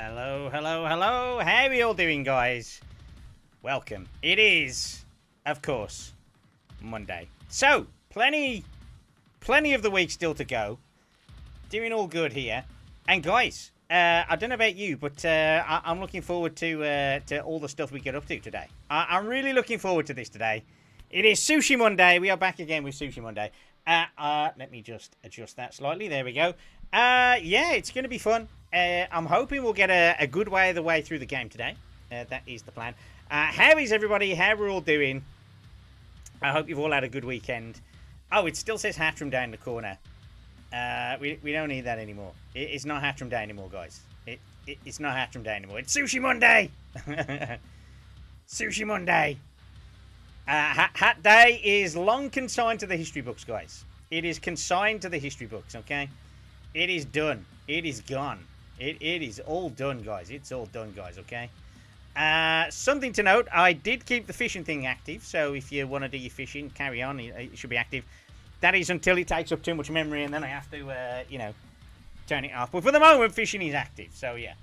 Hello, hello, hello. How are we all doing, guys? Welcome. It is, of course, Monday. So, plenty of the week still to go. Doing all good here. And guys, I don't know about you, but I'm looking forward to all the stuff we get up to today. I'm really looking forward to this today. It is Sushi Monday. We are back again with Sushi Monday. Let me just adjust that slightly. There we go. Yeah, it's going to be fun. I'm hoping we'll get a good way of the way through the game today. That is the plan. How is everybody? How we're all doing? I hope you've all had a good weekend. Oh, it still says Atrum down the corner. We don't need that anymore. It's not Atrum Day anymore, guys. It's not Atrum Day anymore. It's Sushi Monday! Sushi Monday! Hat Day is long consigned to the history books, guys. It is consigned to the history books, okay? It is done. It is gone. It is all done, guys. It's all done, guys, okay? Something to note, I did keep the fishing thing active, so if you want to do your fishing, carry on. It should be active. That is until it takes up too much memory, and then I have to, turn it off. But for the moment, fishing is active, so yeah.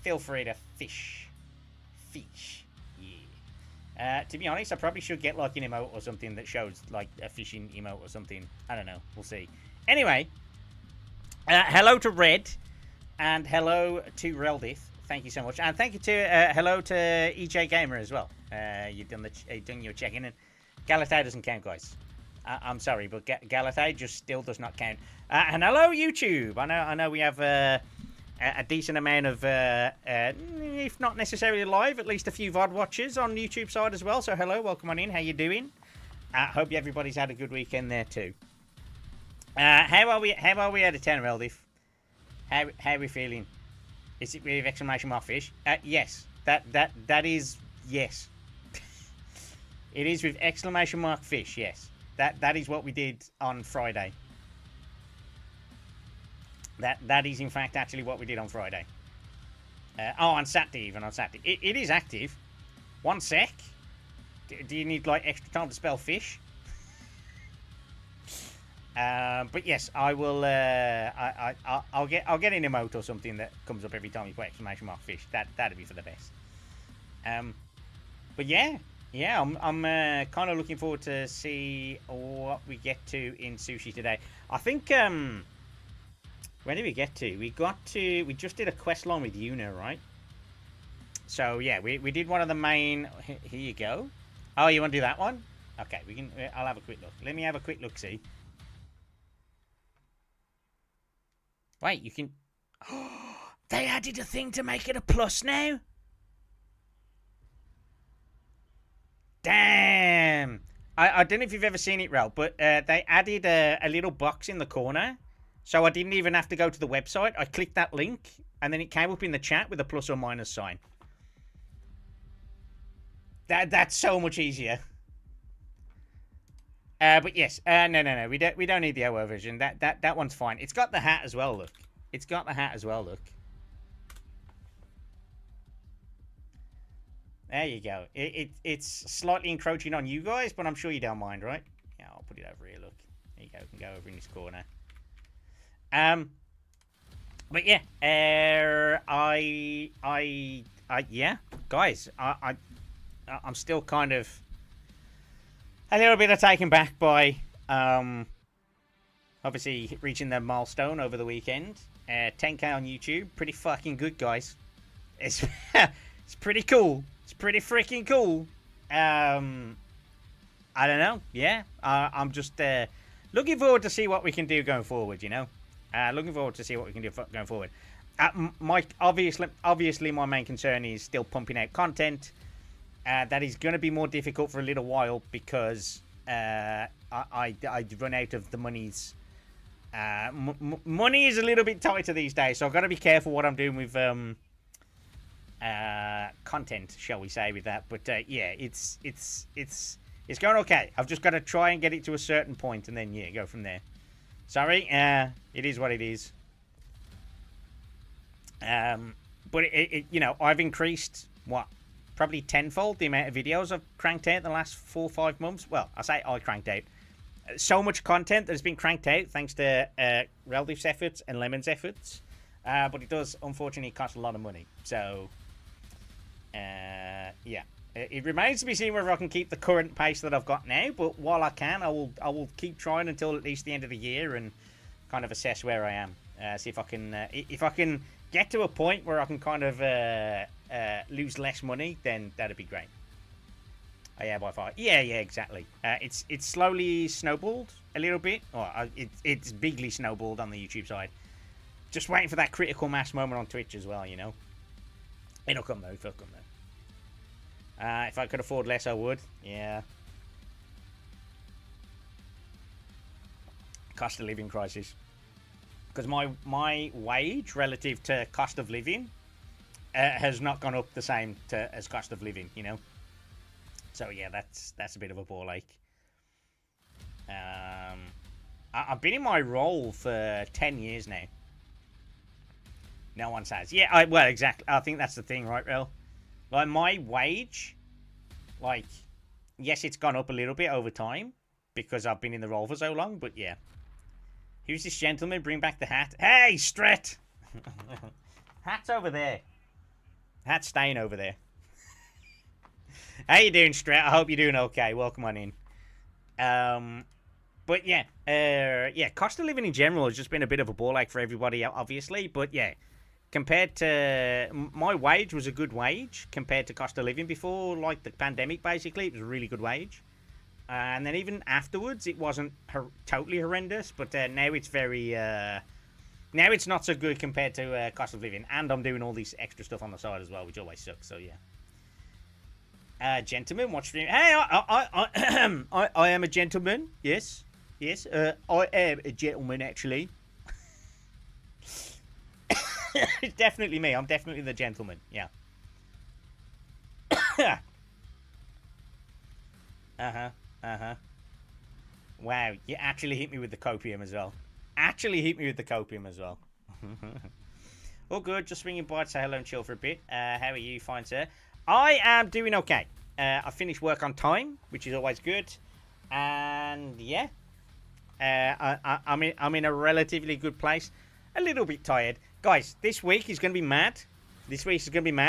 Feel free to fish. Fish. Yeah. To be honest, I probably should get, like, an emote or something that shows, like, a fishing emote or something. I don't know. We'll see. Anyway, hello to Red, and hello to Reldith. Thank you so much. And thank you to, hello to EJ Gamer as well. You've done your check-in, and Galatay doesn't count, guys. I'm sorry, but Galatay just still does not count. And hello, YouTube. I know we have a decent amount of, if not necessarily live, at least a few VOD watchers on the YouTube side as well. So hello, welcome on in. How you doing? Hope everybody's had a good weekend there too. How are we out of 10, Reldith? How are we feeling? Is it with exclamation mark fish? Yes. That is yes. It is with exclamation mark fish, yes. That is what we did on Friday. That is in fact actually what we did on Friday. On Saturday, even on Saturday. It is active. 1 sec. Do you need like extra time to spell fish? But yes, I will. I'll get an emote or something that comes up every time you put exclamation mark fish. That'd be for the best. But yeah, I'm kind of looking forward to see what we get to in sushi today. I think where did we get to? We just did a quest line with Yuna, right? So yeah, we did one of the main. Here you go. Oh, you want to do that one? Okay, we can. I'll have a quick look. Let me have a quick look. See. Wait, you can... They added a thing to make it a plus now? Damn! I don't know if you've ever seen it, Rel, but they added a little box in the corner. So I didn't even have to go to the website. I clicked that link, and then it came up in the chat with a plus or minus sign. That's so much easier. But yes, no. We don't need the OO version. That one's fine. It's got the hat as well. Look, it's got the hat as well. Look. There you go. It's slightly encroaching on you guys, but I'm sure you don't mind, right? Yeah, I'll put it over here. Look, there you go. We can go over in this corner. But yeah, yeah, guys, I'm still kind of a little bit taken back by, obviously reaching the milestone over the weekend. 10k on YouTube, pretty fucking good, guys. It's it's pretty cool. It's pretty freaking cool. I don't know. Yeah, I'm just looking forward to see what we can do going forward. You know, looking forward to see what we can do going forward. Obviously, my main concern is still pumping out content. That is going to be more difficult for a little while because I run out of the monies. Money is a little bit tighter these days, so I've got to be careful what I'm doing with content, shall we say, with that. But yeah, it's going okay. I've just got to try and get it to a certain point, and then yeah, go from there. Sorry, it is what it is. But you know, I've increased what? Probably tenfold the amount of videos I've cranked out the last 4 or 5 months. Well, I say I cranked out. So much content that has been cranked out thanks to Reldif's efforts and Lemon's efforts. But it does, unfortunately, cost a lot of money. So, yeah. It remains to be seen whether I can keep the current pace that I've got now. But while I can, I will keep trying until at least the end of the year and kind of assess where I am. See if I can get to a point where I can kind of lose less money, then that'd be great. Oh, yeah, by far. Yeah, exactly. It's slowly snowballed a little bit. It's bigly snowballed on the YouTube side. Just waiting for that critical mass moment on Twitch as well, you know. It'll come though. It'll come though. If I could afford less, I would. Yeah. Cost of living crisis. Because my wage relative to cost of living has not gone up the same as cost of living, you know. So yeah, that's a bit of a ball ache. I've been in my role for 10 years now. No one says. Yeah, well, exactly. I think that's the thing, right, Rel? Like, my wage, like, yes, it's gone up a little bit over time because I've been in the role for so long, but yeah. Who's this gentleman? Bring back the hat. Hey, Stret! Hat's over there. Hat's staying over there. How you doing, Stret? I hope you're doing okay. Welcome on in. But yeah, cost of living in general has just been a bit of a ball ache for everybody, obviously, but yeah. Compared to... My wage was a good wage compared to cost of living before, like the pandemic, basically. It was a really good wage. And then even afterwards, it wasn't totally horrendous. But now it's very... now it's not so good compared to cost of living. And I'm doing all this extra stuff on the side as well, which always sucks, so yeah. Gentleman, watch stream. Hey, I am a gentleman. Yes. Yes. I am a gentleman, actually. It's definitely me. I'm definitely the gentleman. Yeah. Wow, you actually hit me with the copium as well. All good. Just swinging by to say hello and chill for a bit. How are you? Fine, sir. I am doing okay. I finished work on time, which is always good. And yeah. I'm in a relatively good place. A little bit tired. Guys, this week is going to be mad.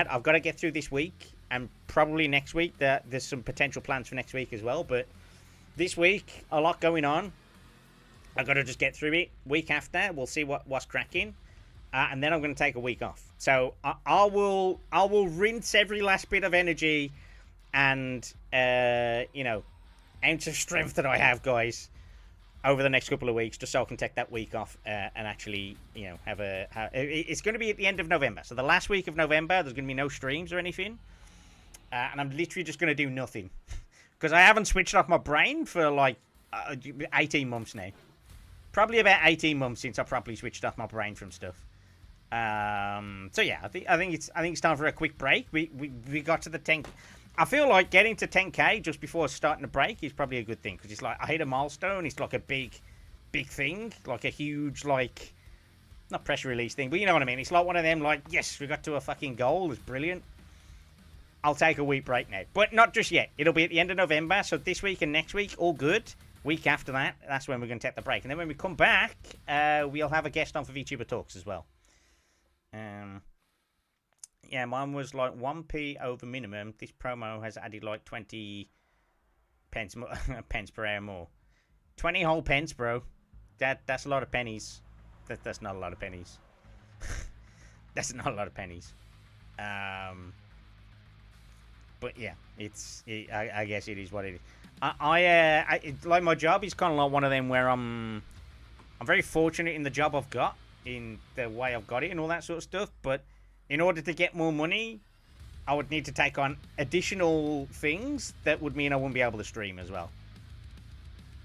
I've got to get through this week and probably next week. There's some potential plans for next week as well. But this week, a lot going on. I've got to just get through it. Week after, we'll see what's cracking. And then I'm going to take a week off. So I will rinse every last bit of energy and, ounce of strength that I have, guys, over the next couple of weeks, just so I can take that week off and actually, it's going to be at the end of November. So the last week of November, there's going to be no streams or anything. And I'm literally just going to do nothing. Because I haven't switched off my brain for, 18 months now. Probably about 18 months since I properly switched off my brain from stuff. So yeah, I think it's time for a quick break. We got to the 10. I feel like getting to 10k just before starting the break is probably a good thing, because it's like I hit a milestone. It's like a big thing, like a huge, like, not pressure release thing, but you know what I mean. It's like one of them, like, yes, we got to a fucking goal. It's brilliant. I'll take a week break now, but not just yet. It'll be at the end of November, so this week and next week, all good. Week after that, that's when we're going to take the break, and then when we come back, we'll have a guest on for VTuber Talks as well. Yeah, mine was like 1p over minimum. This promo has added like 20 pence more, pence per hour more. 20 whole pence, bro. That's a lot of pennies. That's not a lot of pennies. That's not a lot of pennies. But yeah, I guess it is what it is. Like, my job is kind of like one of them where I'm very fortunate in the job I've got, in the way I've got it and all that sort of stuff, but in order to get more money, I would need to take on additional things that would mean I wouldn't be able to stream as well.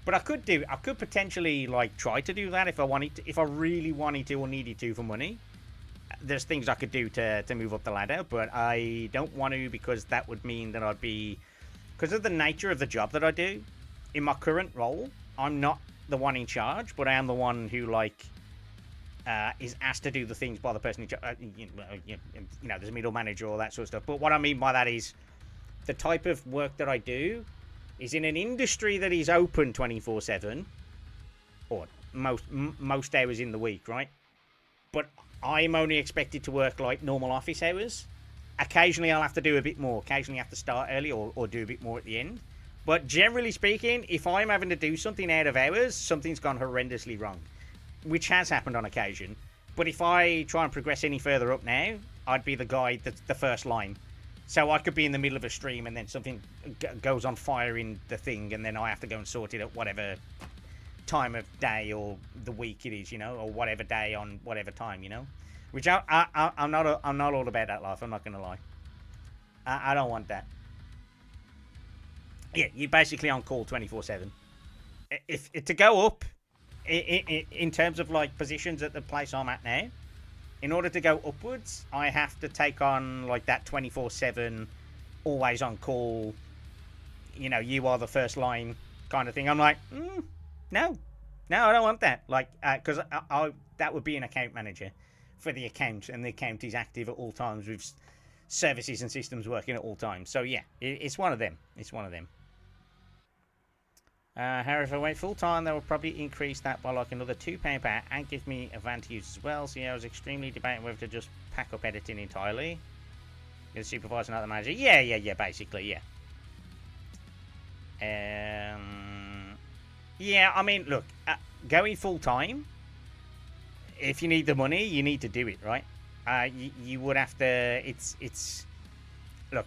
But I could potentially, like, try to do that if I wanted to, if I really wanted to or needed to for money. There's things I could do to move up the ladder, but I don't want to, because that would mean that I'd be, because of the nature of the job that I do, in my current role, I'm not the one in charge, but I am the one who, like, is asked to do the things by the person in charge. There's a middle manager, all that sort of stuff. But what I mean by that is the type of work that I do is in an industry that is open 24/7, or most hours in the week, right? but I'm only expected to work like normal office hours. Occasionally, I'll have to do a bit more. Occasionally, I have to start early or do a bit more at the end. But generally speaking, if I'm having to do something out of hours, something's gone horrendously wrong, which has happened on occasion. But if I try and progress any further up now, I'd be the guy that's the first line. So I could be in the middle of a stream and then something goes on fire in the thing, and then I have to go and sort it at whatever time of day or the week it is, you know, or whatever day on whatever time, you know. Which I'm not all about that life. I'm not gonna lie. I don't want that. Yeah, you're basically on call 24/7. If to go up in terms of like positions at the place I'm at now, in order to go upwards, I have to take on like that 24/7, always on call. You know, you are the first line kind of thing. I'm like, no, I don't want that. Like, because that would be an account manager for the account, and the account is active at all times with services and systems working at all times. So yeah, it's one of them. It's one of them. However, if I went full time, they will probably increase that by like another £2 per hour and give me a van to use as well. So yeah, I was extremely debating whether to just pack up editing entirely. You're the supervisor, not the manager. Yeah, basically, yeah. Yeah, I mean, look, going full time, if you need the money, you need to do it, right? You would have to. It's look,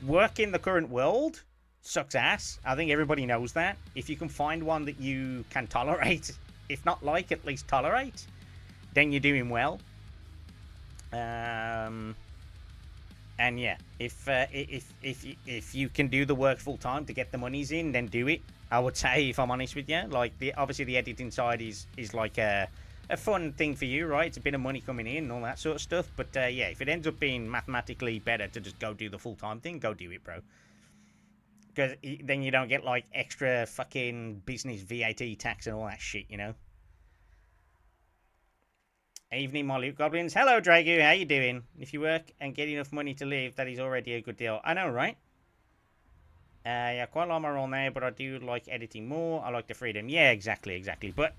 work in the current world sucks ass. I think everybody knows that. If you can find one that you can tolerate, if not like, at least tolerate, then you're doing well. And yeah, if you can do the work full time to get the monies in, then do it. I would say, if I'm honest with you, like obviously the editing side is like a fun thing for you, right? It's a bit of money coming in and all that sort of stuff. But yeah, if it ends up being mathematically better to just go do the full time thing, go do it, bro. Because then you don't get like extra fucking business VAT tax and all that shit, you know. Evening, my loot goblins. Hello, Dragu. How you doing? If you work and get enough money to live, that is already a good deal. I know, right? Yeah, quite like my role now, but I do like editing more. I like the freedom. Yeah, exactly. But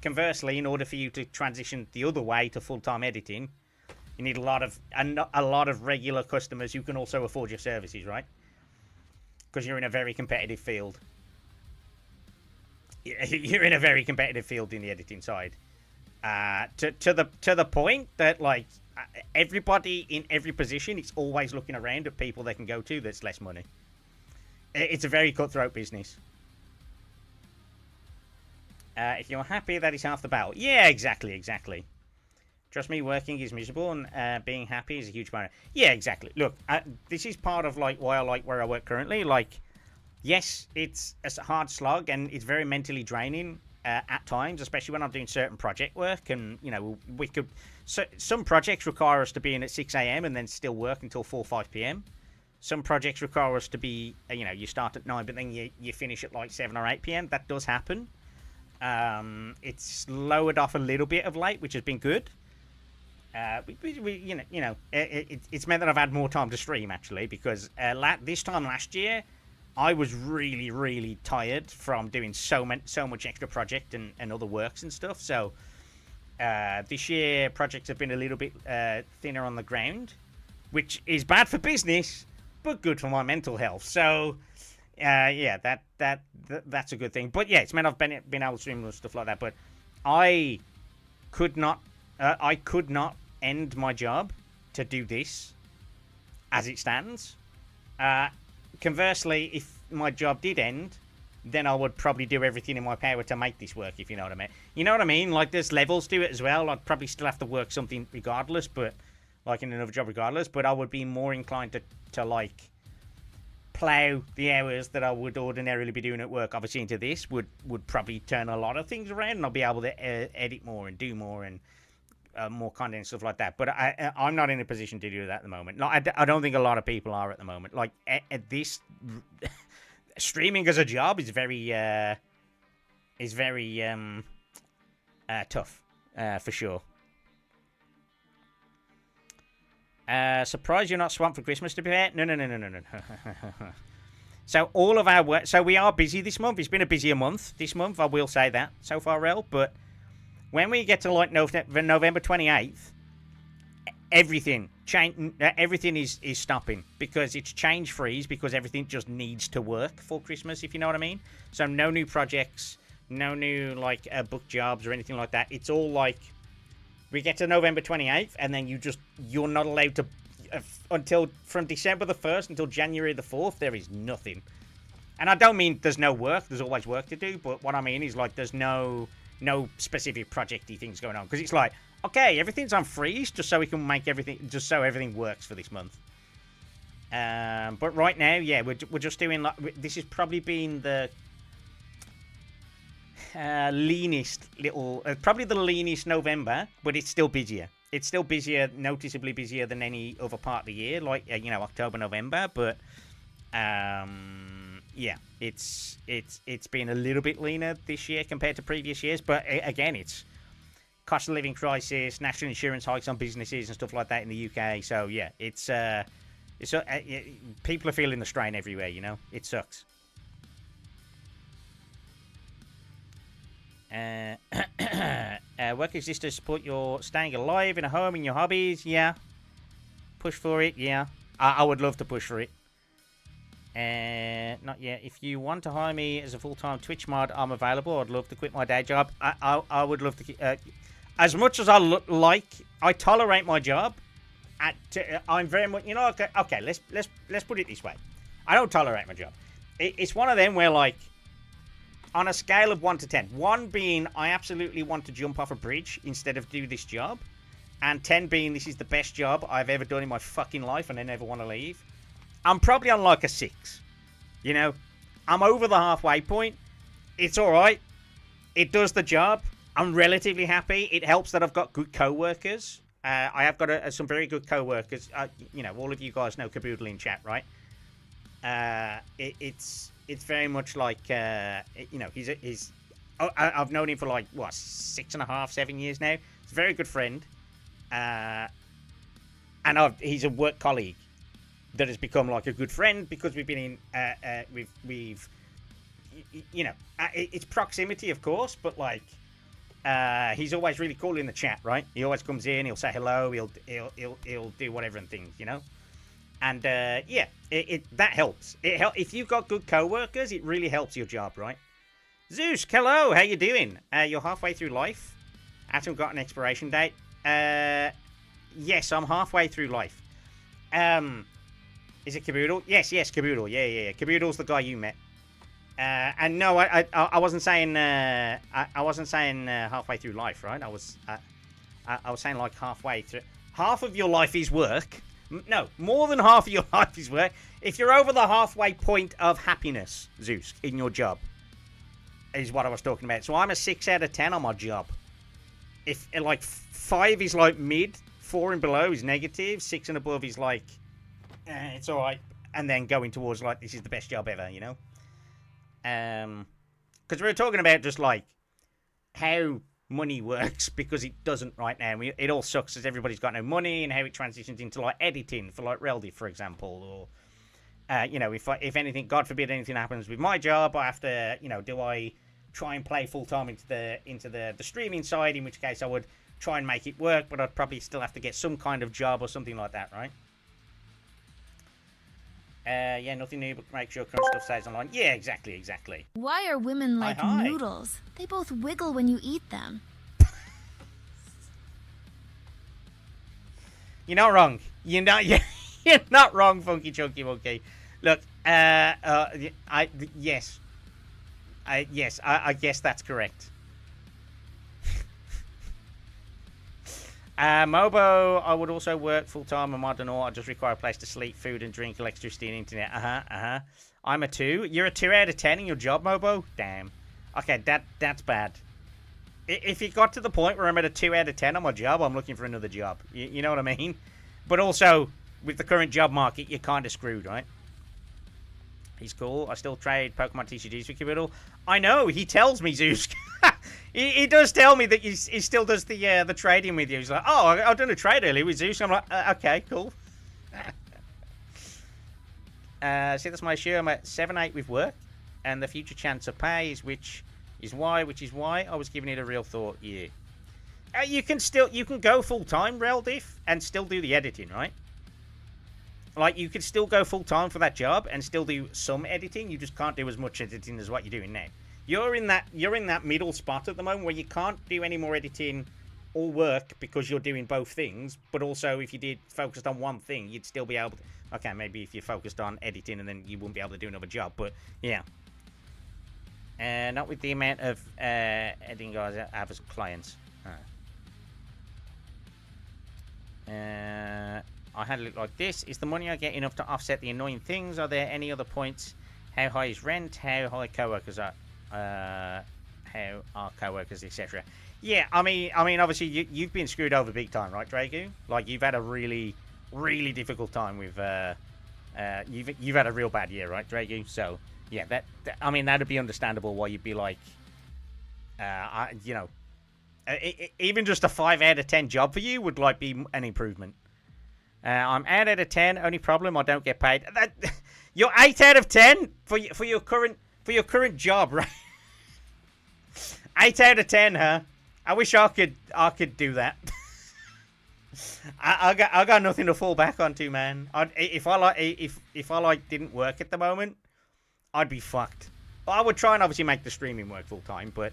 conversely, in order for you to transition the other way to full-time editing, you need a lot of regular customers who can also afford your services, right? Because you're in a very competitive field. You're in a very competitive field in the editing side. To the point that like everybody in every position is always looking around at people they can go to that's less money. It's a very cutthroat business. If you're happy, that is half the battle. Yeah, exactly. Trust me, working is miserable, and being happy is a huge bonus. Yeah, exactly. Look, this is part of like why I like where I work currently. Like, yes, it's a hard slog, and it's very mentally draining at times, especially when I'm doing certain project work. And you know, some projects require us to be in at 6 a.m. and then still work until 4 or 5 p.m. Some projects require us to be, you know, you start at 9, but then you finish at like 7 or 8 p.m. That does happen. It's lowered off a little bit of late, which has been good. It's meant that I've had more time to stream, actually, because this time last year, I was really, really tired from doing so much extra project and other works and stuff. So this year, projects have been a little bit thinner on the ground, which is bad for business, but good for my mental health. So yeah, that's a good thing. But yeah, it's meant I've been able to stream and stuff like that. But I could not end my job to do this as it stands. Conversely, if my job did end, then I would probably do everything in my power to make this work, if you know what I mean. You know what I mean? Like, there's levels to it as well. I'd probably still have to work something regardless, but like in another job regardless, but I would be more inclined to like plow the hours that I would ordinarily be doing at work, obviously, into this would probably turn a lot of things around, and I'll be able to edit more and do more and more content and stuff like that. But I'm not in a position to do that at the moment. No, I don't think a lot of people are at the moment. Like, at this streaming as a job is very tough, for sure. Surprised you're not swamped for Christmas, to be fair. No. So all of our work. So we are busy this month. It's been a busier month this month, I will say that so far, Rel. But When we get to like November 28th, everything is stopping because it's change freeze because everything just needs to work for Christmas, if you know what I mean. So no new projects, no new like book jobs or anything like that. It's all like we get to November 28th and then you're not allowed to until from December the 1st until January the 4th. There is nothing. And I don't mean there's no work. There's always work to do. But what I mean is like there's no specific projecty things going on because it's like, okay, everything's on freeze just so we can make everything, just so everything works for this month. But right now, yeah, we're just doing like this has probably been the leanest little, probably the leanest November, but it's still busier. It's still busier, noticeably busier than any other part of the year, like October, November. But yeah, it's been a little bit leaner this year compared to previous years. But again, it's cost of living crisis, national insurance hikes on businesses and stuff like that in the UK. So yeah, it's people are feeling the strain everywhere. It sucks. Work exists to support your staying alive in a home in your hobbies. Yeah, push for it. Yeah, I would love to push for it. Not yet. If you want to hire me as a full-time Twitch mod, I'm available. I'd love to quit my day job. I would love to. As much as I tolerate my job. I'm very much, okay. Let's put it this way. I don't tolerate my job. It's one of them where, like, on a scale of 1 to 10, 1 being I absolutely want to jump off a bridge instead of do this job, and 10 being this is the best job I've ever done in my fucking life and I never want to leave. I'm probably on like a 6. I'm over the halfway point. It's all right. It does the job. I'm relatively happy. It helps that I've got good co-workers. I have got some very good co-workers. All of you guys know Caboodle in chat, right? It's very much like, he's I've known him for like, 6.5, 7 years now. He's a very good friend. And he's a work colleague that has become like a good friend because we've been in, it's proximity, of course, but like, he's always really cool in the chat, right? He always comes in, he'll say hello, he'll do whatever and things, And yeah, that helps. If you've got good co-workers, it really helps your job, right? Zeus, hello, how you doing? You're halfway through life. Atrum got an expiration date. Yes, I'm halfway through life. Is it Caboodle? Yes, Caboodle. Yeah. Caboodle's the guy you met. And no, I wasn't saying I wasn't saying halfway through life, right? I was saying like halfway through. Half of your life is work. No, more than half of your life is work. If you're over the halfway point of happiness, Zeus, in your job, is what I was talking about. So I'm a 6 out of 10 on my job. If like 5 is like mid, 4 and below is negative, 6 and above is like it's all right, and then going towards like this is the best job ever, because we were talking about just like how money works because it doesn't right now. It all sucks as everybody's got no money, and how it transitions into like editing for like Reldy, for example, or if anything, God forbid, anything happens with my job, I have to, do I try and play full time into the streaming side? In which case, I would try and make it work, but I'd probably still have to get some kind of job or something like that, right? Yeah, nothing new, but make sure current stuff stays online. Yeah, exactly. Why are women like Hi. noodles? They both wiggle when you eat them. You're not wrong. You're not wrong, Funky Chunky Monkey. Look, I guess that's correct. Mobo, I would also work full-time. I'm, I don't know, I just require a place to sleep, food and drink, electricity and internet. I'm a 2. You're a 2 out of 10 in your job, Mobo? Damn. Okay, that's bad. If it got to the point where I'm at a 2 out of 10 on my job, I'm looking for another job. You know what I mean? But also, with the current job market, you're kind of screwed, right? He's cool. I still trade Pokemon TCGs with Caboodle. I know, he tells me, Zeus. He does tell me that he still does the trading with you. He's like, oh, I've done a trade earlier with Zeus. I'm like, okay, cool. See, that's my issue. I'm at 7-8 with work, and the future chance of pay is which is why I was giving it a real thought. Yeah. You can go full time, Reldiff, and still do the editing, right? Like, you could still go full time for that job and still do some editing. You just can't do as much editing as what you're doing now. You're in that middle spot at the moment where you can't do any more editing or work because you're doing both things. But also, if you did focused on one thing, you'd still be able to. Okay, maybe if you focused on editing and then you wouldn't be able to do another job. But yeah, not with the amount of editing guys I have as clients. I handle it like this. Is the money I get enough to offset the annoying things? Are there any other points? How high is rent? How high co-workers are? How are co-workers, etc.? Yeah, I mean, obviously you've been screwed over big time, right, Dragu? Like, you've had a really, really difficult time with. You've had a real bad year, right, Dragu? So yeah, that I mean, that'd be understandable why you'd be like, even just a 5 out of 10 job for you would like be an improvement. I'm 8 out of 10. Only problem, I don't get paid. You're 8 out of 10 for your current job, right? 8 out of 10, huh? I wish I could do that. I got nothing to fall back onto, man. If I didn't work at the moment, I'd be fucked. I would try and obviously make the streaming work full time, but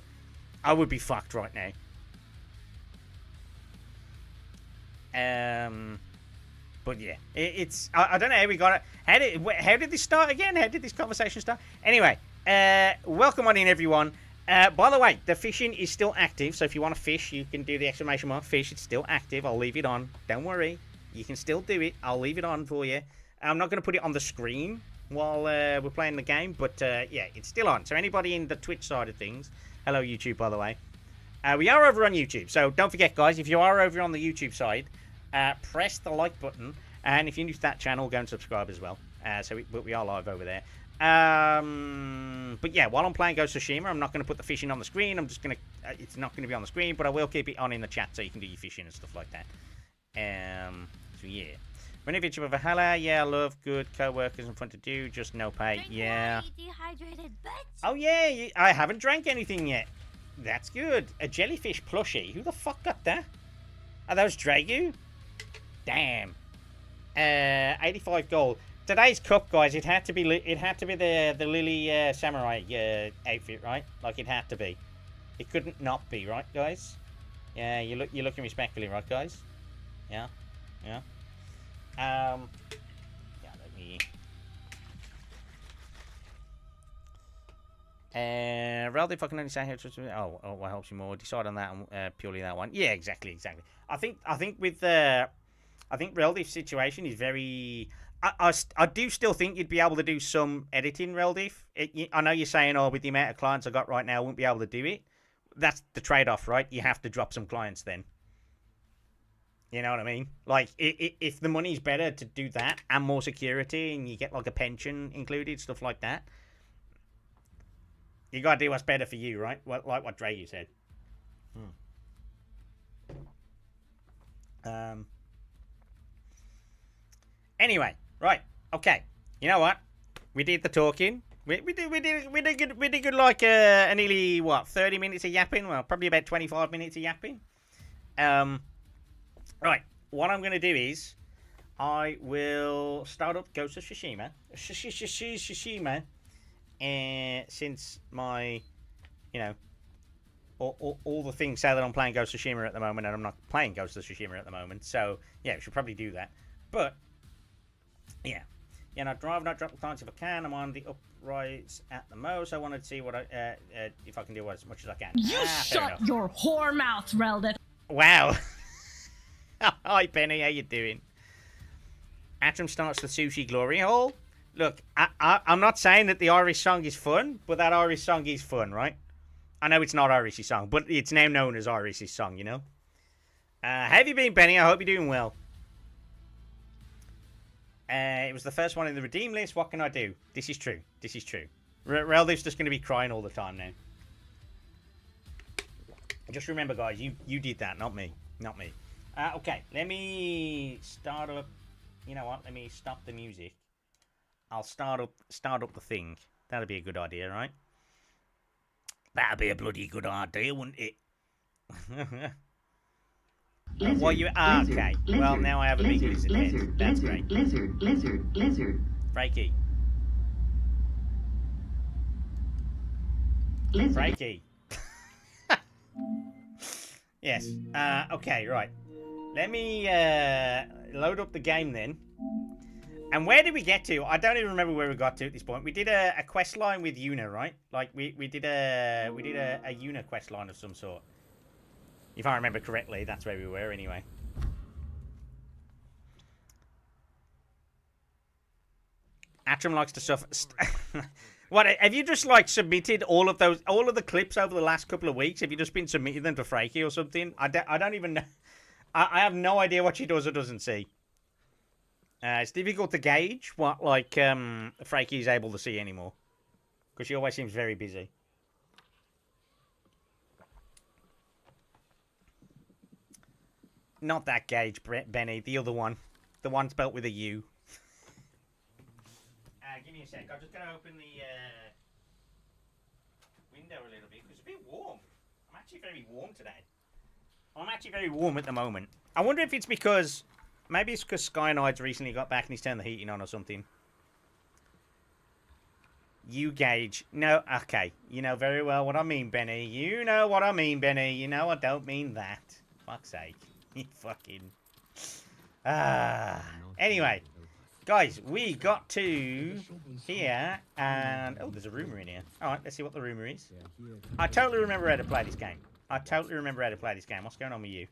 I would be fucked right now. But yeah, I don't know how we got it. How did this start again? How did this conversation start? Anyway, welcome on in, everyone. By the way, the fishing is still active, so if you want to fish, you can do the exclamation mark fish. It's still active. I'll leave it on. Don't worry. You can still do it. I'll leave it on for you. I'm not going to put it on the screen while we're playing the game, but yeah, it's still on. So anybody in the Twitch side of things, hello YouTube, by the way. We are over on YouTube, so don't forget, guys, if you are over on the YouTube side, press the like button, and if you're new to that channel, go and subscribe as well. We are live over there. But yeah, while I'm playing Ghost of Tsushima, I'm not going to put the fishing on the screen. I'm just going to, it's not going to be on the screen, but I will keep it on in the chat so you can do your fishing and stuff like that. So yeah. When if it's with Valhalla, yeah, I love good co-workers and fun to do, just no pay. Yeah. Dehydrated bitch. Oh yeah, I haven't drank anything yet. That's good. A jellyfish plushie. Who the fuck got that? Are those Dragu? Damn. 85 gold. Today's cup, guys. It had to be the Lily Samurai outfit, right? Like, it had to be. It couldn't not be, right, guys? Yeah, you're looking respectfully, right, guys? Yeah, yeah. Yeah. Let me. Rather, if I can only say how to. What helps you more? Decide on that and purely that one. Yeah, exactly. I think with I think Reldiff's situation is very. I do still think you'd be able to do some editing, Reldiff. I know you're saying, with the amount of clients I got right now, I won't be able to do it. That's the trade-off, right? You have to drop some clients then. You know what I mean? Like, if the money's better to do that and more security and you get, like, a pension included, stuff like that, you got to do what's better for you, right? Like what Dragu said. Anyway, right, okay. You know what? We did the talking. We did good. Like nearly 30 minutes of yapping. Well, probably about 25 minutes of yapping. Right. What I'm gonna do is I will start up Ghost of Tsushima. Tsushima. Since my, all the things say that I'm playing Ghost of Tsushima at the moment, and I'm not playing Ghost of Tsushima at the moment. So yeah, we should probably do that. But yeah, drive, not drop the clients if I can. I'm on the uprights at the most. I wanted to see what if I can do as much as I can. You shut your whore mouth, Reldiff. Wow. Hi Penny, how you doing? Atrum starts the sushi glory hole. Look, I'm not saying that the Irish song is fun, but that Irish song is fun, right? I know it's not Irish's song, but it's now known as Irish's song, you know? How have you been, Benny? I hope you're doing well. It was the first one in the redeem list. What can I do? This is true. Reldiff's just going to be crying all the time now. Just remember, guys, you did that, not me. Okay, let me start up. You know what? Let me stop the music. I'll start up the thing. That'd be a good idea, right? That'd be a bloody good idea, wouldn't it? Well, you are okay. Well, now I have a big lizard head. That's great. Lizard. Frankie. Frankie. Yes. Okay, right. Let me load up the game then. And where did we get to? I don't even remember where we got to at this point. We did a quest line with Yuna, right? Like we did a Yuna quest line of some sort. If I remember correctly, that's where we were anyway. Atrum likes to suffer. What, have you just like submitted all of the clips over the last couple of weeks? Have you just been submitting them to Frankie or something? I don't even know. I have no idea what she does or doesn't see. It's difficult to gauge what like Frankie is able to see anymore, because she always seems very busy. Not that Gage, Benny. The other one. The one spelt with a U. Give me a sec. I'm just going to open the window a little bit, because it's a bit warm. I'm actually very warm today. I'm actually very warm at the moment. I wonder if it's because... Maybe it's because Skynide's recently got back and he's turned the heating on or something. You Gage. No, okay. You know very well what I mean, Benny. You know what I mean, Benny. You know I don't mean that. Fuck's sake. You fucking... Anyway. Guys, we got to here, and... Oh, there's a rumour in here. Alright, let's see what the rumour is. I totally remember how to play this game. What's going on with you?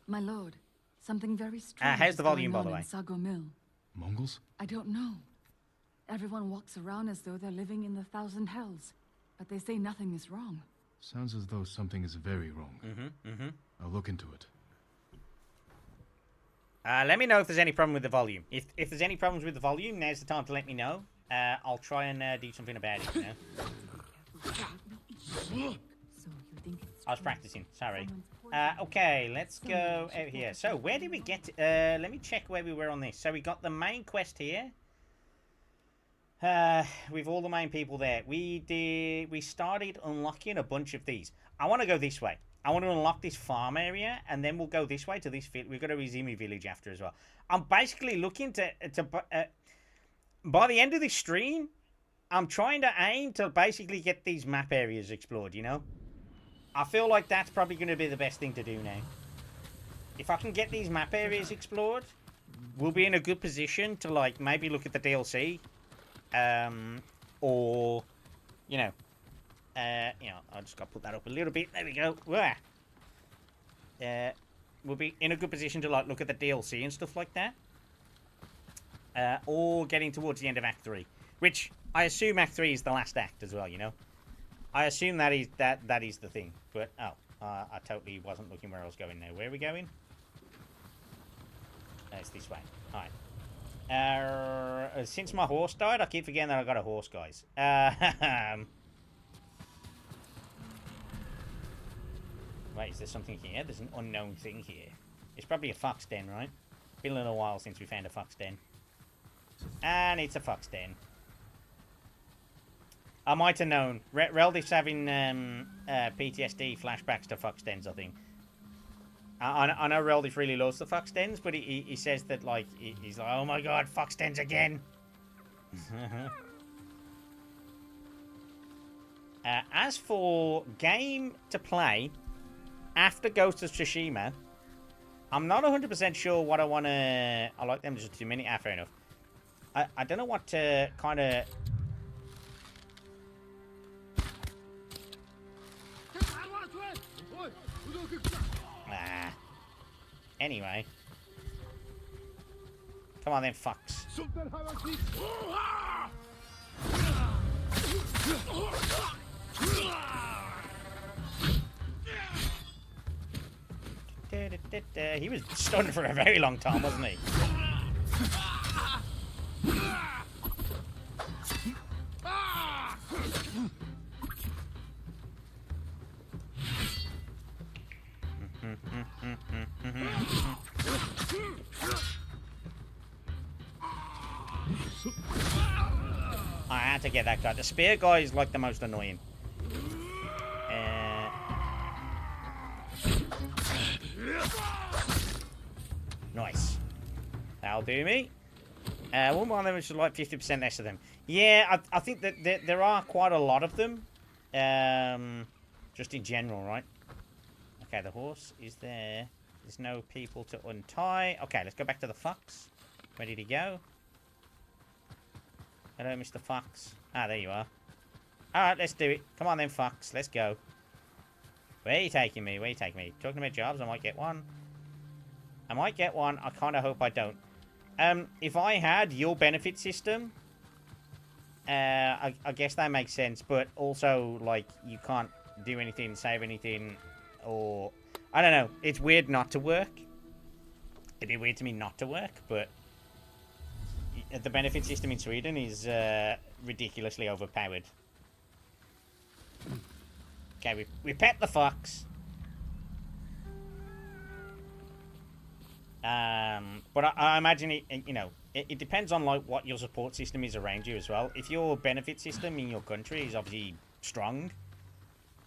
My lord, something very strange. How's the volume, by the way? Sago Mill. Mongols? I don't know. Everyone walks around as though they're living in the thousand hells, but they say nothing is wrong. Sounds as though something is very wrong. I'll look into it. Let me know if there's any problem with the volume. If there's any problems with the volume, now's the time to let me know. I'll try and do something about it, you know? I was practicing, sorry. Okay, let's go out here. So, where did we get... let me check where we were on this. So, we got the main quest here. With all the main people there. We started unlocking a bunch of these. I want to go this way. I want to unlock this farm area, and then we'll go this way to this village. We've got a Rizimi village after as well. I'm basically looking to by the end of this stream, I'm trying to aim to basically get these map areas explored, you know? I feel like that's probably going to be the best thing to do now. If I can get these map areas explored, we'll be in a good position to, like, maybe look at the DLC. Or, you know, I just got to put that up a little bit. There we go. We'll be in a good position to, like, look at the DLC and stuff like that. Or getting towards the end of Act 3. Which, I assume Act 3 is the last act as well, you know? I assume that is the thing. But, I totally wasn't looking where I was going now. Where are we going? It's this way. Alright. Since my horse died, I keep forgetting that I got a horse, guys. Wait, is there something here? There's an unknown thing here. It's probably a fox den, right? Been a little while since we found a fox den. And it's a fox den. I might have known. Reldif's having PTSD flashbacks to fox dens, I think. I know Reldif really loves the fox dens, but he says that, like, he's like, oh my god, fox dens again. As for game to play after Ghost of Tsushima, I'm not 100% sure what I want to... I like them just 2 minutes. Fair enough. I don't know what to kind of... Anyway. Come on then, fucks. He was stunned for a very long time, wasn't he? I had to get that guy. The spear guy is like the most annoying. Nice. That'll do me. One more of them is like 50% less of them. Yeah, I think that there are quite a lot of them. Just in general, right? Okay, the horse is there. There's no people to untie. Okay, let's go back to the fox. Ready to go? Hello, Mr. Fox. Ah, there you are. Alright, let's do it. Come on then, Fox. Let's go. Where are you taking me? Where are you taking me? Talking about jobs, I might get one. I might get one. I kind of hope I don't. If I had your benefit system, I guess that makes sense. But also, like, you can't do anything, save anything, or... I don't know. It's weird not to work. It'd be weird to me not to work, but... The benefit system in Sweden is ridiculously overpowered. Okay, we pet the fox. But I imagine it, you know, it depends on like what your support system is around you as well. If your benefit system in your country is obviously strong,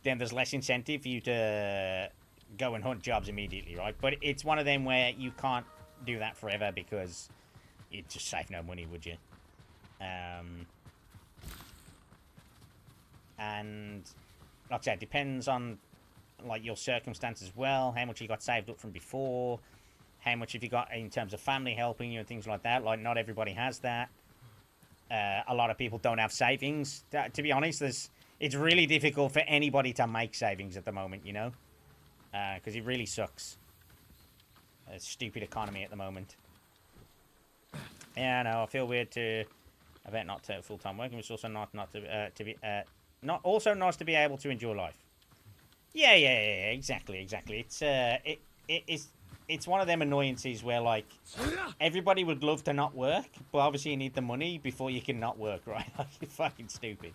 then there's less incentive for you to go and hunt jobs immediately, right? But it's one of them where you can't do that forever because you'd just save no money, would you? And like I said, it depends on like your circumstances as well, how much you got saved up from before, how much have you got in terms of family helping you and things like that. Like, not everybody has that. A lot of people don't have savings. To be honest, it's really difficult for anybody to make savings at the moment, you know? Because it really sucks. A stupid economy at the moment. Yeah, no, I feel weird to... I bet not to full-time working. It's also not also nice to be able to enjoy life. Yeah, exactly. It's one of them annoyances where, like, everybody would love to not work, but obviously you need the money before you can not work, right? Like, you're fucking stupid.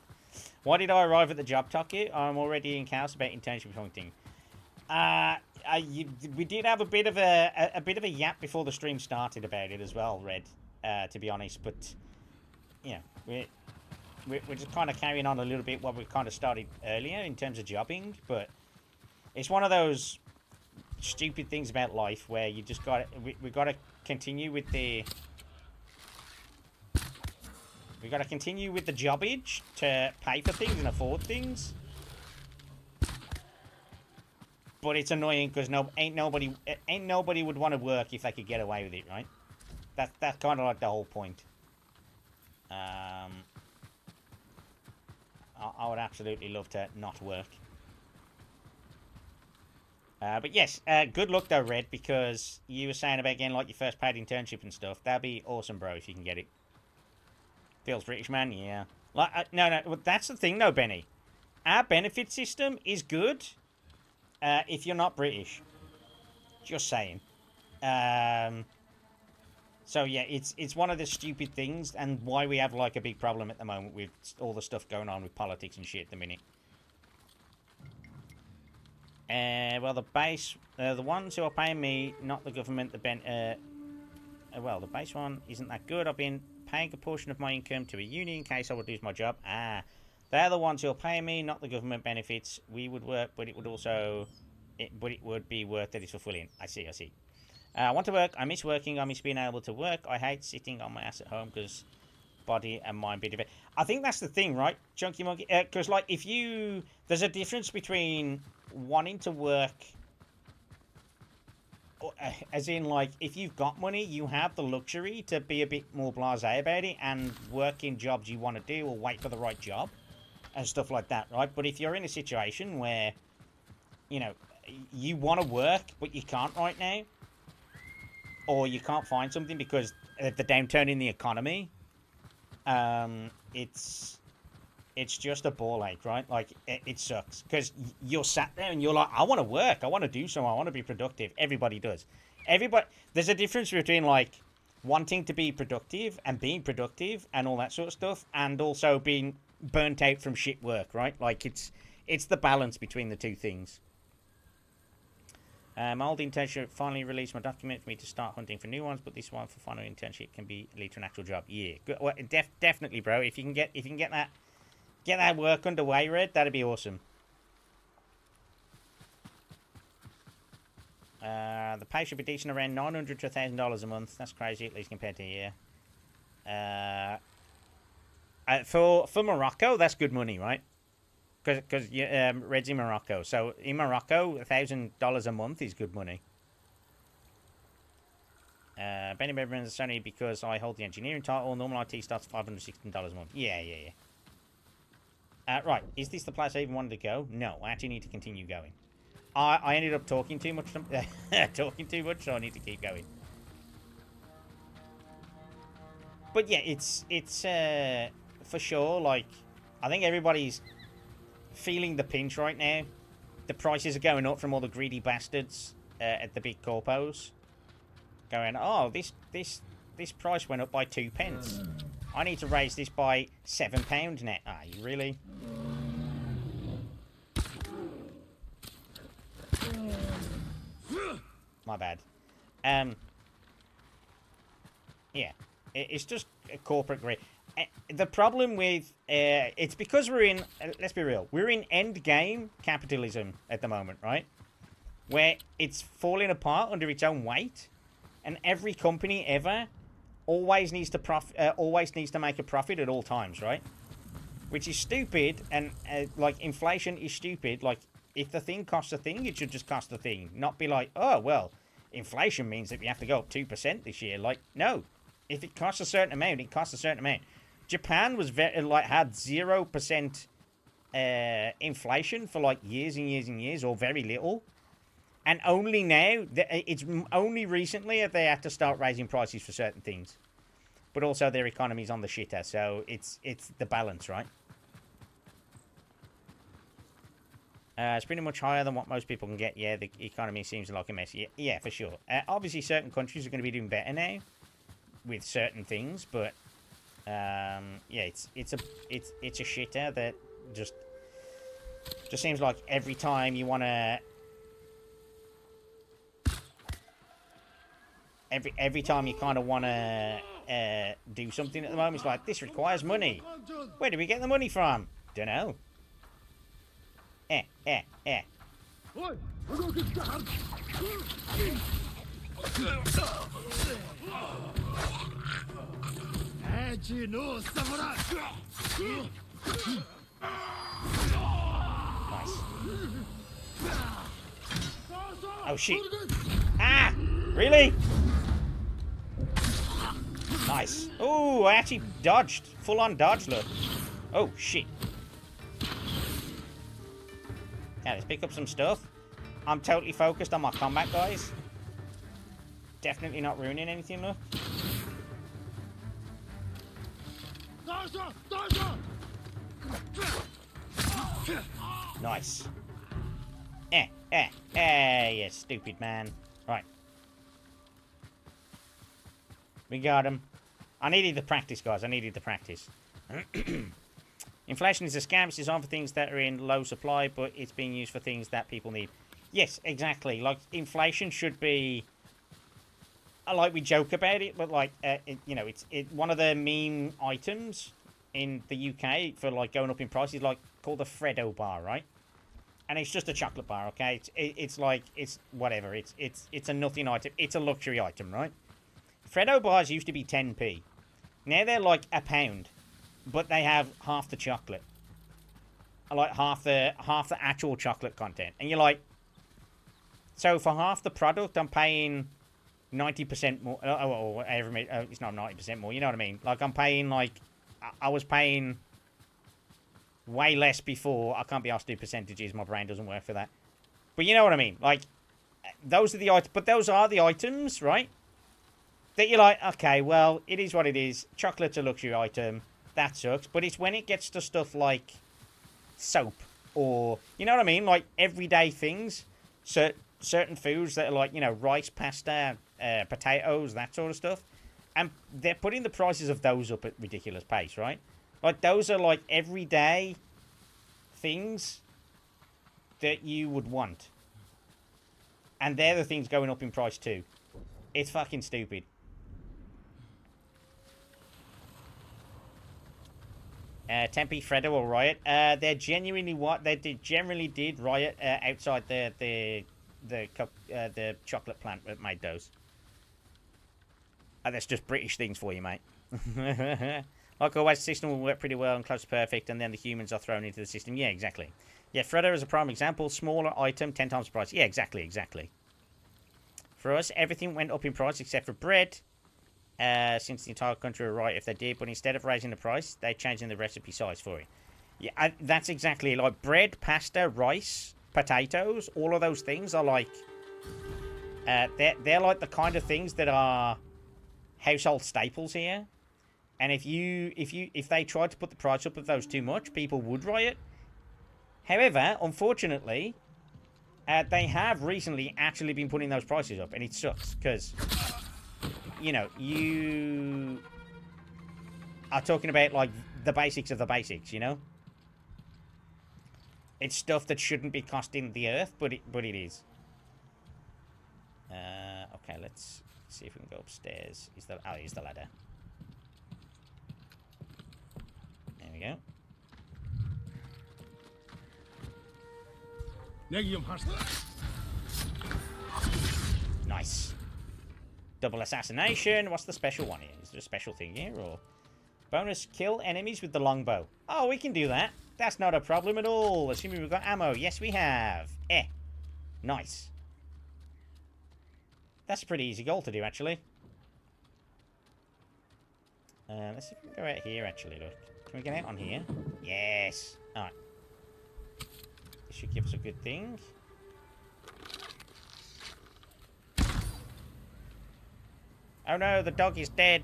Why did I arrive at the job talkie? I'm already in chaos about internship hunting. We did have a bit of a yap before the stream started about it as well, Red. To be honest, but you know, we're just kind of carrying on a little bit what we kind of started earlier in terms of jobbing, but it's one of those stupid things about life where you just got we got to continue with the jobbage to pay for things and afford things. But it's annoying because ain't nobody would want to work if they could get away with it, right? That's kind of like the whole point. I would absolutely love to not work. But yes, good luck though, Red, because you were saying about getting like your first paid internship and stuff. That'd be awesome, bro, if you can get it. Feels British, man. Yeah. Like no. Well, that's the thing, though, Benny. Our benefit system is good. If you're not British. Just saying. So yeah, it's one of the stupid things, and why we have like a big problem at the moment with all the stuff going on with politics and shit at the minute. Well, the ones who are paying me, not the government, well, the base one isn't that good. I've been paying a portion of my income to a uni in case I would lose my job. They're the ones who are paying me, not the government benefits. We would work, but it would be worth it. It's fulfilling. I see. I want to work. I miss working. I miss being able to work. I hate sitting on my ass at home because body and mind be different. I think that's the thing, right, Chunky Monkey? Because, like, there's a difference between wanting to work, as in, like, if you've got money, you have the luxury to be a bit more blasé about it and work in jobs you want to do or wait for the right job and stuff like that, right? But if you're in a situation where, you know, you want to work but you can't right now, or you can't find something because of the downturn in the economy, it's just a ball ache, right? Like, it sucks. Because you're sat there and you're like, I want to work. I want to do something. I want to be productive. Everybody does. There's a difference between, like, wanting to be productive and being productive and all that sort of stuff, and also being burnt out from shit work, right? Like, it's the balance between the two things. My old internship finally released my document for me to start hunting for new ones, but this one for final internship can lead to an actual job. Yeah, good. Well, definitely, bro. If you can get that work underway, Red, that'd be awesome. The pay should be decent, around $900 to $1,000 a month. That's crazy, at least compared to here. For Morocco, that's good money, right? Because Red's in Morocco. So in Morocco, $1,000 a month is good money. Benny Bevan's is only because I hold the engineering title. Normal IT starts $516 a month. Yeah. Right, is this the place I even wanted to go? No, I actually need to continue going. I ended up talking too much, so I need to keep going. But yeah, it's for sure, like, I think everybody's feeling the pinch right now. The prices are going up from all the greedy bastards at the big corpos. Going, oh, this price went up by 2 pence. I need to raise this by £7 now. Ah, you really? My bad. Yeah, it's just a corporate greed. The problem with it's because we're in. Let's be real. We're in end game capitalism at the moment, right? Where it's falling apart under its own weight. And every company ever always needs to make a profit at all times, right? Which is stupid, and like inflation is stupid. Like if the thing costs a thing, it should just cost a thing, not be like, oh well, inflation means that we have to go up 2% this year. Like no, if it costs a certain amount, it costs a certain amount. Japan was had 0% inflation for like years and years and years, or very little. And only now, it's only recently that they have to start raising prices for certain things. But also their economy's on the shitter, so it's the balance, right? It's pretty much higher than what most people can get. Yeah, the economy seems like a mess. Yeah, for sure. Obviously, certain countries are going to be doing better now with certain things, but yeah, it's a shitter that just seems like every time you want to. Every time you kind of want to do something at the moment, it's like, this requires money. Where do we get the money from? Dunno. Nice. Oh shit. Ah! Really? Nice. Oh, I actually dodged. Full on dodge, look. Oh, shit. Yeah, let's pick up some stuff. I'm totally focused on my combat, guys. Definitely not ruining anything, look. Nice. You stupid man. Right. We got him. I needed the practice, guys. I needed the practice. Inflation is a scam. It's designed for things that are in low supply, but it's being used for things that people need. Yes, exactly. Like, inflation should be... like, we joke about it, but, like, you know, it's one of the meme items in the UK for, like, going up in price is, like, called a Freddo bar, right? And it's just a chocolate bar, okay? It's like, it's whatever. It's a nothing item. It's a luxury item, right? Freddo bars used to be 10p. Now they're like £1, but they have half the chocolate, like half the actual chocolate content. And you're like, so for half the product, I'm paying 90% more. It's not 90% more. You know what I mean? Like I'm paying like I was paying way less before. I can't be asked to do percentages. My brain doesn't work for that. But you know what I mean? Like those are the items. But those are the items, right? That you're like, okay, well, it is what it is. Chocolate's a luxury item. That sucks. But it's when it gets to stuff like soap or, you know what I mean? Like everyday things. Certain foods that are like, you know, rice, pasta, potatoes, that sort of stuff. And they're putting the prices of those up at ridiculous pace, right? Like those are like everyday things that you would want. And they're the things going up in price too. It's fucking stupid. Tempe, Freddo will riot. They're genuinely what they did. Generally did riot outside the the chocolate plant that made those. That's just British things for you, mate. Like always, the system will work pretty well and close to perfect, and then the humans are thrown into the system. Yeah, exactly. Yeah, Freddo is a prime example. Smaller item, 10 times the price. Yeah, exactly. For us, everything went up in price except for bread. Since the entire country were right if they did, but instead of raising the price, they're changing the recipe size for it. Yeah, that's exactly like bread, pasta, rice, potatoes. All of those things are like, they're like the kind of things that are household staples here. And if they tried to put the price up of those too much, people would riot. However, unfortunately, they have recently actually been putting those prices up, and it sucks because, you know, you are talking about like the basics of the basics, you know. It's stuff that shouldn't be costing the earth, but it is. Okay, let's see if we can go upstairs. Here's the ladder. There we go. Nice. Double assassination. What's the special one here? Is there a special thing here, or bonus kill enemies with the longbow? Oh, we can do that. That's not a problem at all. Assuming we've got ammo. Yes, we have. Nice. That's a pretty easy goal to do, actually. Let's see if we can go out here, actually, look. Can we get out on here? Yes. Alright. This should give us a good thing. Oh no, the dog is dead.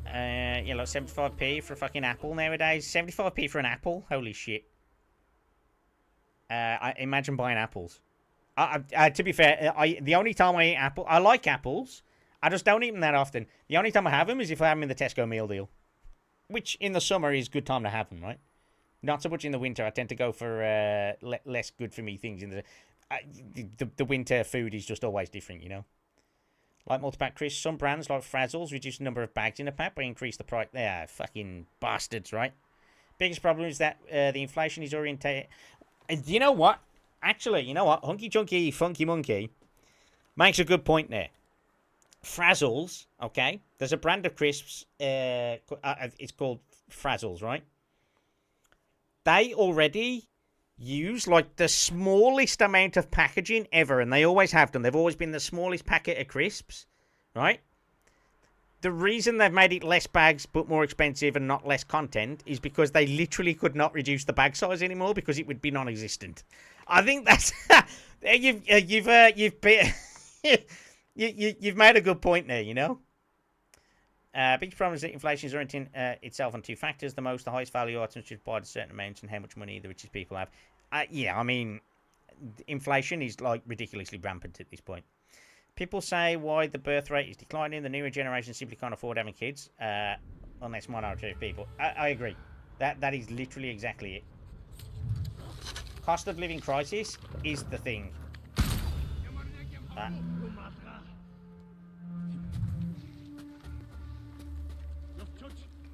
Yeah, like 75p for a fucking apple nowadays. 75p for an apple? Holy shit. I imagine buying apples. To be fair, the only time I eat apple, I like apples. I just don't eat them that often. The only time I have them is if I have them in the Tesco meal deal, which in the summer is a good time to have them, right? Not so much in the winter. I tend to go for less good for me things. In the winter food is just always different, you know. Like multi-pack crisps, some brands like Frazzles reduce the number of bags in a pack, but increase the price. They are fucking bastards, right? Biggest problem is that the inflation is orientated. And you know what? Actually, you know what? Hunky Chunky Funky Monkey makes a good point there. Frazzles, okay? There's a brand of crisps. It's called Frazzles, right? They already use like the smallest amount of packaging ever, and they always have done. They've always been the smallest packet of crisps, right? The reason they've made it less bags but more expensive and not less content is because they literally could not reduce the bag size anymore because it would be non-existent. I think that's you've made a good point there, you know. Big problem is that inflation is orienting itself on two factors: the highest value items should buy a certain amount, and how much money the richest people have. Yeah, I mean, inflation is like ridiculously rampant at this point. People say why the birth rate is declining. The newer generation simply can't afford having kids, unless minority of people. I agree. That is literally exactly it. Cost of living crisis is the thing.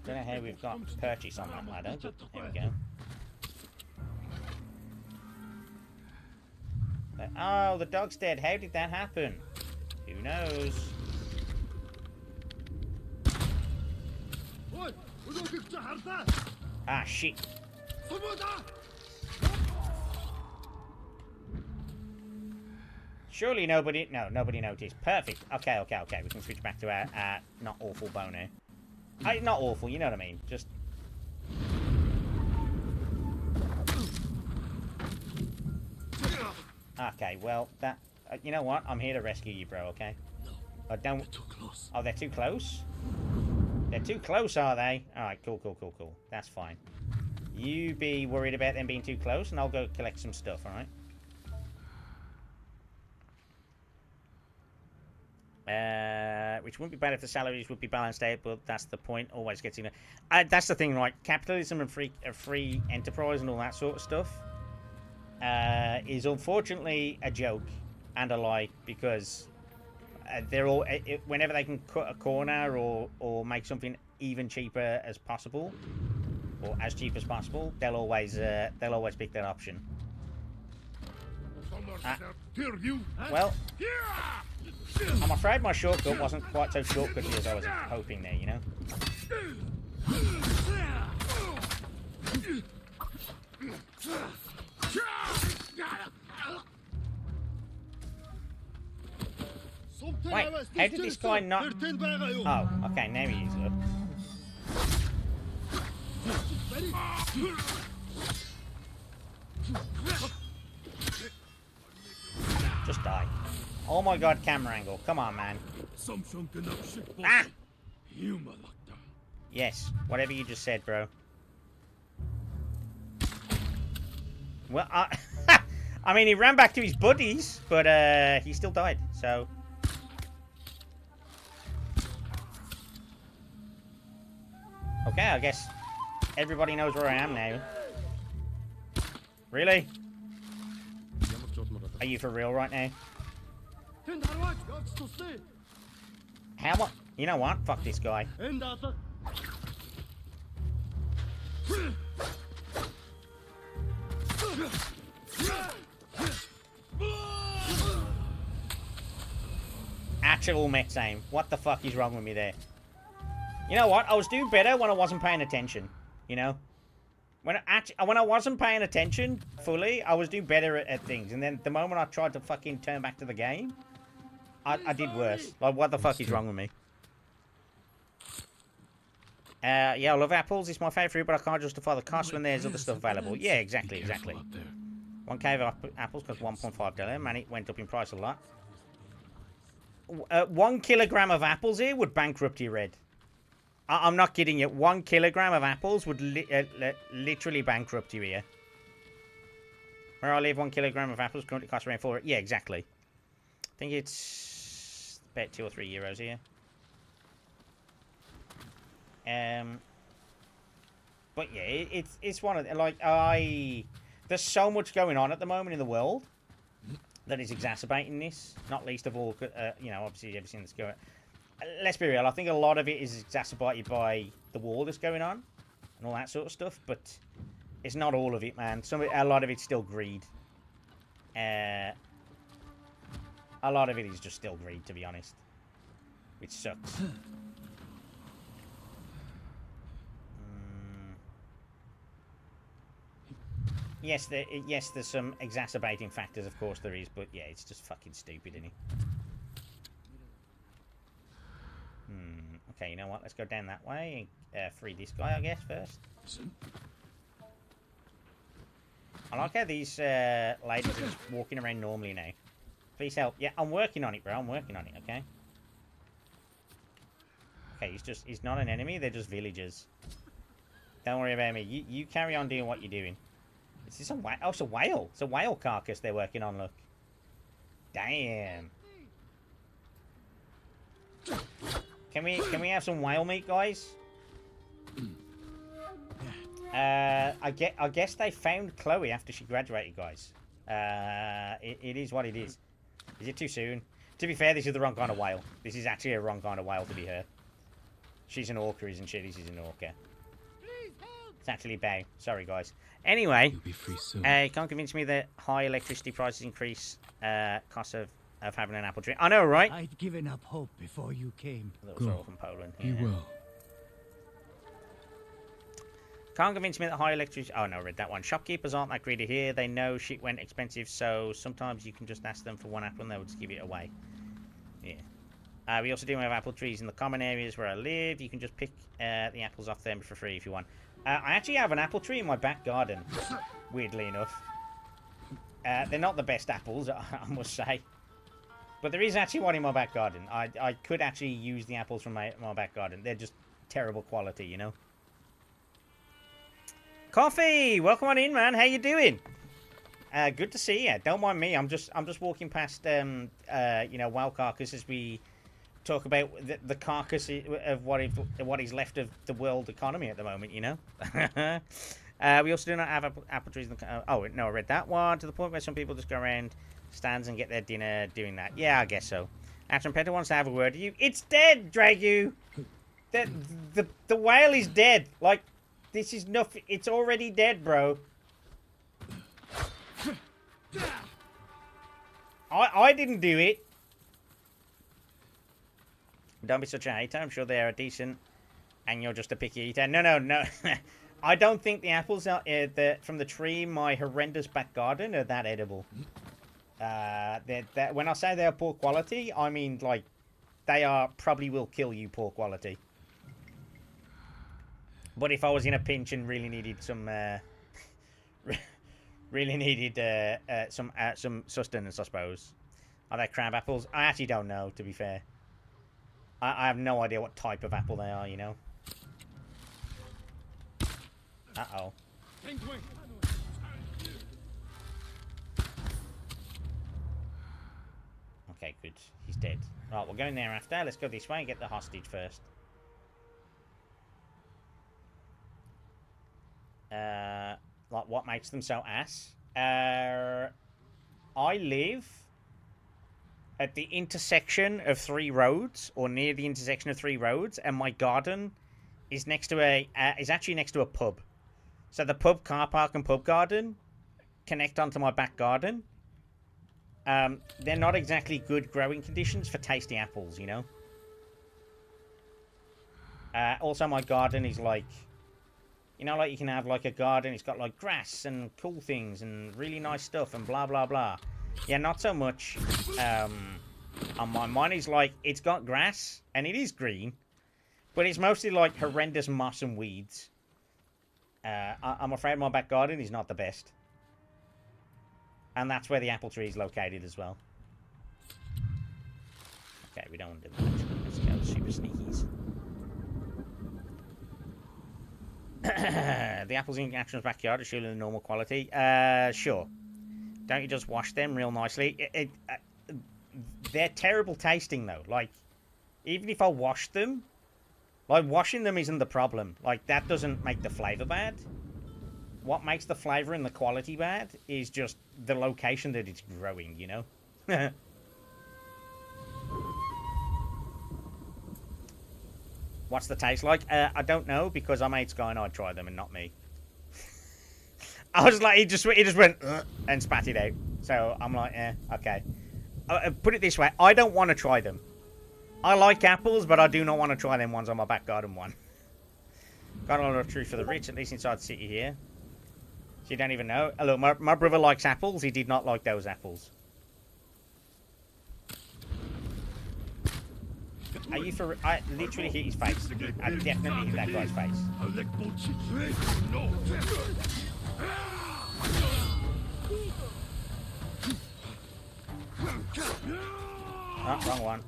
Don't know how we've got purchase on that ladder, but there we go. Oh, the dog's dead. How did that happen? Who knows? Ah, shit. Surely nobody noticed. Perfect. Okay. We can switch back to our not awful bow now. Not awful, you know what I mean. Just... Okay, well, that... you know what? I'm here to rescue you, bro, okay? I don't... They're too close. Oh, they're too close? They're too close, are they? Alright, cool. That's fine. You be worried about them being too close, and I'll go collect some stuff, alright? Which wouldn't be bad if the salaries would be balanced out, but that's the point. Always getting... that's the thing, right? Capitalism and free enterprise and all that sort of stuff is unfortunately a joke and a lie, because they're all... whenever they can cut a corner or make something even cheaper as possible, or as cheap as possible, they'll always pick that option. Well, I'm afraid my shortcut wasn't quite so shortcutty as I was hoping there, you know? Wait, how did this guy not... Oh, okay, now he is up. Just die. Oh my god, camera angle. Come on, man. Ah! Yes, whatever you just said, bro. Well, I mean, he ran back to his buddies, but he still died, so... Okay, I guess everybody knows where I am now. Really? Are you for real right now? How much? You know what? Fuck this guy. Actual mech aim. What the fuck is wrong with me there? You know what? I was doing better when I wasn't paying attention. You know? When I wasn't paying attention fully, I was doing better at things. And then the moment I tried to fucking turn back to the game, I did worse. Like, what the fuck is wrong with me? Yeah, I love apples. It's my favourite fruit, but I can't justify the cost when there's other stuff available. Yeah, exactly. 1k of apples cost $1.5. Man, it went up in price a lot. 1 kilogram of apples here would bankrupt you, Red. I'm not kidding you. 1 kilogram of apples would literally bankrupt you here. Where I live, 1 kilogram of apples currently costs around 4. Yeah, exactly. I think it's about 2 or 3 euros here. But yeah, it's one of the, like, there's so much going on at the moment in the world that is exacerbating this. Not least of all, you know, obviously everything that's going. Let's be real. I think a lot of it is exacerbated by the war that's going on and all that sort of stuff. But it's not all of it, man. A lot of it's still greed. A lot of it is just still greed, to be honest, which sucks. Yes, there's some exacerbating factors, of course there is, but yeah, it's just fucking stupid, isn't it? Okay, you know what? Let's go down that way and free this guy, I guess, first. I like how these ladies are just walking around normally now. Please help. Yeah, I'm working on it, bro. I'm working on it, okay? Okay, he's not an enemy. They're just villagers. Don't worry about me. You carry on doing what you're doing. Is this a whale? Oh, it's a whale. It's a whale carcass they're working on, look. Damn. Can we have some whale meat, guys? I guess they found Chloe after she graduated, guys. It is what it is. Is it too soon? To be fair, this is the wrong kind of whale. This is actually a wrong kind of whale to be her. She's an orca, isn't she? This is an orca. It's actually Bao. Sorry, guys. Anyway, You'll be free soon. You can't convince me that high electricity prices increase cost of having an apple tree. I know, right? I'd given up hope before you came. A little throw from Poland. Be well. Can't convince me that high electricity... Oh, no, I read that one. Shopkeepers aren't that greedy here. They know shit went expensive, so sometimes you can just ask them for one apple and they'll just give it away. Yeah. We also do have apple trees in the common areas where I live. You can just pick the apples off them for free if you want. I actually have an apple tree in my back garden, weirdly enough. They're not the best apples, I must say. But there is actually one in my back garden. I could actually use the apples from my back garden. They're just terrible quality, you know? Coffee! Welcome on in, man. How you doing? Good to see you. Don't mind me. I'm just walking past, you know, wild carcass as we talk about the carcass of what is left of the world economy at the moment, you know? We also do not have apple trees in the... Oh, no, I read that one. To the point where some people just go around stands and get their dinner doing that. Yeah, I guess so. Atrum Petter wants to have a word with you. It's dead, Dragu! The whale is dead. Like, this is nothing. It's already dead, bro. I didn't do it. Don't be such a hater. I'm sure they are decent, and you're just a picky eater. No. I don't think the apples are from the tree in my horrendous back garden are that edible. When I say they are poor quality, I mean like they are probably will kill you poor quality. But if I was in a pinch and really needed some, some sustenance, I suppose. Are they crab apples? I actually don't know, to be fair. I have no idea what type of apple they are, you know. Uh-oh. Okay, good. He's dead. Right, we're going there after. Let's go this way and get the hostage first. Like, what makes them so ass? I live at the intersection of 3 roads, or near the intersection of 3 roads, and my garden is next to is actually next to a pub. So the pub car park and pub garden connect onto my back garden. They're not exactly good growing conditions for tasty apples, you know. Also, my garden is like, you know, like you can have like a garden. It's got like grass and cool things and really nice stuff and blah blah blah. Yeah, not so much. On mine is like it's got grass and it is green, but it's mostly like horrendous moss and weeds. I'm afraid my back garden is not the best. And that's where the apple tree is located as well. Okay, we don't want to do that. Let's go super sneakies. The apples in Attrum's backyard are surely the normal quality. Sure. Don't you just wash them real nicely? They're terrible tasting, though. Like, even if I wash them, like, washing them isn't the problem. Like, that doesn't make the flavour bad. What makes the flavour and the quality bad is just the location that it's growing, you know? What's the taste like? I don't know, because I made Sky and I try them and not me. I was like, he just went and spat it out. So I'm like, okay. Put it this way, I don't want to try them. I like apples, but I do not want to try them ones on my back garden one. Got a lot of truth for the rich, at least inside the city here. So you don't even know. Look, my brother likes apples. He did not like those apples. Are you for... I literally hit his face. I definitely hit that guy's face. Oh, wrong one.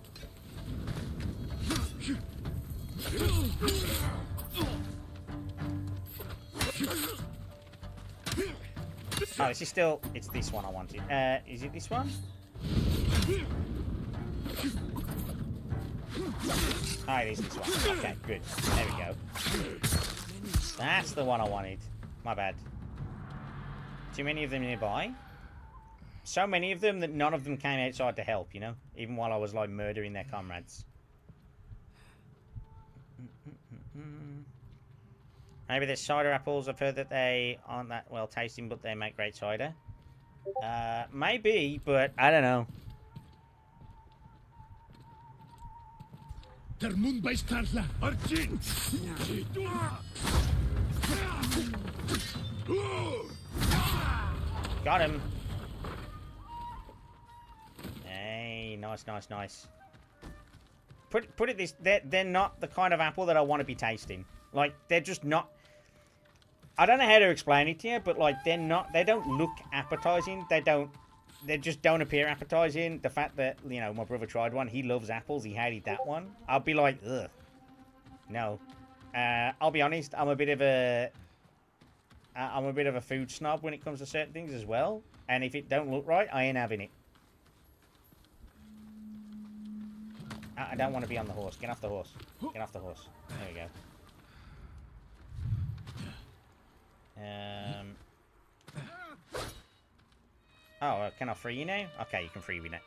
Oh, this is still... It's this one I wanted. Is it this one? Oh, it is this one. Okay, good. There we go. That's the one I wanted. My bad. Too many of them nearby. So many of them that none of them came outside to help, you know? Even while I was, like, murdering their comrades. Maybe they're cider apples. I've heard that they aren't that well tasting, but they make great cider. Maybe, but I don't know. Got him. Hey, nice, nice, nice. Put it this, they're not the kind of apple that I want to be tasting. Like, they're just not... I don't know how to explain it to you, but, like, they don't look appetizing. They just don't appear appetizing. The fact that, you know, my brother tried one, he loves apples, he hated that one. I'll be like, ugh. No. I'll be honest, I'm a bit of a food snob when it comes to certain things as well. And if it don't look right, I ain't having it. I don't want to be on the horse. Get off the horse. Get off the horse. There we go. Oh, can I free you now? Okay, you can free me now.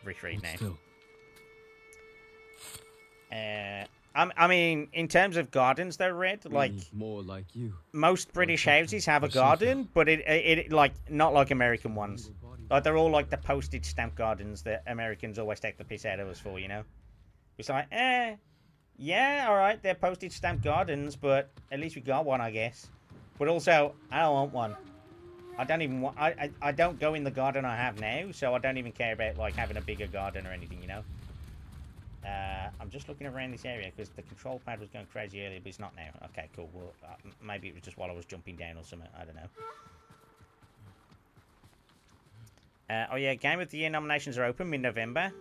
I mean, in terms of gardens, though, Red, like more like you. Most British houses have a garden, but it like not like American ones. Like, they're all like the postage stamp gardens that Americans always take the piss out of us for, you know? It's like, yeah, alright, they're postage stamp gardens, but at least we got one, I guess. But also, I don't want one. I don't even want... I don't go in the garden I have now, so I don't even care about, like, having a bigger garden or anything, you know? I'm just looking around this area because the control pad was going crazy earlier, but it's not now. Okay, cool. Well, maybe it was just while I was jumping down or something. I don't know. Oh, yeah, Game of the Year nominations are open mid-November.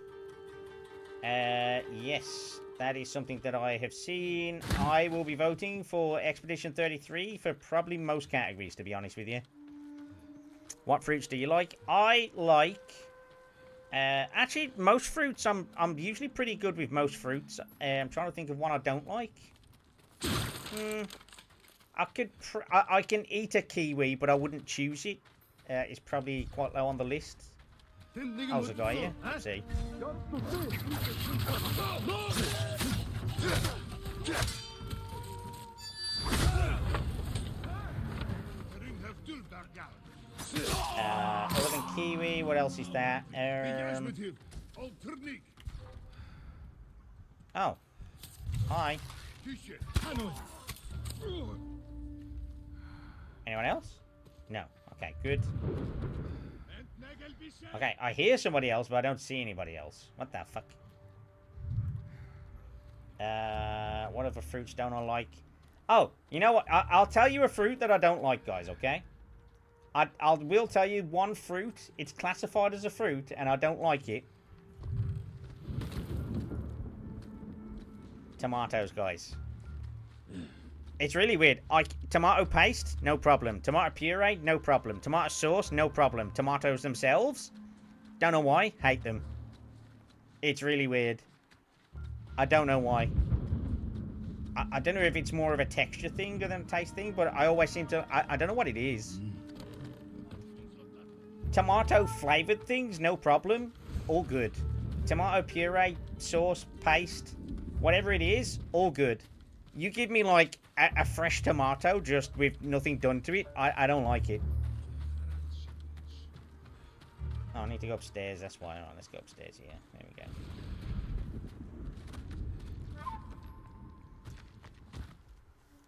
Yes, that is something that I have seen. I will be voting for Expedition 33 for probably most categories, to be honest with you. What fruits do you like? I like... actually, most fruits, I'm usually pretty good with most fruits. I'm trying to think of one I don't like. I can eat a kiwi, but I wouldn't choose it. It's probably quite low on the list. How's the guy here? Let's see. Other than kiwi, what else is that? Oh. Hi. Anyone else? No. Okay, good. Okay, I hear somebody else, but I don't see anybody else. What the fuck? What other fruits don't I like? Oh, you know what? I'll tell you a fruit that I don't like, guys, okay? I will tell you one fruit. It's classified as a fruit, and I don't like it. Tomatoes, guys. It's really weird. Tomato paste, no problem. Tomato puree, no problem. Tomato sauce, no problem. Tomatoes themselves, don't know why. Hate them. It's really weird. I don't know why. I don't know if it's more of a texture thing than a taste thing, but I always seem to... I don't know what it is. Tomato flavored things, no problem. All good. Tomato puree, sauce, paste, whatever it is, all good. You give me, like, a fresh tomato just with nothing done to it, I don't like it. Oh, I need to go upstairs, that's why. Alright, let's go upstairs here. There we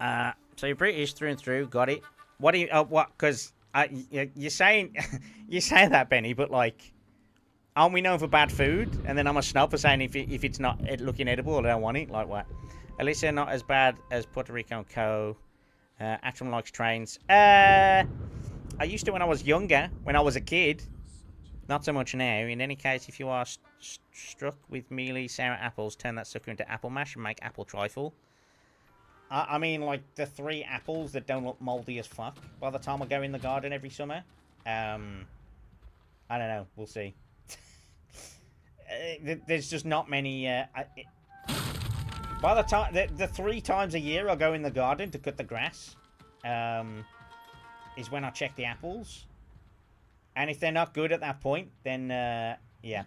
go. So you're British through and through, got it. What do you... what? Because you're saying... you say that, Benny, but, like... Aren't we known for bad food? And then I'm a snob for saying if it's not looking edible, I don't want it. Like what? Alicia, not as bad as Puerto Rico and Co. Atrum likes trains. I used to when I was younger, when I was a kid. Not so much now. In any case, if you are struck with mealy sour apples, turn that sucker into apple mash and make apple trifle. I mean, like, the 3 apples that don't look mouldy as fuck by the time I go in the garden every summer. I don't know. We'll see. There's just not many... by the time... The 3 times a year I go in the garden to cut the grass, is when I check the apples. And if they're not good at that point, then, yeah.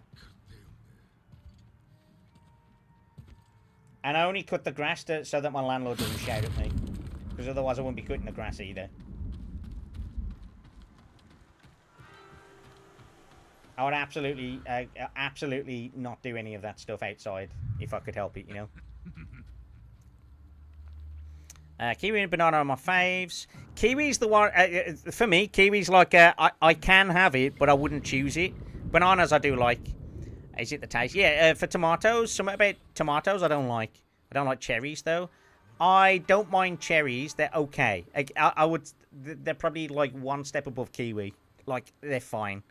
And I only cut the grass so that my landlord doesn't shout at me. Because otherwise I wouldn't be cutting the grass either. I would absolutely not do any of that stuff outside if I could help it, you know. Kiwi and banana are my faves. Kiwi's the one, for me, kiwi's like, I can have it, but I wouldn't choose it. Bananas I do like. Is it the taste? Yeah, for tomatoes, something about tomatoes I don't like. I don't like cherries, though. I don't mind cherries. They're okay. I would, they're probably like 1 step above kiwi. Like, they're fine.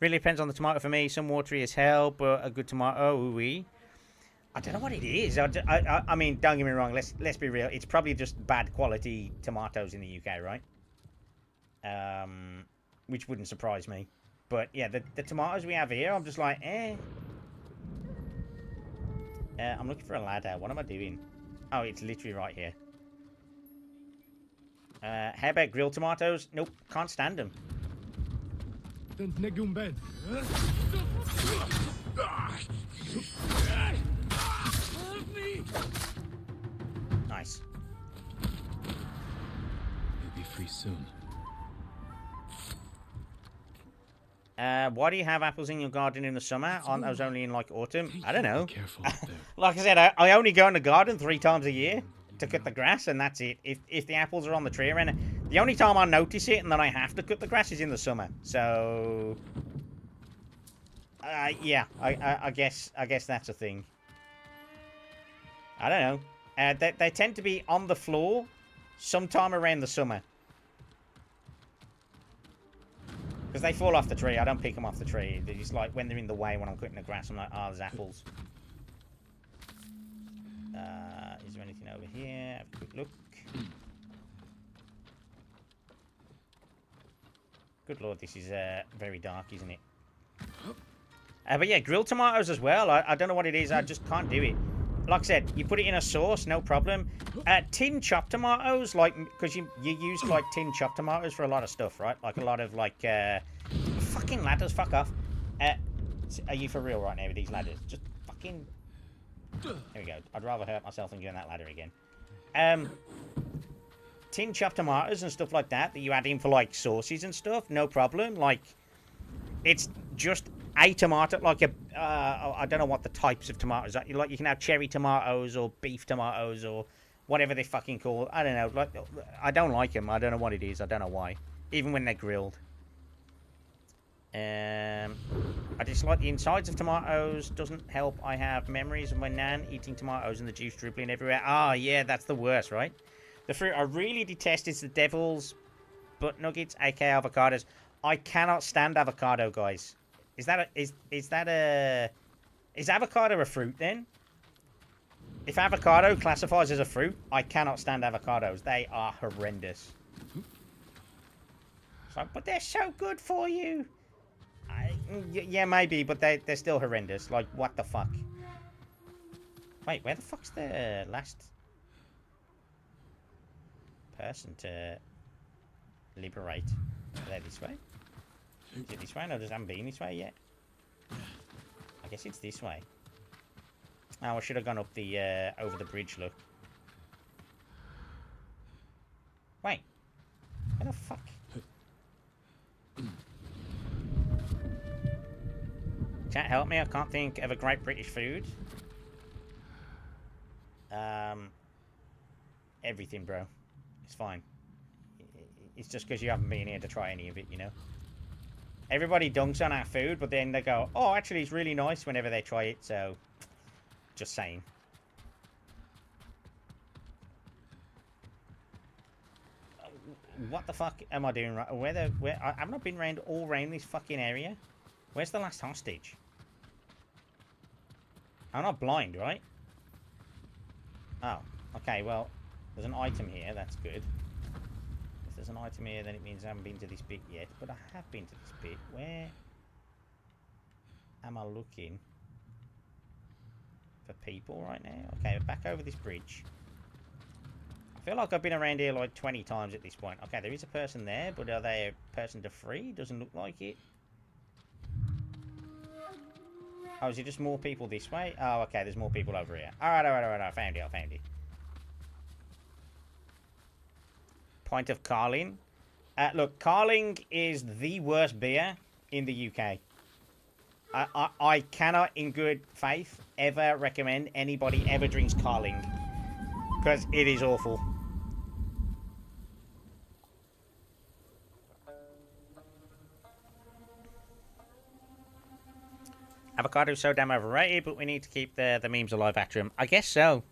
Really depends on the tomato for me. Some watery as hell, but a good tomato, ooh-wee. I don't know what it is. I mean, don't get me wrong. Let's be real. It's probably just bad quality tomatoes in the UK, right? Which wouldn't surprise me. But yeah, the tomatoes we have here, I'm just like, eh. I'm looking for a ladder. What am I doing? Oh, it's literally right here. How about grilled tomatoes? Nope, can't stand them. Nice. You'll be free soon. Why do you have apples in your garden in the summer? Aren't those only in, like, autumn? I don't know. Be careful up there. Like I said, I only go in the garden 3 times a year to cut the grass, and that's it. If the apples are on the tree around, the only time I notice it and then I have to cut the grass is in the summer. So, yeah, I guess that's a thing. I don't know. They tend to be on the floor sometime around the summer. Because they fall off the tree. I don't pick them off the tree. They're just like, when they're in the way when I'm cutting the grass, I'm like, oh, there's apples. Is there anything over here? Have a quick look. Good lord, this is very dark, isn't it? But yeah, grilled tomatoes as well. I don't know what it is. I just can't do it. Like I said, you put it in a sauce, no problem. Tin chopped tomatoes, like, because you use, like, tin chopped tomatoes for a lot of stuff, right? Like, a lot of, like, fucking ladders, fuck off. Are you for real right now with these ladders? Just fucking... There we go. I'd rather hurt myself than go on that ladder again. Tin chopped tomatoes and stuff like that you add in for, like, sauces and stuff, no problem. Like, it's just a tomato, like a... I don't know what the types of tomatoes are. Like, you can have cherry tomatoes or beef tomatoes or whatever they fucking call. I don't know. Like, I don't like them. I don't know what it is. I don't know why. Even when they're grilled. I dislike the insides of tomatoes. Doesn't help. I have memories of my nan eating tomatoes and the juice dribbling everywhere. Ah, yeah, that's the worst, right? The fruit I really detest is the devil's butt nuggets, aka avocados. I cannot stand avocado, guys. Is avocado a fruit then? If avocado classifies as a fruit, I cannot stand avocados. They are horrendous. So, but they're so good for you. Yeah, maybe, but they're still horrendous. Like, what the fuck? Wait, where the fuck's the last person to liberate? Is that this way? Is it this way? No, just haven't been this way yet. I guess it's this way. Oh, I should have gone up the over the bridge. Look. Wait. Where the fuck? Can't help me. I can't think of a great British food. Everything, bro. It's fine. It's just because you haven't been here to try any of it, you know. Everybody dunks on our food, but then they go, oh, actually, it's really nice whenever they try it, so... Just saying. What the fuck am I doing right? I've not been around all around this fucking area. Where's the last hostage? I'm not blind, right? Oh, okay, well, there's an item here, that's good. If there's an item here, then it means I haven't been to this bit yet. But I have been to this bit. Where am I looking for people right now? Okay, back over this bridge. I feel like I've been around here like 20 times at this point. Okay, there is a person there, but are they a person to free? Doesn't look like it. Oh, is it just more people this way? Oh, okay, there's more people over here. Alright, I found it, Point of Carling. Look, Carling is the worst beer in the UK. I cannot, in good faith, ever recommend anybody ever drinks Carling. Because it is awful. Avocado's so damn overrated, but we need to keep the memes alive, Atrum. I guess so.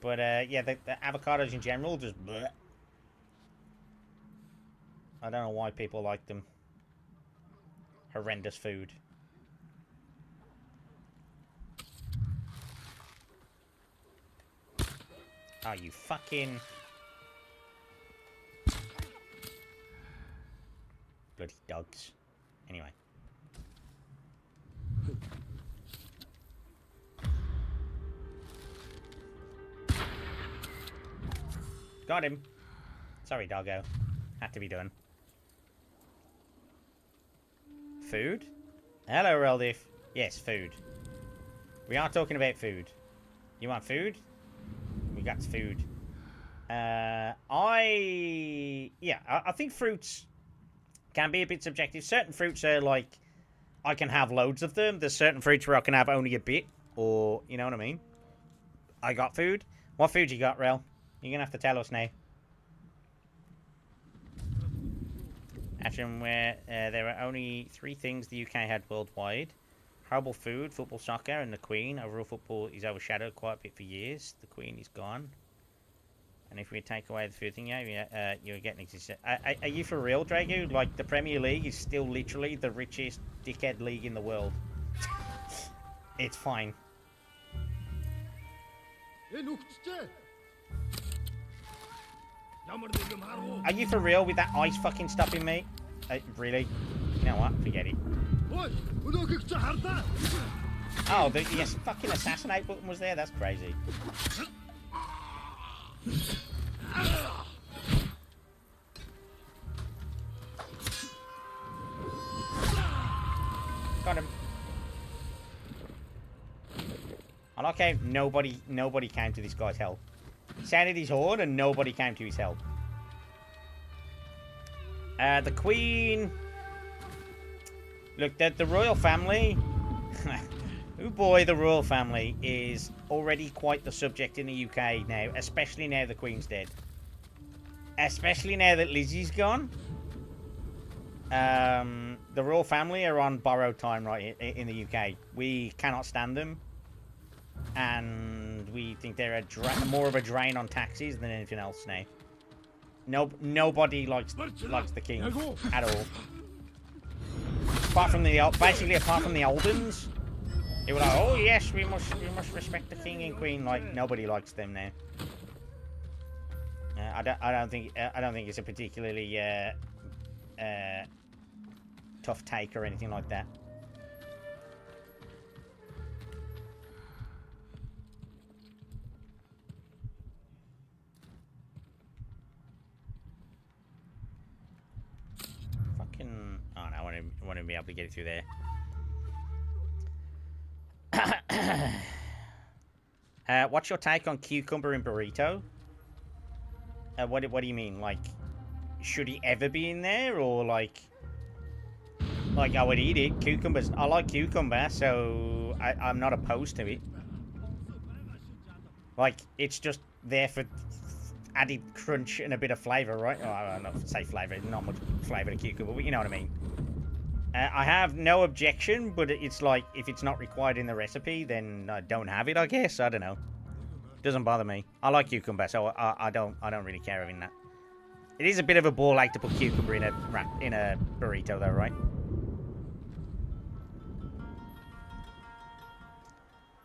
But, yeah, the avocados in general just... bleh. I don't know why people like them. Horrendous food. Oh, you fucking... Bloody dogs. Anyway. Got him. Sorry, doggo. Had to be done. Food? Hello, Reldiff. Yes, food. We are talking about food. You want food? We got food. I think fruits can be a bit subjective. Certain fruits are like, I can have loads of them. There's certain fruits where I can have only a bit, or, you know what I mean? I got food. What food you got, Rel? You're going to have to tell us now. Atrum, where there are only 3 things the UK had worldwide. Horrible food, football, soccer, and the Queen. Overall, football is overshadowed quite a bit for years. The Queen is gone. And if we take away the food thing, yeah, you're getting... Are you for real, Drago? Like, the Premier League is still literally the richest dickhead league in the world. It's fine. Are you for real with that ice fucking stopping me? Really? You know what? Forget it. Oh, the yes, fucking assassinate button was there? That's crazy. Got him. I like how nobody came to this guy's help. He sounded his horn and nobody came to his help. The Queen... Look, the royal family... Oh boy, the royal family is already quite the subject in the UK now. Especially now the Queen's dead. Especially now that Lizzie's gone. The royal family are on borrowed time right in the UK. We cannot stand them. And we think they're more of a drain on taxes than anything else now. Nobody likes the king at all. Apart from the Oldens, they were like, oh yes, we must respect the king and queen. Like nobody likes them now. I don't think it's a particularly tough take or anything like that. Fucking... Oh no, I want to be able to get it through there. What's your take on cucumber in burrito? What do you mean? Like, should he ever be in there, or like I would eat it? Cucumbers, I like cucumber, so I'm not opposed to it. Like, it's just there for added crunch and a bit of flavour, right? Oh, I don't know if I say flavour, not much flavour to cucumber, but you know what I mean. I have no objection, but it's like, if it's not required in the recipe, then I don't have it, I guess. I don't know. Doesn't bother me. I like cucumber, so I don't really care in that. It is a bit of a ball ache to put cucumber in a burrito, though, right?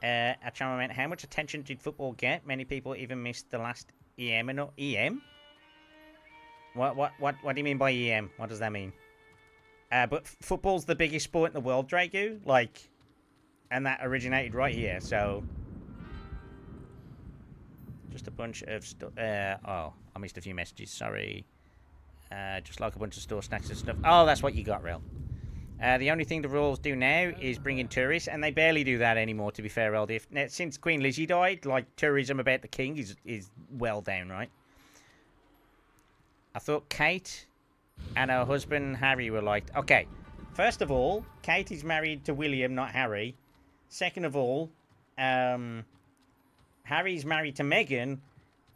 Atrum, how much attention did football get? Many people even missed the last EM and not EM. What do you mean by EM? What does that mean? But football's the biggest sport in the world, Dragu. Like, and that originated right here. So, just a bunch of stuff. Oh, I missed a few messages. Sorry. Just like a bunch of store snacks and stuff. Oh, that's what you got, Real. The only thing the rules do now is bring in tourists, and they barely do that anymore, to be fair, Eldif. Since Queen Lizzie died, like, tourism about the king is well down, right? I thought Kate and her husband, Harry, were like... Okay, first of all, Kate is married to William, not Harry. Second of all, Harry's married to Meghan,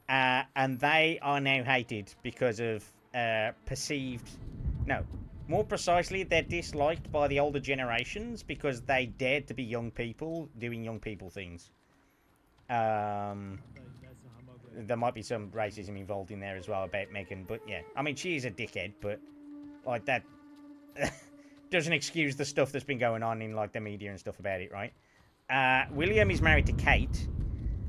and they are now hated because of perceived... No. More precisely, they're disliked by the older generations because they dared to be young people doing young people things. There might be some racism involved in there as well about Meghan, but yeah. I mean, she is a dickhead, but like that doesn't excuse the stuff that's been going on in like the media and stuff about it, right? William is married to Kate.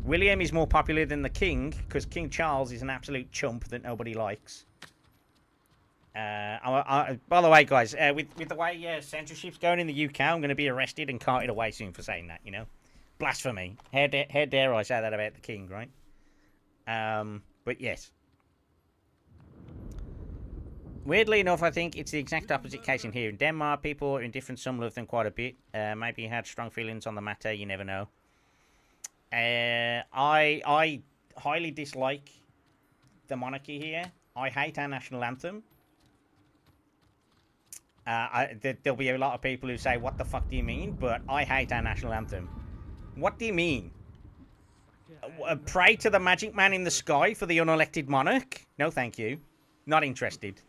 William is more popular than the king because King Charles is an absolute chump that nobody likes. By the way, guys, with the way censorship's going in the UK, I'm going to be arrested and carted away soon for saying that, you know? Blasphemy. How dare I say that about the king, right? But yes. Weirdly enough, I think it's the exact opposite case in here. In Denmark, people are indifferent, some love them quite a bit. Maybe you had strong feelings on the matter, you never know. I highly dislike the monarchy here. I hate our national anthem. There'll be a lot of people who say, what the fuck do you mean? But I hate our national anthem. What do you mean? Pray to the magic man in the sky for the unelected monarch? No, thank you. Not interested.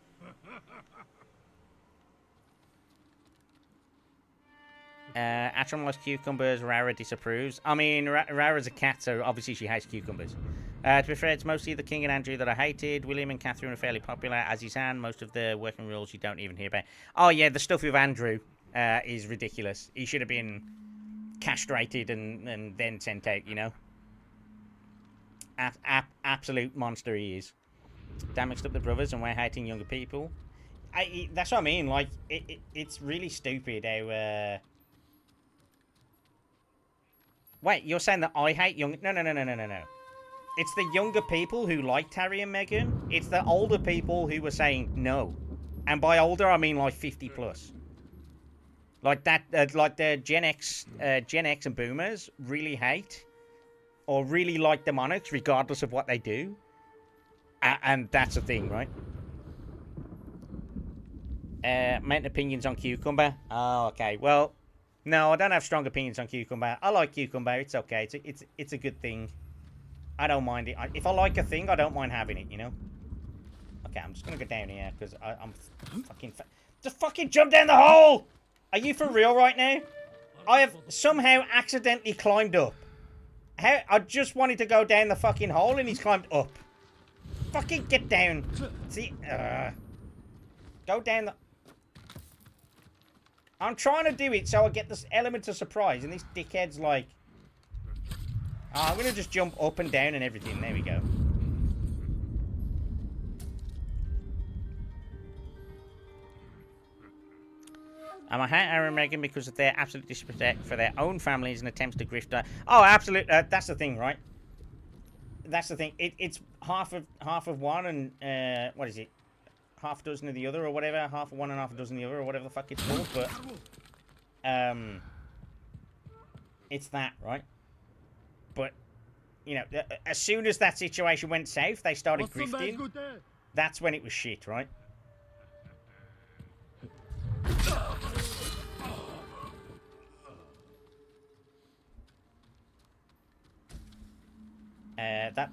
Atrum likes cucumbers. Rara disapproves. I mean, Rara's a cat, so obviously she hates cucumbers. To be fair, it's mostly the King and Andrew that I hated. William and Catherine are fairly popular, as is Anne. Most of the working rules you don't even hear about. Oh, yeah, the stuff with Andrew is ridiculous. He should have been castrated and then sent out, you know? Absolute monster he is. Damn mixed up the brothers and we're hating younger people. That's what I mean. Like, it's really stupid how... Wait, you're saying that I hate young... No. It's the younger people who liked Harry and Meghan. It's the older people who were saying no. And by older, I mean like 50 plus. Like that, like the Gen X and Boomers really hate or really like the monarchs, regardless of what they do. And that's the thing, right? Meant opinions on cucumber. Oh, okay. Well, no, I don't have strong opinions on cucumber. I like cucumber. It's okay. It's a good thing. I don't mind it. If I like a thing, I don't mind having it, you know? Okay, I'm just going to go down here because I'm fucking... Just fucking jump down the hole! Are you for real right now? I have somehow accidentally climbed up. I just wanted to go down the fucking hole and he's climbed up. Fucking get down. See? Go down the... I'm trying to do it so I get this element of surprise and this dickhead's like... Oh, I'm going to just jump up and down and everything. There we go. I hate Aaron and Meghan because of their absolute disrespect for their own families and attempts to grift. Oh, absolutely. That's the thing, right? That's the thing. It's half of one and what is it? Half a dozen of the other or whatever. Half of one and half a dozen of the other or whatever the fuck it's called. But it's that, right? But you know, as soon as that situation went south, they started grifting. That's when it was shit, right?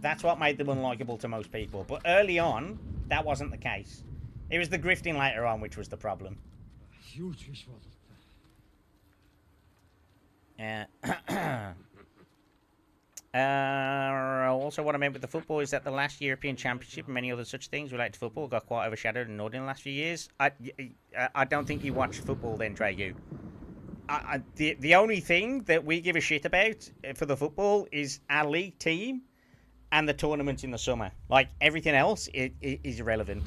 That's what made them unlikable to most people. But early on, that wasn't the case. It was the grifting later on which was the problem. Also, what I meant with the football is that the last European Championship and many other such things related to football got quite overshadowed and ignored in the last few years. I don't think you watched football then, Traegu. The only thing that we give a shit about for the football is our league team and the tournaments in the summer. Like, everything else is irrelevant.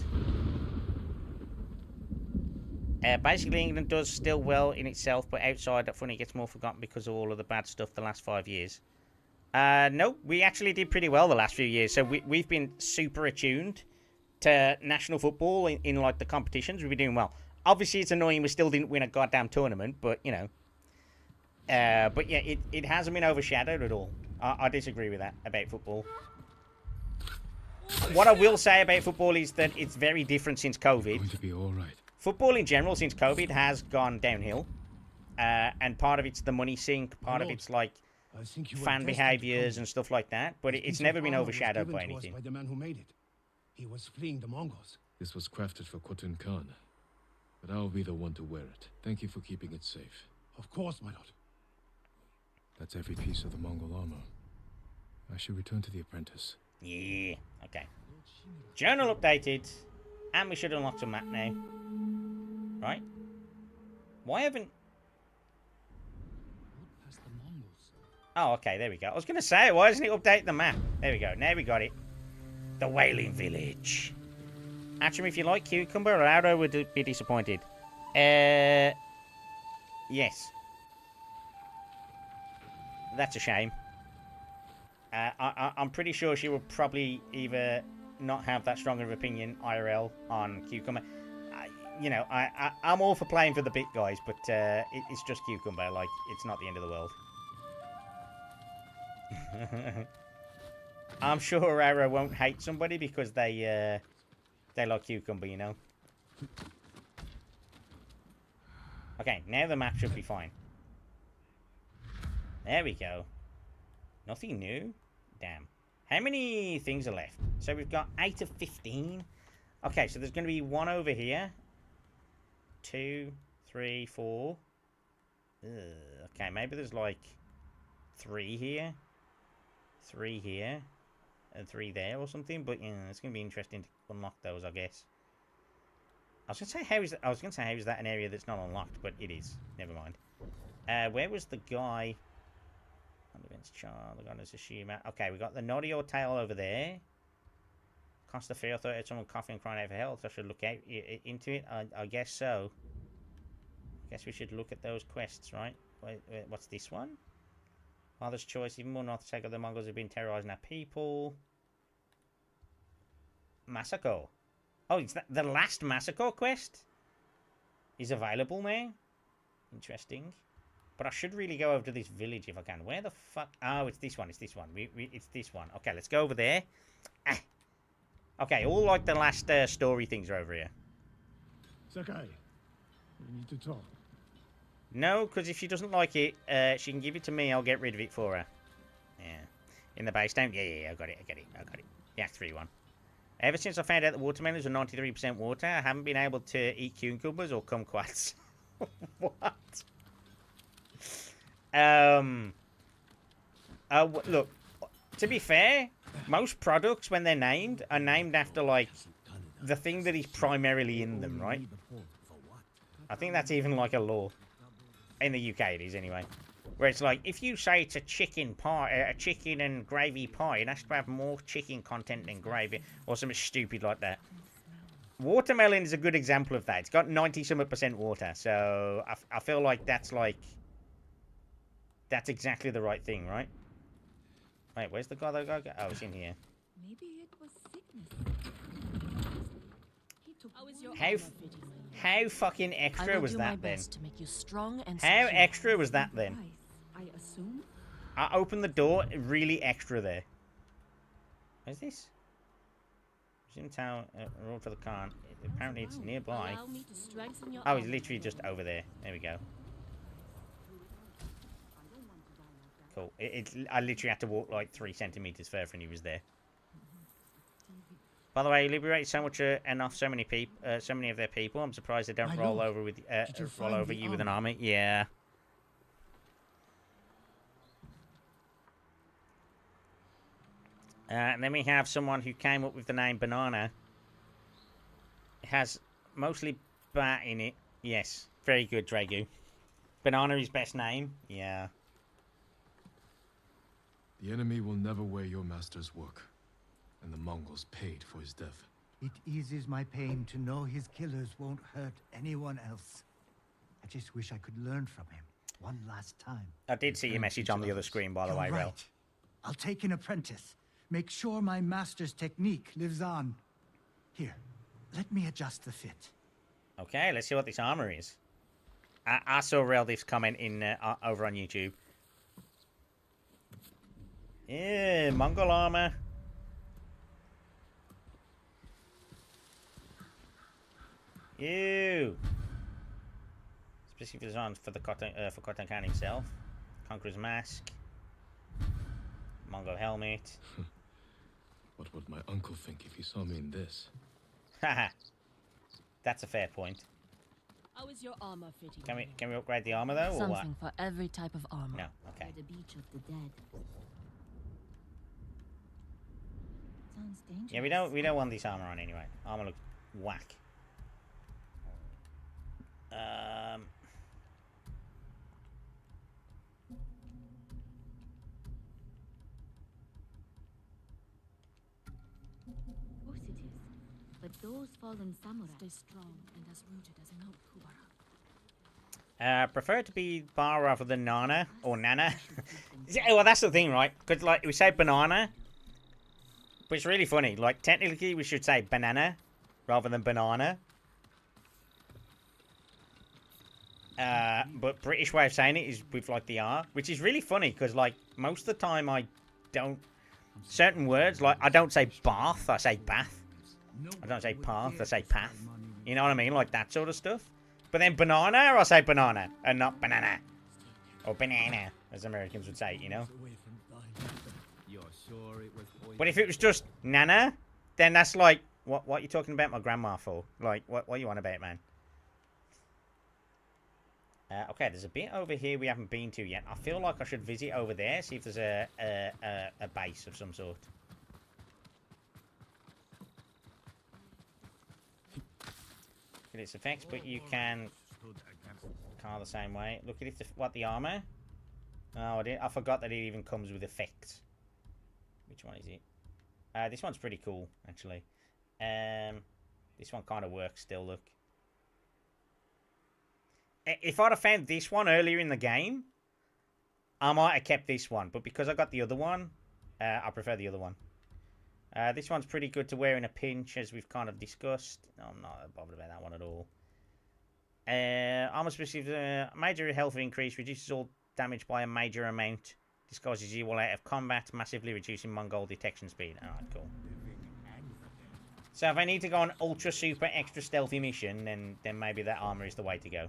Basically, England does still well in itself, but outside that funny gets more forgotten because of all of the bad stuff the last 5 years. No, we actually did pretty well the last few years. So we've been super attuned to national football in like the competitions. We've been doing well. Obviously, it's annoying we still didn't win a goddamn tournament, but, you know. But, yeah, it hasn't been overshadowed at all. I disagree with that about football. What I will say about football is that it's very different since COVID. Going to be all right. Football in general since COVID has gone downhill. And part of it's the money sink, part of it's, like, fan behaviours and stuff like that. But it's never been overshadowed by anything. By the man who made it. He was fleeing the Mongols. This was crafted for Khotun Khan, but I'll be the one to wear it. Thank you for keeping it safe. Of course, my lord. That's every piece of the Mongol armor. I should return to the apprentice. Yeah, okay. Journal updated. And we should unlock some map now. Right? Why haven't... Oh, okay, there we go. I was going to say, why doesn't it update the map? There we go. Now we got it. The Whaling Village. Atrum, if you like cucumber, Lauro would be disappointed. Yes. That's a shame. I'm pretty sure she would probably either not have that strong of an opinion IRL on cucumber. You know, I'm all for playing for the bit guys, but it's just cucumber. Like, it's not the end of the world. I'm sure Rara won't hate somebody because they like cucumber, you know. Okay, now the map should be fine. There we go. Nothing new? Damn. How many things are left? So we've got 8 of 15. Okay, so there's going to be 1 over here. 2, 3, 4. Ugh, okay, maybe there's like 3 here. 3 here. And 3 there or something. But, yeah, it's going to be interesting to unlock those, I guess. I was gonna say how is that an area that's not unlocked, but it is. Never mind. Where was the guy? On against Char, the guy in Tsushima. Okay, we got the Naughty or Tail over there. Cost of fear. I thought I had someone coughing and crying out for help. So I should look out into it. I guess so. I guess we should look at those quests, right? Wait, what's this one? Father's choice. Even more north to take out the Mongols have been terrorizing our people. Masako. Oh, it's the last Massacre quest is available now. Interesting. But I should really go over to this village if I can. Where the fuck? Oh, it's this one. It's this one. It's this one. Okay, let's go over there. Ah. Okay, all like the last story things are over here. Sakai, we need to talk. No, because if she doesn't like it, she can give it to me. I'll get rid of it for her. Yeah. In the base down. Yeah, I got it. The Act 3 one. Ever since I found out that watermelons are 93% water, I haven't been able to eat cucumbers or kumquats. What? Look, to be fair, most products, when they're named, are named after, like, the thing that is primarily in them, right? I think that's even, like, a law. In the UK it is, anyway. Where it's like, if you say it's a chicken pie, a chicken and gravy pie, it has to have more chicken content than gravy, or something stupid like that. Watermelon is a good example of that. It's got 90-something% water, so I feel like that's exactly the right thing, right? Wait, where's the guy that got? Oh, it's in here. Maybe it was sickness. How fucking extra was that then? To make you strong and How secure. extra was that then? I assume. I opened the door, really extra there. Where's this? Resume town, road for the car. Apparently it's nearby. Allow me to strengthen your Oh, it's armor. literally just over there. There we go. Cool. I literally had to walk like 3 centimeters further and he was there. By the way, you liberated so much enough, so many of their people. I'm surprised they don't roll over with roll over you with an army. Yeah. And then we have someone who came up with the name Banana. It has mostly bat in it. Yes, very good, Dragu. Banana is best name. Yeah. The enemy will never wear your master's work, and the Mongols paid for his death. It eases my pain to know his killers won't hurt anyone else. I just wish I could learn from him one last time. I did see your message on the other screen, by the way, You're Rel. right. I'll take an apprentice. Make sure my master's technique lives on. Here, let me adjust the fit. Okay, let's see what this armor is. I saw Rel this comment in over on YouTube. Yeah, Mongol armor. Ew. Specifically designed for the Cotton Khan himself. Conqueror's mask. Mongol helmet. What would my uncle think if he saw me in this? Haha. That's a fair point. How is your armor fitting? Can we upgrade the armor though, or what? Something for every type of armor. No. Okay. By the beach of the dead. Sounds dangerous. Yeah, we don't want this armor on anyway. Armor looks whack. Of course it is. But those fallen samurai Stay strong and as rooted as Mount Kubara. Prefer to be bar rather than Nana or Nana. Yeah, well, that's the thing, right? Because like we say banana, but it's really funny. Like technically, we should say banana rather than banana. But British way of saying it is with like the R, which is really funny because like most of the time I don't certain words like I don't say bath, I say bath. I don't say path, I say path. You know what I mean? Like that sort of stuff. But then banana, or I say banana, and not banana. Or banana, as Americans would say, you know? But if it was just nana, then that's like, what are you talking about my grandma for? Like, what are you on about, man? Okay, there's a bit over here we haven't been to yet. I feel like I should visit over there, see if there's a base of some sort. Get its effects, but you can car the same way. Look at what the armor. Oh, I forgot that it even comes with effects. Which one is it? This one's pretty cool, actually. This one kind of works still. Look. If I'd have found this one earlier in the game, I might have kept this one. But because I got the other one, I prefer the other one. This one's pretty good to wear in a pinch, as we've kind of discussed. No, I'm not bothered about that one at all. Armor specific, major health increase, reduces all damage by a major amount, disguises you while out of combat, massively reducing Mongol detection speed. Alright, cool. So if I need to go on ultra super extra stealthy mission, then maybe that armor is the way to go.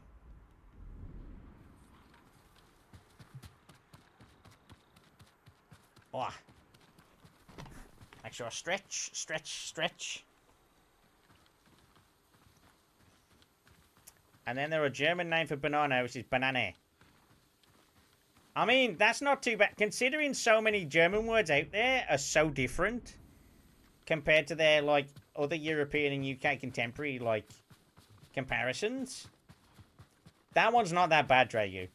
Oh. Make sure I stretch. And then there are a German name for banana, which is banane. I mean, that's not too bad. Considering so many German words out there are so different compared to their, like, other European and UK contemporary, like, comparisons. That one's not that bad, Dragu.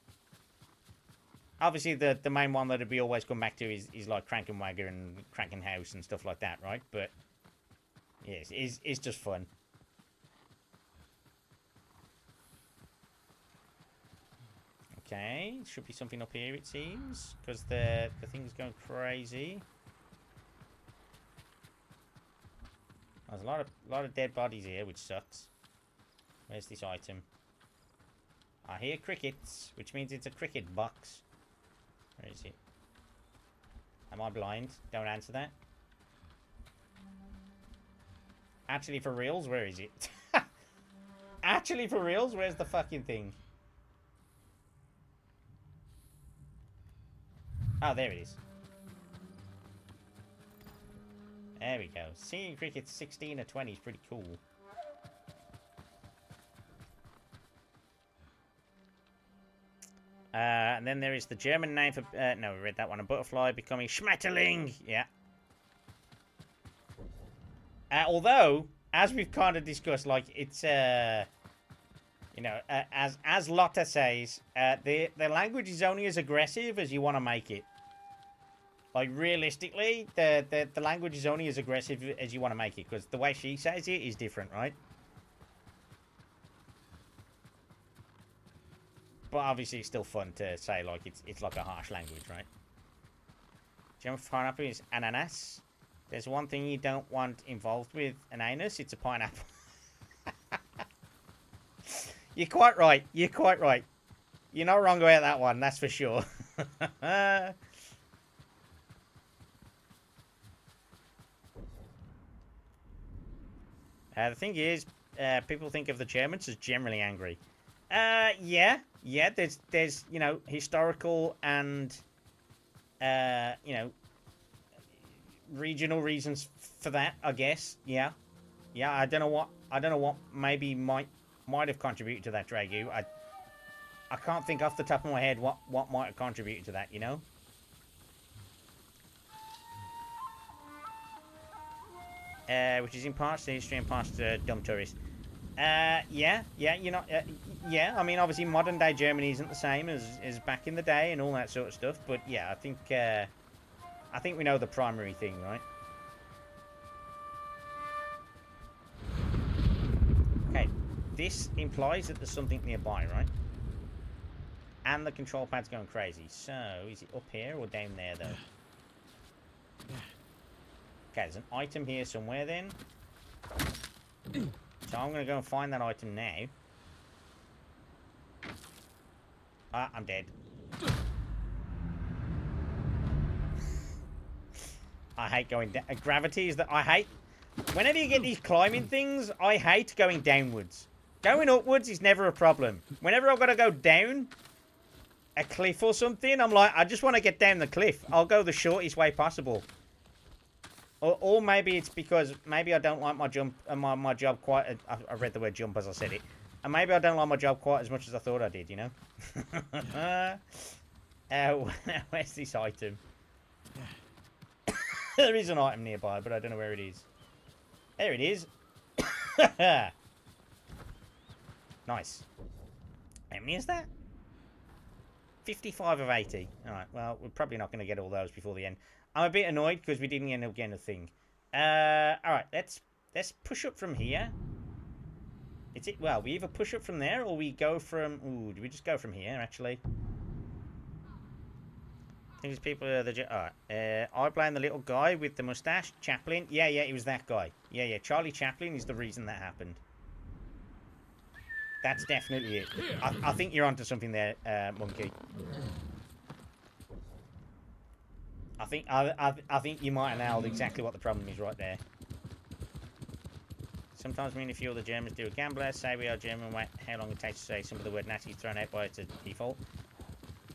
Obviously, the main one that we always come back to is like Krankenwagen and Krankenhaus and stuff like that, right? But, yes, it's just fun. Okay, should be something up here, it seems, because the thing's going crazy. There's a lot of dead bodies here, which sucks. Where's this item? I hear crickets, which means it's a cricket box. Where is it? Am I blind? Don't answer that. Actually, for reals, where is it? Actually, for reals, where's the fucking thing? Oh, there it is. There we go. Seeing cricket 16 or 20 is pretty cool. And then there is the German name for... no, we read that one. A butterfly becoming Schmetterling. Yeah. Although, as we've kind of discussed, like, it's... you know, as Lotta says, the language is only as aggressive as you want to make it. Like, realistically, the language is only as aggressive as you want to make it, because the way she says it is different, right? But obviously it's still fun to say, like, it's like a harsh language, right? German pineapple is ananas. There's one thing you don't want involved with an anus, it's a pineapple. You're quite right. You're quite right. You're not wrong about that one, that's for sure. The thing is, people think of the Germans as generally angry. Yeah, there's you know, historical and you know, regional reasons for that, I guess. Yeah, I don't know what maybe might have contributed to that, Dragu. I can't think off the top of my head what might have contributed to that, you know. Which is in parts to history and parts to dumb tourists. Yeah, you know, yeah. I mean, obviously, modern day Germany isn't the same as back in the day and all that sort of stuff. But yeah, I think we know the primary thing, right? Okay, this implies that there's something nearby, right? And the control pad's going crazy. So, is it up here or down there, though? Okay, there's an item here somewhere then. So I'm going to go and find that item now. Ah, I'm dead. I hate going down. Gravity is that I hate... Whenever you get these climbing things, I hate going downwards. Going upwards is never a problem. Whenever I've got to go down a cliff or something, I'm like, I just want to get down the cliff. I'll go the shortest way possible. Or maybe it's because maybe I don't like my jump, my job quite. I read the word jump as I said it, and maybe I don't like my job quite as much as I thought I did. You know. Where's this item? There is an item nearby, but I don't know where it is. There it is. Nice. How many is that? 55 of 80. Alright, well, we're probably not going to get all those before the end. I'm a bit annoyed because we didn't end up getting a thing. Alright, let's push up from here. It's it. Well, we either push up from there or we go from... Ooh, do we just go from here, actually? I think these people are the... Alright, I blame the little guy with the mustache. Chaplin. Yeah, it was that guy. Yeah, Charlie Chaplin is the reason that happened. That's definitely it. I think you're onto something there, Monkey. I think you might have nailed exactly what the problem is right there. Sometimes me and a few other Germans do a gambler. Say we are German. Wait, how long it takes to say some of the word Nazi thrown out by its default.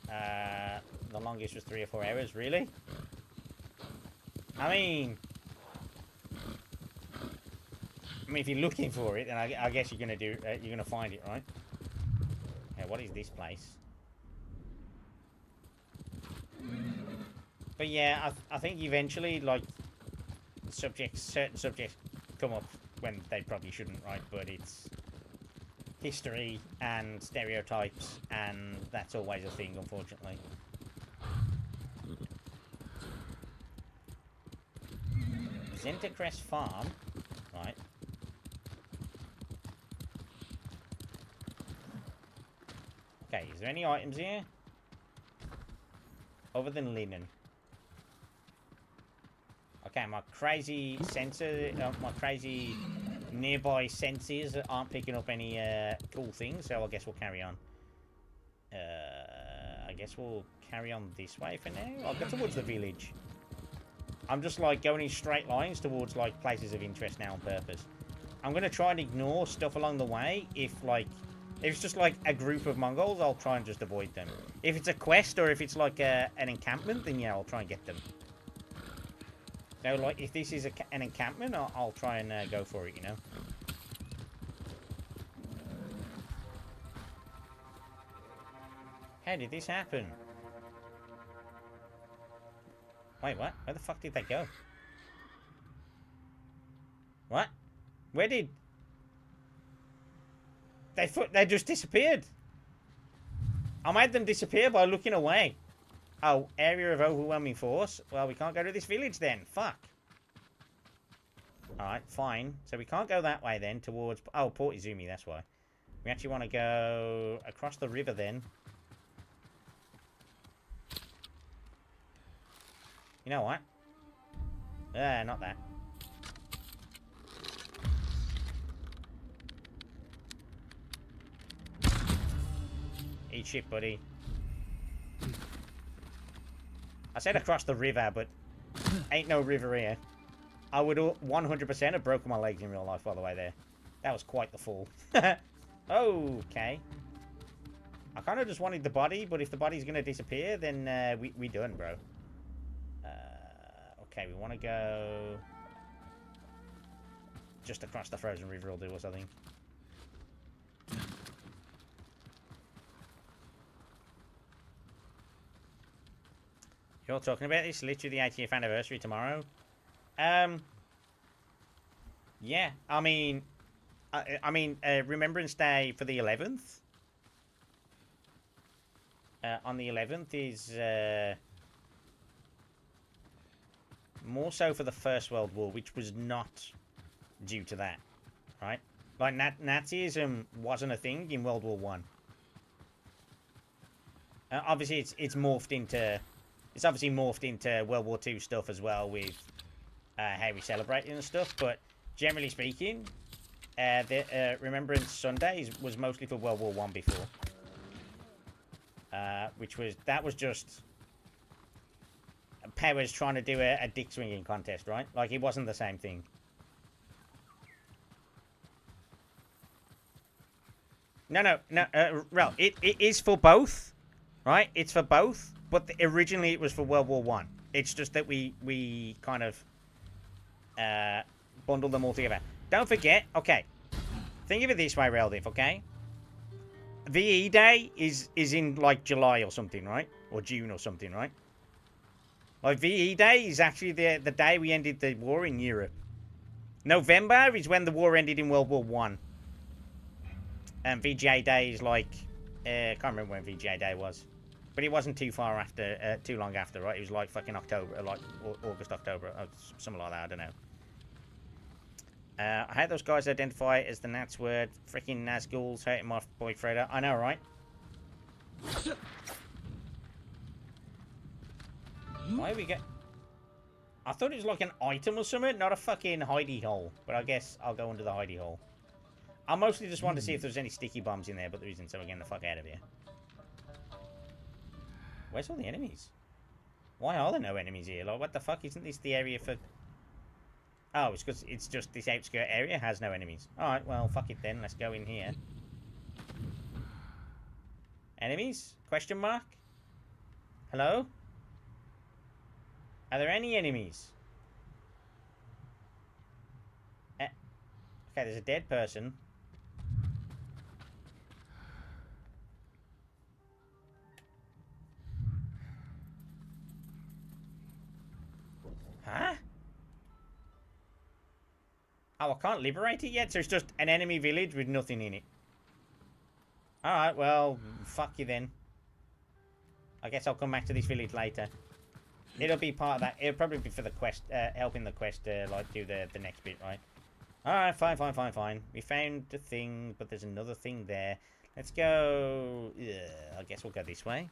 The longest was 3 or 4 hours. Really? I mean, if you're looking for it, then I guess you're gonna find it, right? Okay, what is this place? But yeah, I think eventually, like, certain subjects come up when they probably shouldn't, right? But it's history and stereotypes, and that's always a thing, unfortunately. Zentercrest Farm, right? Okay, is there any items here? Other than linen. Okay, my crazy sensor, my crazy nearby senses aren't picking up any cool things, so I guess we'll carry on. I guess we'll carry on this way for now. I'll go towards the village. I'm just like going in straight lines towards like places of interest now on purpose. I'm gonna try and ignore stuff along the way if it's just like a group of Mongols, I'll try and just avoid them. If it's a quest or if it's like an encampment, then yeah, I'll try and get them. So, like, if this is an encampment, I'll try and go for it, you know? How did this happen? Wait, what? Where the fuck did they go? What? Where did... They just disappeared. I made them disappear by looking away. Oh, area of overwhelming force. Well, we can't go to this village then. Fuck. Alright, fine. So we can't go that way then towards... Oh, Port Izumi, that's why. We actually want to go across the river then. You know what? Not that. Eat shit, buddy. I said across the river, but ain't no river here. I would 100% have broken my legs in real life, by the way, there. That was quite the fall. Okay. I kind of just wanted the body, but if the body's going to disappear, then we done, bro. Okay, we want to go... just across the frozen river will do us, I think. You're talking about this? Literally the 80th anniversary tomorrow? Yeah, I mean, Remembrance Day for the 11th. On the 11th is more so for the First World War, which was not due to that, right? Like, Nazism wasn't a thing in World War One. Obviously, it's morphed into... It's obviously morphed into World War II stuff as well with how we celebrate it and stuff. But generally speaking, the Remembrance Sunday was mostly for World War One before, that was just powers trying to do a dick swinging contest, right? Like, it wasn't the same thing. No. Rel, it is for both, right? It's for both, but originally it was for World War One. It's just that we kind of bundled them all together. Don't forget, okay. Think of it this way, Reldiv, okay? VE Day is in like July or something, right? Or June or something, right? Like VE Day is actually the day we ended the war in Europe. November is when the war ended in World War One. And VGA Day is like I can't remember when VGA Day was, but it wasn't too far after, too long after, right? It was like fucking October, like August, October, or something like that. I don't know. I hate those guys identify as the Nats word. Freaking Nazguls hating my boy Freda. I know, right? Why we get? I thought it was like an item or something, not a fucking hidey hole. But I guess I'll go under the hidey hole. I mostly just wanted to see if there's any sticky bombs in there, but there isn't, so we're getting the fuck out of here. Where's all the enemies? Why are there no enemies here? Like, what the fuck? Isn't this the area for... Oh, it's because it's just this outskirt area has no enemies. Alright, well, fuck it then. Let's go in here. Enemies? Question mark? Hello? Are there any enemies? Okay, there's a dead person. Huh? Oh, I can't liberate it yet, so it's just an enemy village with nothing in it. Alright, well, fuck you then. I guess I'll come back to this village later. It'll be part of that. It'll probably be for the quest, helping the quest, like, do the next bit, right? Alright, fine. We found the thing, but there's another thing there. Let's go... I guess we'll go this way.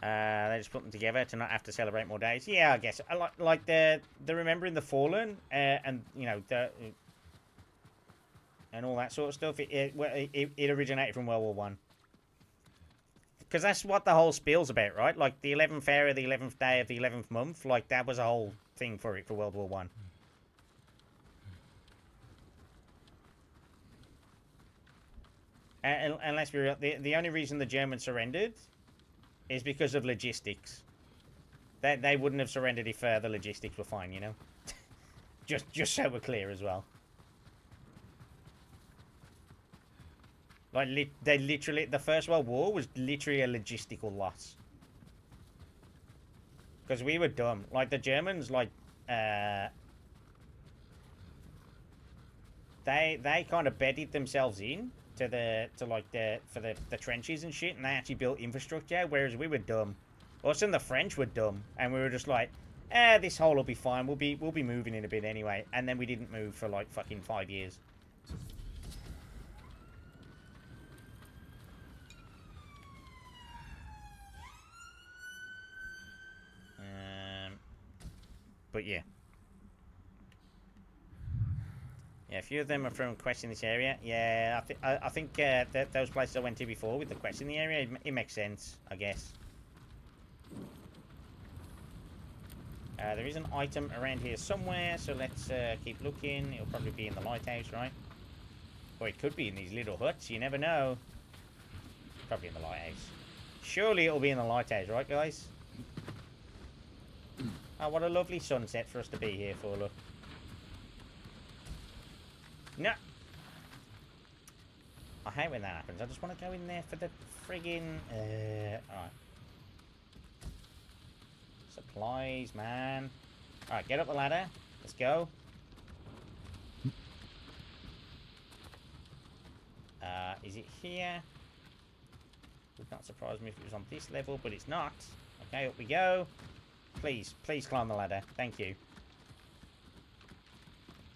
They just put them together to not have to celebrate more days. Yeah, I guess. Like the Remembering the Fallen, and, you know, and all that sort of stuff. It originated from World War One. Because that's what the whole spiel's about, right? Like, the 11th hour, the 11th day of the 11th month, like, that was a whole thing for it, for World War One. And let's be real, the only reason the Germans surrendered is because of logistics. They wouldn't have surrendered if the logistics were fine, you know? just so we're clear as well. Like, they literally... The First World War was literally a logistical loss. Because we were dumb. Like, the Germans, like... They kind of bedded themselves in for the trenches and shit, and they actually built infrastructure, whereas we were dumb. Us and the French were dumb, and we were just like, this hole will be fine. We'll be moving in a bit anyway. And then we didn't move for like fucking 5 years. But yeah. Yeah, a few of them are from quests in this area. Yeah, I think those places I went to before with the quests in the area, it makes sense, I guess. There is an item around here somewhere, so let's keep looking. It'll probably be in the lighthouse, right? Or it could be in these little huts, you never know. Probably in the lighthouse. Surely it'll be in the lighthouse, right, guys? Oh, what a lovely sunset for us to be here for, look. No. I hate when that happens. I just want to go in there for the friggin'... Alright. Supplies, man. Alright, get up the ladder. Let's go. Is it here? Would not surprise me if it was on this level, but it's not. Okay, up we go. Please climb the ladder. Thank you.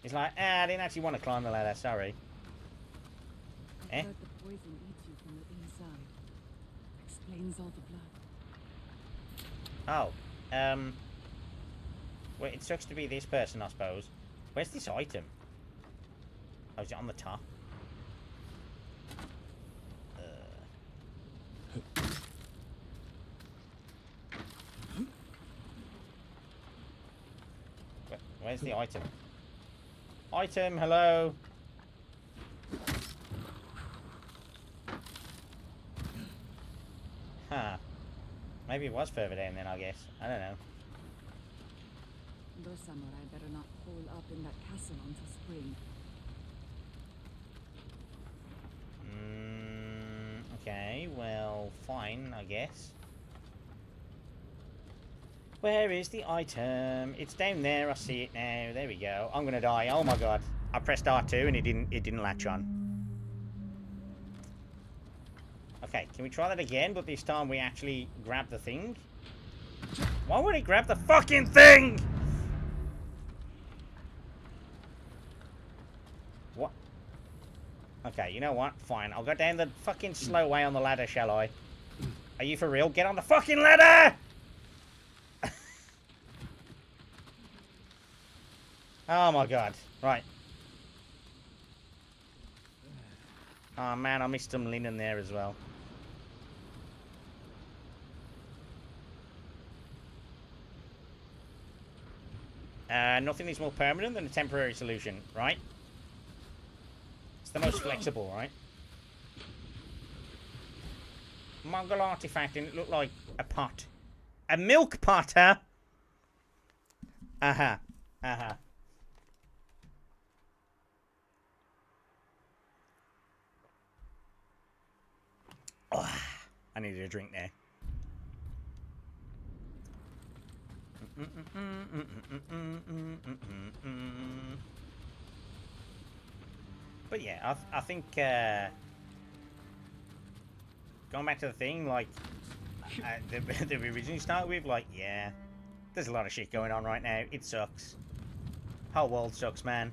He's like, I didn't actually want to climb the ladder, sorry. Eh? The poison eats you from the inside. Explains all the blood. Oh. Well, it sucks to be this person, I suppose. Where's this item? Oh, is it on the top? Where's the item? Item, hello. Huh. Maybe it was further down then, I guess. I don't know. Those samurai better not hole up in that castle until spring. Okay, well, fine, I guess. Where is the item? It's down there. I see it now. There we go. I'm gonna die. Oh my god! I pressed R2 and it didn't latch on. Okay, can we try that again? But this time we actually grab the thing. Why would he grab the fucking thing? What? Okay, you know what? Fine. I'll go down the fucking slow way on the ladder, shall I? Are you for real? Get on the fucking ladder! Oh my god. Right. Oh man, I missed some linen there as well. Nothing is more permanent than a temporary solution, right? It's the most flexible, right? Mongol artifact, and it looked like a pot. A milk pot, huh? Uh-huh. Uh-huh. Oh, I needed a drink there. But yeah, I think going back to the thing, like that we originally started with, like, yeah, there's a lot of shit going on right now. It sucks. Whole world sucks, man.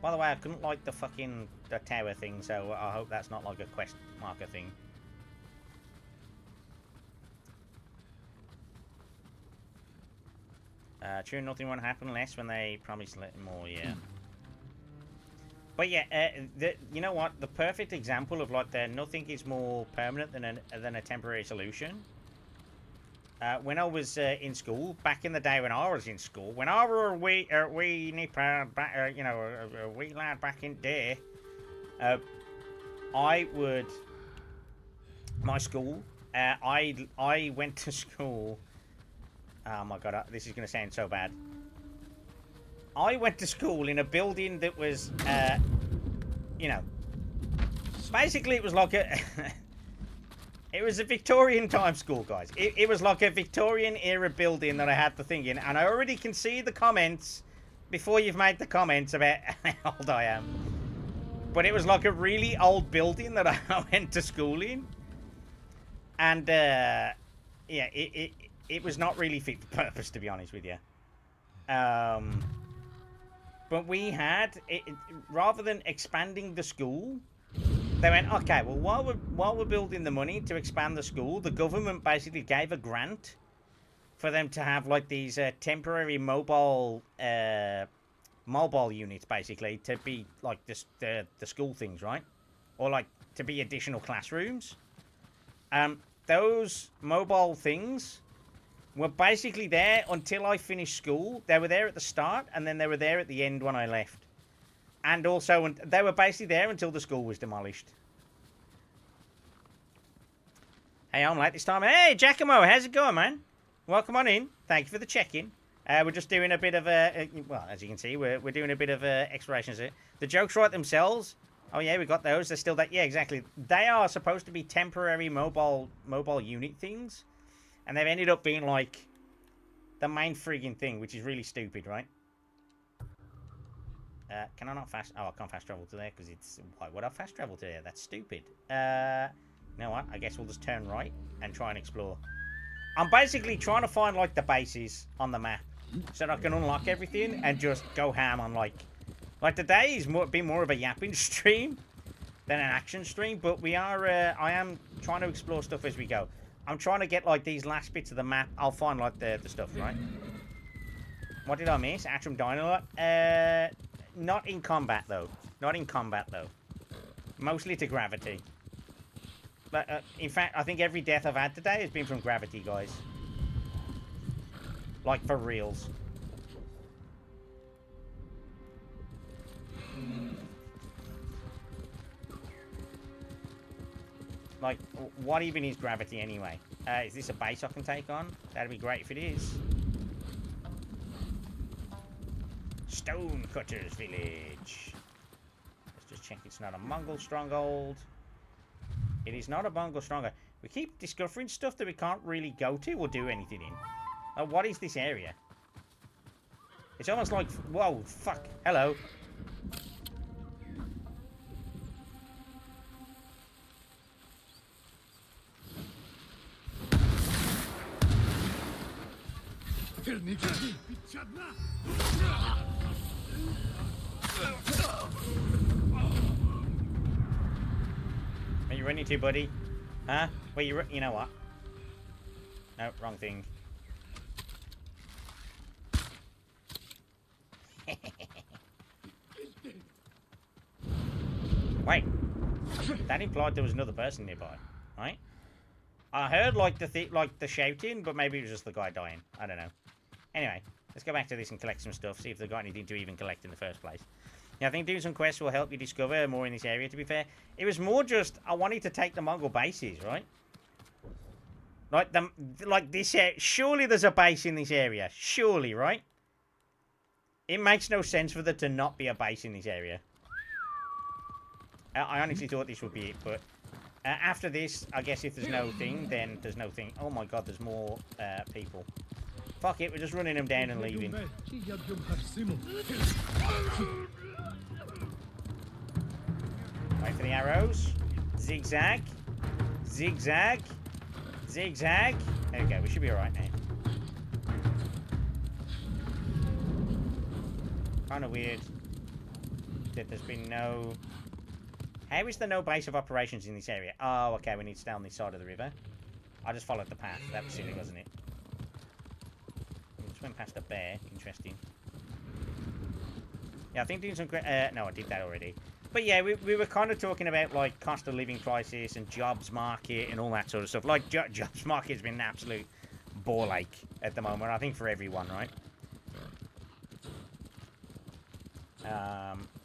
By the way, I couldn't like the fucking tower thing, so I hope that's not like a quest marker thing. True, nothing won't happen less when they promise a little more, yeah. But yeah, you know what? The perfect example of like nothing is more permanent than a temporary solution. When I was in school, back in the day when I was in school, when I were a wee nipper, you know, a wee lad back in there, I would, my school, I went to school. Oh my god, this is going to sound so bad. I went to school in a building that was, you know, basically it was like a, it was a Victorian time school, guys. It was like a Victorian era building that I had the thing in, and I already can see the comments before you've made the comments about how old I am. But it was like a really old building that I went to school in. And, yeah, it was not really fit for purpose, to be honest with you. But we had, rather than expanding the school, they went, okay, well, while we're building the money to expand the school, the government basically gave a grant for them to have, like, these temporary mobile units, basically, to be, like, the school things, right? Or, like, to be additional classrooms. Those mobile things were basically there until I finished school. They were there at the start, and then they were there at the end when I left. And also, they were basically there until the school was demolished. Hey, I'm late this time. Hey, Giacomo, how's it going, man? Welcome on in. Thank you for the check-in. We're just doing a bit of well, as you can see, we're doing a bit of explorations here. The jokes write themselves. Oh yeah, we got those. They're still that. Yeah, exactly. They are supposed to be temporary mobile unit things, and they've ended up being like the main frigging thing, which is really stupid, right? Can I not fast? Oh, I can't fast travel to there because it's. Why would I fast travel to there? That's stupid. You know what? I guess we'll just turn right and try and explore. I'm basically trying to find like the bases on the map so that I can unlock everything and just go ham on like today is been more of a yapping stream than an action stream, but we are. I am trying to explore stuff as we go. I'm trying to get like these last bits of the map. I'll find like the stuff, right? What did I miss? Atrum Dino. Not in combat though. Not in combat though. Mostly to gravity. But in fact, I think every death I've had today has been from gravity, guys. Like for reals. Like, what even is gravity anyway? Is this a base I can take on? That'd be great if it is. Stonecutters Village. Let's just check it's not a Mongol stronghold. It is not a Mongol stronghold. We keep discovering stuff that we can't really go to or do anything in. What is this area? It's almost like... Whoa, fuck. Hello. Where you running to, buddy? Huh? Where you know what? No, wrong thing. Wait. That implied there was another person nearby, right? I heard like the shouting, but maybe it was just the guy dying. I don't know. Anyway, let's go back to this and collect some stuff. See if they've got anything to even collect in the first place. Yeah, I think doing some quests will help you discover more in this area, to be fair. It was more just, I wanted to take the Mongol bases, right? Like this area. Surely there's a base in this area. Surely, right? It makes no sense for there to not be a base in this area. I honestly thought this would be it, but... after this, I guess if there's no thing, then there's no thing. Oh my god, there's more people. Fuck it, we're just running them down and leaving. Wait for the arrows. Zigzag. Zigzag. Zigzag. There we go, we should be alright now. Kind of weird that there's been no... How is there no base of operations in this area? Oh, okay, we need to stay on this side of the river. I just followed the path. That was silly, wasn't it? We just went past a bear. Interesting. Yeah, I think doing some... no, I did that already. But yeah, we were kind of talking about, like, cost of living crisis and jobs market and all that sort of stuff. Like, jobs market has been an absolute ball ache at the moment, I think, for everyone, right?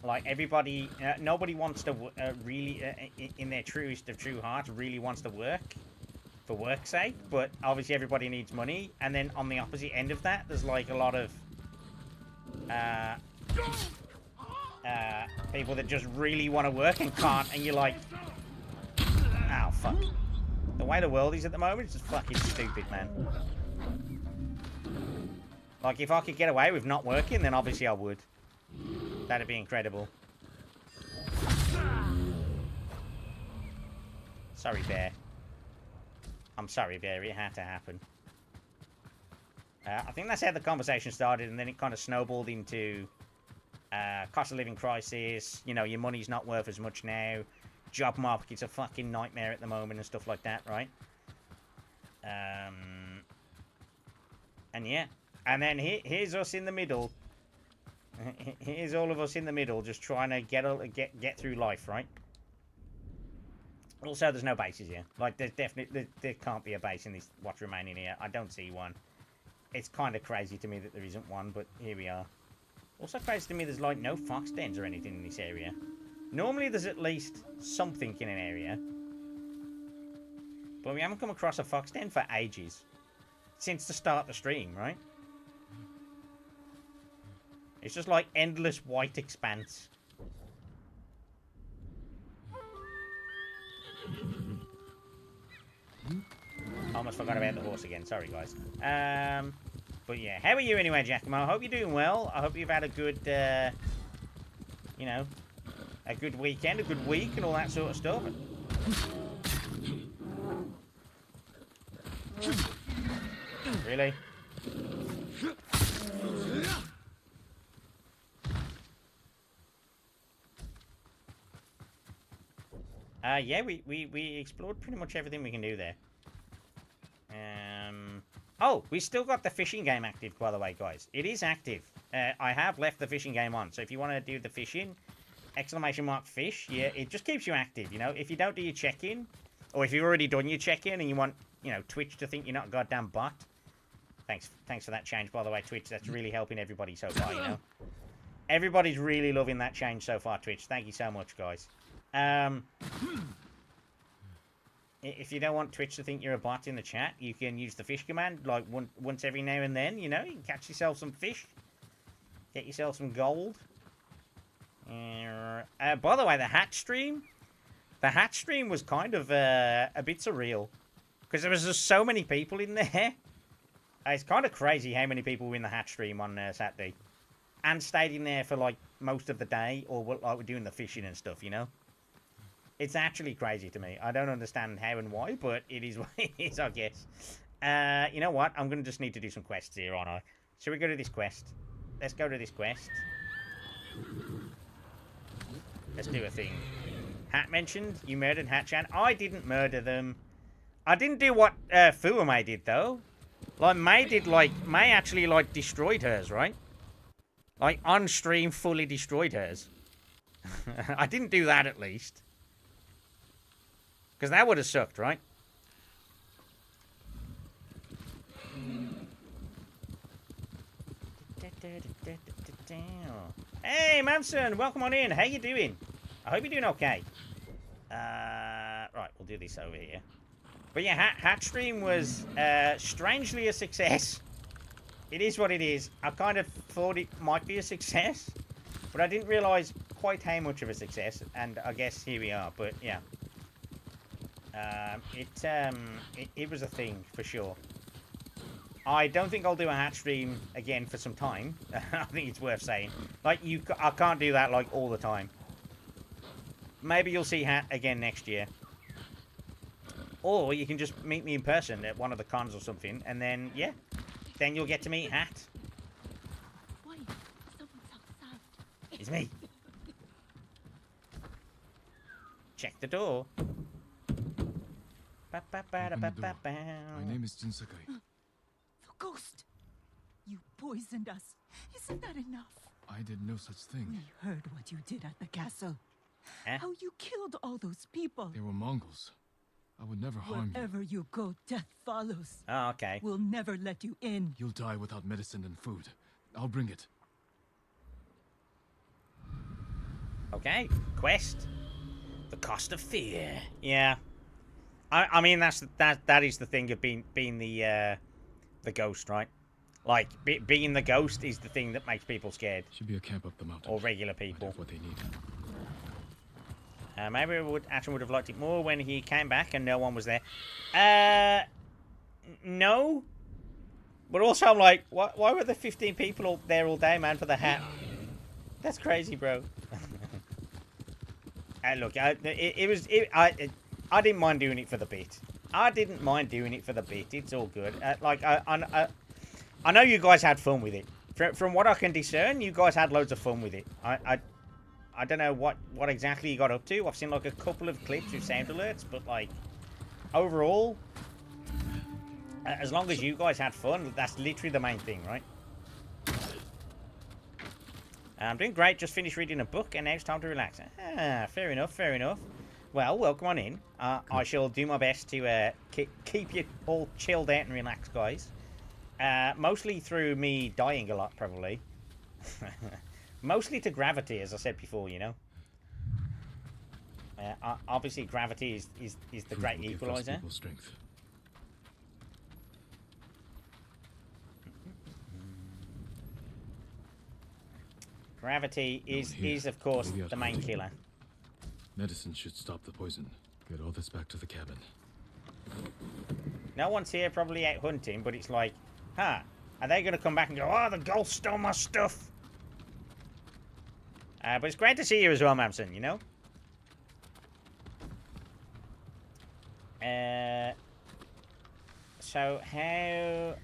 Like everybody, nobody wants to really, in their truest of true hearts, really wants to work for work's sake. But obviously, everybody needs money. And then on the opposite end of that, there's like a lot of people that just really want to work and can't. And you're like, oh fuck! The way the world is at the moment, it's just fucking stupid, man. Like if I could get away with not working, then obviously I would. That'd be incredible. Sorry, bear. I'm sorry, bear. It had to happen. I think that's how the conversation started, and then it kind of snowballed into cost of living crisis. You know, your money's not worth as much now. Job market's a fucking nightmare at the moment and stuff like that, right? And yeah. And then here's us in the middle. Here's all of us in the middle, just trying to get through life, right? Also, there's no bases here. Like, there's definitely there can't be a base in this what's remaining here. I don't see one. It's kind of crazy to me that there isn't one, but here we are. Also crazy to me, there's like no fox dens or anything in this area. Normally, there's at least something in an area, but we haven't come across a fox den for ages, since the start of the stream, right? It's just like endless white expanse. Almost forgot about the horse again. Sorry, guys. But yeah, how are you anyway, Giacomo? I hope you're doing well. I hope you've had a good, you know, a good weekend, a good week, and all that sort of stuff. Really? Yeah, we explored pretty much everything we can do there. Oh, we still got the fishing game active, by the way, guys. It is active. I have left the fishing game on, so if you want to do the fishing, !fish, yeah, it just keeps you active, you know? If you don't do your check-in, or if you've already done your check-in and you want, you know, Twitch to think you're not a goddamn bot, thanks for that change, by the way, Twitch. That's really helping everybody so far, you know? Everybody's really loving that change so far, Twitch. Thank you so much, guys. if you don't want Twitch to think you're a bot in the chat, you can use the fish command, like, once every now and then, you know? You can catch yourself some fish. Get yourself some gold. By the way, the hatch stream was kind of a bit surreal. Because there was just so many people in there. It's kind of crazy how many people were in the hatch stream on Saturday. And stayed in there for, like, most of the day. Or, like, we're doing the fishing and stuff, you know? It's actually crazy to me. I don't understand how and why, but it is what it is, I guess. You know what? I'm going to just need to do some quests here, aren't I? Shall we go to this quest? Let's go to this quest. Let's do a thing. Hat mentioned. You murdered Hatchan. I didn't murder them. I didn't do what Fuame did, though. Like, May actually, like, destroyed hers, right? Like, on stream, fully destroyed hers. I didn't do that, at least. Because that would have sucked, right? Hey, Manson, welcome on in. How you doing? I hope you're doing okay. Right, we'll do this over here. But yeah, Hat Stream was strangely a success. It is what it is. I kind of thought it might be a success, but I didn't realise quite how much of a success. And I guess here we are. But yeah, it was a thing for sure. I don't think I'll do a Hat Stream again for some time. I think it's worth saying. Like, I can't do that, like, all the time. Maybe you'll see Hat again next year. Or you can just meet me in person at one of the cons or something, and then, yeah. Then you'll get to meet Hat. Wait, someone's outside. It's me. Check the door. Open the door. My name is Jinsakai. The ghost! You poisoned us. Isn't that enough? I did no such thing. We heard what you did at the castle. Eh? How you killed all those people. They were Mongols. I would never harm you. Wherever you go, death follows. Oh, okay. We'll never let you in. You'll die without medicine and food. I'll bring it. Okay. Quest. The cost of fear. Yeah. I mean, that is the thing of being the ghost, right? Like, being the ghost is the thing that makes people scared. Should be a camp up the mountain. Or regular people. What they need. Maybe Atrum would have liked it more when he came back and no one was there. No. But also, I'm like, why were there 15 people there all day, man, for the hat? That's crazy, bro. Look, I didn't mind doing it for the bit. I didn't mind doing it for the bit. It's all good. Like, I know you guys had fun with it. From what I can discern, you guys had loads of fun with it. I don't know what exactly you got up to. I've seen, like, a couple of clips with sound alerts, but, like, overall, as long as you guys had fun, that's literally the main thing, right? I'm doing great. Just finished reading a book, and now it's time to relax. Ah, fair enough, fair enough. Well, welcome on in. I shall do my best to keep you all chilled out and relaxed, guys. Mostly through me dying a lot, probably. Mostly to gravity, as I said before, you know. Obviously, gravity is the great equalizer. Strength. Gravity is of course the main killer. Medicine should stop the poison. Get all this back to the cabin. No one's here, probably out hunting, but it's like, huh? Are they going to come back and go, oh, the ghost stole my stuff? But it's great to see you as well, Mamson, you know? So how...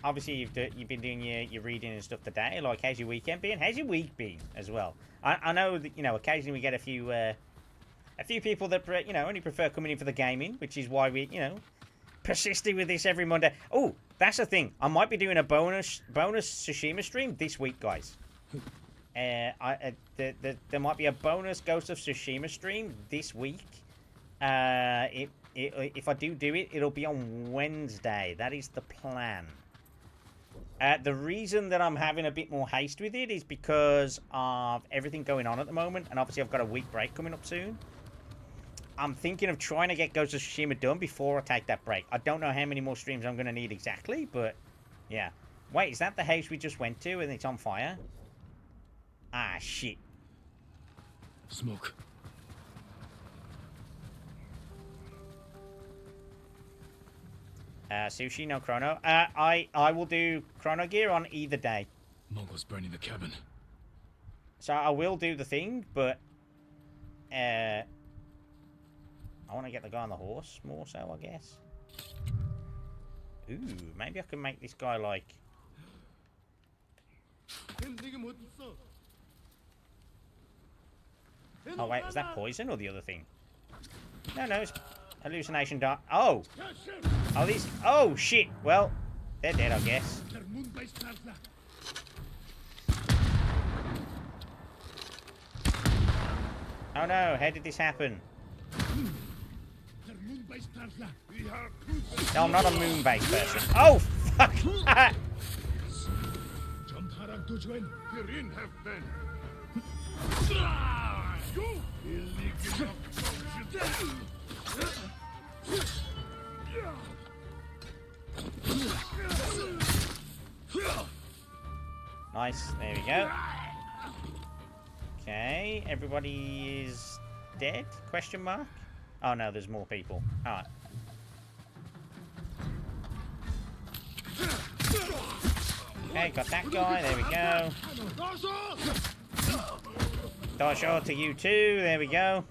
Obviously, you've been doing your reading and stuff today. Like, how's your weekend been? How's your week been as well? I know that, you know, occasionally we get a few people that, you know, only prefer coming in for the gaming, which is why we, you know, persisting with this every Monday. Oh, that's the thing. I might be doing a bonus Tsushima stream this week, guys. There might be a bonus Ghost of Tsushima stream this week. If I do it, it'll be on Wednesday. That is the plan. The reason that I'm having a bit more haste with it is because of everything going on at the moment, and obviously I've got a week break coming up soon. I'm thinking of trying to get Ghost of Tsushima done before I take that break. I don't know how many more streams I'm going to need exactly, but yeah. Wait, is that the house we just went to and it's on fire? Ah, shit. Smoke. Sushi, no chrono. I will do chrono gear on either day. Mongols burning the cabin. So I will do the thing, but I want to get the guy on the horse more so, I guess. Ooh, maybe I can make this guy like... Oh wait, was that poison or the other thing? No, it's hallucination dark. Oh! Oh, these... Oh, shit! Well, they're dead, I guess. Oh no, how did this happen? No, I'm not a moon-based person. Oh, fuck! Nice, there we go. Okay, everybody is dead? Question mark? Oh no, there's more people. Alright. Okay, got that guy, there we go. Dosho to you too, there we go.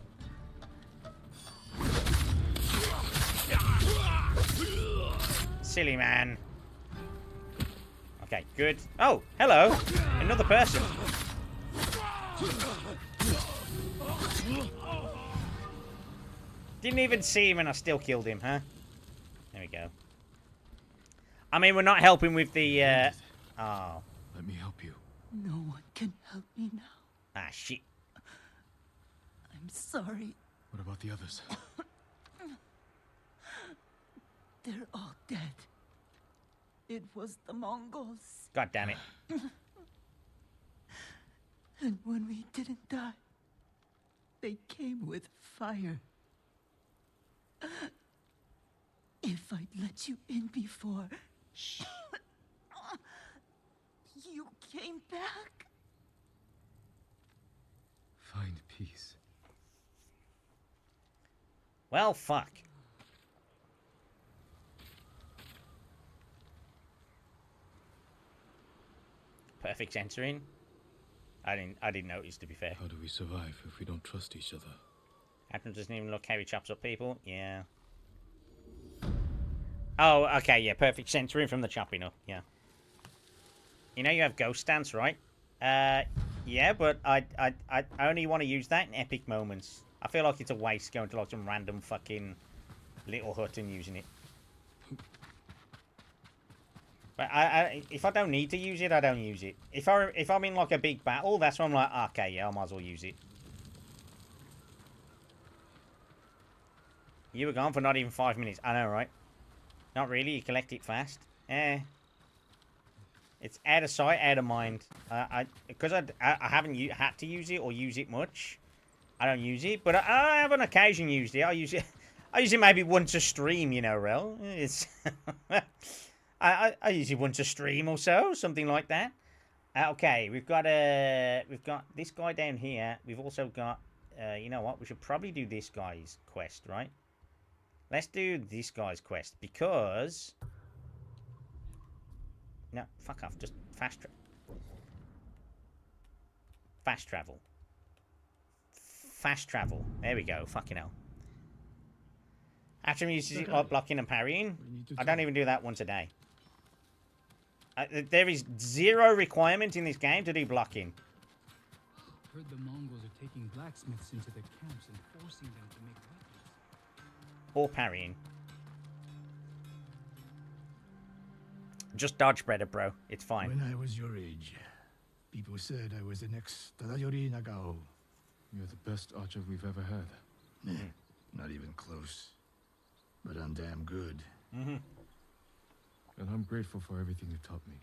Silly man. Okay, good. Oh, hello! Another person. Didn't even see him and I still killed him, huh? There we go. I mean, we're not helping with the, Oh. Let me help you. No one can help me now. Ah, shit. I'm sorry. What about the others? They're all dead. It was the Mongols. God damn it. And when we didn't die, they came with fire. If I'd let you in before, you came back. Find peace. Well, fuck. Perfect censoring. I didn't notice, to be fair. How do we survive if we don't trust each other? Atrum doesn't even look how he chops up people. Yeah. Oh, okay, yeah, perfect censoring from the chopping up, yeah. You know you have ghost stance, right? Yeah, but I only want to use that in epic moments. I feel like it's a waste going to like some random fucking little hut and using it. But if I don't need to use it, I don't use it. If I'm in like a big battle, that's when I'm like, okay, yeah, I might as well use it. You were gone for not even 5 minutes. I know, right? Not really. You collect it fast. It's out of sight, out of mind. Because I haven't had to use it or use it much. I don't use it, but I have on occasion used it. I use it maybe once a stream, you know, Rel. It's I use it once a stream or so, something like that. Okay, we've got this guy down here. We've also got you know what? We should probably do this guy's quest, right? Let's do this guy's quest because no, fuck off. Just fast travel. Fast travel. There we go. Fucking hell. Atrum uses it like blocking and parrying. I don't even do that once a day. There is zero requirement in this game to do blocking. Heard the Mongols are taking blacksmiths into their camps and forcing them to make weapons. Or parrying. Just dodge better, bro. It's fine. When I was your age, people said I was the next Tadayori Nagao. You're the best archer we've ever had. Not even close. But I'm damn good. And I'm grateful for everything you taught me.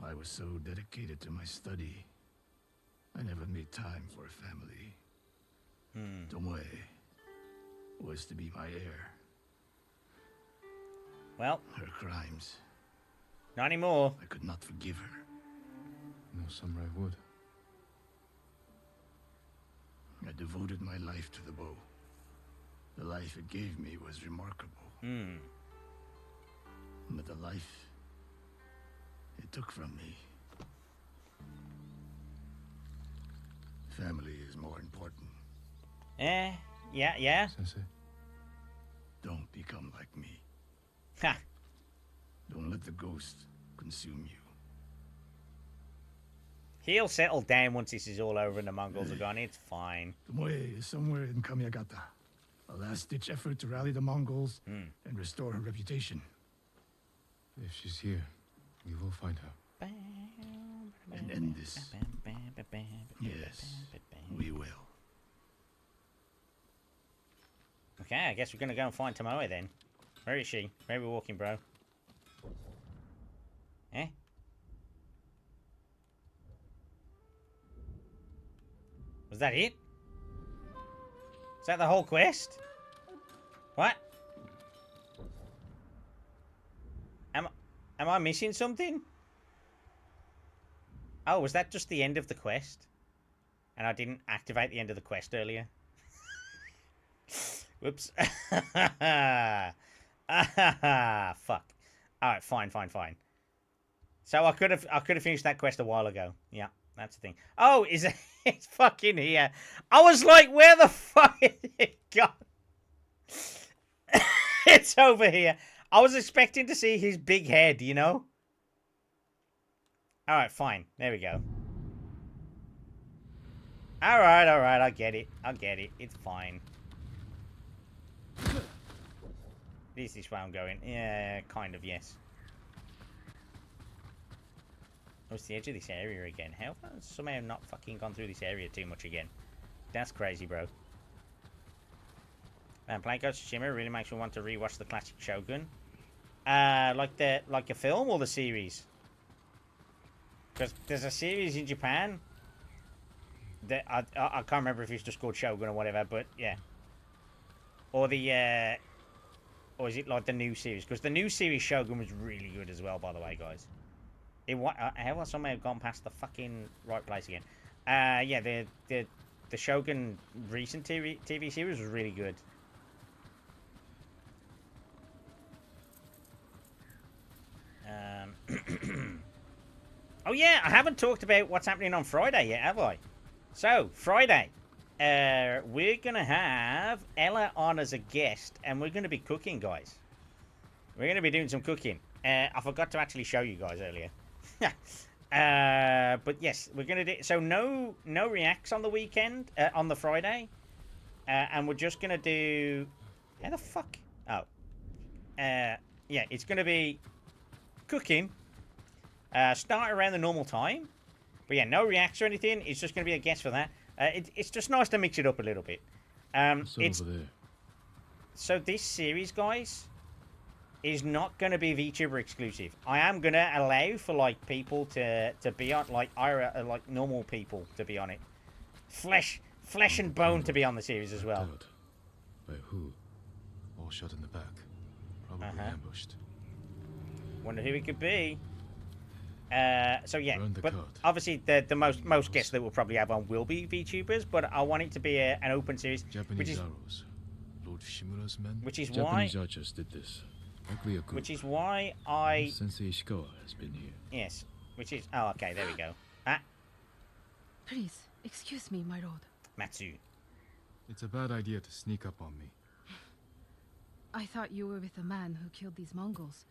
I was so dedicated to my study. I never made time for a family. Tomoe was to be my heir. Well, Her crimes, not anymore. I could not forgive her. No samurai would. I devoted my life to the bow. The life it gave me was remarkable. But the life it took from me. Family is more important. Yeah. Sensei. Don't become like me. Ha. Don't let the ghost consume you. He'll settle down once this is all over and the Mongols are gone. It's fine. Tomoe is somewhere in Kamiyagata. A last-ditch effort to rally the Mongols and restore her reputation. If she's here, we will find her. And end this. Yes, we will. Okay, I guess we're gonna go and find Tomoe then. Where is she? Where are we walking, bro? Eh? Was that it? Is that the whole quest? What? Am I missing something? Oh, was that just the end of the quest? And I didn't activate the end of the quest earlier? Whoops. Fuck. Alright, fine. So I could have finished that quest a while ago. Yeah, that's the thing. Oh, is it? It's fucking here. I was like, where the fuck is it gone? It's over here. I was expecting to see his big head, you know? Alright, fine. There we go. Alright, I get it. It's fine. Is this where I'm going? Yeah, kind of, yes. Oh, it's the edge of this area again. How have I somehow not fucking gone through this area too much again? That's crazy, bro. Man, playing Ghost of Tsushima really makes me want to rewatch the classic Shogun. Like a film or the series? Because there's a series in Japan that I can't remember if it's just called Shogun or whatever, but yeah. Or the or is it like the new series? Because the new series Shogun was really good as well, by the way, guys. How have I somehow gone past the fucking right place again? Yeah, the Shogun recent TV series was really good. Oh yeah, I haven't talked about what's happening on Friday yet, have I? So, Friday, we're going to have Ella on as a guest, and we're going to be cooking, guys. We're going to be doing some cooking. I forgot to actually show you guys earlier. But yes, we're going to do... So, no reacts on the weekend, on the Friday. And we're just going to do... How the fuck? Oh. Yeah, it's going to be cooking. Start around the normal time. But yeah, no reacts or anything. It's just going to be a guest for that. It's just nice to mix it up a little bit. It's over there. So this series, guys, is not going to be VTuber exclusive. I am going to allow for like people to be on, like normal people to be on it. Flesh and bone to be on the series as well. By who? All shot in the back. Probably ambushed. Wonder who it could be. So yeah, but obviously the most guests that we'll probably have on will be VTubers, but I want it to be an open series, Japanese arrows. Lord Shimura's men. Which is Japanese archers did this. Likely a group. Which is why I Sensei Ishikawa has been here. Yes, which is okay. There we go. Please excuse me, my lord. Matsu. It's a bad idea to sneak up on me. I thought you were with the man who killed these Mongols.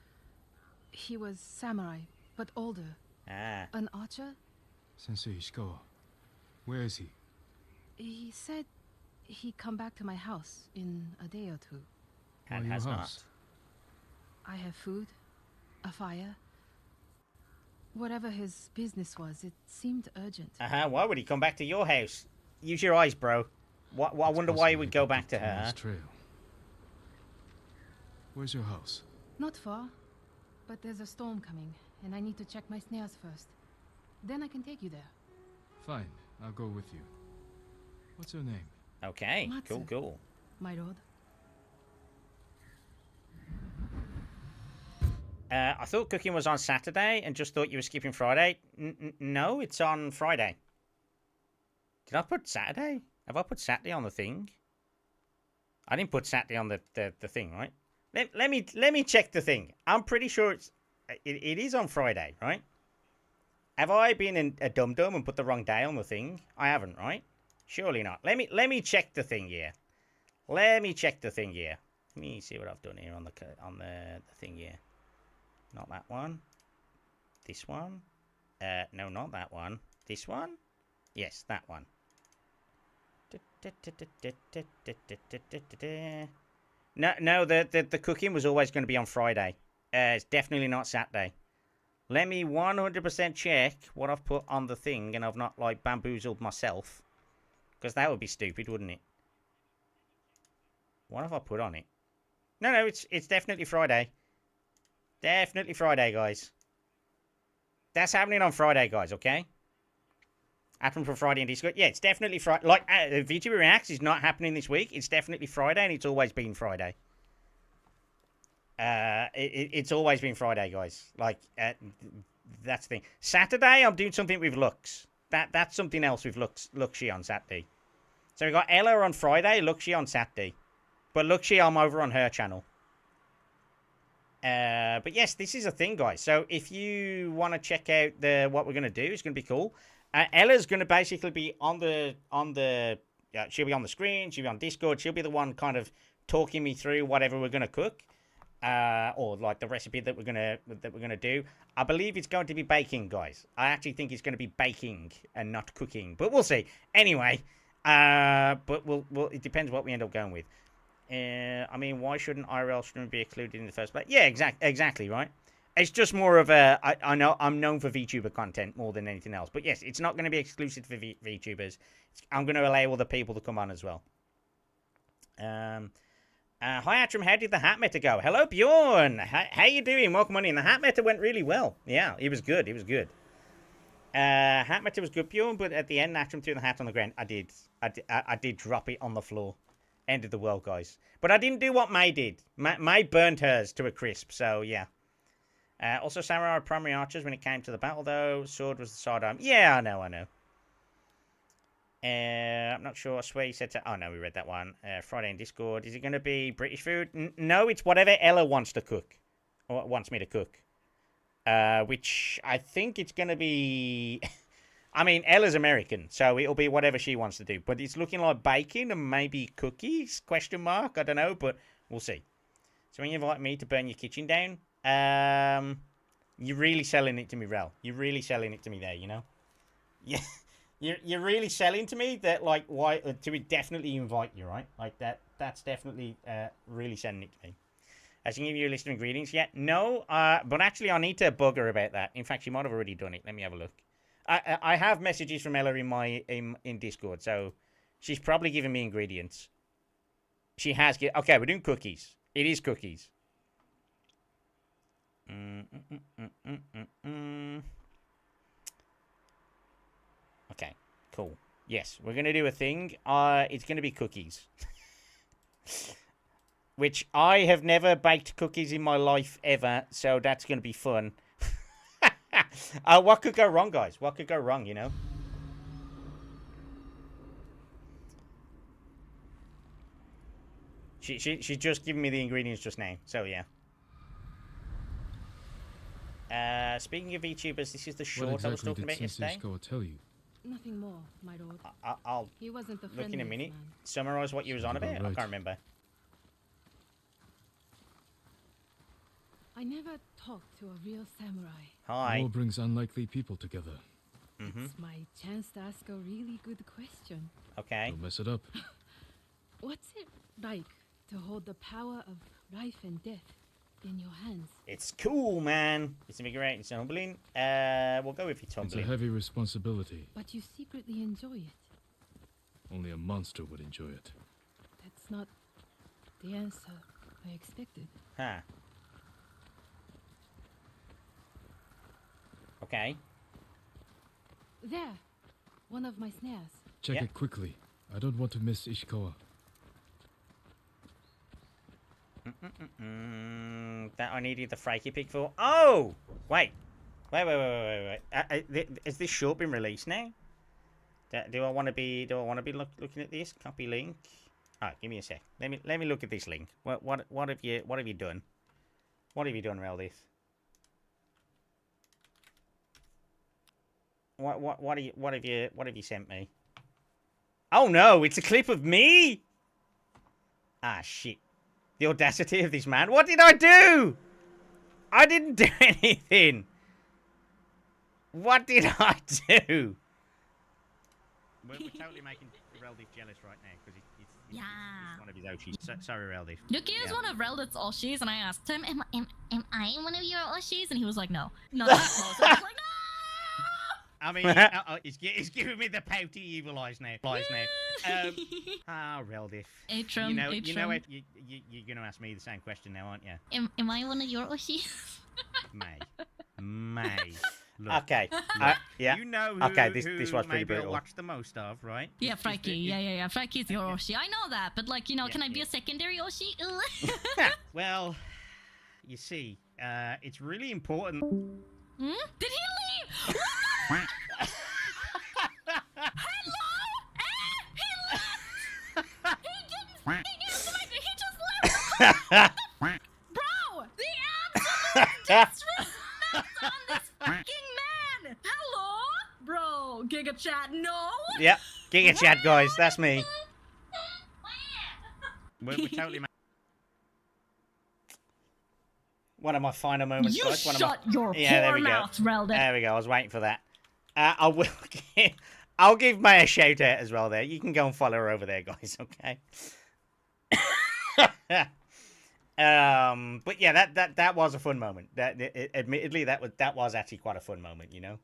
He was samurai, but older. An archer? Sensei Ishikawa. Where is he? He said he'd come back to my house in a day or two. And has not. I have food, a fire. Whatever his business was, it seemed urgent. Why would he come back to your house? Use your eyes, bro. I wonder why he would go back to her. Trail. Where's your house? Not far, but there's a storm coming, and I need to check my snares first. Then I can take you there. Fine, I'll go with you. What's your name? Okay, Matsu, cool. my lord. I thought cooking was on Saturday and just thought you were skipping Friday. No, it's on Friday. Did I put Saturday? Have I put Saturday on the thing? I didn't put Saturday on the thing, right? Let me check the thing. I'm pretty sure it is on Friday, right? Have I been a dum-dum and put the wrong day on the thing? I haven't, right? Surely not. Let me check the thing here. Let me check the thing here. Let me see what I've done here on the thing here. Not that one. This one. No, not that one. This one? Yes, that one. No, the cooking was always going to be on Friday. It's definitely not Saturday. Let me 100% check what I've put on the thing and I've not, like, bamboozled myself. Because that would be stupid, wouldn't it? What have I put on it? No, it's definitely Friday. Definitely Friday, guys. That's happening on Friday, guys, okay? Atrum for Friday in Discord. Yeah, it's definitely Friday. Like, VTuber Reacts is not happening this week. It's definitely Friday, and it's always been Friday. It's always been Friday, guys. Like, that's the thing. Saturday, I'm doing something with Lux. That's something else with Luxie on Saturday. So we got Ella on Friday, Luxie on Saturday. But Luxie, I'm over on her channel. But yes, this is a thing, guys. So if you want to check out what we're going to do, it's going to be cool. Ella's going to basically be on the she'll be on the screen, she'll be on Discord, she'll be the one kind of talking me through whatever we're going to cook, or like the recipe that we're gonna do. I believe it's going to be baking, guys. I actually think it's going to be baking and not cooking, but we'll see. Anyway, but we'll it depends what we end up going with. I mean, why shouldn't IRL stream be included in the first place? Yeah, exactly, right? It's just more of a... I know I'm known for VTuber content more than anything else. But yes, it's not going to be exclusive for VTubers. I'm going to allow other people to come on as well. Hi, Atrum. How did the hat meta go? Hello, Bjorn. How you doing? Welcome on in. The hat meta went really well. Yeah, it was good. It was good. Hat meta was good, Bjorn. But at the end, Atrum threw the hat on the ground. I did drop it on the floor. End of the world, guys. But I didn't do what May did. May burned hers to a crisp. So, yeah. Also, samurai are primary archers when it came to the battle, though. Sword was the sidearm. Yeah, I know. I'm not sure. I swear you said... Oh, no, we read that one. Friday in Discord. Is it going to be British food? No, it's whatever Ella wants to cook. Or wants me to cook. Which I think it's going to be... I mean, Ella's American, so it'll be whatever she wants to do. But it's looking like bacon and maybe cookies? Question mark? I don't know, but we'll see. So when you invite me to burn your kitchen down... you're really selling it to me, Rel. You're really selling it to me there, you know? Yeah, you're really selling to me that, like, why to definitely invite you, right? Like, that's definitely really selling it to me. Has she given you a list of ingredients yet? No, but actually I need to bug her about that. In fact, she might have already done it. Let me have a look. I have messages from Ella in Discord, so she's probably giving me ingredients. She has... Okay, we're doing cookies. It is cookies. Okay, cool. Yes, we're going to do a thing. It's going to be cookies. Which I have never baked cookies in my life ever, so that's going to be fun. What could go wrong, guys? What could go wrong, you know? She's just giving me the ingredients just now, so yeah. Speaking of VTubers, this is the short I was talking about yesterday. Tell you? Nothing more, my lord. I'll he wasn't the look in a minute. man. Summarize what you was on about. Right. I can't remember. I never talked to a real samurai. Hi. War brings unlikely people together. It's my chance to ask a really good question. Okay. Don't mess it up. What's it like to hold the power of life and death in your hands? It's cool, man. It's invigorating. It's humbling. We'll go with it's humbling. It's a heavy responsibility. But you secretly enjoy it. Only a monster would enjoy it. That's not the answer I expected. Huh. Okay. There. One of my snares. Check it quickly. I don't want to miss Ishikawa. That I needed the Frankie pick for. Oh! Wait. Wait. Has this short been released now? Do I want to be looking at this? Copy link. Alright, give me a sec. Let me look at this link. What have you done? What have you done, Reldith? What have you sent me? Oh no, it's a clip of me! Ah shit. The audacity of this man. What did I do? I didn't do anything. What did I do? We're totally making Reldith jealous right now because he's one of his Oshis. Sorry, Reldith. Yuki is one of Reldith's Oshis, and I asked him, am I one of your Oshis? And he was like, no. Not that close. I was like, no! I mean, he's giving me the pouty evil eyes now. Reldith. Atrum, you know Atrum. You're going to ask me the same question now, aren't you? Am I one of your Oshis? May. Look, okay. Yeah. You know who, this was pretty brutal. Watch the most of, right? Yeah, Frankie. Yeah. Frankie's your Oshi. I know that, but like, can I be a secondary Oshi? Well, you see, it's really important. Did he leave? Hello? He left! He just left! Bro! The absolute disrespect on this fucking man! Hello? Bro, Giga Chat, no? Yep, Giga Chat, guys, that's me. We're totally... One of my final moments, you guys. Shut your whore mouth, Reldith. There we go, I was waiting for that. I'll give May a shout out as well there. You can go and follow her over there, guys, okay? But yeah, that was a fun moment. Admittedly, that was actually quite a fun moment, you know?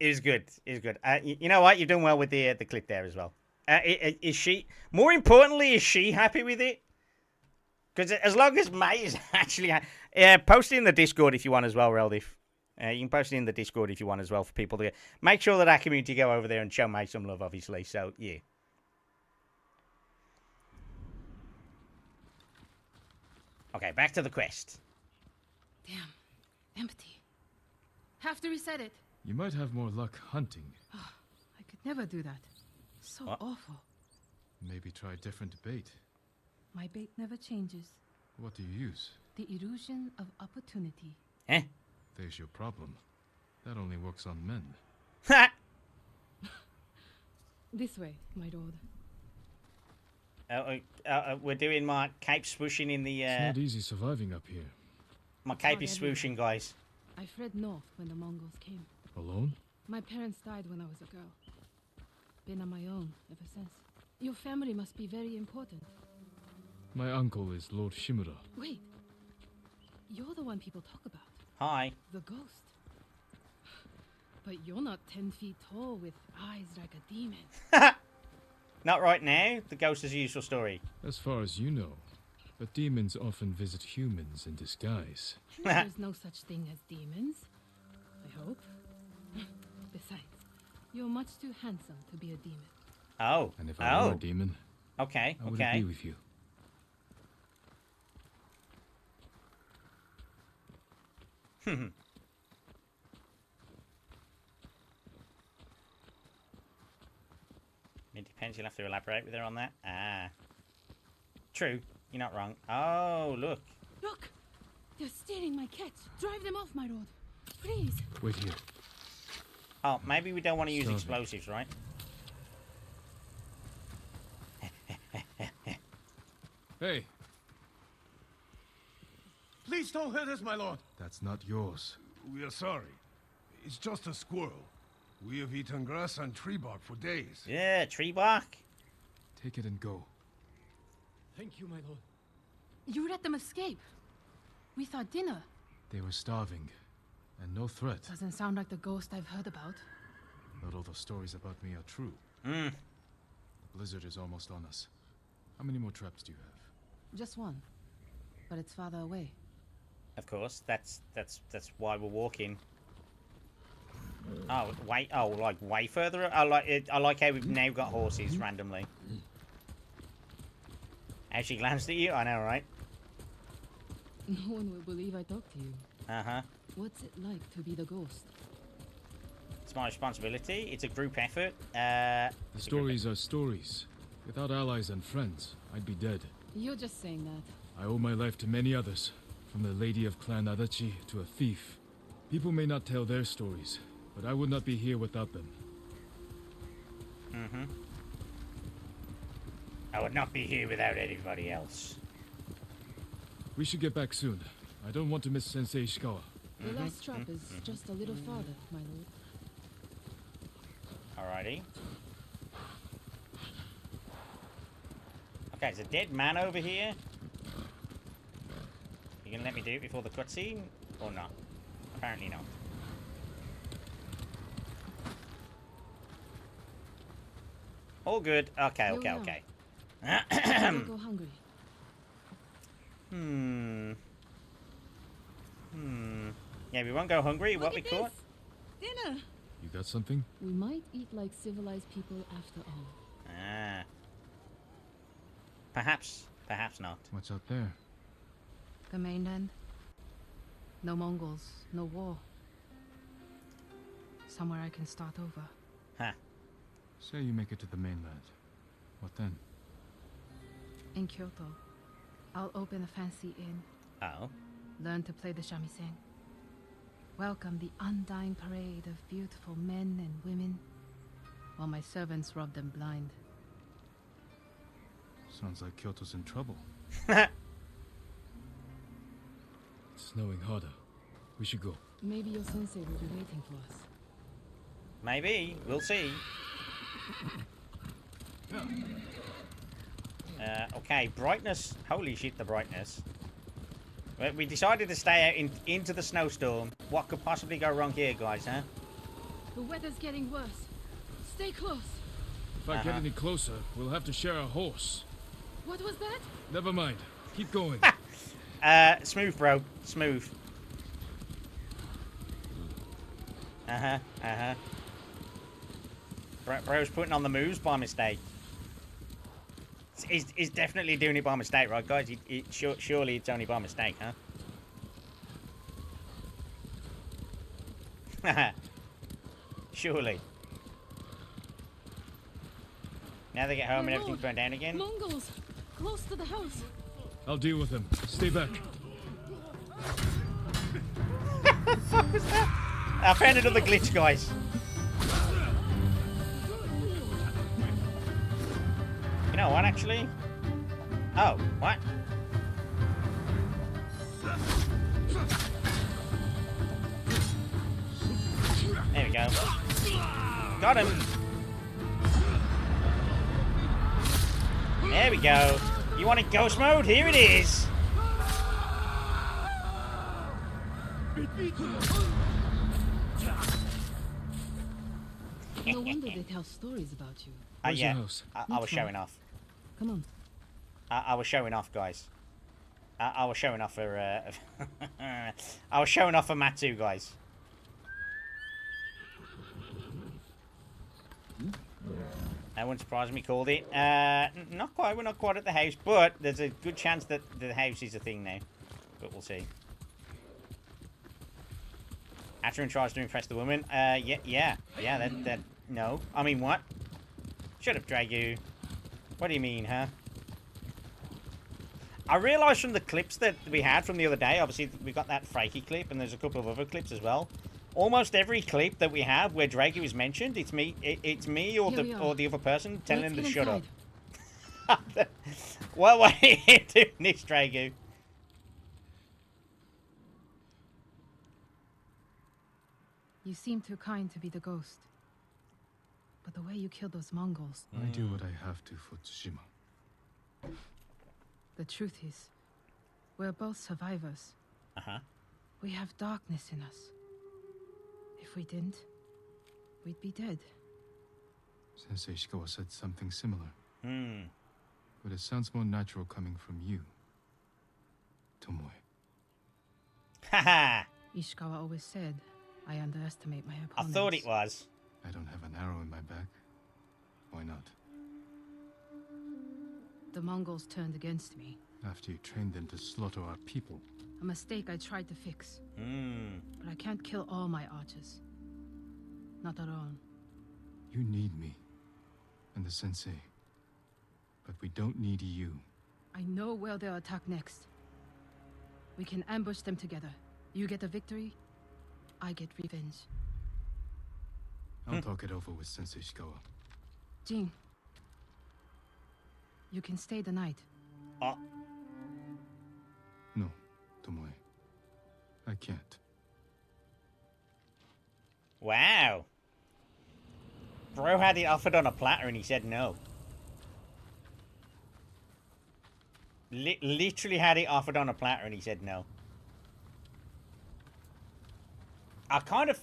It was good. You know what? You've done well with the clip there as well. Is she... More importantly, is she happy with it? Because as long as May is actually... post it in the Discord if you want as well, Reldith. You can post it in the Discord if you want as well for people to... Make sure that our community go over there and show May some love, obviously. So, yeah. Okay, back to the quest. Damn. Empty. Have to reset it. You might have more luck hunting. Oh, I could never do that. So awful. Maybe try different bait. My bait never changes. What do you use? The illusion of opportunity. Eh? There's your problem. That only works on men. Ha! This way, my lord. We're doing my cape swooshing in the... It's not easy surviving up here. My cape is swooshing, guys. I fled north when the Mongols came. Alone? My parents died when I was a girl. Been on my own ever since. Your family must be very important. My uncle is Lord Shimura. Wait. You're the one people talk about. Hi. The ghost. But you're not 10 feet tall with eyes like a demon. Not right now. The ghost is a useful story. As far as you know. But demons often visit humans in disguise. There's no such thing as demons. I hope. Besides, you're much too handsome to be a demon. Oh. And if I were a demon, okay, I would agree with you. It depends. You'll have to elaborate with her on that. Ah. True. You're not wrong. Oh, look. Look! They're stealing my catch. Drive them off, my lord. Please. Wait here. Oh, maybe we don't want to use explosives, right? Hey. Please don't hurt us, my lord. That's not yours. We are sorry. It's just a squirrel. We have eaten grass and tree bark for days. Yeah, tree bark. Take it and go. Thank you, my lord. You let them escape. We thought dinner. They were starving. And no threat. Doesn't sound like the ghost I've heard about. Not all the stories about me are true. The blizzard is almost on us. How many more traps do you have? Just one. But it's farther away. Of course. That's why we're walking. Oh, wait. Oh, like way further. I like it. I like how we've now got horses randomly. How she glanced at you. I know, right? No one will believe I talked to you. Uh-huh. What's it like to be the ghost? It's my responsibility. It's a group effort. The stories are stories. Without allies and friends, I'd be dead. You're just saying that. I owe my life to many others, from the lady of Clan Adachi to a thief. People may not tell their stories, but I would not be here without them. Mm-hmm. I would not be here without anybody else. We should get back soon. I don't want to miss Sensei Ishikawa. The last trap is just a little farther, my lord. Alrighty. Okay, there's a dead man over here. You gonna let me do it before the cutscene? Or not? Apparently not. All good. Okay, okay, okay. Go hungry. Yeah, we won't go hungry. What we caught? Dinner. You got something? We might eat like civilized people after all. Ah. Perhaps. Perhaps not. What's out there? The mainland. No Mongols, no war. Somewhere I can start over. Huh. Say you make it to the mainland. What then? In Kyoto, I'll open a fancy inn. Oh. Learn to play the shamisen. Welcome the undying parade of beautiful men and women, while my servants rob them blind. Sounds like Kyoto's in trouble. It's snowing harder. We should go. Maybe your sensei will be waiting for us. Maybe. We'll see. Okay, brightness. Holy shit, the brightness. We decided to stay out into the snowstorm. What could possibly go wrong here, guys, huh? The weather's getting worse. Stay close. If I get any closer, we'll have to share a horse. What was that? Never mind. Keep going. Smooth, bro. Smooth. Bro's putting on the moves by mistake. He's definitely doing it by mistake, right, guys? Surely it's only by mistake, huh? Surely. Now they get home and everything's burned down again. Mongols! Close to the house! I'll deal with them. Stay back. What the fuck was that? I found another glitch, guys. You know what, actually? Oh, what? There we go. Got him. There we go. You wanted ghost mode? Here it is. No wonder they tell stories about you. Yeah, I was showing off. Come on. I was showing off, guys. I was showing off for. I was showing off for Matsu, guys. That wouldn't surprise me. Called it. Not quite. We're not quite at the house, but there's a good chance that the house is a thing now. But we'll see. Atrum tries to impress the woman. Yeah. That. No. I mean, what? Shut up, Dragu. What do you mean, huh? I realised from the clips that we had from the other day, obviously we got that Frankie clip, and there's a couple of other clips as well. Almost every clip that we have where Dragu is mentioned, it's me or the other person telling him to shut up. What are you doing this, Dragu? You seem too kind to be the ghost. But the way you killed those Mongols... I do what I have to for Tsushima. The truth is, we're both survivors. We have darkness in us. If we didn't, we'd be dead. Sensei Ishikawa said something similar. Hmm. But it sounds more natural coming from you, Tomoe. Haha! Ishikawa always said, I underestimate my I opponents. thought it was. I don't have an arrow in my back. Why not? The Mongols turned against me. After you trained them to slaughter our people. A mistake I tried to fix. Hmm. But I can't kill all my archers. Not alone. You need me. And the sensei. But we don't need you. I know where they'll attack next. We can ambush them together. You get a victory, I get revenge. I'll talk it over with Sensei Shikawa. Jin, you can stay the night. No, Tomoe. I can't. Wow. Bro had it offered on a platter and he said no. Literally had it offered on a platter and he said no. I kind of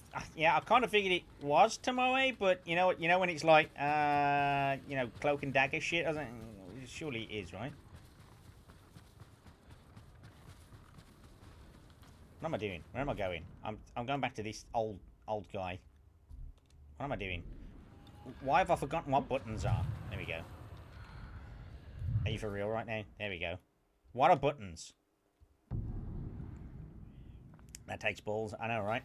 figured it was Tomoe, but you know when it's like, cloak and dagger shit, I think, surely it is, right? What am I doing? Where am I going? I'm going back to this old guy. What am I doing? Why have I forgotten what buttons are? There we go. Are you for real right now? There we go. What are buttons? That takes balls. I know, right?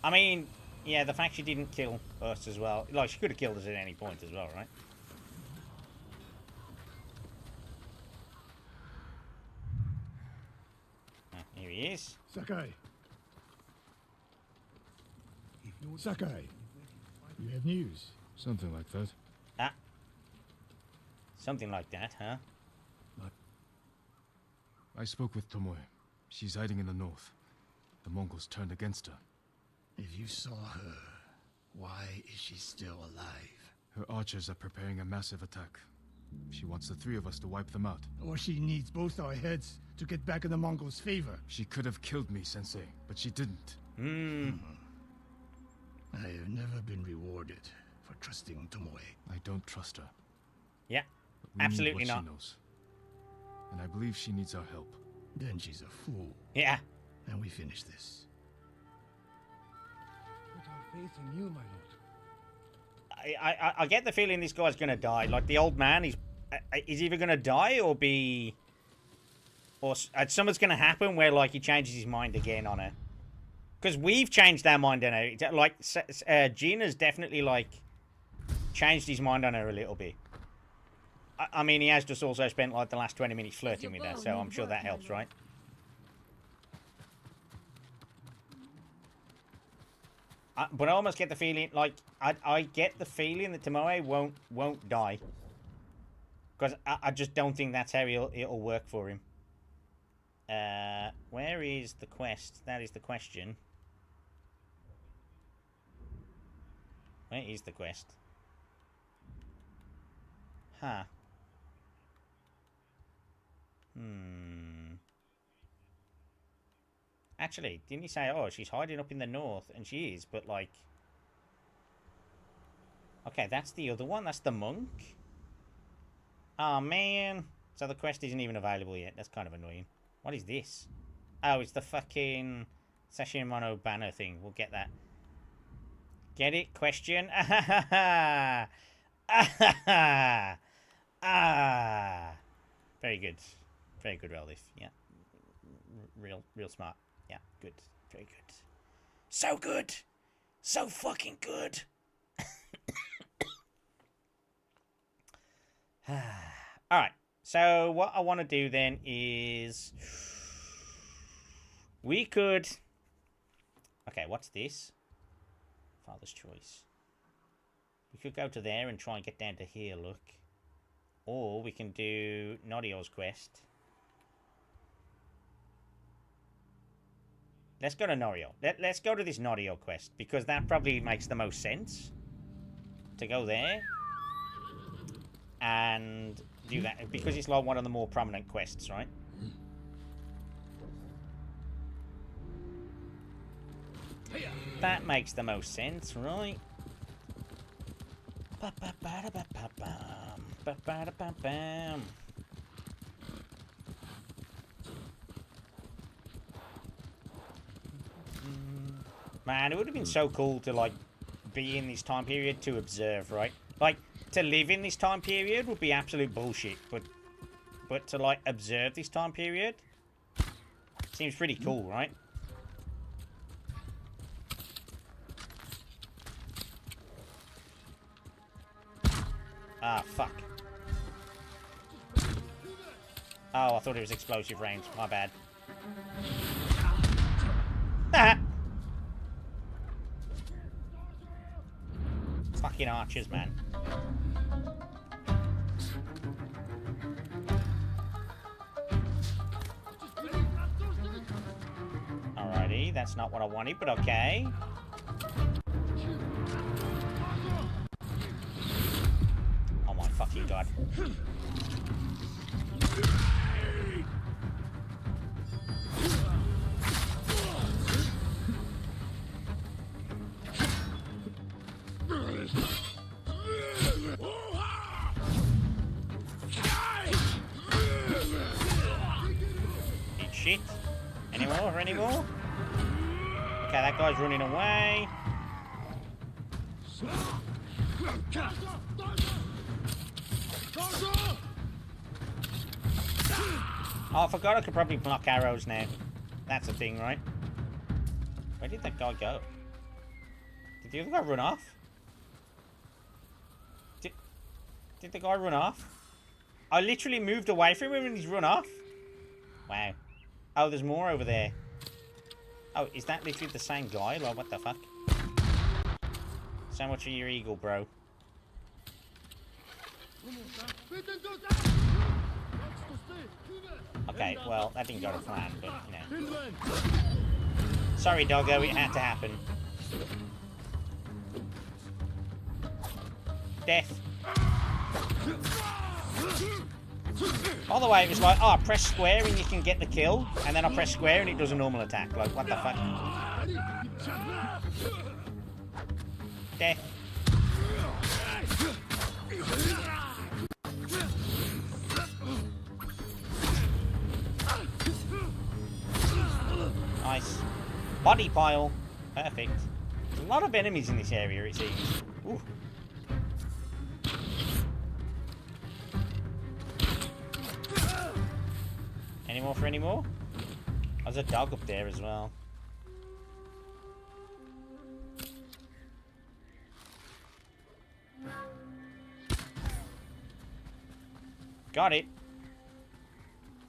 I mean, yeah, the fact she didn't kill us as well. Like, she could have killed us at any point as well, right? Oh, here he is. Sakai. Sakai. You have news. Something like that. Ah. Something like that, huh? I spoke with Tomoe. She's hiding in the north. The Mongols turned against her. If you saw her, why is she still alive? Her archers are preparing a massive attack. She wants the three of us to wipe them out. Or she needs both our heads to get back in the Mongols' favor. She could have killed me, Sensei, but she didn't. I have never been rewarded for trusting Tomoe. I don't trust her. Yeah, But we absolutely need what not. She knows. And I believe she needs our help. Then she's a fool. Yeah. And we finish this. Put our faith in you, my lord. I get the feeling this guy's gonna die. Like, the old man is either gonna die or be... Or something's gonna happen where, like, he changes his mind again on her. Because we've changed our mind on her. Like, Gina's definitely, like, changed his mind on her a little bit. I mean, he has just also spent, like, the last 20 minutes flirting with her, so I'm sure that helps, right? But I almost get the feeling, like, I get the feeling that Tomoe won't die. Because I just don't think that's how it'll work for him. Where is the quest? That is the question. Where is the quest? Huh. Actually, didn't he say, oh, she's hiding up in the north? And she is, but like... Okay, that's the other one. That's the monk. Oh, man. So the quest isn't even available yet. That's kind of annoying. What is this? Oh, it's the fucking Sashimono banner thing. We'll get that. Get it? Question? Ah. Very good. Very good, Relif. Yeah. Real smart. Yeah, good. Very good. So good! So fucking good! Alright, so what I want to do then is... We could... Okay, what's this? Father's Choice. We could go to there and try and get down to here, look. Or we can do Norio's quest. Let's go to Norio. Let's go to this Norio quest, because that probably makes the most sense. To go there. And do that, because it's like one of the more prominent quests, right? That makes the most sense, right? Man, it would have been so cool to, like, be in this time period to observe, right? Like, to live in this time period would be absolute bullshit, but to, like, observe this time period seems pretty cool, right? Ah, fuck. Oh, I thought it was explosive range. My bad. Fucking archers, man. Alrighty, that's not what I wanted, but okay. Oh my fucking god. Eat shit. Any more? Any more? Okay, that guy's running away. Oh, I forgot I could probably block arrows now. That's a thing, right? Where did that guy go? Did the other guy run off? Did the guy run off? I literally moved away from him and he's run off? Wow. Oh, there's more over there. Oh, is that literally the same guy? Like, what the fuck? So much for your eagle, bro. Okay, well, that didn't go to plan, but, you know. Sorry, doggo, it had to happen. Death. By the way, it was like, oh, press square and you can get the kill, and then I press square and it does a normal attack. Like, what the fuck? Death. Nice. Body pile. Perfect. There's a lot of enemies in this area, it seems. Ooh. Any more for any more? There's a dog up there as well. Got it.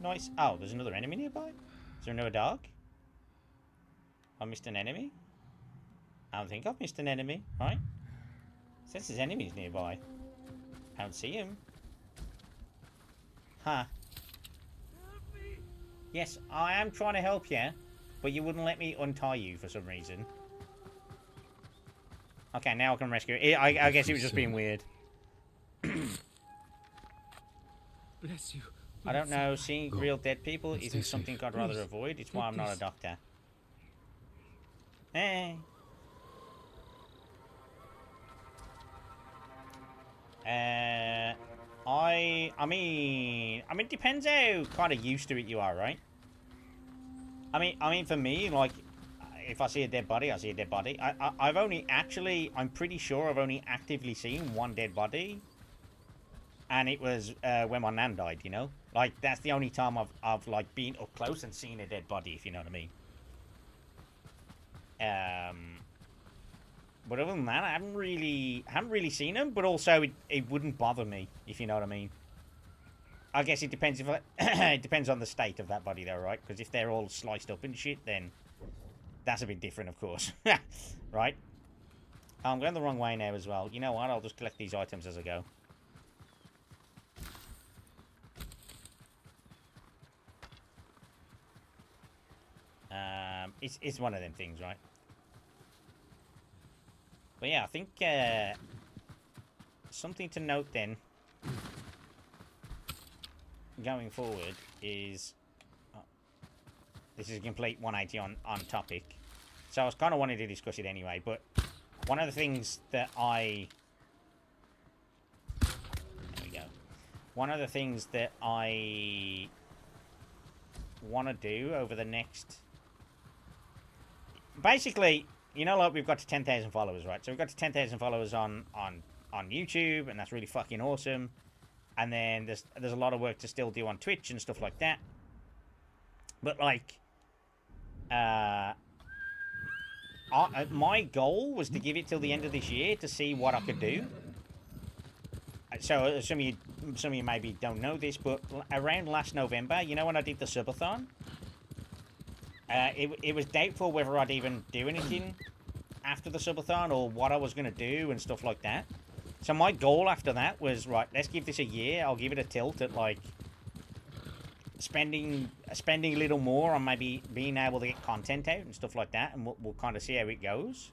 Nice. Oh, there's another enemy nearby? Is there another dog? I missed an enemy? I don't think I've missed an enemy, right? It says there's enemies nearby. I don't see him. Huh. Yes, I am trying to help you, but you wouldn't let me untie you for some reason. Okay, now I can rescue it. I guess it was just being weird. Bless you. I don't know, seeing real dead people isn't something I'd rather avoid. It's why I'm not a doctor. Hey. I mean, it depends how kind of used to it you are, right? I mean, for me, like, if I see a dead body, I see a dead body. I've only actually, I'm pretty sure I've only actively seen one dead body, and it was when my nan died. You know, like that's the only time I've like been up close and seen a dead body, if you know what I mean. But other than that, I haven't really seen them. But also, it wouldn't bother me, if you know what I mean. I guess it depends if it depends on the state of that body, though, right? Because if they're all sliced up and shit, then that's a bit different, of course, right? Oh, I'm going the wrong way now as well. You know what? I'll just collect these items as I go. It's one of them things, right? But yeah, I think something to note then, going forward, is this is a complete 180 on topic. So I was kind of wanting to discuss it anyway, but one of the things that there we go. One of the things that I want to do over the next, basically, you know, like we've got to 10,000 followers, right? So we've got to 10,000 followers on YouTube, and that's really fucking awesome. And then there's a lot of work to still do on Twitch and stuff like that. But like, my goal was to give it till the end of this year to see what I could do. So some of you maybe don't know this, but around last November, you know, when I did the subathon, it was doubtful whether I'd even do anything after the subathon or what I was going to do and stuff like that. So my goal after that was, right, let's give this a year. I'll give it a tilt at like spending a little more on maybe being able to get content out and stuff like that, and we'll kind of see how it goes.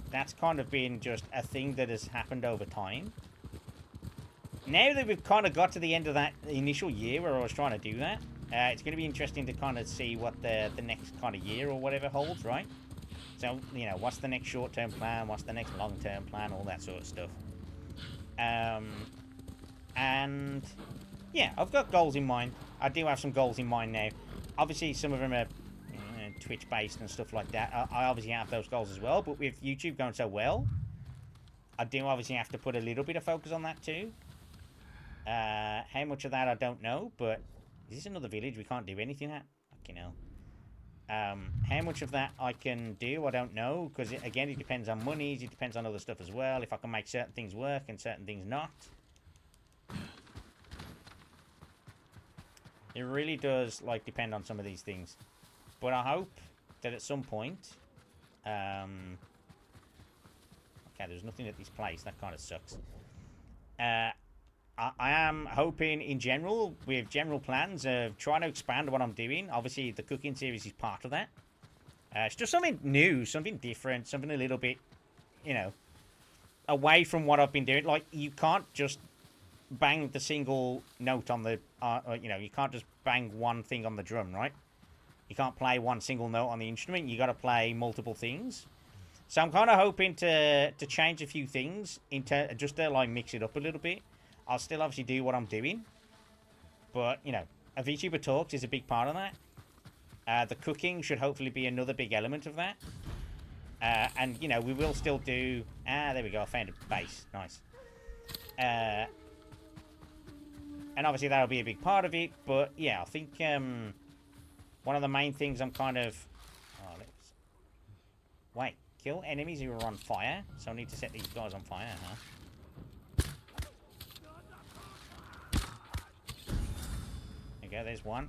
That's kind of been just a thing that has happened over time. Now that we've kind of got to the end of that initial year where I was trying to do that, it's going to be interesting to kind of see what the next kind of year or whatever holds, right? So, you know, what's the next short-term plan? What's the next long-term plan? All that sort of stuff. And, yeah, I've got goals in mind. I do have some goals in mind now. Obviously, some of them are Twitch-based and stuff like that. I obviously have those goals as well, but with YouTube going so well, I do obviously have to put a little bit of focus on that too. How much of that, I don't know, but is this another village we can't do anything at? Fucking hell. How much of that I can do, I don't know, because again, it depends on monies, it depends on other stuff as well, if I can make certain things work and certain things not. It really does, like, depend on some of these things. But I hope that at some point... okay, there's nothing at this place, that kind of sucks. I am hoping, in general, with general plans of trying to expand what I'm doing. Obviously, the cooking series is part of that. It's just something new, something different, something a little bit, you know, away from what I've been doing. Like, you can't just bang the single note on the, you know, you can't just bang one thing on the drum, right? You can't play one single note on the instrument. You got to play multiple things. So I'm kind of hoping to change a few things, just to, like, mix it up a little bit. I'll still obviously do what I'm doing. But, you know, a VTuber Talks is a big part of that. The cooking should hopefully be another big element of that. And, you know, we will still do... there we go. I found a base. Nice. And obviously that'll be a big part of it. But, yeah, I think one of the main things I'm kind of... Oh, let's... Wait. Kill enemies who are on fire. So I need to set these guys on fire, huh? There you go, there's one.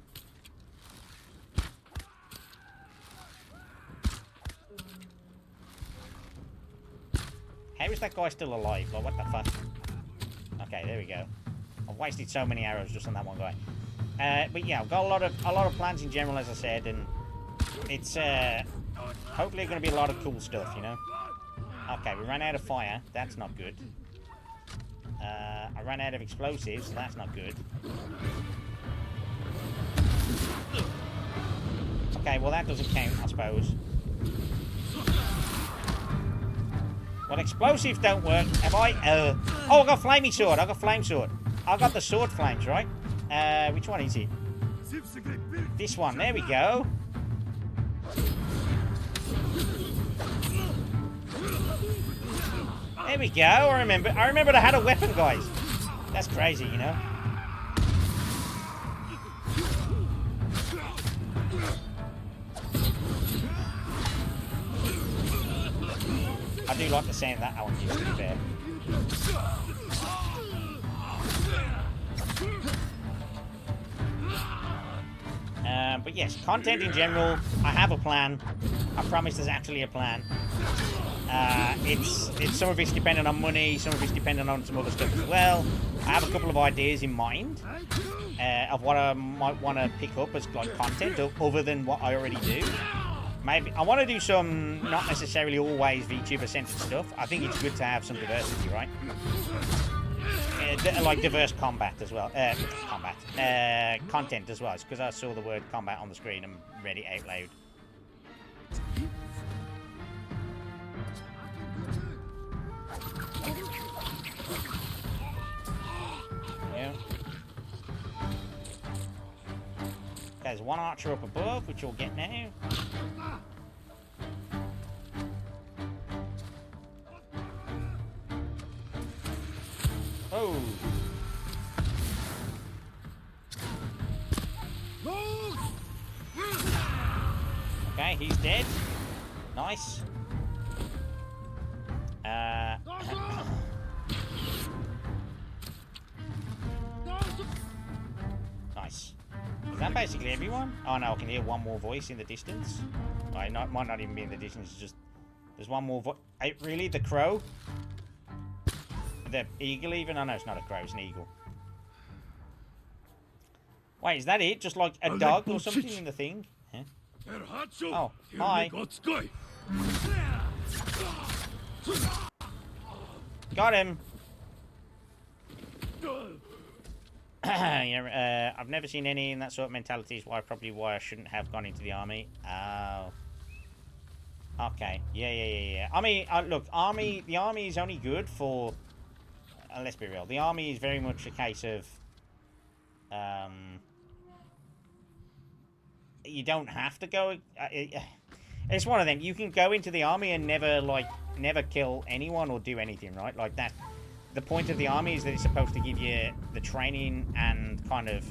How is that guy still alive? Like, what the fuck? Okay, there we go. I've wasted so many arrows just on that one guy. But yeah, I've got a lot of plans in general, as I said, and it's hopefully going to be a lot of cool stuff, you know. Okay, we ran out of fire. That's not good. I ran out of explosives. So that's not good. Okay, well that doesn't count, I suppose. Well, explosives don't work. Have I? Oh, I got flamey sword. I got flame sword. I got the sword flames, right? Which one is it? This one. There we go. There we go. I remembered I had a weapon, guys. That's crazy, you know. I do like the sound that one gives, to be fair. But yes, content in general, I have a plan. I promise there's actually a plan. It's some of it's dependent on money, some of it's dependent on some other stuff as well. I have a couple of ideas in mind of what I might want to pick up as like content other than what I already do. Maybe I want to do some not necessarily always VTuber-centered stuff. I think it's good to have some diversity, right? Like diverse combat as well. Content as well. It's because I saw the word combat on the screen and read it out loud. Yeah. There's one archer up above, which you'll get now. Oh. Okay, he's dead. Nice. Nice. Is that basically everyone? Oh no, I can hear one more voice in the distance. Might not even be in the distance, it's just... There's one more voice. Really? The crow? The eagle even? Oh no, it's not a crow, it's an eagle. Wait, is that it? Just like a dog or something in the thing? Huh? Oh, hi. Got him. Yeah, I've never seen any in that sort of mentality. Is probably why I shouldn't have gone into the army. Oh. Okay. Yeah. I mean, look, the army is only good for... let's be real. The army is very much a case of... you don't have to go... it's one of them. You can go into the army and never kill anyone or do anything, right? Like that. The point of the army is that it's supposed to give you the training and kind of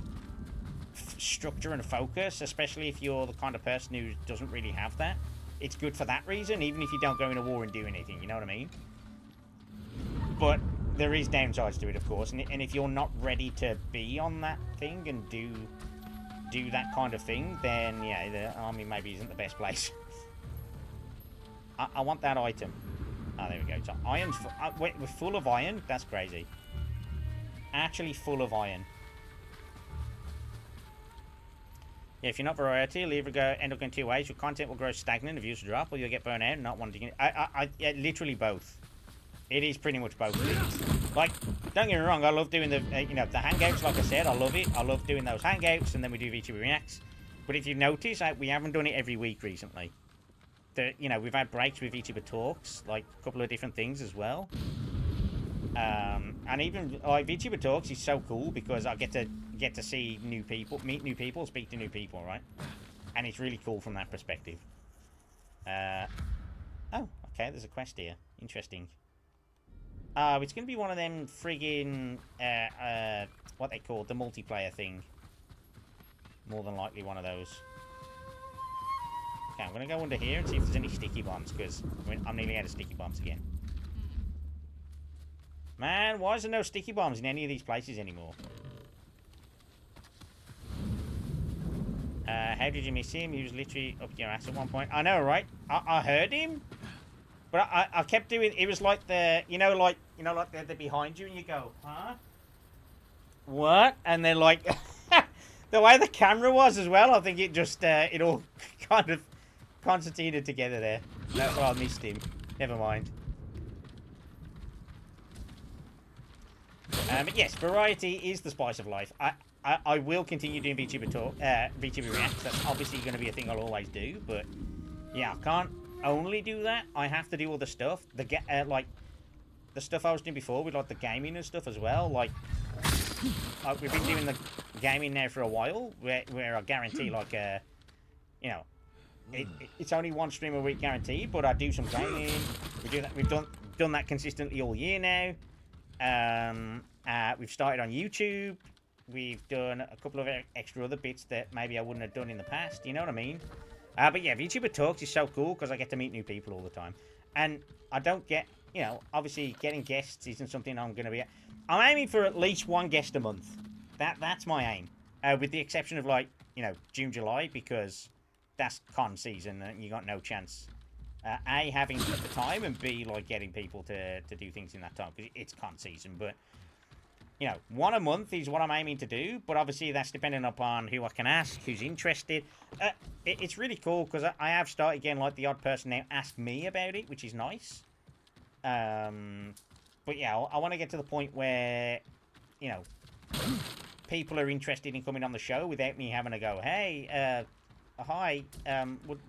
structure and focus, especially if you're the kind of person who doesn't really have that. It's good for that reason, even if you don't go in a war and do anything, you know what I mean? But there is downsides to it, of course, and if you're not ready to be on that thing and do that kind of thing, then yeah, the army maybe isn't the best place. I want that item. Oh, there we go. So iron's we're full of iron? That's crazy. Actually full of iron. Yeah, if you're not variety, you'll either end up going two ways. Your content will grow stagnant if views drop, or you'll get burnt out and not wanting it. Yeah, literally both. It is pretty much both things. Like, don't get me wrong, I love doing the, the hangouts, like I said, I love it. I love doing those hangouts, and then we do VTuber Reacts. But if you notice, we haven't done it every week recently. We've had breaks with VTuber Talks, like a couple of different things as well. And even, like, VTuber Talks is so cool because I get to see new people, meet new people, speak to new people, right? And it's really cool from that perspective. Oh, okay, there's a quest here. Interesting. It's going to be one of them friggin', what they call the multiplayer thing. More than likely one of those. Okay, I'm going to go under here and see if there's any sticky bombs, because I'm nearly out of sticky bombs again. Man, why is there no sticky bombs in any of these places anymore? How did you miss him? He was literally up your ass at one point. I know, right? I heard him, but I kept doing. It was like the, like they're behind you and you go, huh? What? And they're like, the way the camera was as well. I think it just it all kind of concertinaed together there. That's why I missed him. Never mind. But yes, variety is the spice of life. I will continue doing VTuber Talk, VTuber Reacts. That's obviously going to be a thing I'll always do. But yeah, I can't only do that. I have to do all the stuff. Like the stuff I was doing before with like the gaming and stuff as well. Like we've been doing the gaming now for a while, where I guarantee like it's only one stream a week guaranteed, but I do some gaming. We do that. We've done that consistently all year now. We've started on YouTube. We've done a couple of extra other bits that maybe I wouldn't have done in the past. You know what I mean? But yeah, VTuber Talks is so cool because I get to meet new people all the time. And I don't get, obviously getting guests isn't something I'm going to be... I'm aiming for at least one guest a month. That's my aim. With the exception of like, June, July, because that's con season and you got no chance. A, having the time, and B, like getting people to do things in that time because it's con season. But one a month is what I'm aiming to do, but obviously that's dependent upon who I can ask, who's interested. It's really cool because I have started getting like the odd person now ask me about it, which is nice. But yeah, I want to get to the point where people are interested in coming on the show without me having to go, hey, hi,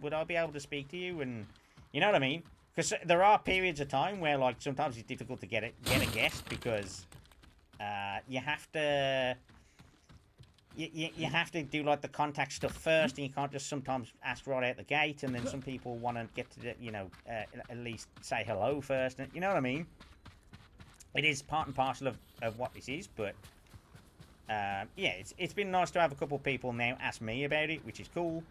would I be able to speak to you? And you know what I mean? Because there are periods of time where like sometimes it's difficult to get a guest because you have to you have to do like the contact stuff first, and you can't just sometimes ask right out the gate. And then some people want to get to at least say hello first. You know what I mean? it is part and parcel of what this is, but yeah, it's been nice to have a couple of people now ask me about it, which is cool.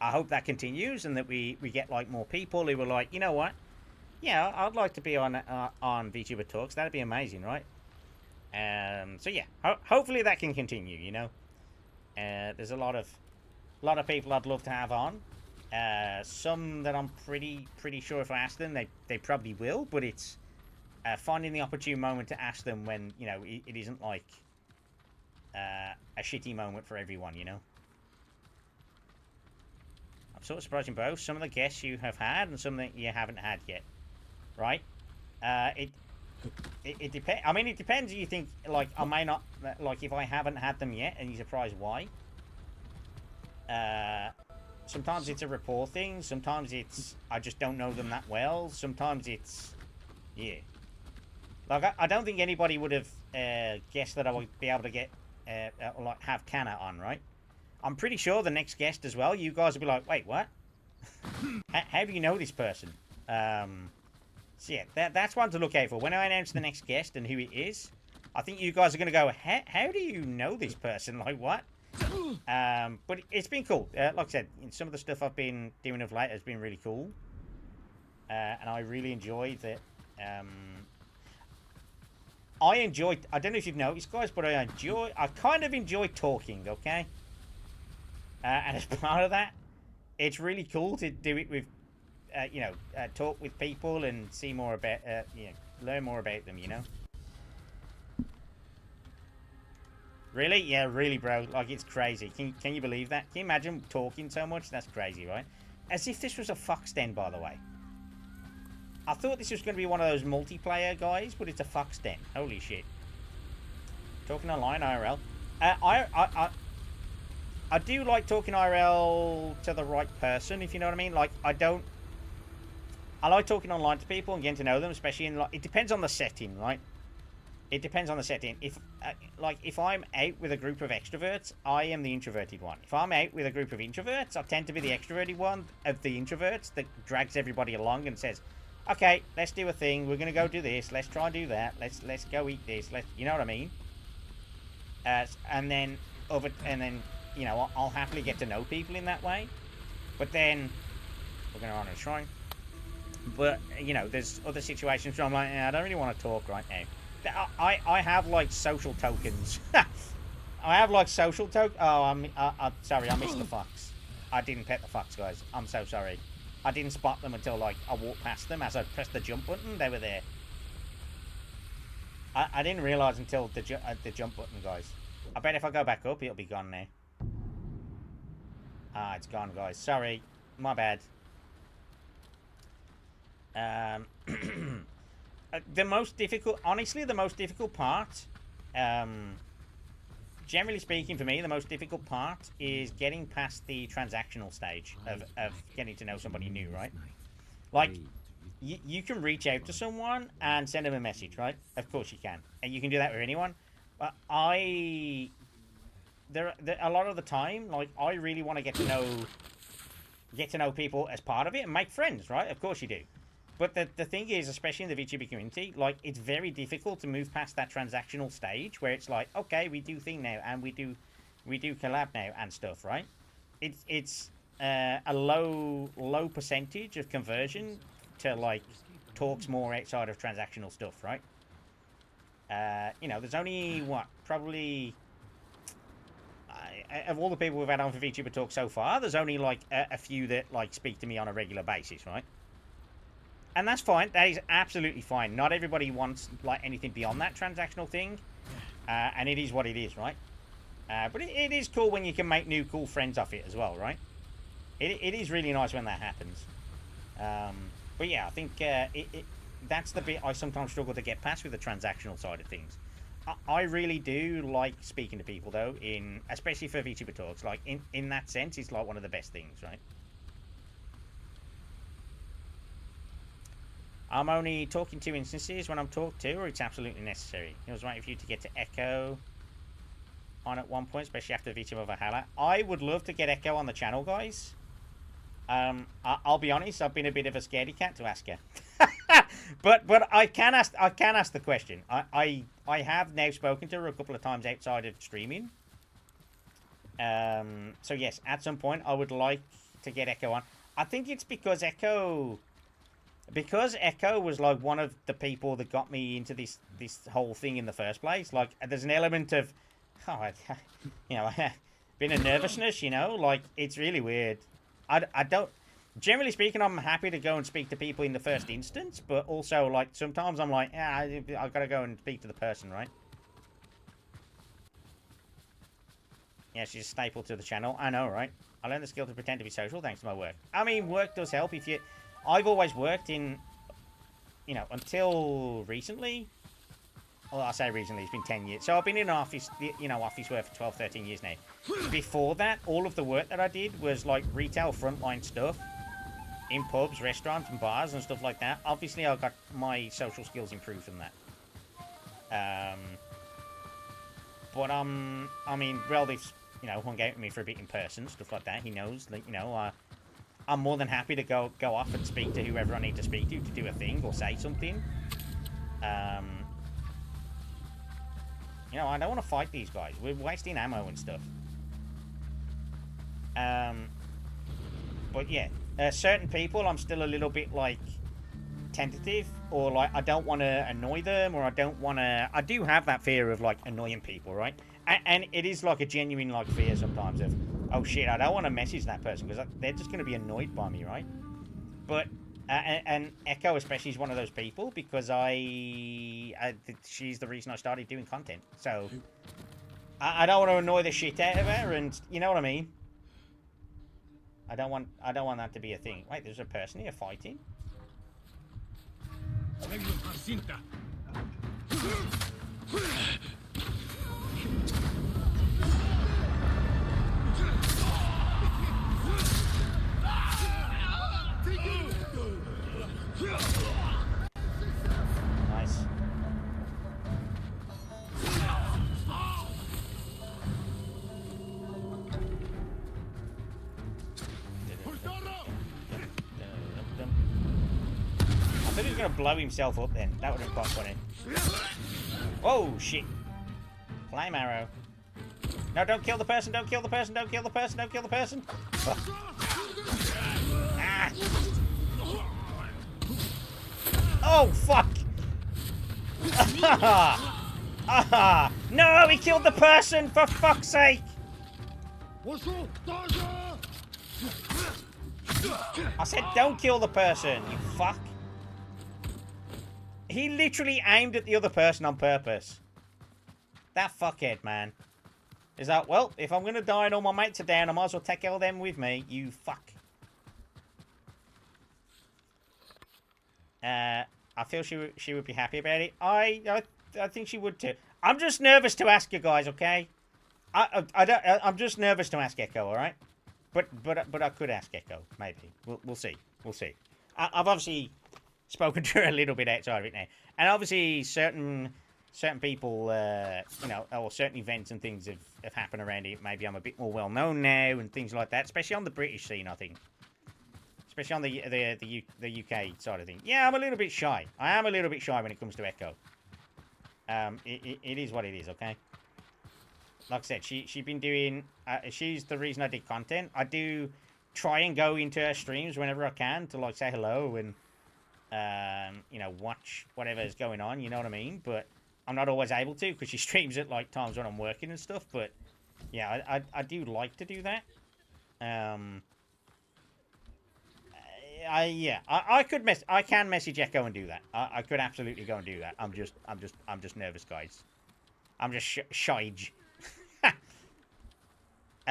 I hope that continues and that we get like more people who are like, you know what? Yeah, I'd like to be on VTuber Talks. That'd be amazing, right? So yeah, hopefully that can continue. You know, there's a lot of people I'd love to have on. Some that I'm pretty sure if I ask them, they probably will. But it's finding the opportune moment to ask them when, you know, it isn't like a shitty moment for everyone. You know. I'm sort of surprised in both. Some of the guests you have had and some that you haven't had yet. Right? It depends. I mean, it depends. You think like I may not like if I haven't had them yet, and you're surprised why. Sometimes it's a rapport thing. Sometimes it's I just don't know them that well. Sometimes it's yeah. Like I don't think anybody would have guessed that I would be able to get like have Kana on, right? I'm pretty sure the next guest as well. You guys will be like, wait, what? How do you know this person? So yeah, that's one to look out for. When I announce the next guest and who it is, I think you guys are going to go, how do you know this person? Like, what? But it's been cool. Like I said, some of the stuff I've been doing of late has been really cool. And I really enjoyed that. I don't know if you've noticed, guys, but I kind of enjoy talking, okay? And as part of that, it's really cool to do it with talk with people and see more about, learn more about them, you know? Really? Yeah, really, bro. Like, it's crazy. Can you believe that? Can you imagine talking so much? That's crazy, right? As if this was a fox den, by the way. I thought this was going to be one of those multiplayer guys, but it's a fox den. Holy shit. Talking online, IRL. I do like talking IRL to the right person, if you know what I mean. Like, I like talking online to people and getting to know them, especially in, like, it depends on the setting, right? It depends on the setting. If I'm out with a group of extroverts, I am the introverted one. If I'm out with a group of introverts, I tend to be the extroverted one of the introverts that drags everybody along and says, okay, let's do a thing. We're going to go do this. Let's try and do that. Let's go eat this. You know what I mean? And then, you know, I'll happily get to know people in that way. But then, we're going to honor a shrine. But, you know, there's other situations where I'm like, I don't really want to talk right now. I have, like, social tokens. I have, like, social tokens. Oh, I'm sorry, I missed the fox. I didn't pet the fox, guys. I'm so sorry. I didn't spot them until, like, I walked past them. As I pressed the jump button, they were there. I didn't realise until the jump button, guys. I bet if I go back up, it'll be gone now. Ah, it's gone, guys. Sorry. My bad. The most difficult, honestly, the most difficult part, generally speaking for me, the most difficult part is getting past the transactional stage of getting to know somebody new, right? Like, you can reach out to someone and send them a message, right? Of course you can. And you can do that with anyone. But a lot of the time, like, I really want to get to know people as part of it and make friends, right? Of course you do. But the thing is, especially in the VTuber community, like, it's very difficult to move past that transactional stage where it's like, okay, we do thing now and we do collab now and stuff, right? It's a low percentage of conversion to, like, talks more outside of transactional stuff, right? You know, there's only probably of all the people we've had on for VTuber Talk so far, there's only like a few that like speak to me on a regular basis, right? And that's fine. That is absolutely fine. Not everybody wants like anything beyond that transactional thing, and it is what it is, right? But it is cool when you can make new cool friends off it as well, right? It is really nice when that happens. But yeah, I think that's the bit I sometimes struggle to get past with the transactional side of things. I really do like speaking to people though, especially for VTuber Talks. Like in that sense, it's like one of the best things, right? I'm only talking to instances when I'm talked to, or it's absolutely necessary. It was right for you to get to Echo on at one point, especially after VTuber Valhalla. I would love to get Echo on the channel, guys. I'll be honest. I've been a bit of a scaredy cat to ask her, but I can ask the question. I have now spoken to her a couple of times outside of streaming. So yes, at some point I would like to get Echo on. I think it's because Echo was like one of the people that got me into this whole thing in the first place. Like, there's an element of, you know, been a nervousness. You know, like it's really weird. I don't. Generally speaking, I'm happy to go and speak to people in the first instance, but also like sometimes I'm like, yeah, I've got to go and speak to the person, right? Yeah, she's a staple to the channel. I know, right? I learned the skill to pretend to be social thanks to my work. I mean, work does help if you... I've always worked in... You know, until recently... Well, I say recently, it's been 10 years. So I've been in an office, you know, office work for 12, 13 years now. Before that, all of the work that I did was, like, retail frontline stuff. In pubs, restaurants, and bars, and stuff like that. Obviously, I got my social skills improved from that. But, I mean, Reldiff's, you know, hung out with me for a bit in person, stuff like that. He knows, like, you know, I'm more than happy to go off and speak to whoever I need to speak to do a thing or say something. You know, I don't want to fight these guys. We're wasting ammo and stuff. But yeah, certain people I'm still a little bit, like, tentative, or like I don't want to annoy them, or I don't want to... I do have that fear of like annoying people, right? And it is like a genuine like fear sometimes of, oh shit, I don't want to message that person because they're just going to be annoyed by me, right? But and Echo especially is one of those people because she's the reason I started doing content, so I don't want to annoy the shit out of her, and you know what I mean. I don't want that to be a thing. Wait, there's a person here fighting. Nice. I thought he was going to blow himself up then. That would have been quite funny. Oh, shit. Flame arrow. No, don't kill the person, don't kill the person, don't kill the person, don't kill the person. Oh. Ah. Oh, fuck. No, he killed the person, for fuck's sake. I said don't kill the person, you fuck. He literally aimed at the other person on purpose. That fuckhead, man. Is that, well, if I'm going to die and all my mates are down, I might as well take all them with me, you fuck. I feel she would be happy about it. I think she would too. I'm just nervous to ask you guys, okay? I'm just nervous to ask Echo, all right? But I could ask Echo, maybe. We'll see. We'll see. I've obviously spoken to her a little bit outside of it now, and obviously certain people, you know, or certain events and things have happened around it. Maybe I'm a bit more well known now and things like that, especially on the British scene, I think. Especially on the UK side of things. Yeah, I'm a little bit shy. I am a little bit shy when it comes to Echo. It is what it is, okay? Like I said, she's been doing... she's the reason I did content. I do try and go into her streams whenever I can to, like, say hello and, you know, watch whatever's going on, you know what I mean? But I'm not always able to because she streams at, like, times when I'm working and stuff. But, yeah, I do like to do that. I can message Echo and do that. I could absolutely go and do that. I'm just nervous, guys. I'm just shy.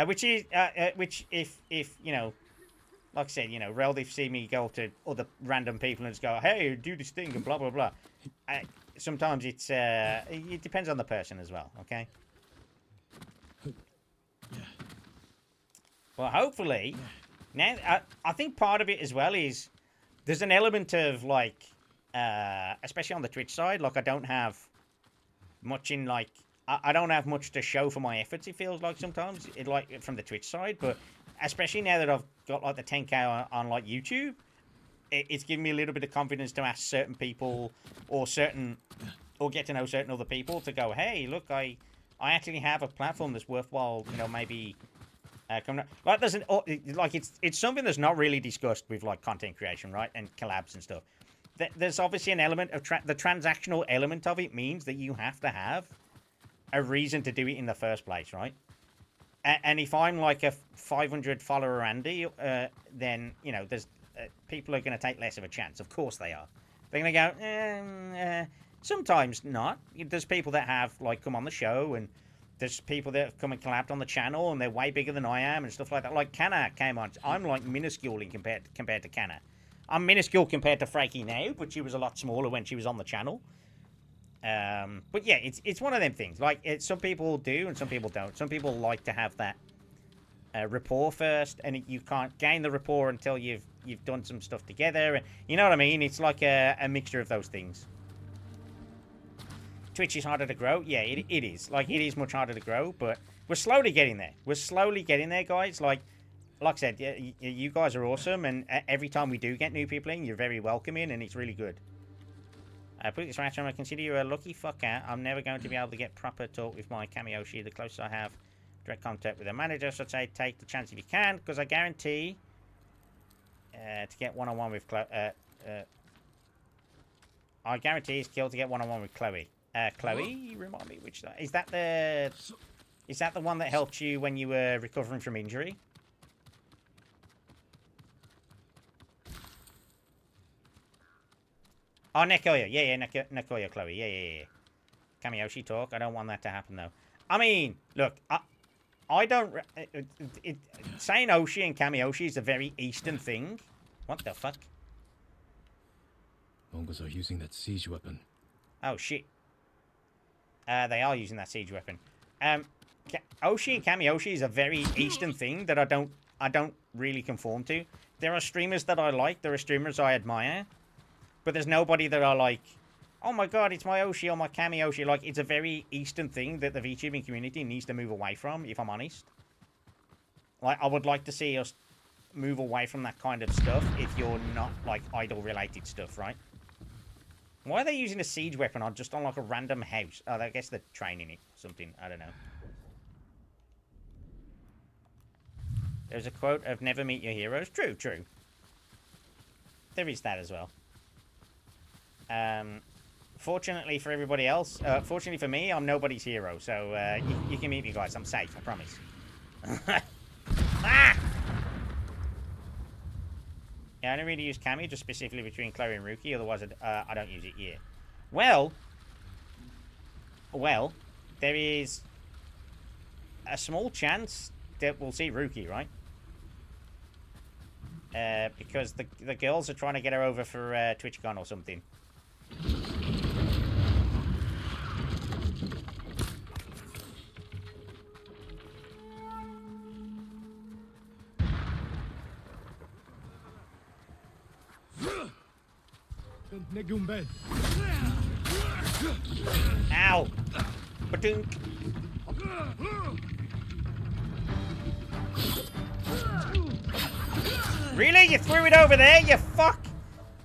Which if you know, like I said, you know, Reldiff see me go to other random people and just go, hey, do this thing and blah blah blah. Sometimes it depends on the person as well. Okay. Well, hopefully. Now, I think part of it as well is there's an element of, like, especially on the Twitch side, like, I don't have much in, like, I don't have much to show for my efforts, it feels like sometimes, like, from the Twitch side, but especially now that I've got like the 10K on like YouTube, it's giving me a little bit of confidence to ask certain people or get to know certain other people to go, hey, look, I actually have a platform that's worthwhile, you know, maybe coming up. Like it's something that's not really discussed with like content creation, right, and collabs and stuff. There's obviously an element of the transactional element of it means that you have to have a reason to do it in the first place, right? And if I'm like a 500 follower Andy, then, you know, there's people are going to take less of a chance. Of course they are. They're going to go, sometimes not. There's people that have, like, come on the show, and there's people that have come and collabed on the channel, and they're way bigger than I am and stuff like that. Like, Canna came on. I'm, like, minuscule compared to Canna. I'm minuscule compared to Frankie now, but she was a lot smaller when she was on the channel. But yeah, it's one of them things. Like, some people do and some people don't. Some people like to have that rapport first, and you can't gain the rapport until you've done some stuff together. And you know what I mean? It's like a mixture of those things. Twitch is harder to grow. Yeah, it is. Like, it is much harder to grow, but we're slowly getting there. We're slowly getting there, guys. Like I said, yeah, you guys are awesome, and every time we do get new people in, you're very welcoming, and it's really good. Put it this way, Atrum, I consider you a lucky fucker. I'm never going to be able to get proper talk with my Kamiyoshi. The closer I have direct contact with a manager, so I'd say take the chance if you can, because I guarantee to get one-on-one with I guarantee it's killed to get one-on-one with Chloe. Chloe, remind me which is that the one that helped you when you were recovering from injury? Oh, Nekoya. Yeah, Nekoya, Chloe. Yeah. Kamiyoshi talk. I don't want that to happen, though. I mean, look, I don't... saying Oshi and Kamiyoshi is a very Eastern thing. What the fuck? Mongols are using that siege weapon. Oh, shit. They are using that siege weapon. Oshi and Kamiyoshi is a very Eastern thing that I don't really conform to. There are streamers that I like. There are streamers I admire. But there's nobody that are like, oh my god, it's my Oshi or my Kamiyoshi. Like, it's a very Eastern thing that the VTubing community needs to move away from, if I'm honest. Like, I would like to see us move away from that kind of stuff if you're not, like, idol-related stuff, right? Why are they using a siege weapon on just on, like, a random house? Oh, I guess they're training it or something. I don't know. There's a quote of never meet your heroes. True. There is that as well. Fortunately for everybody else, fortunately for me, I'm nobody's hero, so you can meet me, guys. I'm safe, I promise. Ah! Yeah, I don't really use Kami, just specifically between Chloe and Ruki, otherwise I don't use it, yeah. Well, there is a small chance that we'll see Ruki, right? Because the girls are trying to get her over for TwitchCon or something. Ow! Badunk! Really? You threw it over there, you fuck?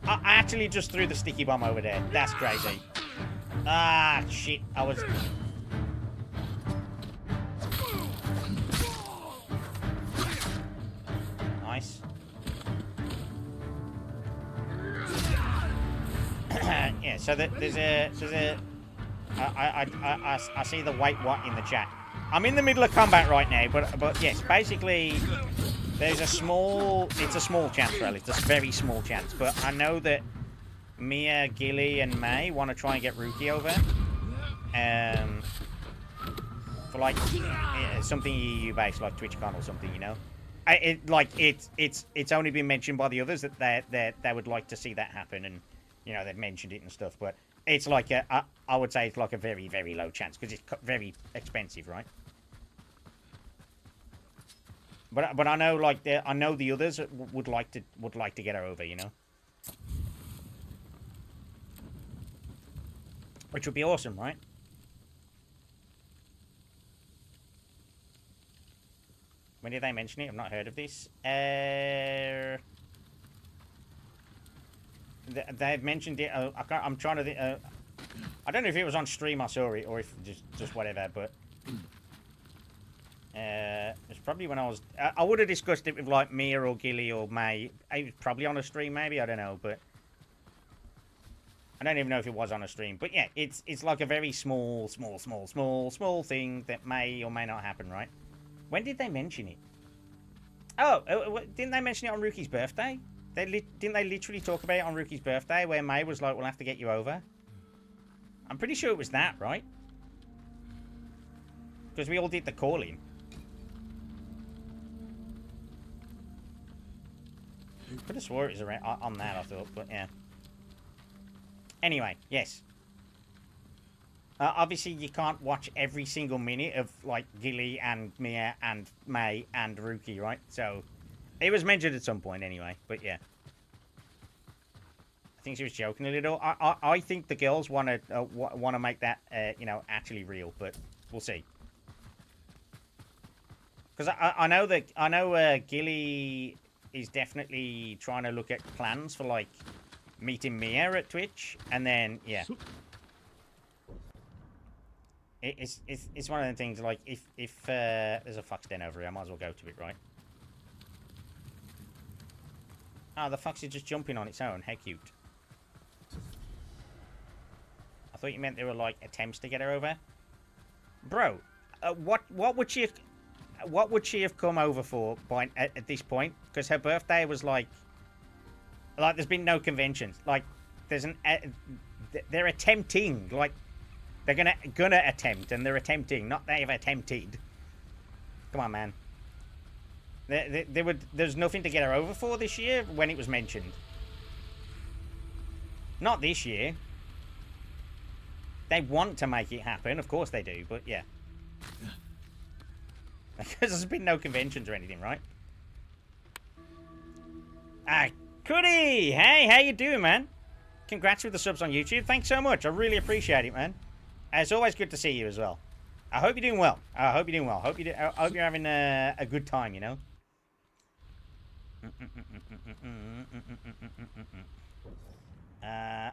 I actually just threw the sticky bomb over there. That's crazy. Ah, shit. I was... Nice. Yeah, so there's a... I see the white what in the chat. I'm in the middle of combat right now, but yes, basically... There's a small... It's a small chance, really. It's a very small chance. But I know that Mia, Gilly, and May want to try and get Ruki over. For, like, something EU-based, like TwitchCon or something, you know? It's only been mentioned by the others that they would like to see that happen. And, you know, they've mentioned it and stuff. But it's like I would say it's like a very, very low chance. Because it's very expensive, right? But I know, like, I know the others would like to get her over, you know, which would be awesome, right? When did they mention it? I've not heard of this. They've mentioned it. I'm trying to think. I don't know if it was on stream I saw it or if just whatever, but it's probably when I was. I would have discussed it with like Mia or Gilly or May. It was probably on a stream, maybe. I don't know, but I don't even know if it was on a stream. But yeah, it's like a very small thing that may or may not happen, right? When did they mention it? Oh, didn't they mention it on Ruki's birthday? Didn't they literally talk about it on Ruki's birthday where May was like, we'll have to get you over? I'm pretty sure it was that, right? Because we all did the calling. Could have swore it was around, on that, I thought, but yeah. Anyway, yes. Obviously, you can't watch every single minute of, like, Gilly and Mia and May and Ruki, right? So, it was mentioned at some point anyway, but yeah. I think she was joking a little. I think the girls want to make that, you know, actually real, but we'll see. Because I know Gilly is definitely trying to look at plans for, like, meeting Mia at Twitch, and then, yeah. It's one of the things, like, if there's a fox den over here, I might as well go to it, right? Oh, the fox is just jumping on its own. How cute. I thought you meant there were, like, attempts to get her over. Bro, what would she have come over for at this point? Because her birthday was, like, there's been no conventions. Like, there's they're attempting, like, they're gonna attempt, and they're attempting, not they've attempted. Come on, man. There's nothing to get her over for this year when it was mentioned. Not this year. They want to make it happen, of course they do, but yeah. Because there's been no conventions or anything, right? Ah, Cuddy! Hey, how you doing, man? Congrats with the subs on YouTube. Thanks so much. I really appreciate it, man. It's always good to see you as well. I hope you're doing well. I hope you're doing well. I hope you're having a good time, you know?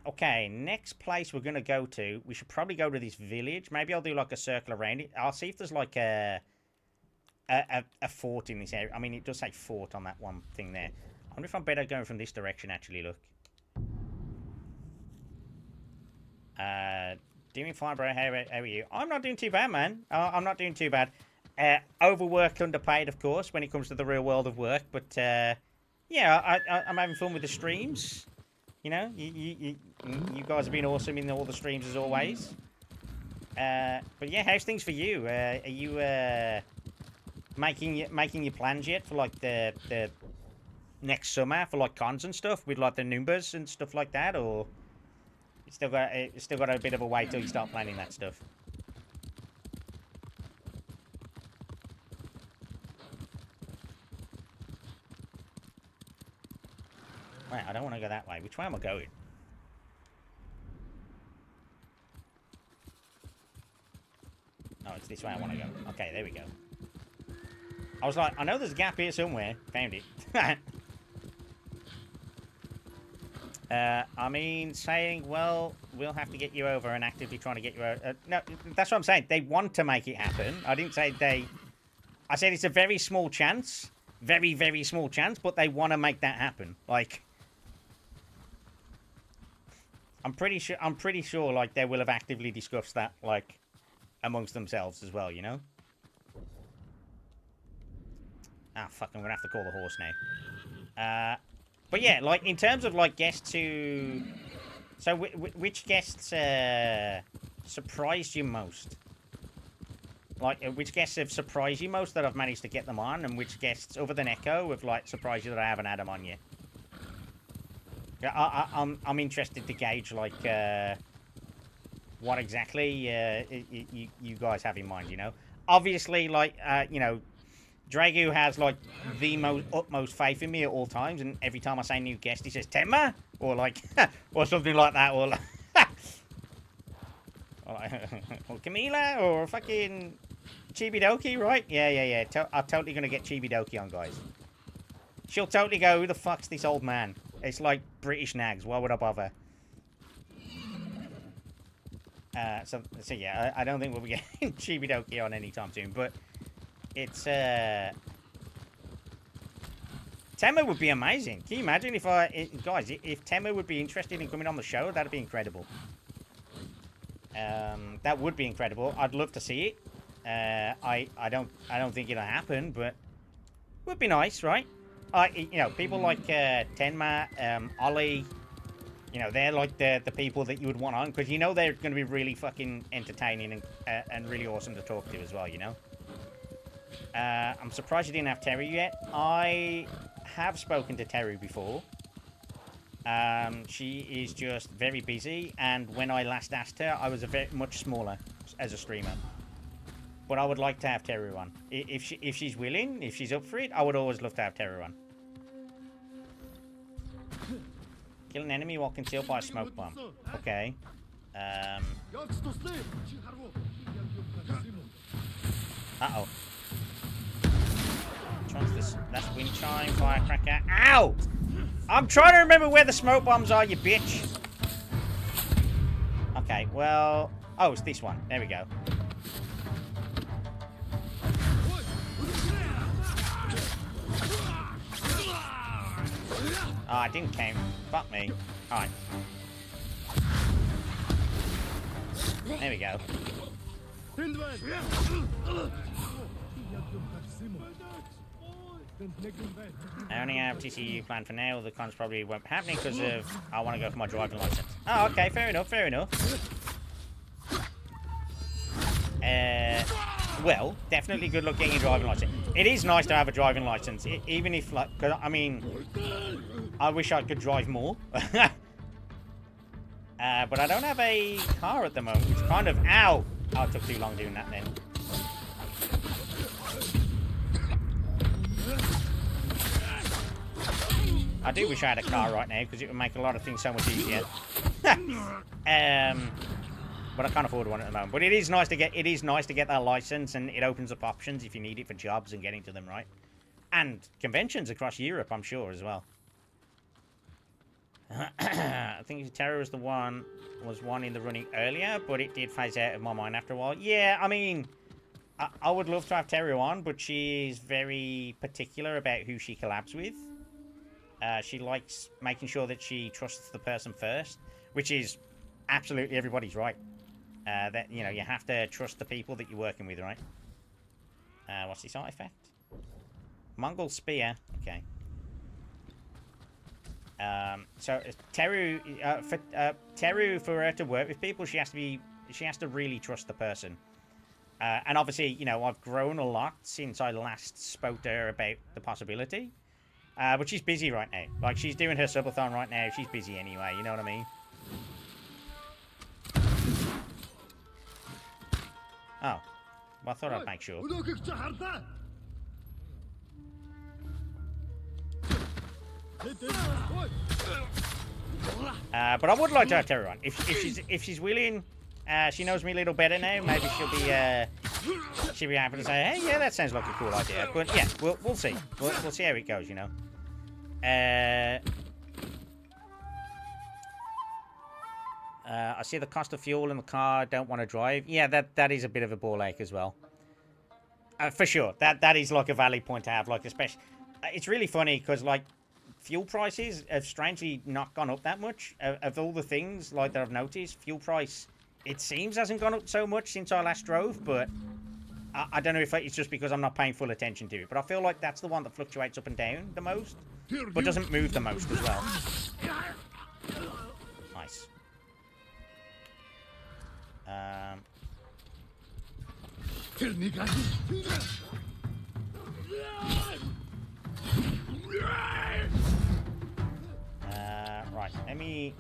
Okay, next place we're going to go to. We should probably go to this village. Maybe I'll do like a circle around it. I'll see if there's like a fort in this area. I mean, it does say fort on that one thing there. I wonder if I'm better going from this direction, actually, look. Doing fine, bro. How are you? I'm not doing too bad, man. I'm not doing too bad. Overworked, underpaid, of course, when it comes to the real world of work. But, yeah, I'm having fun with the streams. You know, you guys have been awesome in all the streams, as always. But, yeah, how's things for you? Are you making your plans yet for, like, the next summer for, like, cons and stuff? With, like, the numbers and stuff like that, or... Still got a bit of a wait till you start planning that stuff. Wait, I don't want to go that way. Which way am I going? No, it's this way I want to go. Okay, there we go. I was like, I know there's a gap here somewhere. Found it. I mean, saying, well, we'll have to get you over and actively trying to get you over. No, that's what I'm saying. They want to make it happen. I didn't say they... I said it's a very small chance. Very, very small chance, but they want to make that happen. Like... I'm pretty sure, like, they will have actively discussed that, like, amongst themselves as well, you know? Ah, fuck, I'm gonna have to call the horse now. But yeah, like, in terms of, like, guests who... So, which guests surprised you most? Like, which guests have surprised you most that I've managed to get them on? And which guests, other than Echo, have, like, surprised you that I haven't had them on yet? Yeah, I'm interested to gauge, like, what exactly you guys have in mind, you know? Obviously, like, you know... Dragu has, like, the utmost faith in me at all times, and every time I say new guest, he says, Tenma? Or, like, or something like that, or, like, or Camila, or fucking Chibidoki, right? Yeah. I'm totally gonna get Chibidoki on, guys. She'll totally go, who the fuck's this old man? It's like British nags. Why would I bother? So yeah, I don't think we'll be getting Chibidoki on anytime soon, but it's Temu would be amazing. Can you imagine if guys, if Temu would be interested in coming on the show, that'd be incredible. That would be incredible. I'd love to see it. I don't think it'll happen, but would be nice, right? You know, people like Tenma, Ollie, you know, they're like the people that you would want on, because you know they're going to be really fucking entertaining and really awesome to talk to as well, you know? I'm surprised you didn't have Terry yet. I have spoken to Terry before. She is just very busy, and when I last asked her, I was much smaller as a streamer. But I would like to have Terry on. If she's willing, if she's up for it, I would always love to have Terry on. Kill an enemy while concealed by a smoke bomb. Okay. Uh-oh. That's wind chime, firecracker. Ow! I'm trying to remember where the smoke bombs are, you bitch. Okay, well... Oh, it's this one. There we go. Oh, I didn't came. Fuck me. Alright. There we go. I only have TCU planned for now. The cons probably won't be happening because of I want to go for my driving license. Oh, okay. Fair enough. Fair enough. Well, definitely good luck getting a driving license. It is nice to have a driving license, even if, like, cause, I mean, I wish I could drive more. But I don't have a car at the moment. It's kind of, ow! Oh, it took too long doing that then. I do wish I had a car right now, because it would make a lot of things so much easier. But I can't afford one at the moment. But it is nice to get that license, and it opens up options if you need it for jobs and getting to them, right? And conventions across Europe, I'm sure, as well. I think Terror was one in the running earlier, but it did phase out of my mind after a while. Yeah, I mean, I would love to have Terror on, but she's very particular about who she collabs with. She likes making sure that she trusts the person first, which is absolutely everybody's right. That, you know, you have to trust the people that you're working with, right? What's this artifact? Mongol spear. Okay. So Teru, for her to work with people, she has to really trust the person. And obviously, you know, I've grown a lot since I last spoke to her about the possibility. But she's busy right now. Like, she's doing her subathon right now. She's busy anyway, you know what I mean? Oh. Well, I thought I'd make sure. But I would like to have Terry on. If she's willing, she knows me a little better now. Maybe she'll be happy to say, "Hey, yeah, that sounds like a cool idea." But yeah, we'll see. We'll see how it goes, you know. I see the cost of fuel in the car. Don't want to drive. Yeah, that is a bit of a ball ache as well. For sure. That is like a valid point to have. Like, especially, it's really funny because, like, fuel prices have strangely not gone up that much. Of all the things like that I've noticed, fuel price, it seems, hasn't gone up so much since I last drove. But I don't know if it's just because I'm not paying full attention to it. But I feel like that's the one that fluctuates up and down the most, but doesn't move the most as well. Nice. Right, let me...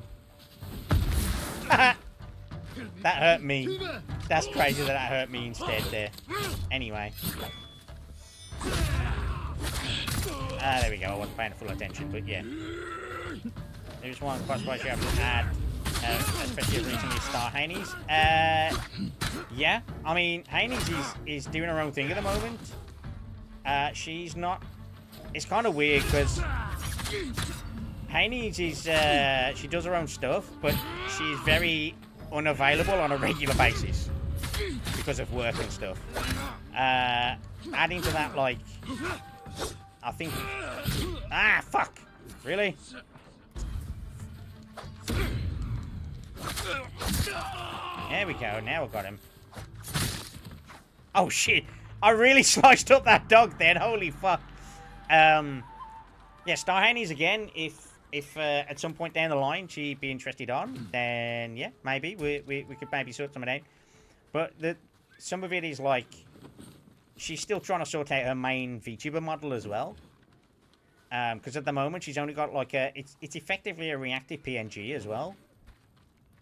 That hurt me. That's crazy that hurt me instead there. Anyway. There we go. I wasn't paying full attention, but yeah. There's one crossbow you have to add especially recently Star Haney's. Yeah, I mean, Haney's is doing her own thing at the moment. She's not... It's kind of weird, because Haney's is... she does her own stuff, but she's very unavailable on a regular basis because of work and stuff. Adding to that, like... I think... Ah, fuck! Really? There we go. Now we got him. Oh, shit. I really sliced up that dog then. Holy fuck. Yeah, Star Haney's again. If at some point down the line she'd be interested on, then yeah, maybe. We could maybe sort something out. But some of it is like... She's still trying to sort out her main VTuber model as well. Because at the moment she's only got like a... It's effectively a reactive PNG as well.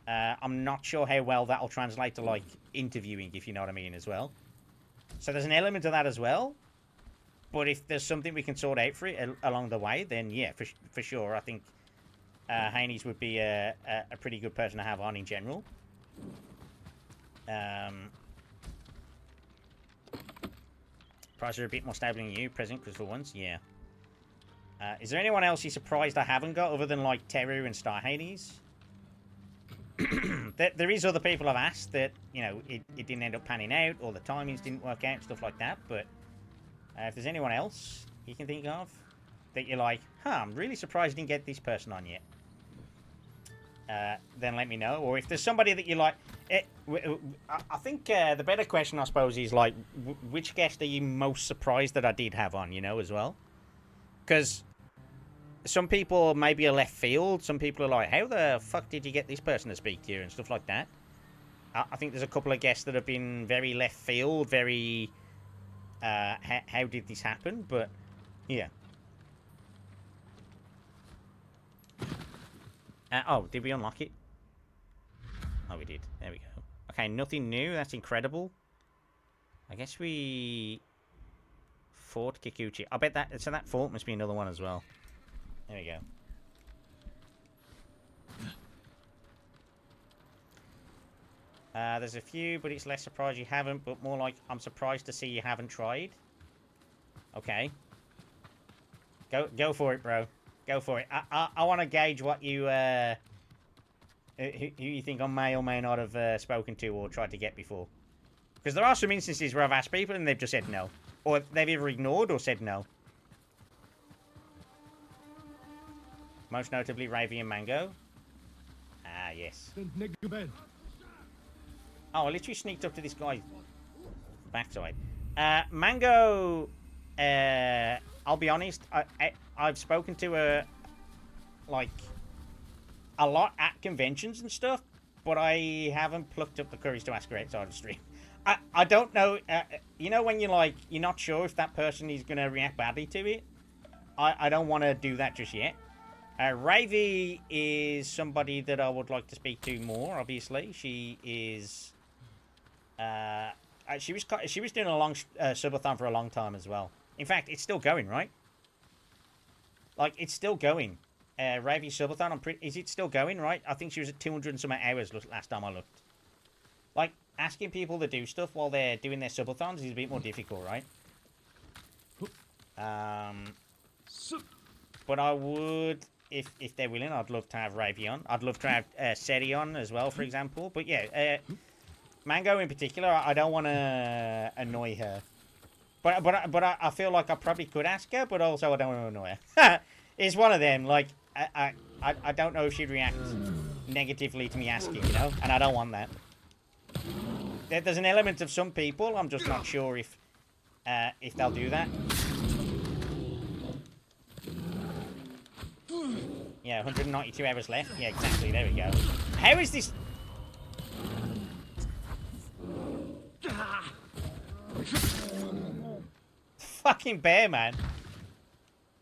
I'm not sure how well that'll translate to like interviewing, if you know what I mean, as well. So there's an element of that as well. But if there's something we can sort out for it along the way, then yeah, for sure. I think Haney's would be a pretty good person to have on in general. Prices are a bit more stable than you, present, because for once, yeah. Is there anyone else you're surprised I haven't got other than like Teru and Star Haney's? There is other people I've asked that, you know, it didn't end up panning out, or the timings didn't work out, stuff like that, but if there's anyone else you can think of that you're like, huh, I'm really surprised I didn't get this person on yet, then let me know. Or if there's somebody that you like, I think the better question, I suppose, is like, which guest are you most surprised that I did have on, you know, as well? Because some people maybe are left field. Some people are like, how the fuck did you get this person to speak to you and stuff like that. I think there's a couple of guests that have been very left field, very... how did this happen? But, yeah. Oh, did we unlock it? Oh, we did. There we go. Okay, nothing new. That's incredible. I guess we... Fort Kikuchi. I bet that... So that fort must be another one as well. There we go. There's a few, but it's less surprised you haven't, but more like, I'm surprised to see you haven't tried. Okay. Go for it, bro. Go for it. I want to gauge what you, who you think I may or may not have spoken to or tried to get before. Because there are some instances where I've asked people and they've just said no. Or they've either ignored or said no. Most notably, Ravy and Mango. Ah, yes. Oh, I literally sneaked up to this guy's backside. Mango, I'll be honest, I've spoken to her, like, a lot at conventions and stuff, but I haven't plucked up the courage to ask her outside the stream. I don't know, you know when you're like, you're not sure if that person is going to react badly to it? I don't want to do that just yet. Ravy is somebody that I would like to speak to more, obviously. She is... she was doing a long subathon for a long time as well. In fact, it's still going, right? Like, it's still going. Ravy subathon, is it still going, right? I think she was at 200 and some hours last time I looked. Like, asking people to do stuff while they're doing their subathons is a bit more difficult, right? But I would... If they're willing, I'd love to have Ravy on. I'd love to have Seri on as well, for example. But yeah, Mango in particular, I don't want to annoy her. But I feel like I probably could ask her, but also I don't want to annoy her. It's one of them. Like, I don't know if she'd react negatively to me asking, you know? And I don't want that. There's an element of some people, I'm just not sure if they'll do that. Yeah, 192 hours left. Yeah, exactly. There we go. How is this... Fucking bear, man.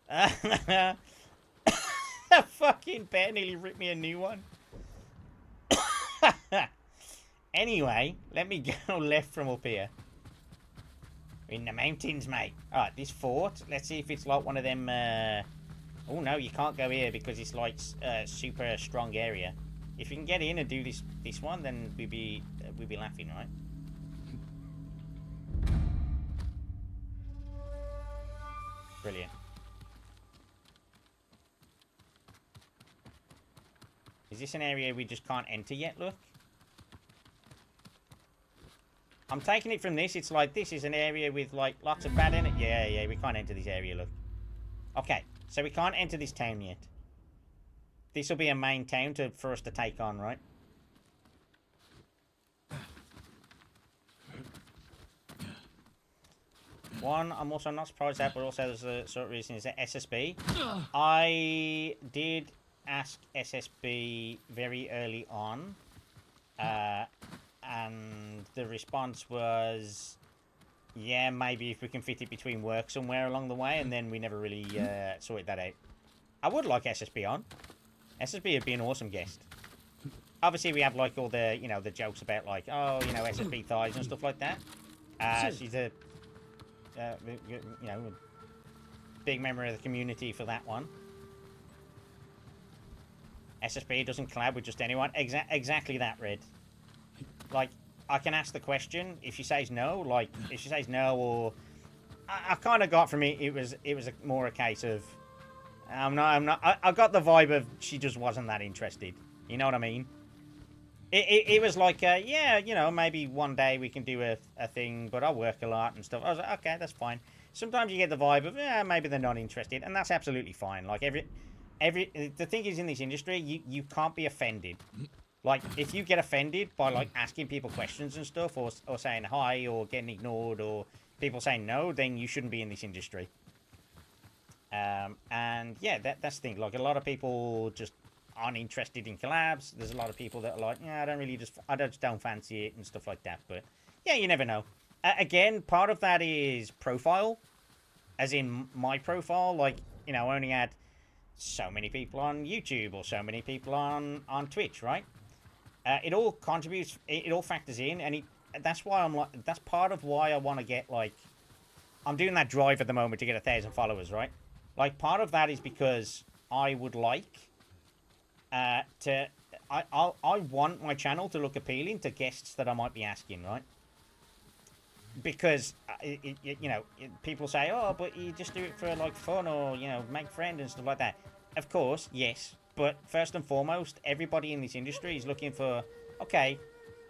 That fucking bear nearly ripped me a new one. Anyway, let me go left from up here. We're in the mountains, mate. Alright, this fort. Let's see if it's like one of them... Oh, no, you can't go here because it's like a super strong area. If we can get in and do this one, then we'd be laughing, right? Brilliant. Is this an area we just can't enter yet? Look. I'm taking it from this. It's like this is an area with like lots of bad in it. Yeah, we can't enter this area. Look. Okay, so we can't enter this town yet. This will be a main town for us to take on, right? One, I'm also not surprised at, but also there's a sort of reason is that SSB. I did ask SSB very early on, and the response was, yeah, maybe if we can fit it between work somewhere along the way, and then we never really sorted that out. I would like SSB on. SSB would be an awesome guest. Obviously, we have like all the, you know, the jokes about like, oh, you know, SSB thighs and stuff like that. She's a, you know, big member of the community for that one. SSB doesn't collab with just anyone. Exactly that, Red. Like, I can ask the question. If she says no, like, if she says no, or I kind of got from it was more a case of I got the vibe of she just wasn't that interested. You know what I mean? It was like, yeah, you know, maybe one day we can do a thing, but I work a lot and stuff. I was like, okay, that's fine. Sometimes you get the vibe of, yeah, maybe they're not interested, and that's absolutely fine. Like, the thing is, in this industry, you can't be offended. Like, if you get offended by, like, asking people questions and stuff, or saying hi, or getting ignored, or people saying no, then you shouldn't be in this industry. And, yeah, that's the thing. Like, a lot of people just aren't interested in collabs. There's a lot of people that are like, yeah, I just don't fancy it and stuff like that. But, yeah, you never know. Again, part of that is profile. As in, my profile, like, you know, I only had so many people on YouTube, or so many people on Twitch, right? It all contributes, it all factors in, and that's why I'm like, that's part of why I want to get, like, I'm doing that drive at the moment to get 1,000 followers, right? Like, part of that is because I would like I want my channel to look appealing to guests that I might be asking, right? Because, you know, people say, oh, but you just do it for, like, fun, or, you know, make friends and stuff like that. Of course, yes. But first and foremost, everybody in this industry is looking for, okay,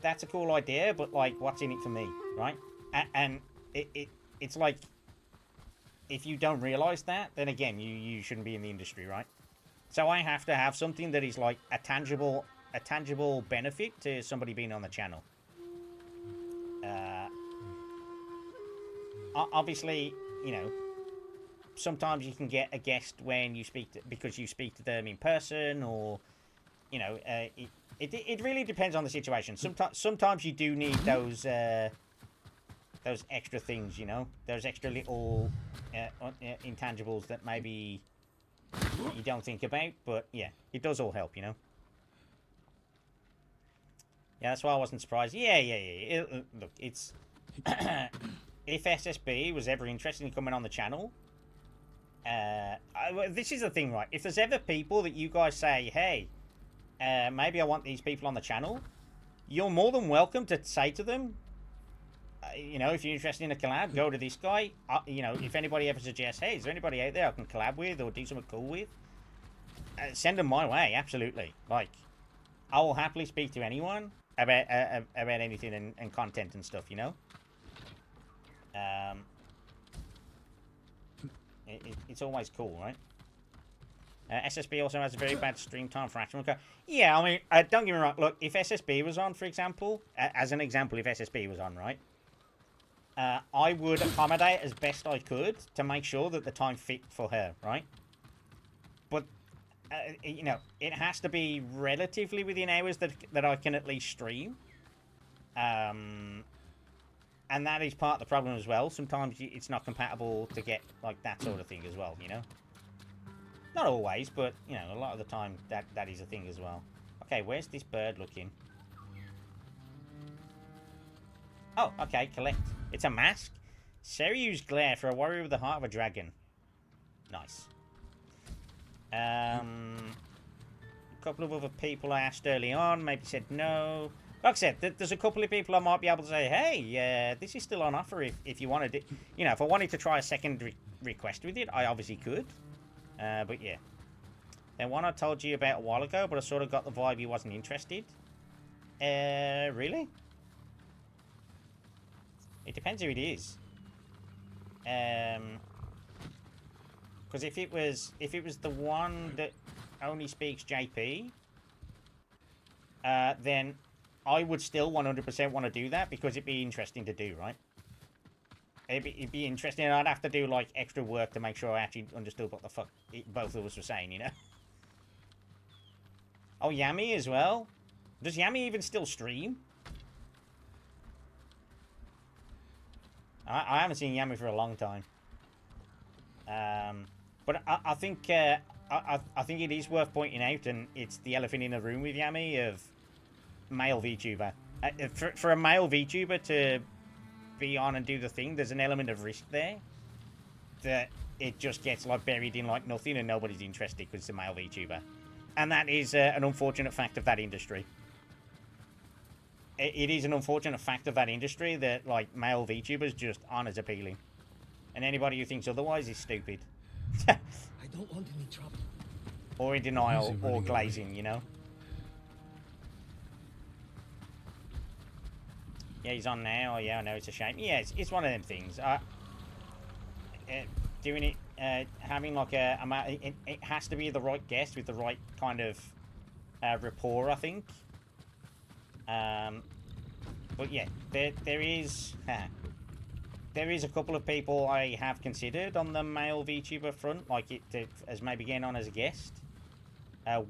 that's a cool idea, but, like, what's in it for me, right? And it's like, if you don't realize that, then again, you shouldn't be in the industry, right? So I have to have something that is, like, a tangible benefit to somebody being on the channel. Obviously, you know, sometimes you can get a guest when you because you speak to them in person, or, you know, it really depends on the situation. Sometimes you do need those extra things, you know, those extra little intangibles that maybe you don't think about, but yeah, it does all help, you know. Yeah, that's why I wasn't surprised. Yeah. Look, it's if SSB was ever interested in coming on the channel, this is the thing, right? If there's ever people that you guys say, hey, maybe I want these people on the channel, you're more than welcome to say to them, you know, if you're interested in a collab, go to this guy. You know, if anybody ever suggests, hey, is there anybody out there I can collab with or do something cool with? Send them my way, absolutely. Like, I will happily speak to anyone about anything and content and stuff, you know? It's always cool, right? SSB also has a very bad stream time for Atrum. Yeah, I mean, don't get me wrong. Look, if SSB was on, for example, as an example, if SSB was on, right? I would accommodate as best I could to make sure that the time fit for her, right? But, you know, it has to be relatively within hours that I can at least stream. And that is part of the problem as well. Sometimes it's not compatible to get, like, that sort of thing as well, you know? Not always, but, you know, a lot of the time that is a thing as well. Okay, where's this bird looking? Oh, okay, collect. It's a mask. Seryu's glare for a warrior with the heart of a dragon. Nice. couple of other people I asked early on maybe said no. Like I said, there's a couple of people I might be able to say, hey, this is still on offer if you wanted it. You know, if I wanted to try a second request with it, I obviously could. But yeah. Then one I told you about a while ago, but I sort of got the vibe he wasn't interested. Really? It depends who it is. Because if it was the one that only speaks JP, then I would still 100% want to do that because it'd be interesting to do, right? It'd be interesting. I'd have to do like extra work to make sure I actually understood what the fuck both of us were saying, you know? Oh, Yami as well. Does Yami even still stream? I haven't seen Yami for a long time. But I think I think it is worth pointing out, and it's the elephant in the room with Yami of male VTuber. For a male VTuber to be on and do the thing, there's an element of risk there that it just gets like buried in like nothing, and nobody's interested because it's a male VTuber, and that is an unfortunate fact of that industry. It is an unfortunate fact of that industry that like male VTubers just aren't as appealing, and anybody who thinks otherwise is stupid. I don't want any trouble. Or in denial, or glazing, you know. Yeah, he's on now. Oh, yeah, I know, it's a shame. Yeah, it's one of them things. Doing it, having like it has to be the right guest with the right kind of rapport, I think. But yeah, there is a couple of people I have considered on the male VTuber front, like as maybe getting on as a guest.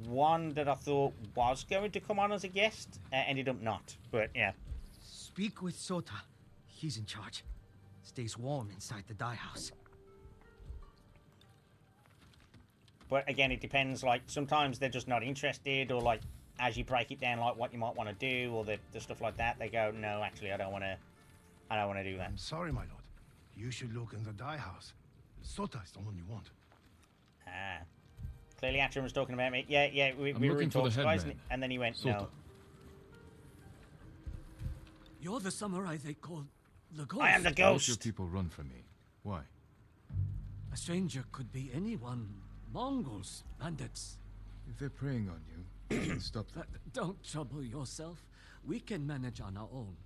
One that I thought was going to come on as a guest ended up not, but yeah. Speak with Sota. He's in charge. Stays warm inside the dye house. But again, it depends. Like sometimes they're just not interested, or like as you break it down, like what you might want to do, or the stuff like that, they go, no, actually, I don't want to do that. I'm sorry, my lord. You should look in the dye house. Sota is the one you want. Ah. Clearly Atrum was talking about me. Yeah, we were in talks, guys, and then he went, Sota. no. You're the samurai they called the ghost. I am the ghost. Your people run from me. Why? A stranger could be anyone. Mongols, bandits. If they're preying on you, you can stop them. Don't trouble yourself. We can manage on our own.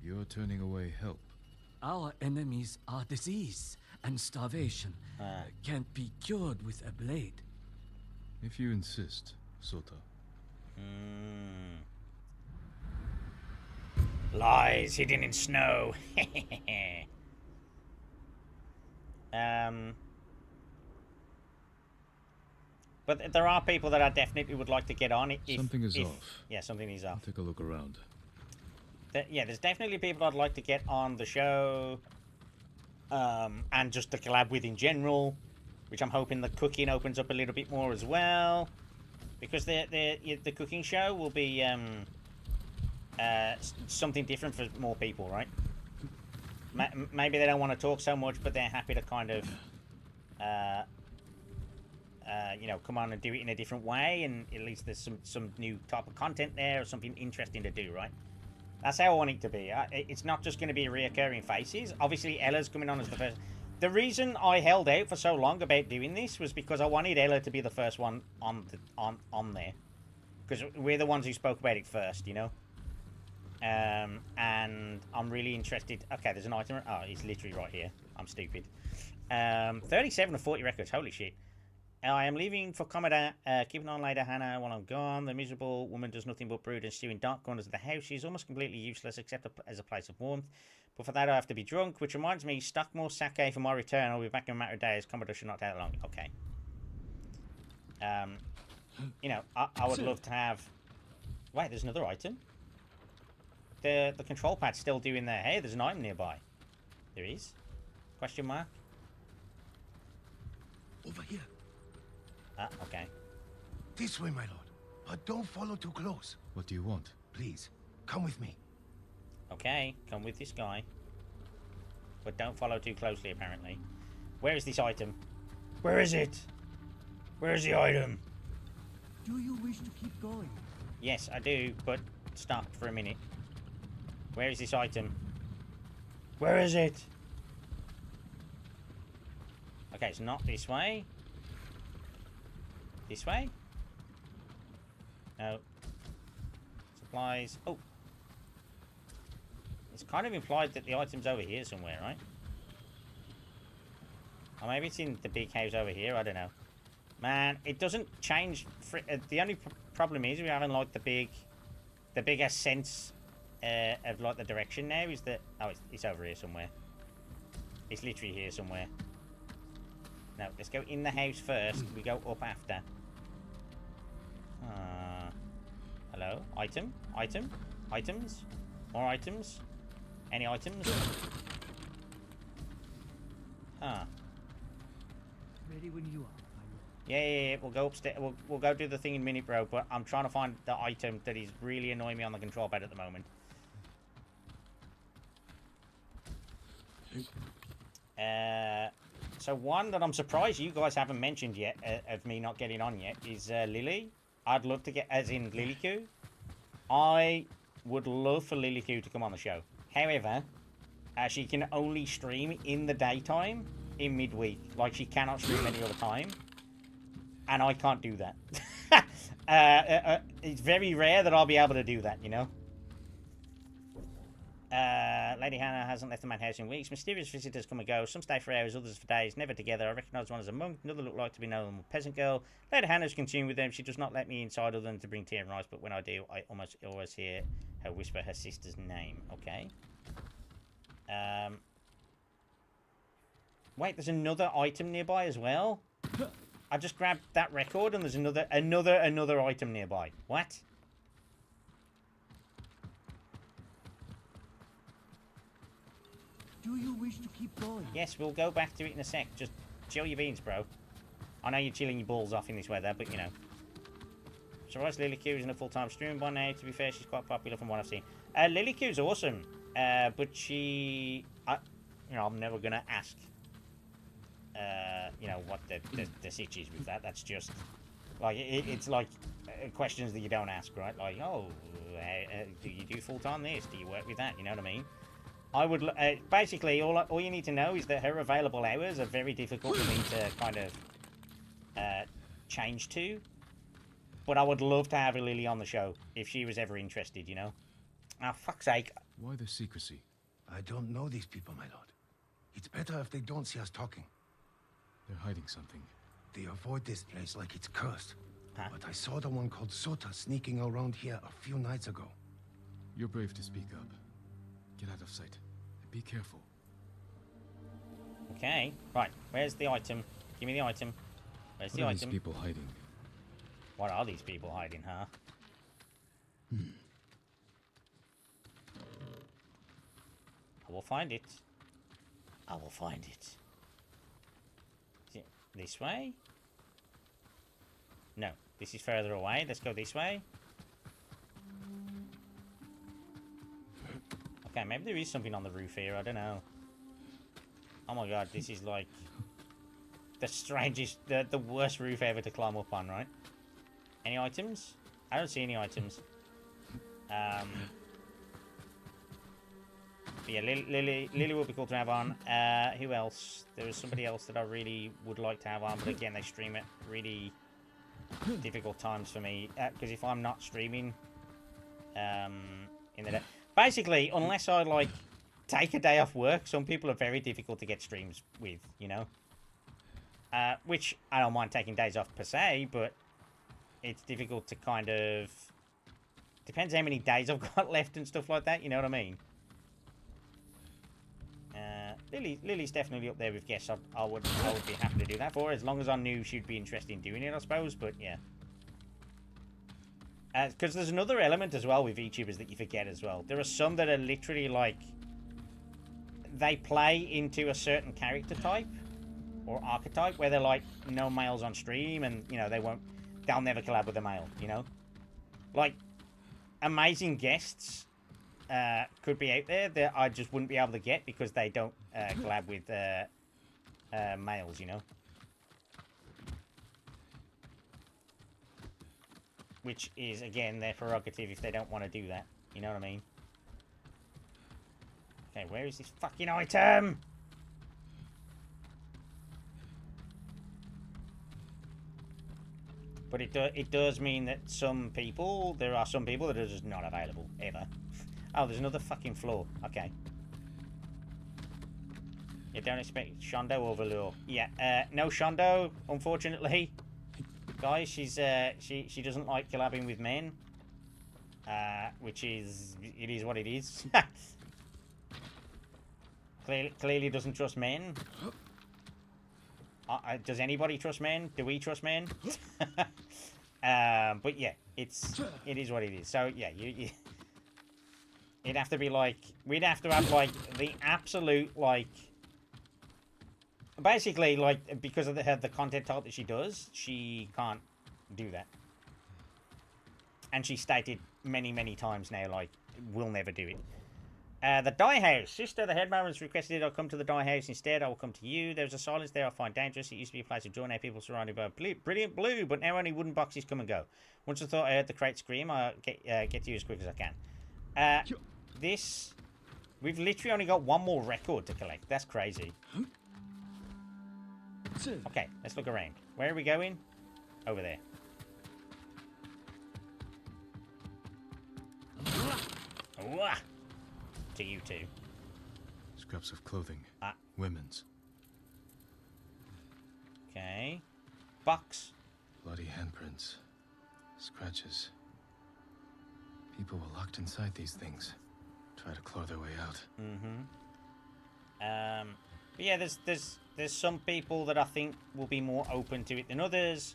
You're turning away help. Our enemies are disease and starvation. Can't be cured with a blade. If you insist, Sota. Lies hidden in snow. But there are people that I definitely would like to get on. Something is off. Yeah, something is off. I'll take a look around. Yeah, there's definitely people I'd like to get on the show. And just to collab with in general, which I'm hoping the cooking opens up a little bit more as well, because the cooking show will be something different for more people, right? Maybe they don't want to talk so much, but they're happy to kind of you know, come on and do it in a different way, and at least there's some new type of content there, or something interesting to do, right? That's how I want it to be. It's not just going to be reoccurring faces. Obviously, Ella's coming on as the first. The reason I held out for so long about doing this was because I wanted Ella to be the first one on there, because we're the ones who spoke about it first, you know. And I'm really interested. Okay, there's an item. Oh, it's literally right here. I'm stupid. 37 of 40 records. Holy shit. I am leaving for Commodore. Keeping on later, Hannah, while I'm gone. The miserable woman does nothing but brood and stew in dark corners of the house. She's almost completely useless, except as a place of warmth. But for that, I have to be drunk, which reminds me, stock more sake for my return. I'll be back in a matter of days. Commodore should not take that long. Okay. You know, I would love to have... Wait, there's another item? The control pad's still doing their... Hey, there's an item nearby. There is? Question mark? Over here. Ah, okay. This way, my lord. But don't follow too close. What do you want? Please, come with me. Okay, come with this guy. But don't follow too closely, apparently. Where is this item? Where is it? Where is the item? Do you wish to keep going? Yes, I do, but stop for a minute. Where is this item? Where is it? Okay, it's not this way. This way? No. Supplies. Oh. It's kind of implied that the item's over here somewhere, right? Or maybe it's in the big house over here. I don't know. Man, it doesn't change. The only problem is we haven't like the bigger sense of like the direction now. Is that? Oh, it's over here somewhere. It's literally here somewhere. No, let's go in the house first. We go up after. Hello? Item? Item? Items? More items? Any items? Huh. Ready when you are. Yeah. We'll go upstairs. We'll go do the thing in a minute, bro. But I'm trying to find the item that is really annoying me on the control pad at the moment. So one that I'm surprised you guys haven't mentioned yet, of me not getting on yet, is Lily. I'd love to get, as in Lilycoo. I would love for Lilycoo to come on the show. However, she can only stream in the daytime, in midweek. Like, she cannot stream any other time. And I can't do that. It's very rare that I'll be able to do that, you know? Lady Hannah hasn't left the main house in weeks. Mysterious visitors come and go. Some stay for hours, others for days, never together. I recognise one as a monk, another look like to be known as a peasant girl. Lady Hannah's consumed with them. She does not let me inside other than to bring tea and rice, but when I do, I almost always hear her whisper her sister's name. Okay. Wait, there's another item nearby as well? I just grabbed that record and there's another item nearby. What? Do you wish to keep going? Yes, we'll go back to it in a sec. Just chill your beans, bro. I know you're chilling your balls off in this weather, but you know. Surprised Lilycoo isn't a full-time streamer by now. To be fair, she's quite popular from what I've seen. Lilycoo's awesome, but she... you know, I'm never going to ask, you know, what the sitch is with that. That's just... Like, it's like questions that you don't ask, right? Like, oh, do you do full-time this? Do you work with that? You know what I mean? I would basically all you need to know is that her available hours are very difficult for me to kind of change to. But I would love to have a Lily on the show if she was ever interested, you know. Oh, fuck's sake! Why the secrecy? I don't know these people, my lord. It's better if they don't see us talking. They're hiding something. They avoid this place like it's cursed. Huh? But I saw the one called Sota sneaking around here a few nights ago. You're brave to speak up. Get out of sight. And be careful. Okay, right. Where's the item? Give me the item. Where's the What are item? these people hiding? What are these people hiding, huh? I will find it. I will find it. Is it this way? No, this is further away. Let's go this way. Okay, maybe there is something on the roof here. I don't know. Oh my god, this is like the strangest, the worst roof ever to climb up on, right? Any items? I don't see any items. But yeah, Lily would be cool to have on. Who else? There was somebody else that I really would like to have on, but again, they stream at really difficult times for me. Because if I'm not streaming in the day... Basically, unless I, like, take a day off work, some people are very difficult to get streams with, you know? Which, I don't mind taking days off per se, but it's difficult to kind of... Depends how many days I've got left and stuff like that, you know what I mean? Lily's definitely up there with guests. I would be happy to do that for her, as long as I knew she'd be interested in doing it, I suppose, but yeah. Because there's another element as well with VTubers that you forget as well. There are some that are literally like... They play into a certain character type or archetype where they're like, no males on stream and, you know, they'll never collab with a male, you know? Like, amazing guests could be out there that I just wouldn't be able to get because they don't collab with males, you know? which is, again, their prerogative if they don't want to do that. You know what I mean? Okay, where is this fucking item? But it does mean that there are some people that are just not available, ever. Oh, there's another fucking floor. Okay. You don't expect Shondo over Lure. Yeah, no Shondo, unfortunately. Guys, she doesn't like collabing with men. Which is, it is what it is. Clearly doesn't trust men. Does anybody trust men? Do we trust men? But yeah, it is what it is. So yeah, it'd have to be like, we'd have to have like the absolute like, basically like, because of the content type that she does, she can't do that. And she stated many times now, like, we'll never do it. The dye house. Sister, the headman has requested I'll come to the dye house instead. I will come to you. There's a silence there I find dangerous. It used to be a place of joy. Now people surrounded by brilliant blue, but now only wooden boxes come and go. Once I thought I heard the crate scream, I'll get to you as quick as I can. We've literally only got one more record to collect. That's crazy. Okay, let's look around. Where are we going? Over there. To you two. Scraps of clothing. Women's. Okay. Box. Bloody handprints. Scratches. People were locked inside these things. Try to claw their way out. But yeah, there's some people that I think will be more open to it than others.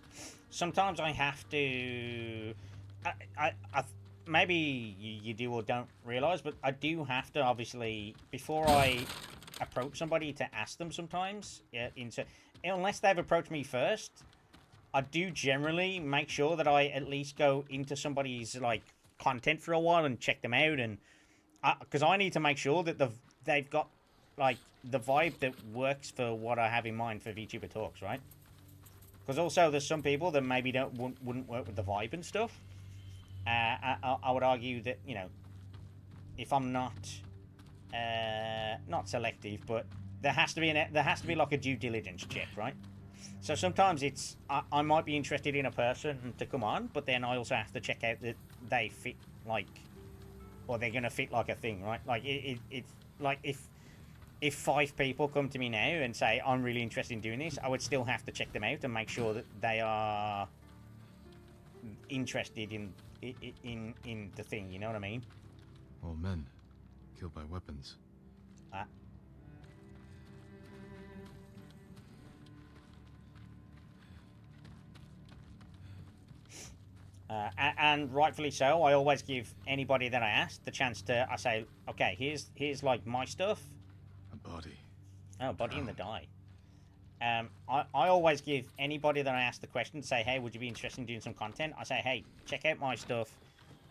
Sometimes I have to... maybe you do or don't realise, but I do have to, obviously, before I approach somebody, to ask them sometimes, unless they've approached me first, I do generally make sure that I at least go into somebody's, like, content for a while and check them out, and because I need to make sure that they've got, like, the vibe that works for what I have in mind for VTuber Talks, right? Because also there's some people that maybe wouldn't work with the vibe and stuff. I would argue that, you know, if I'm not selective, but there has to be like a due diligence check, right? So sometimes it's I might be interested in a person to come on, but then I also have to check out that they fit, like, or they're gonna fit like a thing, right? Like it's like if 5 people come to me now and say I'm really interested in doing this, I would still have to check them out and make sure that they are interested in the thing, you know what I mean? All men killed by weapons. And rightfully so, I always give anybody that I ask the chance to, I say, okay, here's like my stuff. A body. Oh, body in the dye. I always give anybody that I ask the question to say, hey, would you be interested in doing some content? I say, hey, check out my stuff.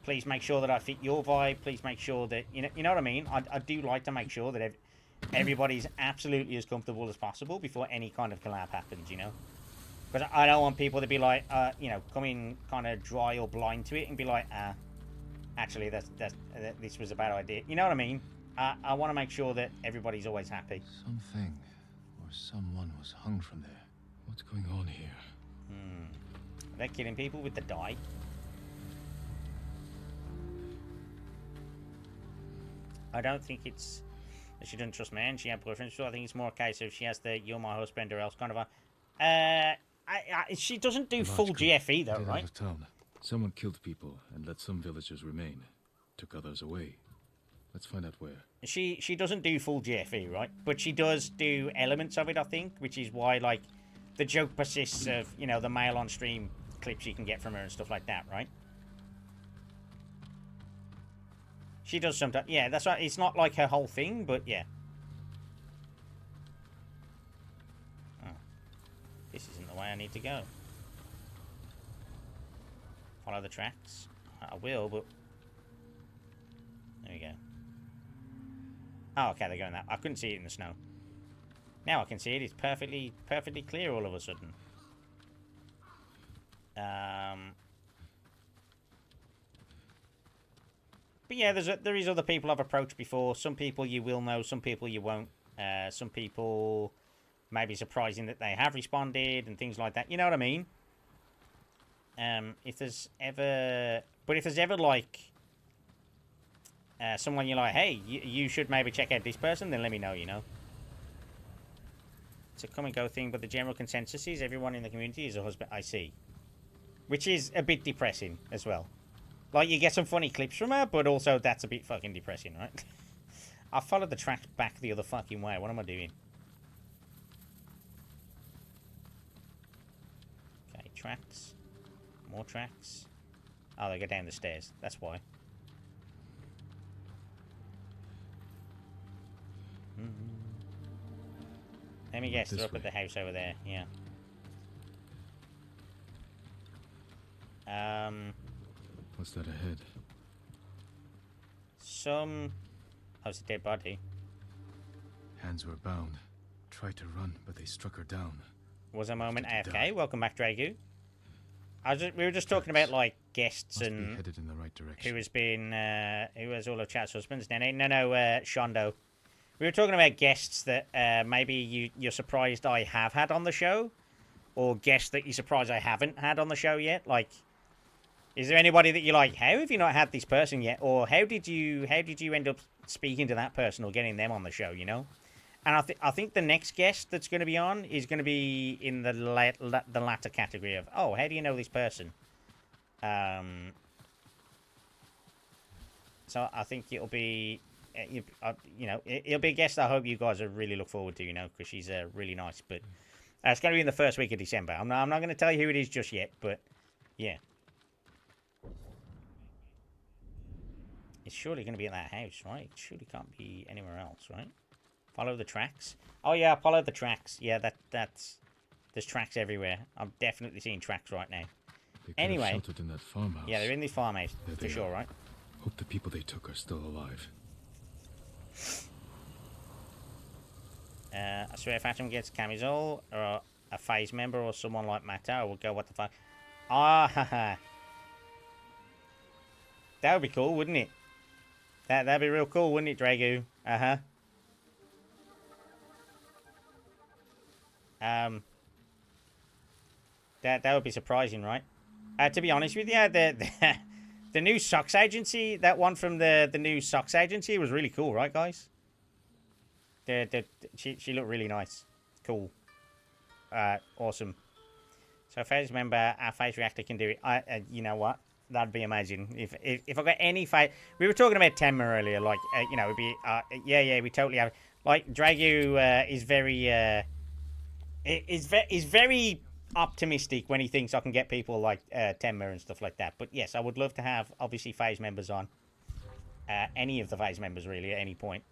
Please make sure that I fit your vibe. Please make sure that, you know what I mean? I do like to make sure that everybody's absolutely as comfortable as possible before any kind of collab happens, you know? Because I don't want people to be like, you know, come in kind of dry or blind to it and be like, actually, this was a bad idea. You know what I mean? I want to make sure that everybody's always happy. Something or someone was hung from there. What's going on here? They're killing people with the dye. I don't think it's that she doesn't trust men. She had boyfriends. So I think it's more a case of she has the "you're my husband" or else kind of a. She doesn't do full GFE though, right? Out of town. Someone killed people and let some villagers remain. Took others away. Let's find out where. She doesn't do full GFE, right? But she does do elements of it, I think, which is why, like, the joke persists of, you know, the male on stream clips you can get from her and stuff like that, right? She does sometimes. Yeah, that's right. It's not like her whole thing, but yeah. Oh. This isn't the way I need to go. Follow the tracks. I will, but... There we go. Oh, okay, they're going that. I couldn't see it in the snow. Now I can see it. It's perfectly clear all of a sudden. But yeah, there is other people I've approached before. Some people you will know, some people you won't. Some people may be surprising that they have responded and things like that. You know what I mean? If there's ever like someone you're like, hey, you should maybe check out this person, then let me know, you know. It's a come and go thing, but the general consensus is everyone in the community is a husband. I see. Which is a bit depressing as well. Like, you get some funny clips from her, but also that's a bit fucking depressing, right? I followed the tracks back the other fucking way. What am I doing? Okay, tracks. More tracks. Oh, they go down the stairs. That's why. Let me guess, they're up at the house over there. Yeah. What's that ahead? Oh, it's a dead body. Hands were bound. Tried to run, but they struck her down. Was a moment AFK. Welcome back, Dragu. We were just talking about like guests and headed in the right direction. who has been who has all of chat's husbands. No, Shondo. We were talking about guests that maybe you're surprised I have had on the show, or guests that you're surprised I haven't had on the show yet. Like, is there anybody that you're like, how have you not had this person yet, or how did you end up speaking to that person or getting them on the show? You know, and I think the next guest that's going to be on is going to be in the latter category of, oh, how do you know this person? So I think it'll be. You know, it'll be a guest I hope you guys really look forward to, you know, because she's really nice. But it's going to be in the first week of December. I'm not going to tell you who it is just yet, but yeah. It's surely going to be in that house, right? It surely can't be anywhere else, right? Follow the tracks. Oh, yeah, follow the tracks. Yeah, that's... There's tracks everywhere. I'm definitely seeing tracks right now. Anyway. Sheltered in that farmhouse. Yeah, they're in this farmhouse, for sure, right? Hope the people they took are still alive. I swear if Atrum gets camisole or a phase member or someone like Mata, I will go, what the fuck? Ah, that would be cool, wouldn't it? That'd be real cool, wouldn't it, Dragu? Uh-huh. That would be surprising, right? To be honest with you, the new socks agency, that one from the new socks agency was really cool, right, guys? She looked really nice. Cool. Awesome. So phase member, our phase reactor can do it. You know what? That'd be amazing. If I got any phase... We were talking about Tenma earlier, like, you know, it'd be... yeah, we totally have... Like, Dragu is very... is very optimistic when he thinks I can get people like Tenma and stuff like that. But yes, I would love to have, obviously, phase members on. Any of the phase members, really, at any point.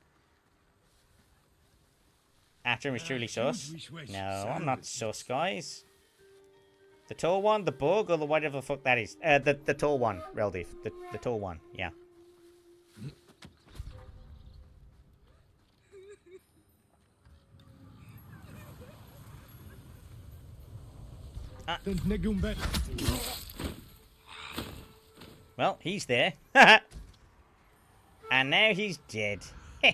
Atrum is truly sus. No, I'm not sus, guys. The tall one, the bug, or the whatever the fuck that is. The tall one, Reldiv. The tall one, yeah. Well, he's there. And now he's dead. Oh,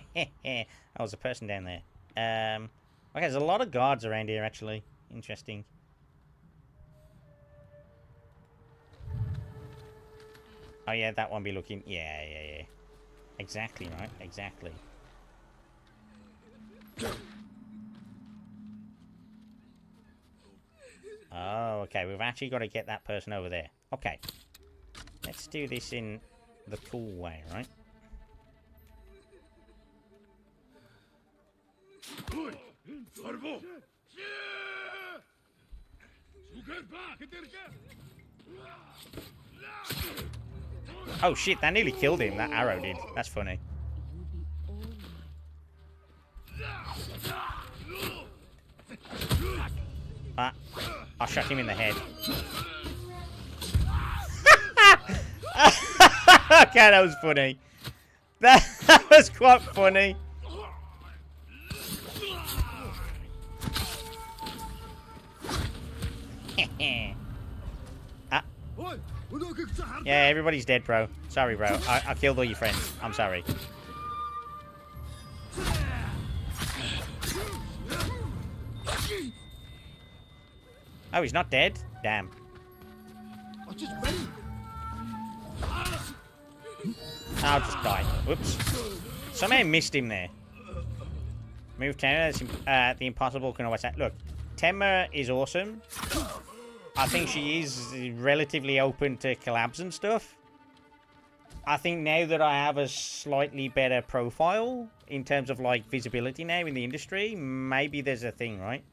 there's a person down there. Okay, there's a lot of guards around here, actually. Interesting. Oh, yeah, that one be looking... Yeah. Exactly, right? Exactly. Oh, okay. We've actually got to get that person over there. Okay. Let's do this in the cool way, right? Oh shit, that nearly killed him, that arrow did. That's funny. I shot him in the head. Okay, that was funny. That was quite funny. Yeah, everybody's dead, bro. Sorry, bro. I killed all your friends. I'm sorry. Oh, he's not dead? Damn. I'll just die. Whoops. Somehow missed him there. Move Tenma. The impossible can always happen. Look, Tenma is awesome. I think she is relatively open to collabs and stuff. I think now that I have a slightly better profile in terms of like visibility now in the industry, maybe there's a thing, right?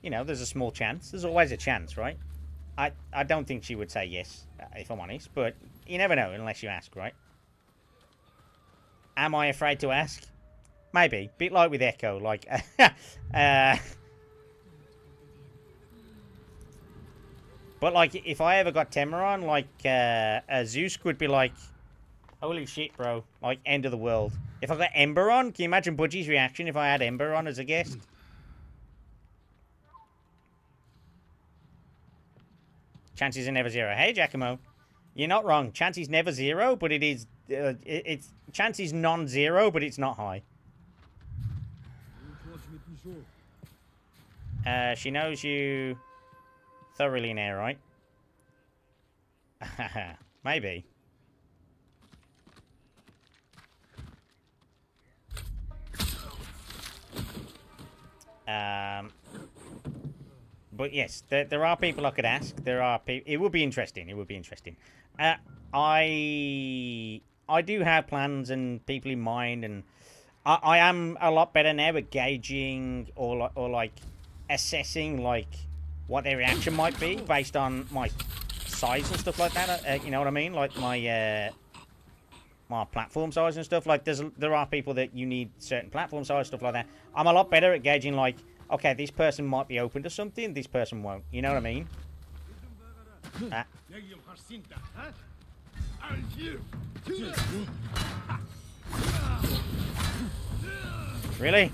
You know, there's a small chance. There's always a chance, right? I don't think she would say yes, if I'm honest, but you never know unless you ask, right? Am I afraid to ask? Maybe. Bit like with Echo, like... But, like, if I ever got Tenma on, like, Zeus could be like, holy shit, bro. Like, end of the world. If I got Ember on, can you imagine Budgie's reaction if I had Ember on as a guest? Chances are never zero. Hey, Giacomo. You're not wrong. Chance is never zero, but it is... it's chance is non-zero, but it's not high. She knows you thoroughly now, right? Maybe. But yes, there are people I could ask. There are people. It would be interesting. It would be interesting. I do have plans and people in mind, and I am a lot better now at gauging or like assessing like what their reaction might be based on my size and stuff like that. You know what I mean? Like my my platform size and stuff. Like there are people that you need certain platform size, stuff like that. I'm a lot better at gauging like, okay, this person might be open to something, this person won't. You know what I mean? Really?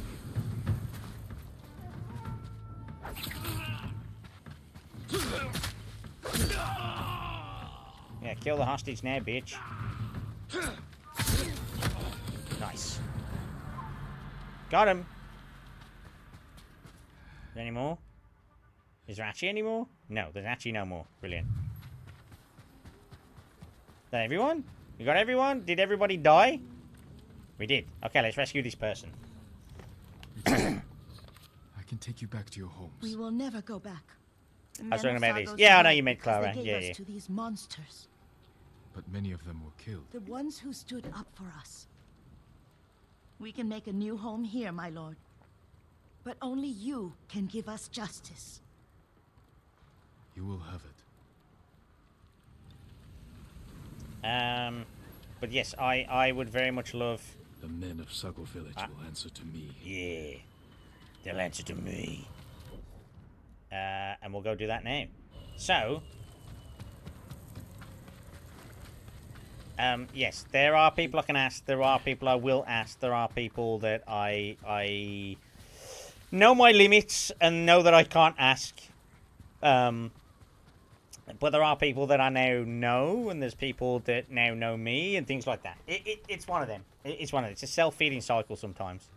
Yeah, kill the hostage now, bitch. Nice. Got him. Is there any more? Is there actually any more? No, there's actually no more. Brilliant. Is that everyone? We got everyone? Did everybody die? We did. Okay, let's rescue this person. I can take you back to your homes. We will never go back. I was talking about this. Yeah, I know you meant Clara. They gave Yeah, us yeah. to these monsters. But many of them were killed. The ones who stood up for us. We can make a new home here, my lord. But only you can give us justice. You will have it. But yes, I would very much love... The men of Sago Village will answer to me. Yeah. They'll answer to me. And we'll go do that now. So... yes, there are people I can ask. There are people I will ask. There are people that I know my limits and know that I can't ask. But there are people that I now know, and there's people that now know me, and things like that. It's one of them. It's one of them. It's a self-feeding cycle sometimes.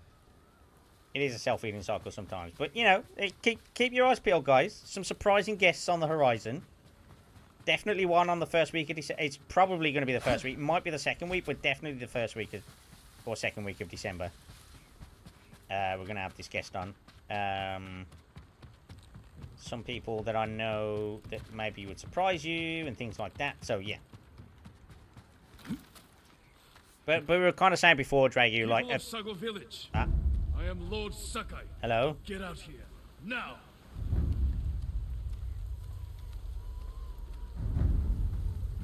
It is a self-feeding cycle sometimes. But, you know, keep your eyes peeled, guys. Some surprising guests on the horizon. Definitely one on the first week of December. It's probably going to be the first week. It might be the second week, but definitely the first week of, or second week of December. We're going to have this guest on. Some people that I know that maybe would surprise you and things like that. So, yeah. But we were kind of saying before, Dragu, like... People of Sago Village. I am Lord Sakai. Hello? Get out here. Now!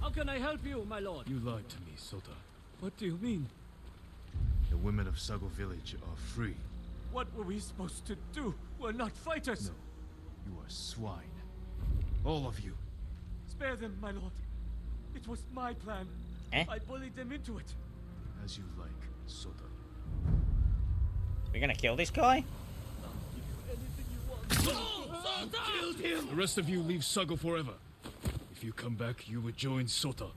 How can I help you, my lord? You lied to me, Sota. What do you mean? The women of Sago Village are free. What were we supposed to do? We're not fighters. No. You are swine. All of you. Spare them, my lord. It was my plan. I bullied them into it. As you like, Sota. We're gonna kill this guy? The rest of you leave Sago forever. If you come back, you would join Sota.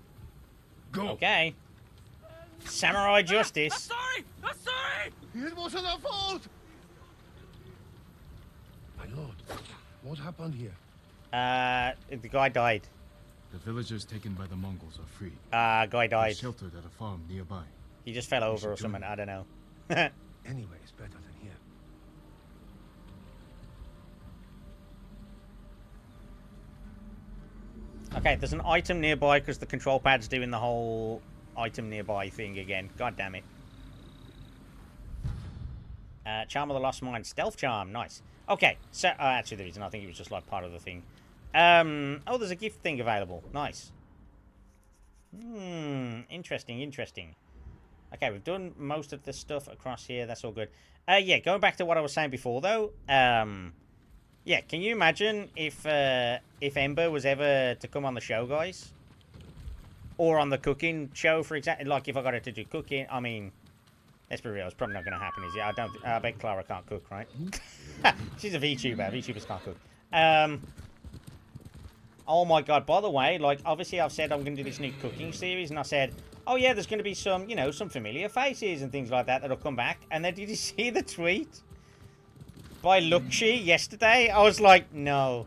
Go! Okay. Samurai justice. Sorry! I'm sorry! It wasn't our fault! My lord, what happened here? The guy died. The villagers taken by the Mongols are free. Guy They're died. sheltered at a farm nearby. He just fell over or something, I don't know. Anyway, it's better than here. Okay, there's an item nearby because the control pad's doing the whole item nearby thing again. God damn it. Charm of the Lost Mine. Stealth Charm. Nice. Okay, so... actually, there isn't. I think it was just, like, part of the thing. Oh, there's a gift thing available. Nice. Interesting, interesting. Okay, we've done most of the stuff across here. That's all good. Yeah, going back to what I was saying before, though. Yeah, can you imagine if Ember was ever to come on the show, guys? Or on the cooking show, for example. Like, if I got her to do cooking, I mean... Let's be real, it's probably not going to happen, is it? I bet Clara can't cook, right? She's a VTuber. VTubers can't cook. Oh my god, by the way, like, obviously I've said I'm going to do this new cooking series, and I said, oh yeah, there's going to be some, you know, some familiar faces and things like that that'll come back. And then did you see the tweet by Luxi yesterday? I was like, no.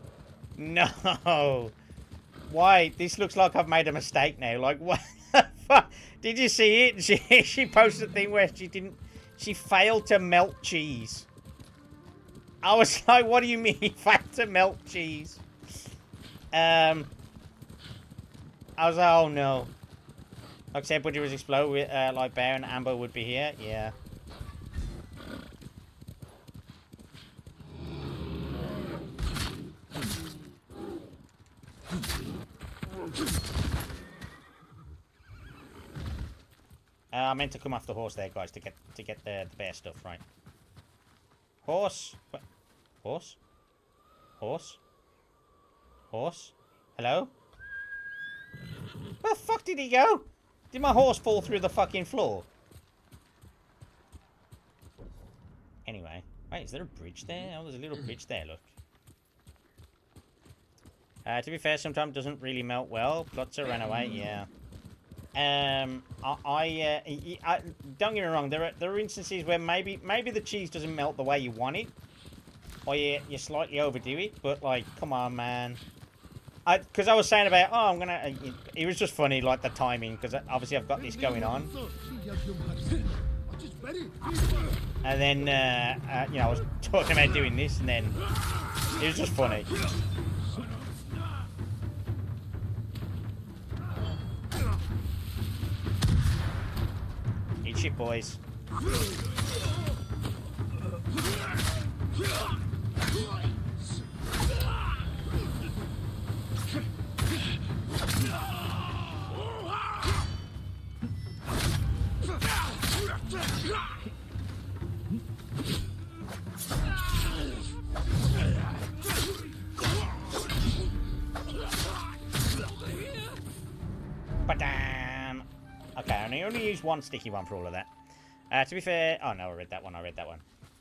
No. Why? This looks like I've made a mistake now. Like, what the fuck? Did you see it? She posted a thing where she failed to melt cheese. I was like, what do you mean failed to melt cheese? I was like, oh no. Like I said, Buddy was explode with, like Bear and Amber would be here. Yeah. I meant to come off the horse there, guys, to get the bear stuff, right? Horse? What? Horse? Horse? Horse? Hello? Where the fuck did he go? Did my horse fall through the fucking floor? Anyway. Wait, is there a bridge there? Oh, there's a little bridge there, look. To be fair, sometimes it doesn't really melt well. Plotzer ran away, yeah. Don't get me wrong. There are instances where maybe the cheese doesn't melt the way you want it, or you slightly overdo it. But like, come on, man. Because I was saying about, oh, I'm gonna. It was just funny, like the timing, because obviously I've got this going on. And then, you know, I was talking about doing this, and then it was just funny. Eat shit, boys. Ba-dam! Okay, I only use one sticky one for all of that. To be fair... Oh, no, I read that one.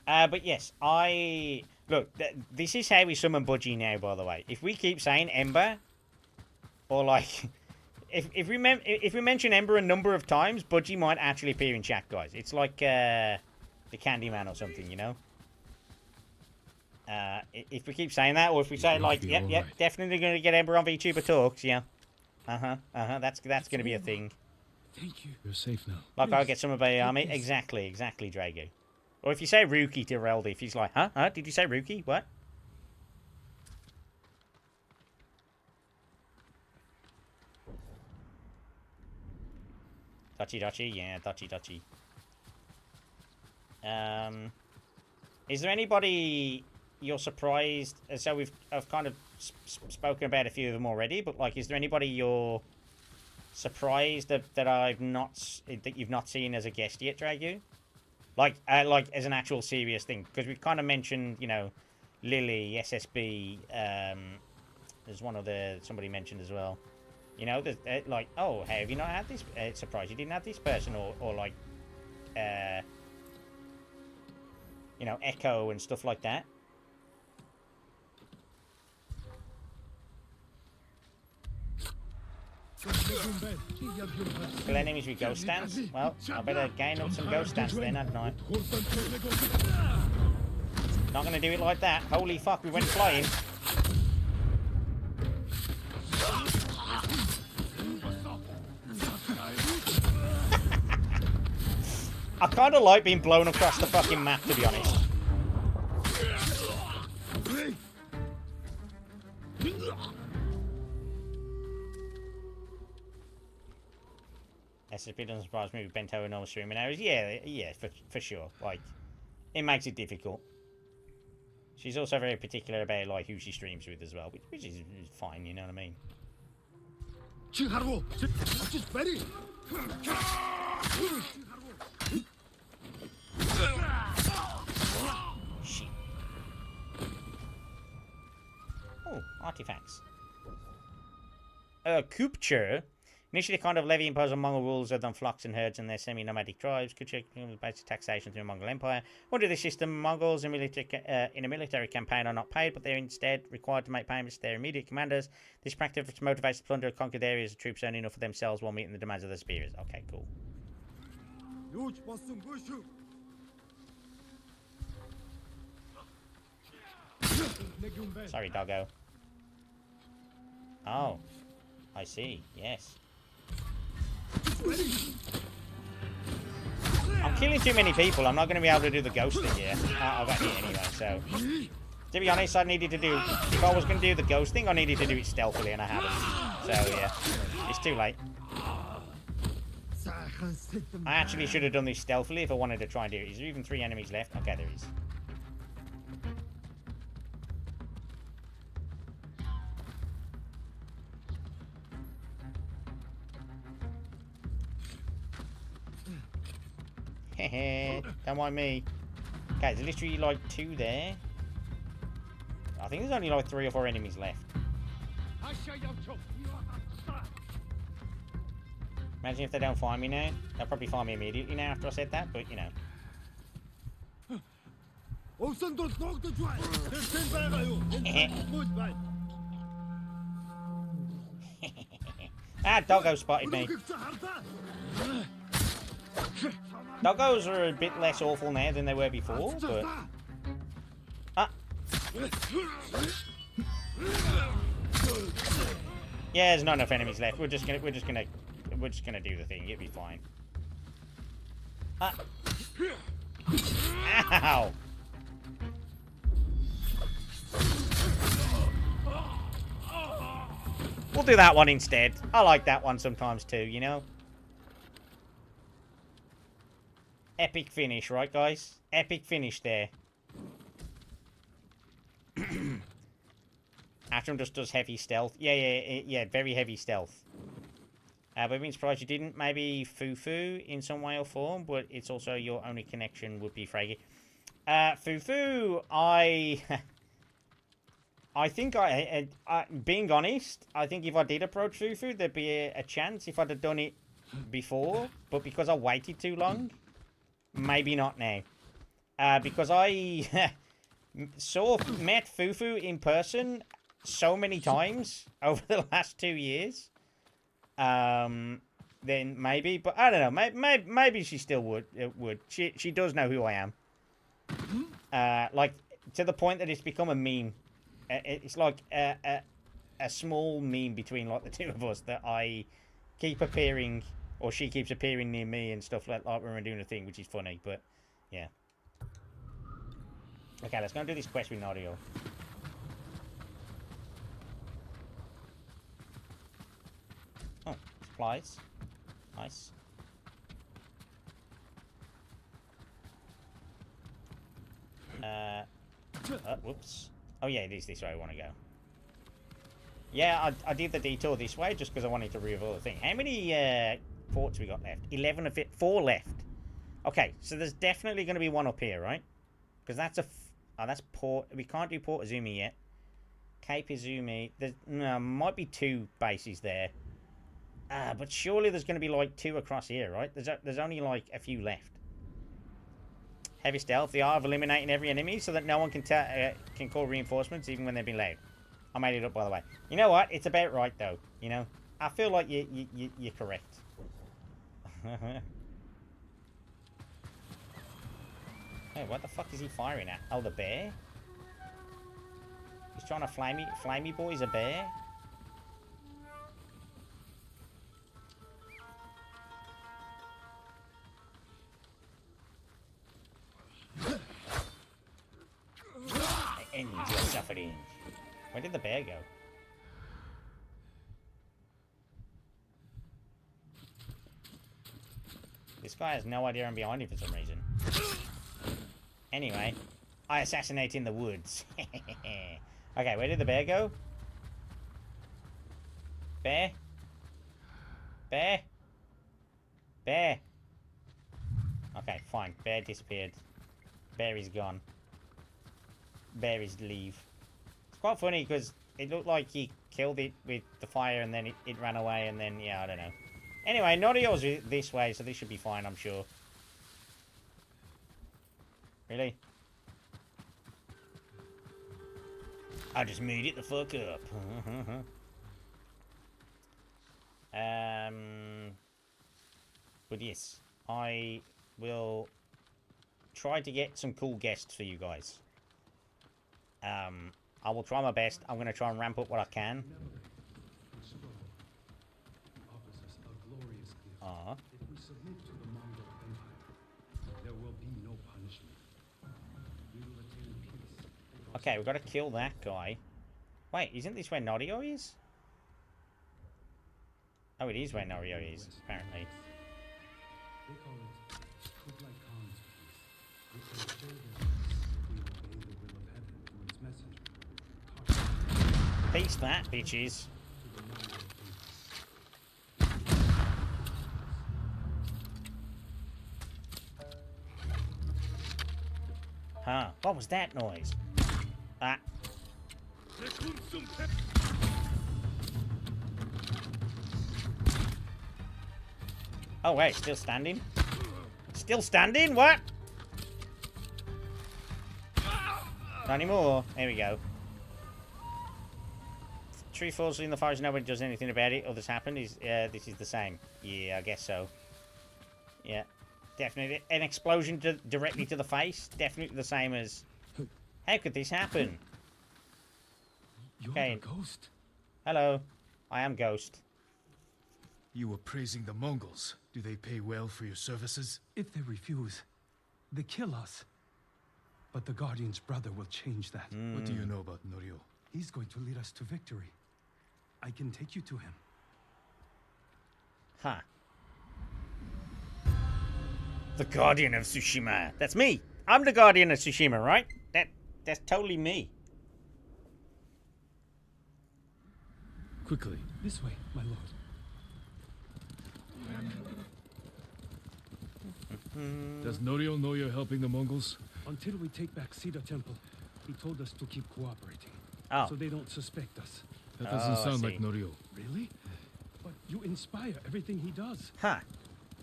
But yes, Look, this is how we summon Budgie now, by the way. If we keep saying Ember, or like... If we mention Ember a number of times, Budgie might actually appear in chat, guys. It's like the Candyman or something, you know? If we keep saying that, or if we say, like, yep, definitely going to get Ember on VTuber Talks, yeah. That's going to be a thing. Thank you. You're safe now. Like, I'll get some of my army. Exactly, Drago. Or if you say Rookie to Reldy, if he's like, huh? Did you say Rookie? What? Dutchy, yeah, Dutchy. Is there anybody you're surprised? So I've kind of spoken about a few of them already, but like, is there anybody you're surprised that you've not seen as a guest yet, Dragu? Like as an actual serious thing, because we've kind of mentioned, you know, Lily, SSB. There's one other somebody mentioned as well. You know, like, oh, hey, have you not had this? Surprised you didn't have this person, or like, you know, Echo and stuff like that. Kill enemies with ghost stance. Well, I better gain up some ghost stance then, hadn't I? Not gonna do it like that. Holy fuck, we went flying. I kind of like being blown across the fucking map, to be honest. SSP doesn't surprise me with Bento and all streaming hours. Yeah, for sure. Like, it makes it difficult. She's also very particular about like who she streams with as well, which is fine. You know what I mean? Shit. Oh, artifacts. Kupcher. Initially, kind of levy imposed on Mongol rules other than flocks and herds and their semi-nomadic tribes. Kupcher basic taxation through the Mongol Empire. Under this system, Mongols in a military campaign are not paid, but they're instead required to make payments to their immediate commanders. This practice motivates the plunder of conquered areas of troops earning enough for themselves while meeting the demands of their superiors. Okay, cool. Sorry, doggo. Oh, I see. Yes. I'm killing too many people. I'm not going to be able to do the ghost thing here. I've got hit anyway, so... To be honest, I needed to do... If I was going to do the ghost thing, I needed to do it stealthily, and I haven't. So, yeah. It's too late. I actually should have done this stealthily if I wanted to try and do it. Is there even 3 enemies left? Okay, there is. Hehe, don't mind me. Okay, there's literally like 2 there. I think there's only like 3 or 4 enemies left. Imagine if they don't find me now. They'll probably find me immediately now after I said that, but you know. Ah, doggo spotted me. Doggos are a bit less awful now than they were before, but... Ah! Yeah, there's not enough enemies left. We're just gonna do the thing. It'll be fine. Ah! Ow! We'll do that one instead. I like that one sometimes too, you know? Epic finish, right, guys? Epic finish there. Atrum just does heavy stealth. Yeah, very heavy stealth. But I've been surprised you didn't. Maybe Fufu in some way or form, but it's also your only connection would be Fraggy. Fufu, I think being honest, I think if I did approach Fufu, there'd be a chance if I'd have done it before, but because I waited too long, maybe not now. Because I met Fufu in person so many times over the last 2 years. Then maybe, but I don't know. Maybe she still would. She does know who I am. Like to the point that it's become a meme. It's like a small meme between like the two of us that I keep appearing, or she keeps appearing near me and stuff like when we're doing a thing, which is funny. But yeah. Okay, let's go and do this quest with Nario. Oh, supplies. Nice. Whoops. Oh yeah, it is this way I want to go. Yeah, I did the detour this way just because I wanted to reveal the thing. How many ports we got left? 11 of it. 4 left. Okay, so there's definitely going to be one up here, right? Because that's a... Oh, that's Port... We can't do Port Izumi yet. Cape Izumi. There's... No, might be 2 bases there. But surely there's going to be like 2 across here, right? There's only like a few left. Heavy stealth. The art of eliminating every enemy so that no one can call reinforcements even when they've been loud. I made it up, by the way. You know what? It's about right, though. You know? I feel like you're correct. Hey, what the fuck is he firing at? Oh, the bear? He's trying to flamey boy's a bear? End your suffering. Where did the bear go? This guy has no idea I'm behind him for some reason. Anyway, I assassinate in the woods. Okay, where did the bear go? Bear? Bear? Bear? Okay, fine. Bear disappeared. Bear is gone. Bear is leave. It's quite funny because it looked like he killed it with the fire and then it ran away and then, yeah, I don't know. Anyway, Norio's this way, so this should be fine, I'm sure. Really? I just made it the fuck up. But yes, I will try to get some cool guests for you guys. I will try my best. I'm going to try and ramp up what I can. If we submit to the Mongol Empire, there will be no punishment. We will attain peace. Okay, we've got to kill that guy. Wait, isn't this where Norio is? Oh, it is where Norio is, apparently. They call it Kublai Khan's peace. We can show them peace if we obey the will of heaven through its messenger. Peace that, bitches. Huh, what was that noise? Ah. Oh wait, still standing? Still standing? What? Not anymore. There we go. Tree falls in the forest, nobody does anything about it. Others happen. This is the same. Yeah, I guess so. Yeah. Definitely. An explosion directly to the face. Definitely the same as... How could this happen? You're the Ghost? Hello. I am Ghost. You were praising the Mongols. Do they pay well for your services? If they refuse, they kill us. But the Guardian's brother will change that. What do you know about Norio? He's going to lead us to victory. I can take you to him. Huh. The Guardian of Tsushima. That's me. I'm the Guardian of Tsushima, right? That's totally me. Quickly. This way, my lord. Does Norio know you're helping the Mongols? Until we take back Cedar Temple, he told us to keep cooperating. Oh. So they don't suspect us. That doesn't sound like Norio. Really? But you inspire everything he does. Huh.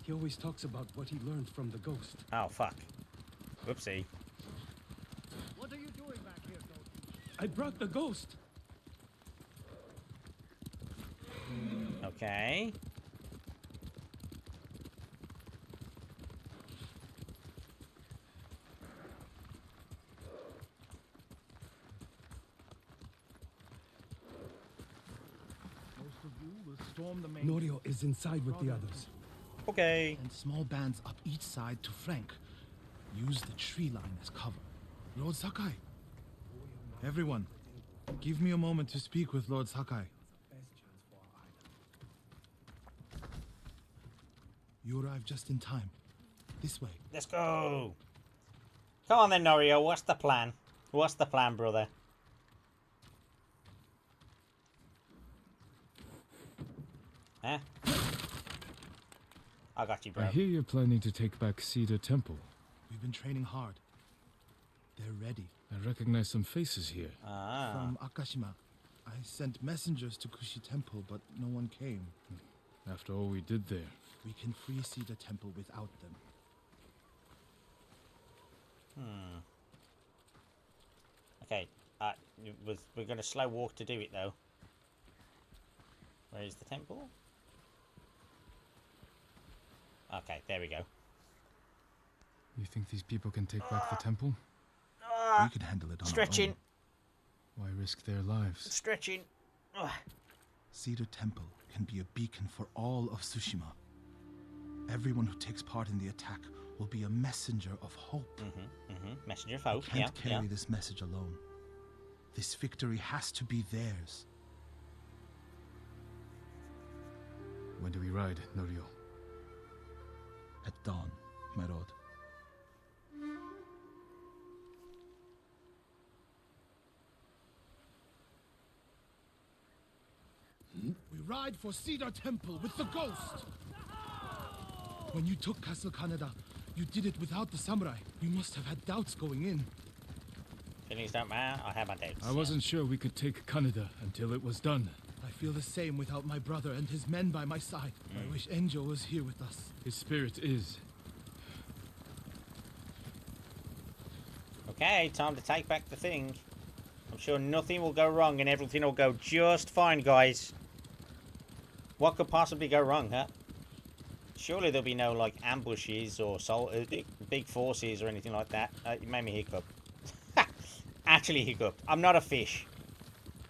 He always talks about what he learned from the ghost. Oh, fuck. Whoopsie. What are you doing back here, ghost? I brought the ghost. Okay. Norio is inside with the others. Okay. And small bands up each side to flank. Use the tree line as cover. Lord Sakai. Everyone, give me a moment to speak with Lord Sakai. You arrived just in time. This way. Let's go. Come on then, Norio. What's the plan? What's the plan, brother? Huh? I got you, bro. I hear you're planning to take back Cedar Temple. We've been training hard. They're ready. I recognize some faces here. From Akashima. I sent messengers to Kushi Temple, but no one came. After all we did there. We can free Cedar Temple without them. Okay. We're going to slow walk to do it, though. Where is the temple? Okay, there we go. You think these people can take back the temple? We can handle it on Stretching. our own. Why risk their lives? Stretching. Cedar Temple can be a beacon for all of Tsushima. Everyone who takes part in the attack will be a messenger of hope. Messenger of hope, We can't carry this message alone. This victory has to be theirs. When do we ride, Norio? At dawn, my lord. We ride for Cedar Temple with the ghost! When you took Castle Kaneda, you did it without the samurai. You must have had doubts going in. Feelings don't matter. I have my doubts. I wasn't sure we could take Kaneda until it was done. I feel the same without my brother and his men by my side. I wish Enjo was here with us. His spirit is. Okay, time to take back the thing. I'm sure nothing will go wrong and everything will go just fine, guys. What could possibly go wrong, huh? Surely there'll be no, like, ambushes or big forces or anything like that. It made me hiccup. Actually hiccup. I'm not a fish.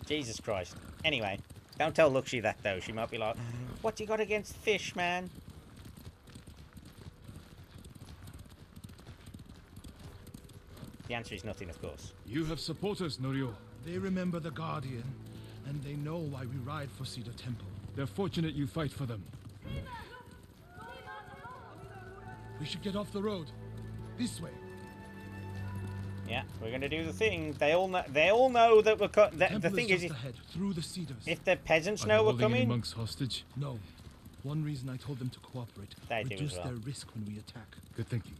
Jesus Christ. Anyway, don't tell Luxie that, though. She might be like, what you got against fish, man? The answer is nothing, of course. You have supporters, Norio. They remember the Guardian, and they know why we ride for Cedar Temple. They're fortunate you fight for them. We should get off the road. This way. Yeah, we're gonna do the thing. They all know that we're the thing is, ahead, through the cedars. If the peasants Are know you we're holding any coming, monks hostage? No. One reason I told them to cooperate. They do as reduce well. their risk when we attack. Good thinking.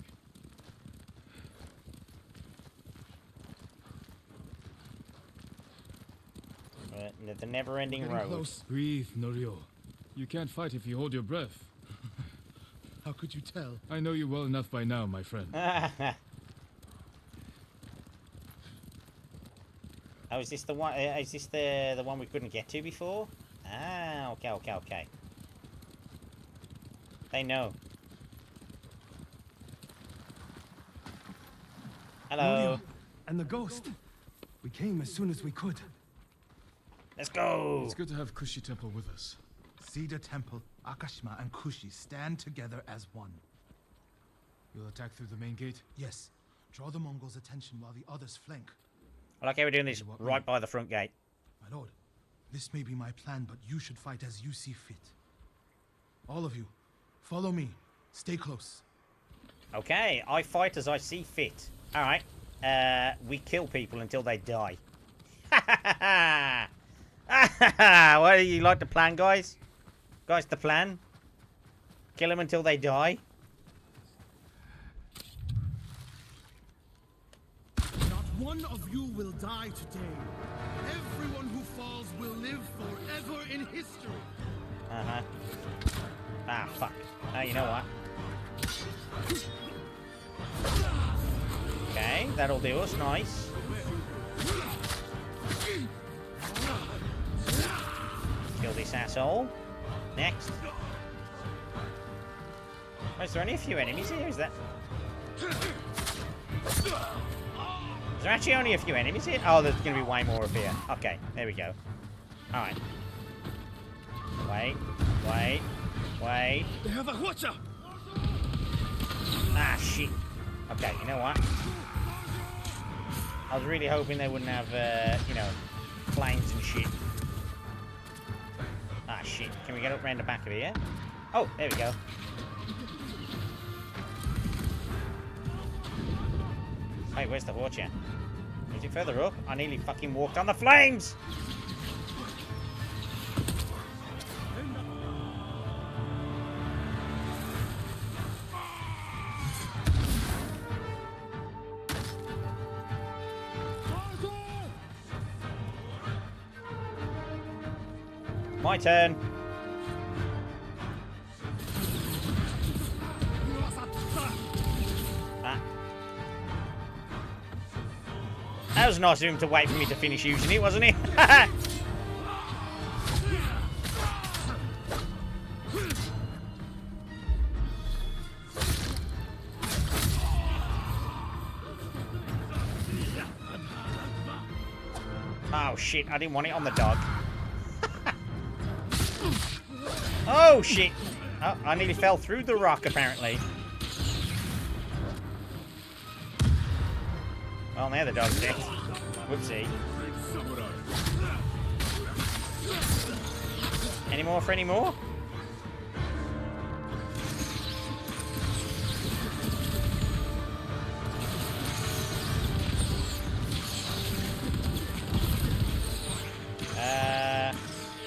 the never-ending Getting road. close. Breathe, Norio. You can't fight if you hold your breath. How could you tell? I know you well enough by now, my friend. Oh, is this the one? Is this the one we couldn't get to before? Ah, okay. They know. Hello. Norio and the ghost. We came as soon as we could. Let's go. It's good to have Kushi Temple with us. Cedar Temple, Akashima, and Kushi stand together as one. You'll attack through the main gate? Yes. Draw the Mongols' attention while the others flank. I like how we're doing this right by the front gate. My lord, this may be my plan, but you should fight as you see fit. All of you, follow me. Stay close. Okay, I fight as I see fit. Alright. We kill people until they die. What do you like the plan, guys? Guys, the plan? Kill them until they die? Not one of you will die today. Everyone who falls will live forever in history. Uh-huh. Ah, fuck. Oh, you know what? Okay, that'll do us. Nice. Kill this asshole. Next. Oh, is there only a few enemies here? Is that... Is there actually only a few enemies here? Oh, there's going to be way more up here. Okay, there we go. Alright. Wait. They have a watcher. Ah, shit. Okay, you know what? I was really hoping they wouldn't have, you know, flames and shit. Ah, shit. Can we get up around the back of here? Oh, there we go. Hey, where's the watcher? Is it further up? I nearly fucking walked on the flames! My turn. Ah. That was nice of him to wait for me to finish using it, wasn't it? Oh, shit. I didn't want it on the dog. Oh, shit. Oh, I nearly fell through the rock, apparently. Well, now the dog's dead. Whoopsie. Any more for any more?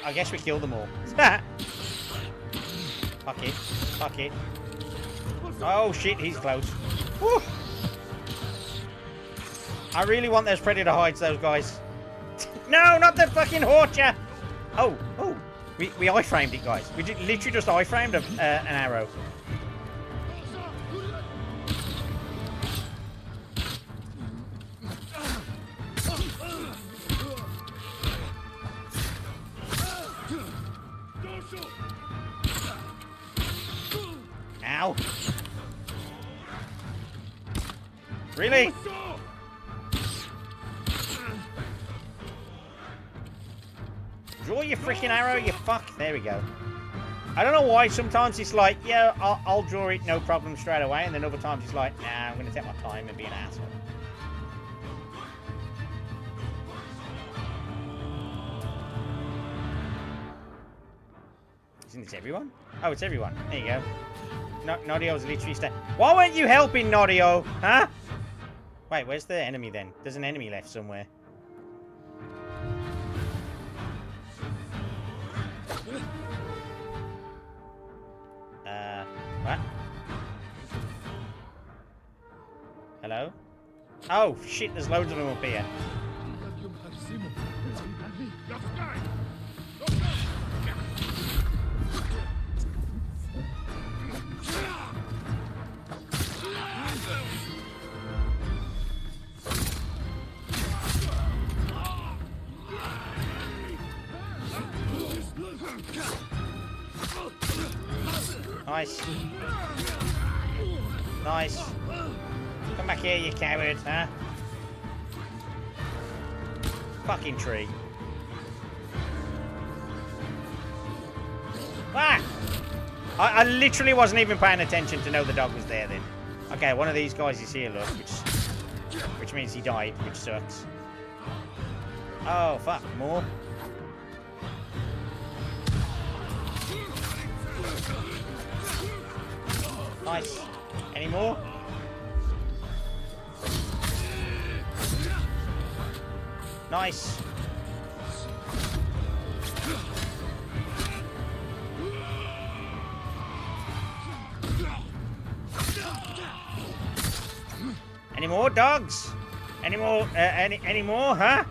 I guess we killed them all. Fuck it. Fuck it. Oh shit, he's close. Woo. I really want those predator hides, those guys. No, not the fucking Horcher! Oh, oh. We iframed it, guys. We literally just iframed an arrow. Ow. Really? Draw your freaking arrow, you fuck. There we go. I don't know why sometimes it's like, yeah, I'll draw it, no problem, straight away. And then other times it's like, nah, I'm going to take my time and be an asshole. Isn't this everyone? Oh, it's everyone. There you go. Nodio's literally Why weren't you helping, Nodio? Huh? Wait, where's the enemy then? There's an enemy left somewhere. What? Hello? Oh, shit, there's loads of them up here. Nice. Nice. Come back here, you coward, huh? Fucking tree. Ah! I literally wasn't even paying attention to know the dog was there then. Okay, one of these guys is here, look, which means he died, which sucks. Oh, fuck, more? Nice. Any more? Nice. Any more dogs? Any more? Any more? Huh?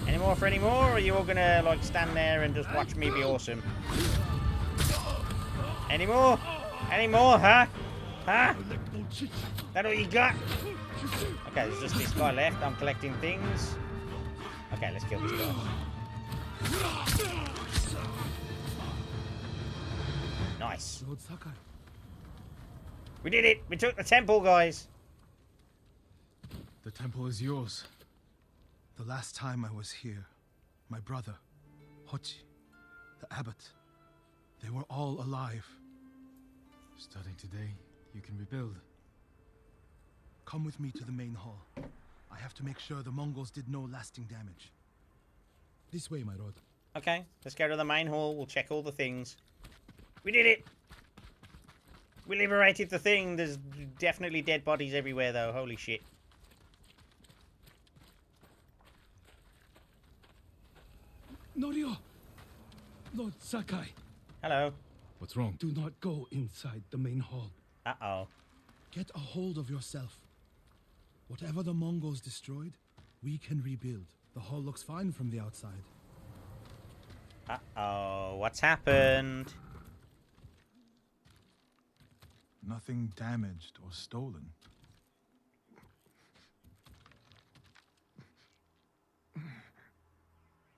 Any more for any more? Or are you all gonna like stand there and just watch me be awesome? Any more? Any more? Huh? Huh? That all you got? Okay, there's just this guy left. I'm collecting things. Okay, let's kill this guy. Nice. We did it! We took the temple, guys! The temple is yours. The last time I was here, my brother, Hochi, the abbot, they were all alive. Starting today, you can rebuild. Come with me to the main hall. I have to make sure the Mongols did no lasting damage. This way, my lord. Okay, let's go to the main hall. We'll check all the things. We did it! We liberated the thing. There's definitely dead bodies everywhere, though. Holy shit. Norio! Lord Sakai. Hello. What's wrong? Do not go inside the main hall. Uh-oh. Get a hold of yourself. Whatever the Mongols destroyed, we can rebuild. The hall looks fine from the outside. Uh-oh. What's happened? Nothing damaged or stolen.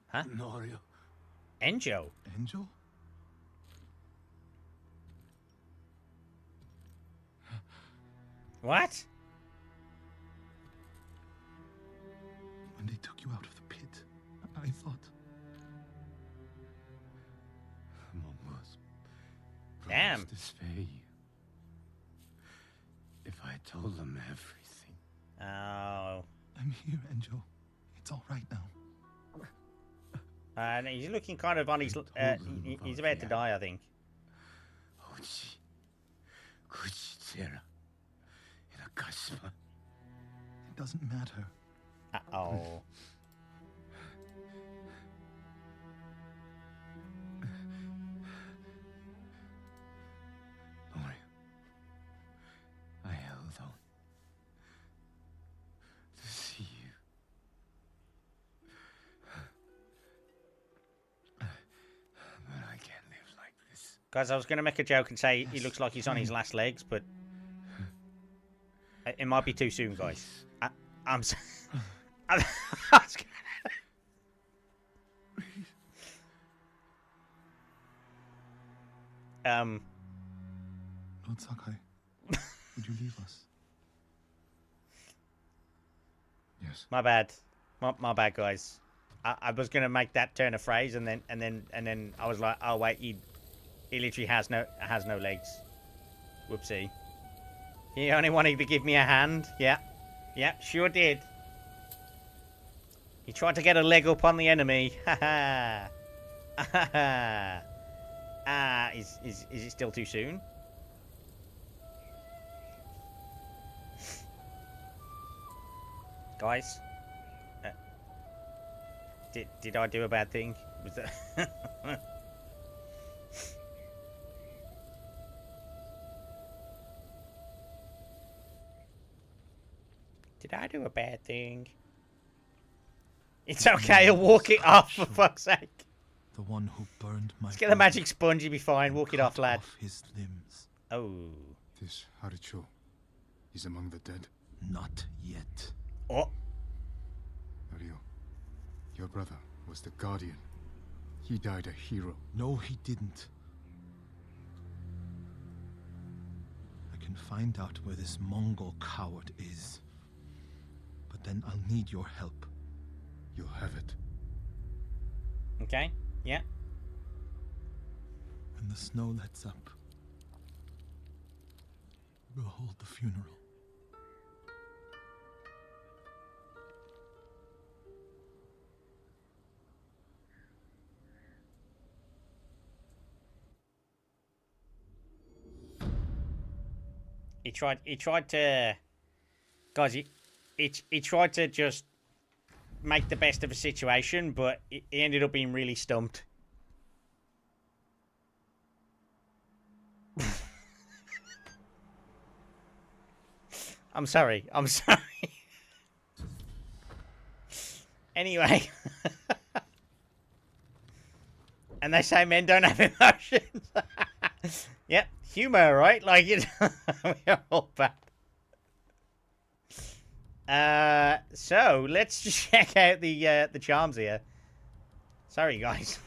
Huh? Norio. Enjo. Angel? What? took you out of the pit, I thought... Among us. Damn. If I told them everything. Oh. I'm here, Enjo. It's all right now. And he's looking kind of on his... he's about to die, I think. It doesn't matter. Uh-oh. I held on to see you. But I can't live like this. Guys, I was going to make a joke and say he looks like he's on his last legs, but... it might be too soon, guys. I'm Lord Sakai, would you leave us? Yes. My bad. My bad, guys. I was gonna make that turn of phrase, and then I was like, oh wait, he literally has no legs. Whoopsie. He only wanted to give me a hand. Yeah, sure did. He tried to get a leg up on the enemy. Ha ha. Is it still too soon? Guys, did I do a bad thing? Was that did I do a bad thing? It's okay, I'll walk it off for fuck's sake. The one who burned my... Let's get the magic sponge, you'll be fine. Walk it off, lad. His limbs. Oh. This Haricho is among the dead. Not yet. Oh. Norio, your brother was the Guardian. He died a hero. No, he didn't. I can find out where this Mongol coward is. But then I'll need your help. You'll have it. Okay, yeah. When the snow lets up, we'll hold the funeral. He tried to... Guys, he tried to just make the best of a situation, but he ended up being really stumped. I'm sorry. Anyway. And they say men don't have emotions. Yep, humor, right? Like, you know, we're all bad. So let's check out the charms here. Sorry, guys.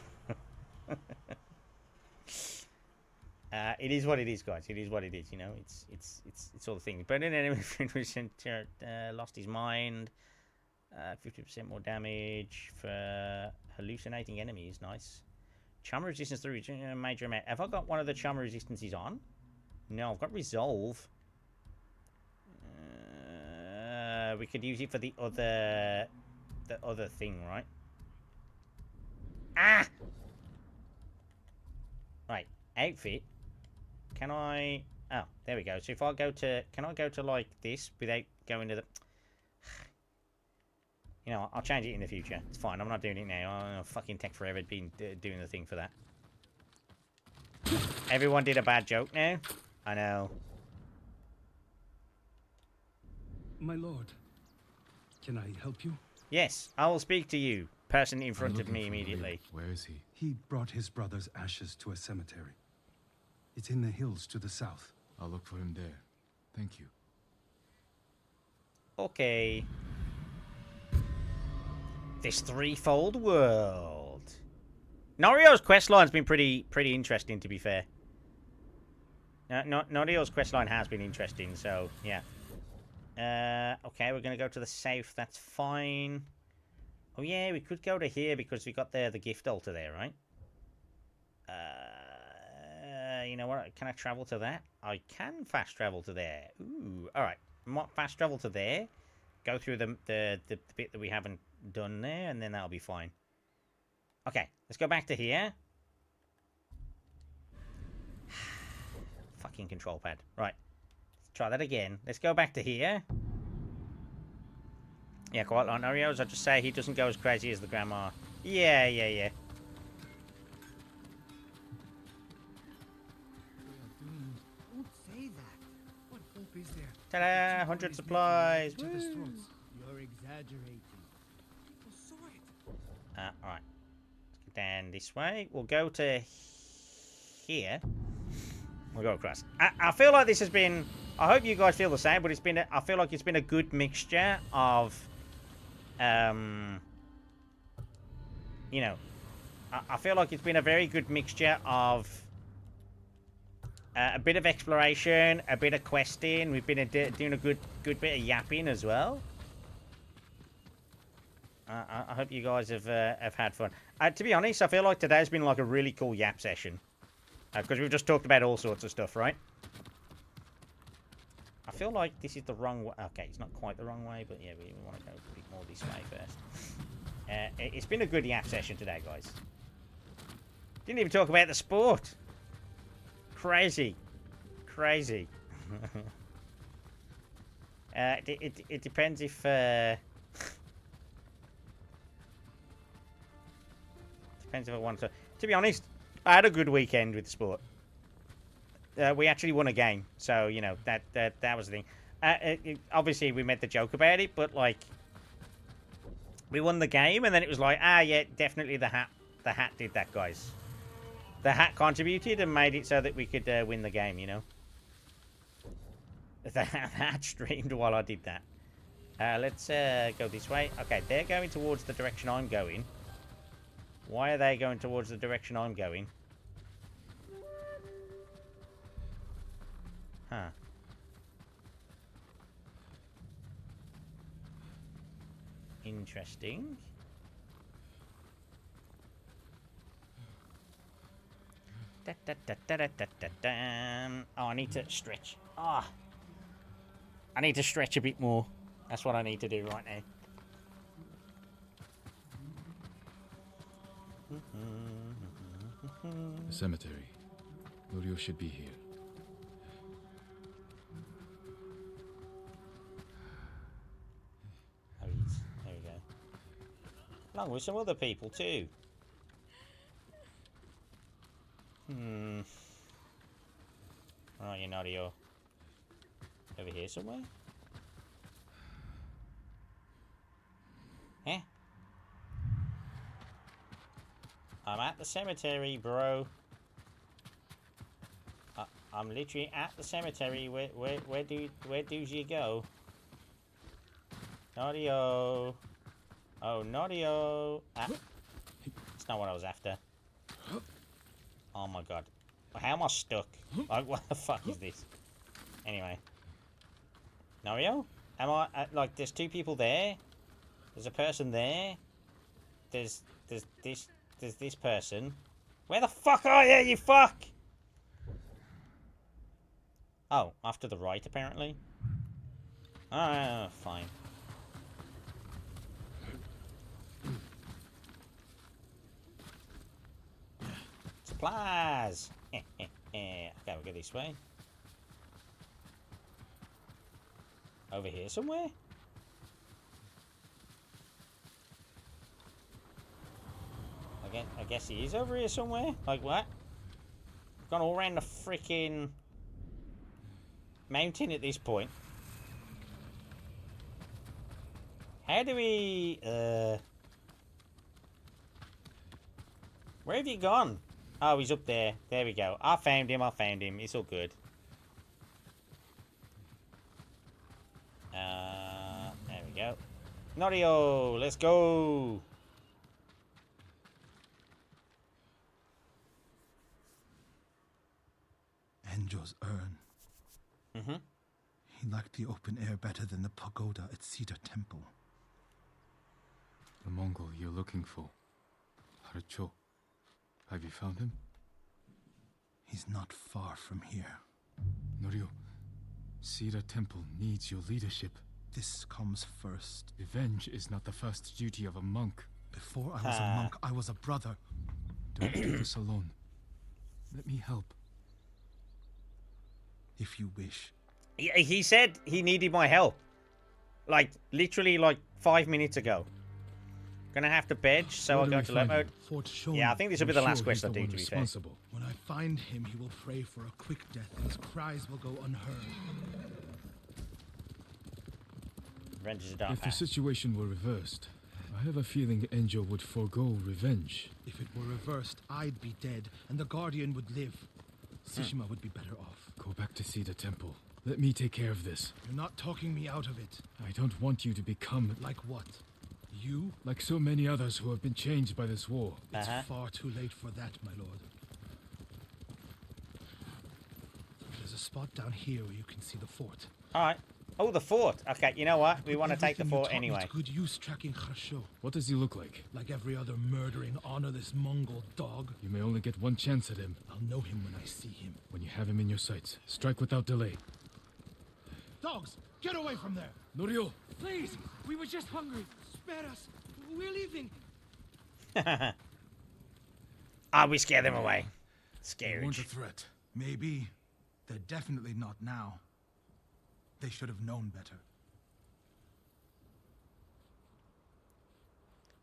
It is what it is, guys. It is what it is. You know, it's all the things. But an enemy lost his mind. 50% more damage for hallucinating enemies. Nice. Charm resistance through major amount. Have I got one of the charm resistances on? No, I've got resolve. We could use it for the other thing, right? Ah! Right, outfit. Can I... Oh, there we go. So if I go to... Can I go to, like, this without going to the... You know, I'll change it in the future. It's fine. I'm not doing it now. I'll fucking take forever doing the thing for that. Everyone did a bad joke now. I know. My lord, can I help you? Yes, I will speak to you, person in front of me immediately. Where is he? He brought his brother's ashes to a cemetery. It's in the hills to the south. I'll look for him there. Thank you. Okay. This threefold world. Norio's questline's been pretty interesting, to be fair. Norio's questline has been interesting, so yeah. Okay, we're gonna go to the south. That's fine. Oh yeah, we could go to here because we got the gift altar there, right? You know what? Can I travel to that? I can fast travel to there. Ooh, all right. Might fast travel to there. Go through the bit that we haven't done there, and then that'll be fine. Okay, let's go back to here. Fucking control pad. Right. Let's try that again. Let's go back to here. Yeah, quite like Oreos. I'll just say he doesn't go as crazy as the grandma. Yeah. Don't say that. What hope is there? Ta-da! 100 supplies. You're exaggerating. People saw it. Alright. Let's go down this way. We'll go to here. We'll go across. I feel like this has been... I hope you guys feel the same, but it's been... I feel like it's been a good mixture of... you know... I feel like it's been a very good mixture of... a bit of exploration, a bit of questing. We've been doing a good bit of yapping as well. I hope you guys have had fun. To be honest, I feel like today's been like a really cool yap session. Because we've just talked about all sorts of stuff, right? I feel like this is the wrong way. Okay, it's not quite the wrong way, but yeah, we want to go a bit more this way first. It's been a good yap session today, guys. Didn't even talk about the sport. Crazy. It depends if depends if I want to be honest, I had a good weekend with the sport. We actually won a game, so you know that was the thing. Obviously we made the joke about it, but like we won the game, and then it was like, yeah, definitely the hat did that, guys. The hat contributed and made it so that we could win the game, you know. The hat streamed while I did that. Let's go this way. Okay, they're going towards the direction I'm going. Why are they going towards the direction I'm going? Huh. Interesting. Oh, I need to stretch. I need to stretch a bit more. That's what I need to do right now. The cemetery. Norio should be here. Oh, there we go. Along with some other people too. Oh, you're Norio. Over here somewhere? Eh? I'm at the cemetery, bro. I'm literally at the cemetery. Where do you go? Norio. Oh, Norio. It's not what I was after. Oh my god. How am I stuck? Like, what the fuck is this? Anyway. Norio? Am I... like, there's two people there. There's a person there. There's this person. Where the fuck are you, you fuck? Oh, off to the right, apparently. Oh, fine. Supplies! Okay, we'll go this way. Over here somewhere? I guess he is over here somewhere. Like what? We've gone all around the freaking mountain at this point. How do we... Where have you gone? Oh, he's up there. There we go. I found him. It's all good. There we go. Norio, let's go. Enjo's urn. He liked the open air better than the pagoda at Cedar Temple. The Mongol you're looking for. Harcho. Have you found him? He's not far from here. Norio, Cedar Temple needs your leadership. This comes first. Revenge is not the first duty of a monk. Before I was a monk, I was a brother. Don't do this alone. Let me help. If you wish. He said he needed my help. Like, literally, like, 5 minutes ago. Gonna have to bedge, so I'll go to alert mode. Yeah, I think this will be the last quest I do, to be fair. When I find him, he will pray for a quick death, and his cries will go unheard. Revenge is a dark If the path. situation were reversed, I have a feeling Enjo would forego revenge. If it were reversed, I'd be dead, and the Guardian would live. Tsushima would be better off. Go back to Cedar Temple. Let me take care of this. You're not talking me out of it. I don't want you to become... Like what? You? Like so many others who have been changed by this war. It's far too late for that, my lord. There's a spot down here where you can see the fort. Alright. Oh, the fort. Okay, you know what? We want to take the fort anyway. Good use tracking Kharsho. What does he look like? Like every other murdering, honorless Mongol dog. You may only get one chance at him. I'll know him when I see him. When you have him in your sights, strike without delay. Dogs, get away from there! Norio! Please! We were just hungry! Spare us! We're leaving! We scare them away. Scary. They weren't a threat. Maybe. They're definitely not now. They should have known better.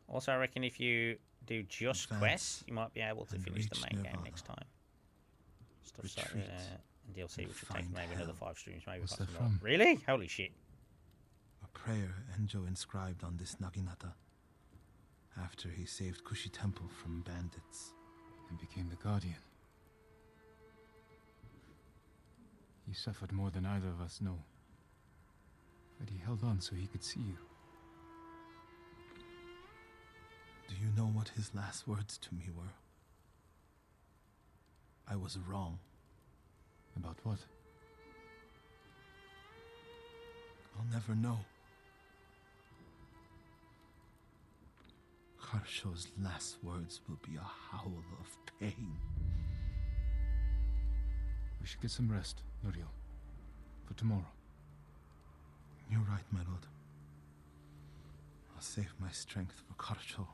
Also, I reckon if you do just quests, you might be able to finish the main game next time. Stuff like and DLC, which will take maybe another 5 streams, maybe. What's that more. from? Really? Holy shit. A prayer Enjo inscribed on this Naginata after he saved Kushi Temple from bandits. And became the Guardian. He suffered more than either of us know. But he held on so he could see you. Do you know what his last words to me were? I was wrong. About what? I'll never know. Kharsho's last words will be a howl of pain. We should get some rest, Norio. For tomorrow. You're right, my lord. I'll save my strength for Kharsho.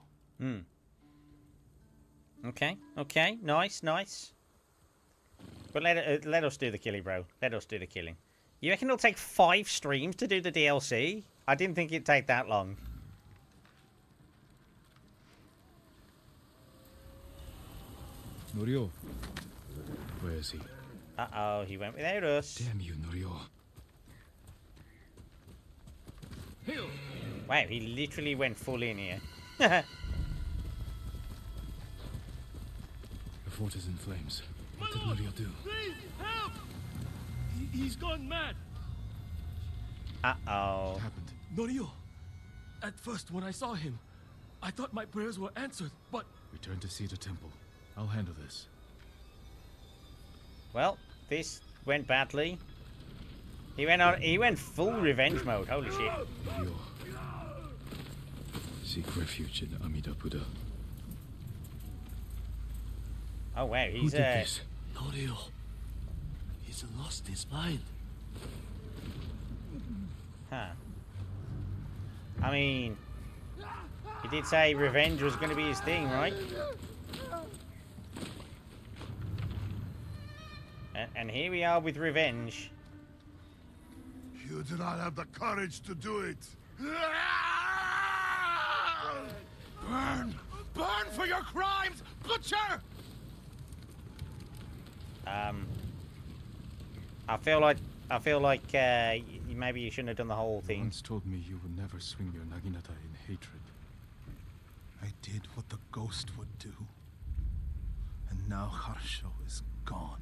Okay. Nice. But let us do the killing, bro. Let us do the killing. You reckon it'll take 5 streams to do the DLC? I didn't think it'd take that long. Norio. Where is he? Uh-oh, he went without us. Damn you, Norio. Wow, he literally went full in here. The fort is in flames. What did Norio do? Please, help! He's gone mad. Uh-oh. What happened? Norio! At first, when I saw him, I thought my prayers were answered, but... Return to Cedar Temple. I'll handle this. Well, this went badly. He went full revenge mode. Holy shit. Norio. Seek refuge in Amida Buddha. Oh wow, Who he's did this? Norio. He's lost his mind. Huh. I mean, he did say revenge was going to be his thing, right? And here we are with revenge. You do not have the courage to do it. Burn! Burn for your crimes, butcher! I feel like maybe you shouldn't have done the whole thing. You once told me you would never swing your Naginata in hatred. I did what the ghost would do. And now Kharsho is gone.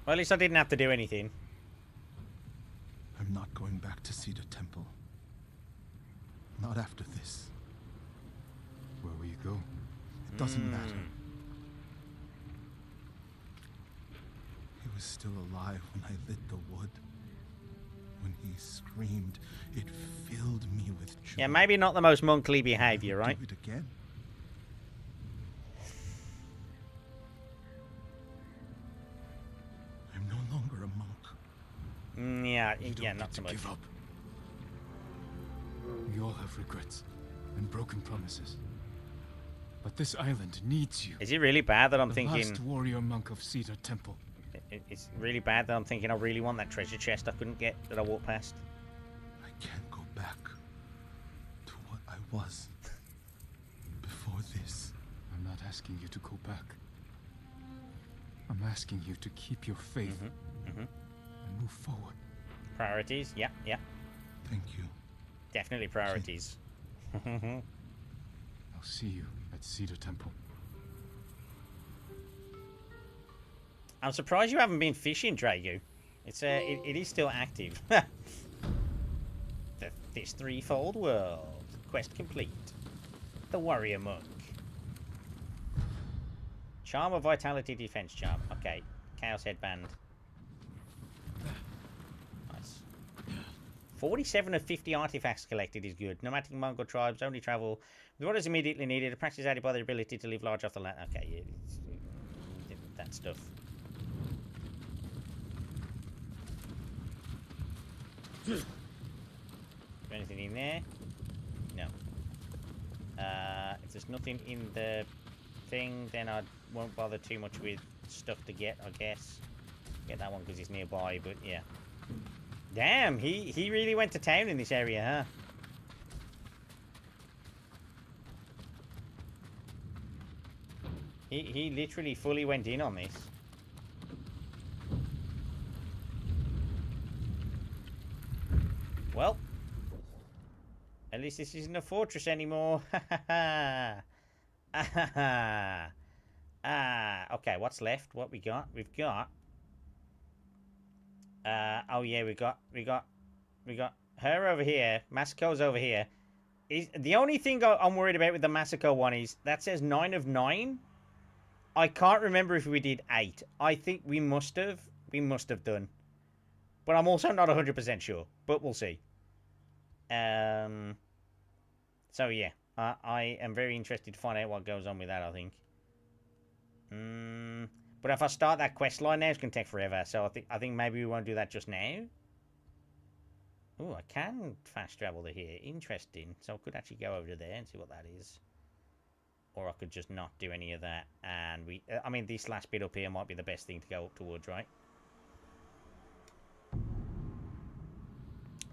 Well, at least I didn't have to do anything. I'm not going back to Cedar Temple. Not after this. Where will you go? It doesn't matter. He was still alive when I lit the wood. When he screamed. It filled me with joy. Yeah, maybe not the most monkly behavior, right? Do it again. I'm no longer a monk. Yeah, not so much. Give up. We all have regrets and broken promises. But this island needs you. Is it really bad that I'm the thinking... last warrior monk of Cedar Temple. It's really bad that I'm thinking I really want that treasure chest I couldn't get that I walked past. I can't go back to what I was before this. I'm not asking you to go back. I'm asking you to keep your faith and move forward. Priorities, yeah. Thank you. Definitely priorities. I'll see you at Cedar Temple. I'm surprised you haven't been fishing, Dragu. It's it is still active. This threefold world. Quest complete. The warrior monk. Charm of vitality, defense charm. Okay. Chaos headband. Nice. 47 of 50 artifacts collected is good. Nomadic Mongol tribes only travel with what is immediately needed. A practice added by their ability to live large off the land. Okay, yeah, that stuff. Is there anything in there? No. If there's nothing in the thing, then I won't bother too much with stuff to get, I guess. Get that one because it's nearby, but yeah. Damn, he really went to town in this area, huh? He literally fully went in on this. Well, at least this isn't a fortress anymore. Okay, what's left? What we got? We've got. Oh yeah, we got her over here. Masako's over here. Is the only thing I'm worried about with the Masako one is that says 9 of 9. I can't remember if we did 8. I think we must have. We must have done. But I'm also not 100% sure. But we'll see. So yeah, I am very interested to find out what goes on with that, I think. But if I start that quest line now, it's going to take forever. So I think maybe we won't do that just now. Oh, I can fast travel to here. Interesting. So I could actually go over to there and see what that is. Or I could just not do any of that. And I mean, this last bit up here might be the best thing to go up towards, right?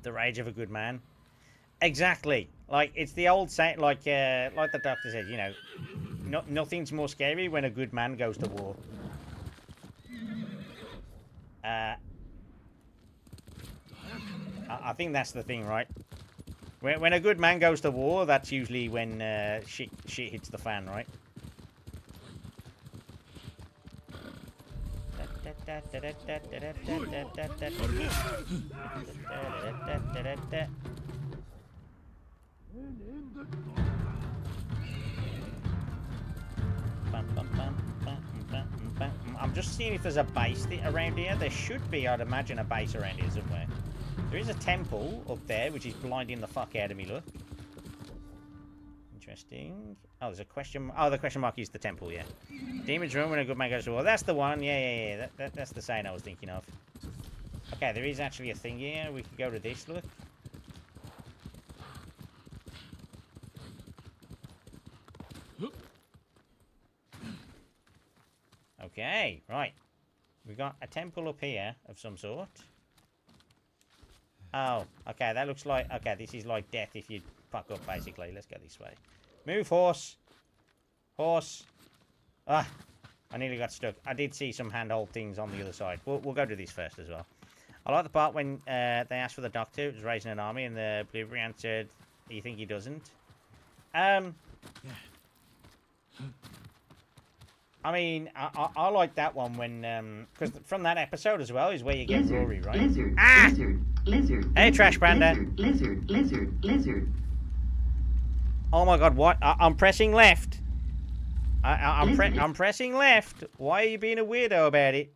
The rage of a good man. Exactly. Like, it's the old saying, like the doctor said, you know, nothing's more scary when a good man goes to war. I think that's the thing, right? When a good man goes to war, that's usually when shit hits the fan, right? I'm just seeing if there's a base around here. There should be, I'd imagine, a base around here somewhere. There is a temple up there, which is blinding the fuck out of me, look. Interesting. Oh, there's a question. Oh, the question mark is the temple, yeah. Demon's room when a good man goes to war. That's the one. Yeah. That's the sign I was thinking of. Okay, there is actually a thing here. We could go to this, look. Okay, right. We got a temple up here of some sort. Oh, okay, that looks like... Okay, this is like death if you fuck up, basically. Let's go this way. Move, horse. Horse. Ah, I nearly got stuck. I did see some handhold things on the other side. We'll go to this first as well. I like the part when they asked for the doctor. It was raising an army, and the blueberry answered, "You think he doesn't?" I mean, I like that one when, because from that episode as well is where you get Rory, right? Lizard, lizard. Hey, Trash Panda. Lizard. Oh my God, what? I'm pressing left. I'm pressing left. Why are you being a weirdo about it?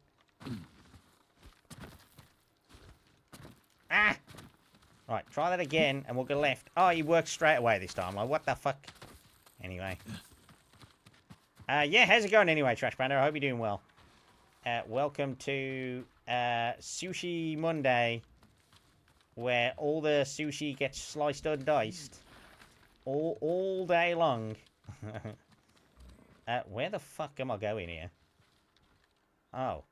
Ah! Right, try that again, and we'll go left. Oh, he worked straight away this time. Like, what the fuck? Anyway. Yeah, how's it going anyway, Trash Panda? I hope you're doing well. Welcome to Sushi Monday, where all the sushi gets sliced and diced all day long. Where the fuck am I going here? Oh.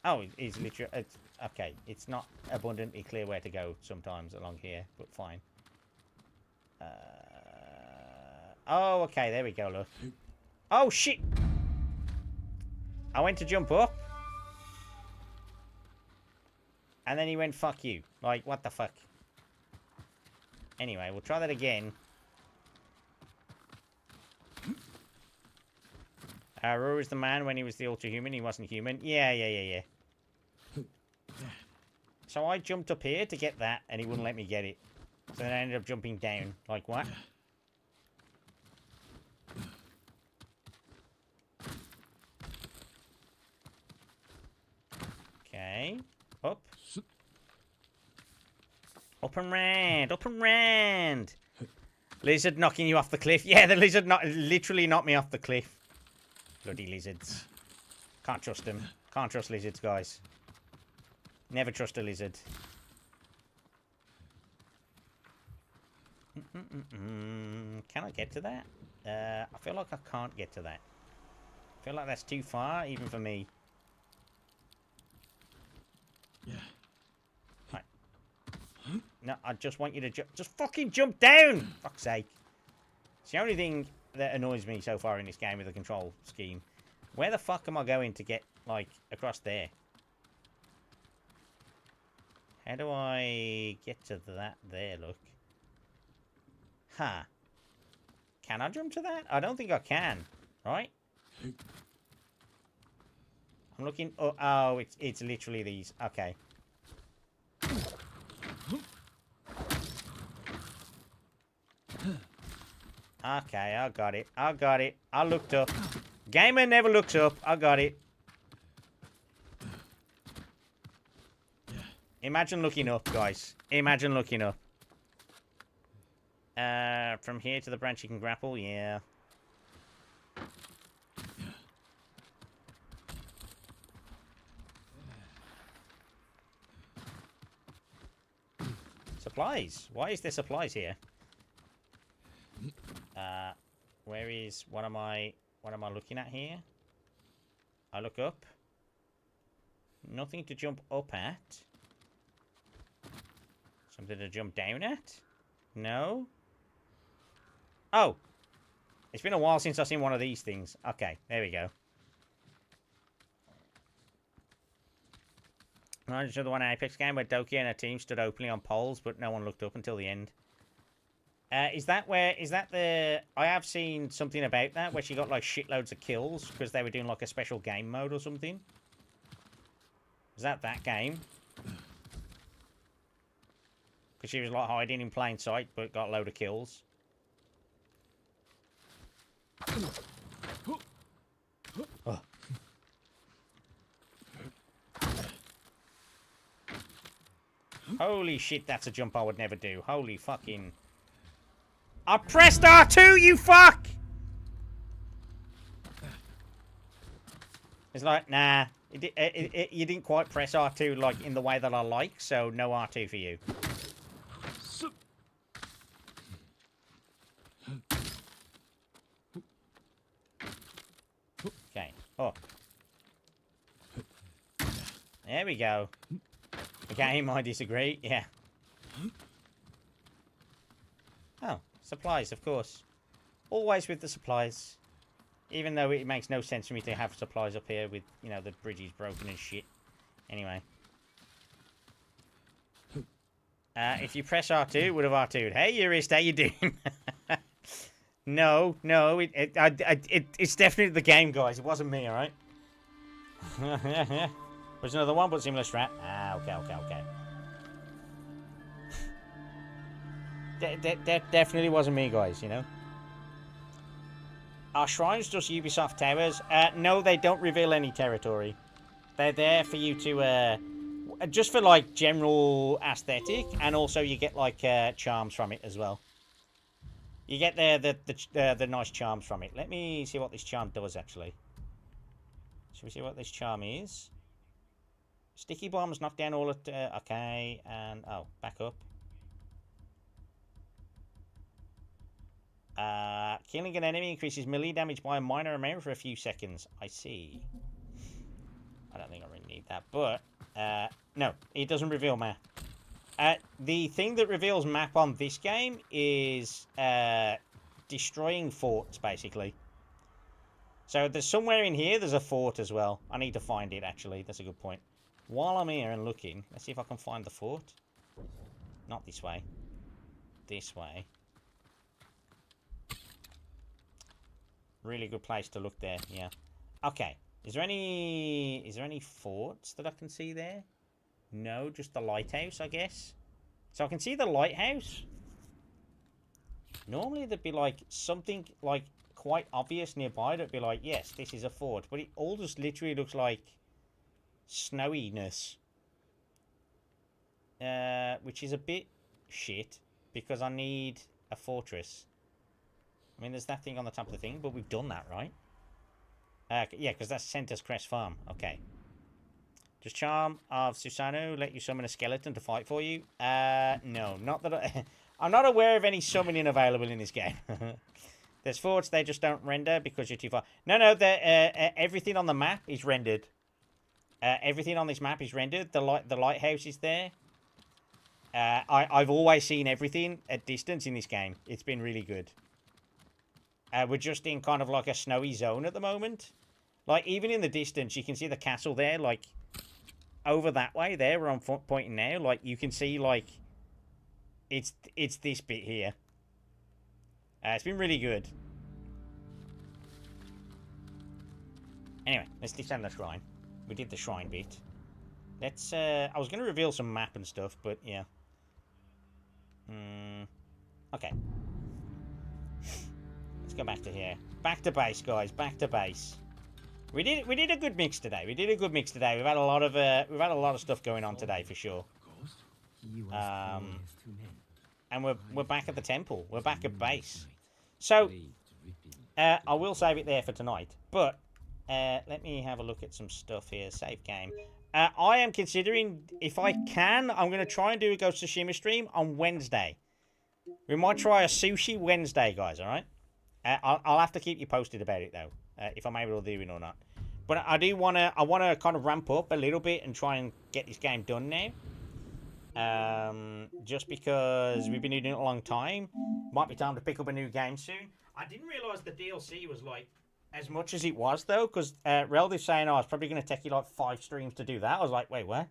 Oh, it's literally... okay, it's not abundantly clear where to go sometimes along here, but fine. Oh, okay, there we go, look. Oh, shit! I went to jump up. And then he went, fuck you. Like, what the fuck? Anyway, we'll try that again. Ruru was the man when he was the ultra-human. He wasn't human. Yeah. So I jumped up here to get that, and he wouldn't let me get it. So then I ended up jumping down. Like, what? Okay. Up. Up and round. Up and round. Lizard knocking you off the cliff. Yeah, the lizard literally knocked me off the cliff. Bloody lizards. Can't trust them. Can't trust lizards, guys. Never trust a lizard. Can I get to that? I feel like I can't get to that. I feel like that's too far, even for me. Yeah. Right. No, I just want you to just fucking jump down! Fuck's sake. It's the only thing that annoys me so far in this game with the control scheme. Where the fuck am I going to get, like, across there? How do I get to that there, look? Huh. Can I jump to that? I don't think I can. Right? I'm looking... Oh, it's literally these. Okay. Okay, I got it. I got it. I looked up. Gamer never looks up. I got it. Imagine looking up, guys. Imagine looking up. From here to the branch you can grapple, yeah. Supplies. Why is there supplies here? Where is... What am I looking at here? I look up. Nothing to jump up at. Something to jump down at? No? Oh! It's been a while since I've seen one of these things. Okay, there we go. I just the one Apex game where Doki and her team stood openly on poles, but no one looked up until the end. Is that the... I have seen something about that, where she got, like, shitloads of kills, because they were doing, like, a special game mode or something. Is that game? Because she was, like, hiding in plain sight, but got a load of kills. Oh. Holy shit, that's a jump I would never do. Holy fucking... I pressed R2, you fuck! It's like, nah. You didn't quite press R2, like, in the way that I like, so no R2 for you. Okay. Oh. There we go. Game, I disagree. Yeah. Oh, supplies, of course. Always with the supplies. Even though it makes no sense for me to have supplies up here with, you know, the bridge is broken and shit. Anyway. If you press R2, it would have R2'd. Hey, Eurist, how you doing? No, it's definitely the game, guys. It wasn't me, alright? There's another one, but similar strat. Ah, okay. That definitely wasn't me, guys, you know? Are shrines just Ubisoft towers? No, they don't reveal any territory. They're there for you to, just for like general aesthetic, and also you get like charms from it as well. You get the nice charms from it. Let me see what this charm does actually. Should we see what this charm is? Sticky bombs knock down all at okay, and oh, back up. Killing an enemy increases melee damage by a minor amount for a few seconds. I see. I don't think I really need that, but no, it doesn't reveal map. The thing that reveals map on this game is destroying forts, basically. So there's somewhere in here, there's a fort as well. I need to find it, actually. That's a good point. While I'm here and looking, let's see if I can find the fort. Not this way. This way. Really good place to look there, yeah. Okay. Is there any forts that I can see there? No, just the lighthouse, I guess. So I can see the lighthouse. Normally there'd be like something like quite obvious nearby that'd be like, yes, this is a fort. But it all just literally looks like snowiness. Which is a bit shit because I need a fortress. I mean, there's that thing on the top of the thing, but we've done that, right? Yeah, because that's Center's Crest Farm. Okay. Does Charm of Susano let you summon a skeleton to fight for you? No, not that I'm not aware of any summoning available in this game. There's forts, they just don't render because you're too far. No, everything on the map is rendered. Everything on this map is rendered. The lighthouse is there. I've always seen everything at distance in this game. It's been really good. We're just in kind of like a snowy zone at the moment. Like, even in the distance, you can see the castle there, like, over that way there, where I'm pointing now. Like, you can see, like, it's this bit here. It's been really good. Anyway, let's descend the shrine. We did the shrine bit. Let's, I was going to reveal some map and stuff, but, yeah. Okay. Let's go back to here. Back to base, guys. Back to base. We did a good mix today. We've had a lot of stuff going on today for sure. And we're back at the temple. We're back at base. So I will save it there for tonight. But let me have a look at some stuff here. Save game. I am considering, if I can, I'm going to try and do a Ghost of Tsushima stream on Wednesday. We might try a sushi Wednesday, guys, alright? I'll have to keep you posted about it, though, if I'm able to do it or not. But I want to kind of ramp up a little bit and try and get this game done now. Just because we've been doing it a long time. Might be time to pick up a new game soon. I didn't realise the DLC was, like, as much as it was, though, because Reldi's saying, oh, it's probably going to take you, like, 5 streams to do that. I was like, wait, what?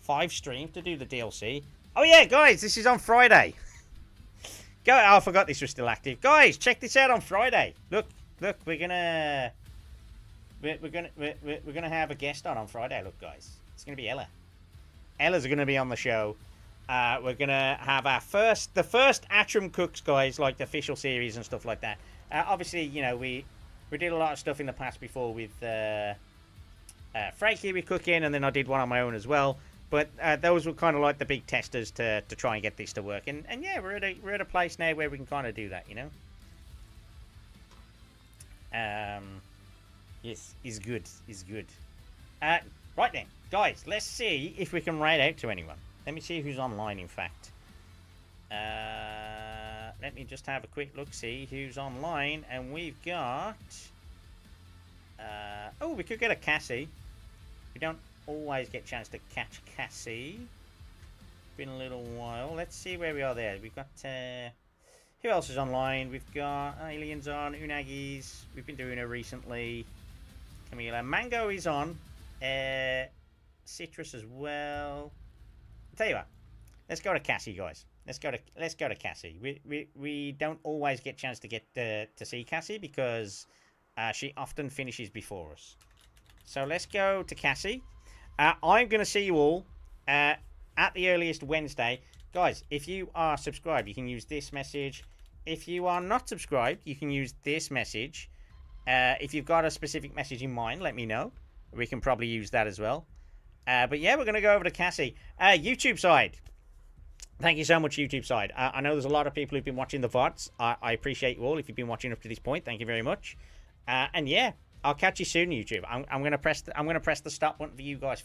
5 streams to do the DLC? Oh, yeah, guys, this is on Friday. Oh, I forgot this was still active. Guys, check this out on Friday. Look, we're gonna have a guest on Friday. Look, guys, it's gonna be Ella. Ella's gonna be on the show. We're gonna have the first Atrum Cooks, guys, like the official series and stuff like that. Obviously, you know, we did a lot of stuff in the past before with Frankie with cooking, and then I did one on my own as well. But those were kind of like the big testers to try and get this to work. And yeah, we're at a place now where we can kind of do that, you know? Yes, is good. Right then, guys, let's see if we can raid out to anyone. Let me see who's online, in fact. Let me just have a quick look, see who's online. And we've got... oh, we could get a Cassie. We don't always get a chance to catch Cassie. Been a little while. Let's see where we are there. We've got who else is online? We've got Aliens on, Unagi's. We've been doing her recently. Camila, Mango is on. Citrus as well. I'll tell you what. Let's go to Cassie, guys. Let's go to Cassie. We don't always get a chance to get to see Cassie because she often finishes before us. So let's go to Cassie. I'm going to see you all at the earliest Wednesday. Guys, if you are subscribed, you can use this message. If you are not subscribed, you can use this message. If you've got a specific message in mind, let me know. We can probably use that as well. But yeah, we're going to go over to Cassie. YouTube side. Thank you so much, YouTube side. I know there's a lot of people who've been watching the VODs. I appreciate you all. If you've been watching up to this point, thank you very much. And yeah, I'll catch you soon, YouTube. I'm going to press the stop button for you guys.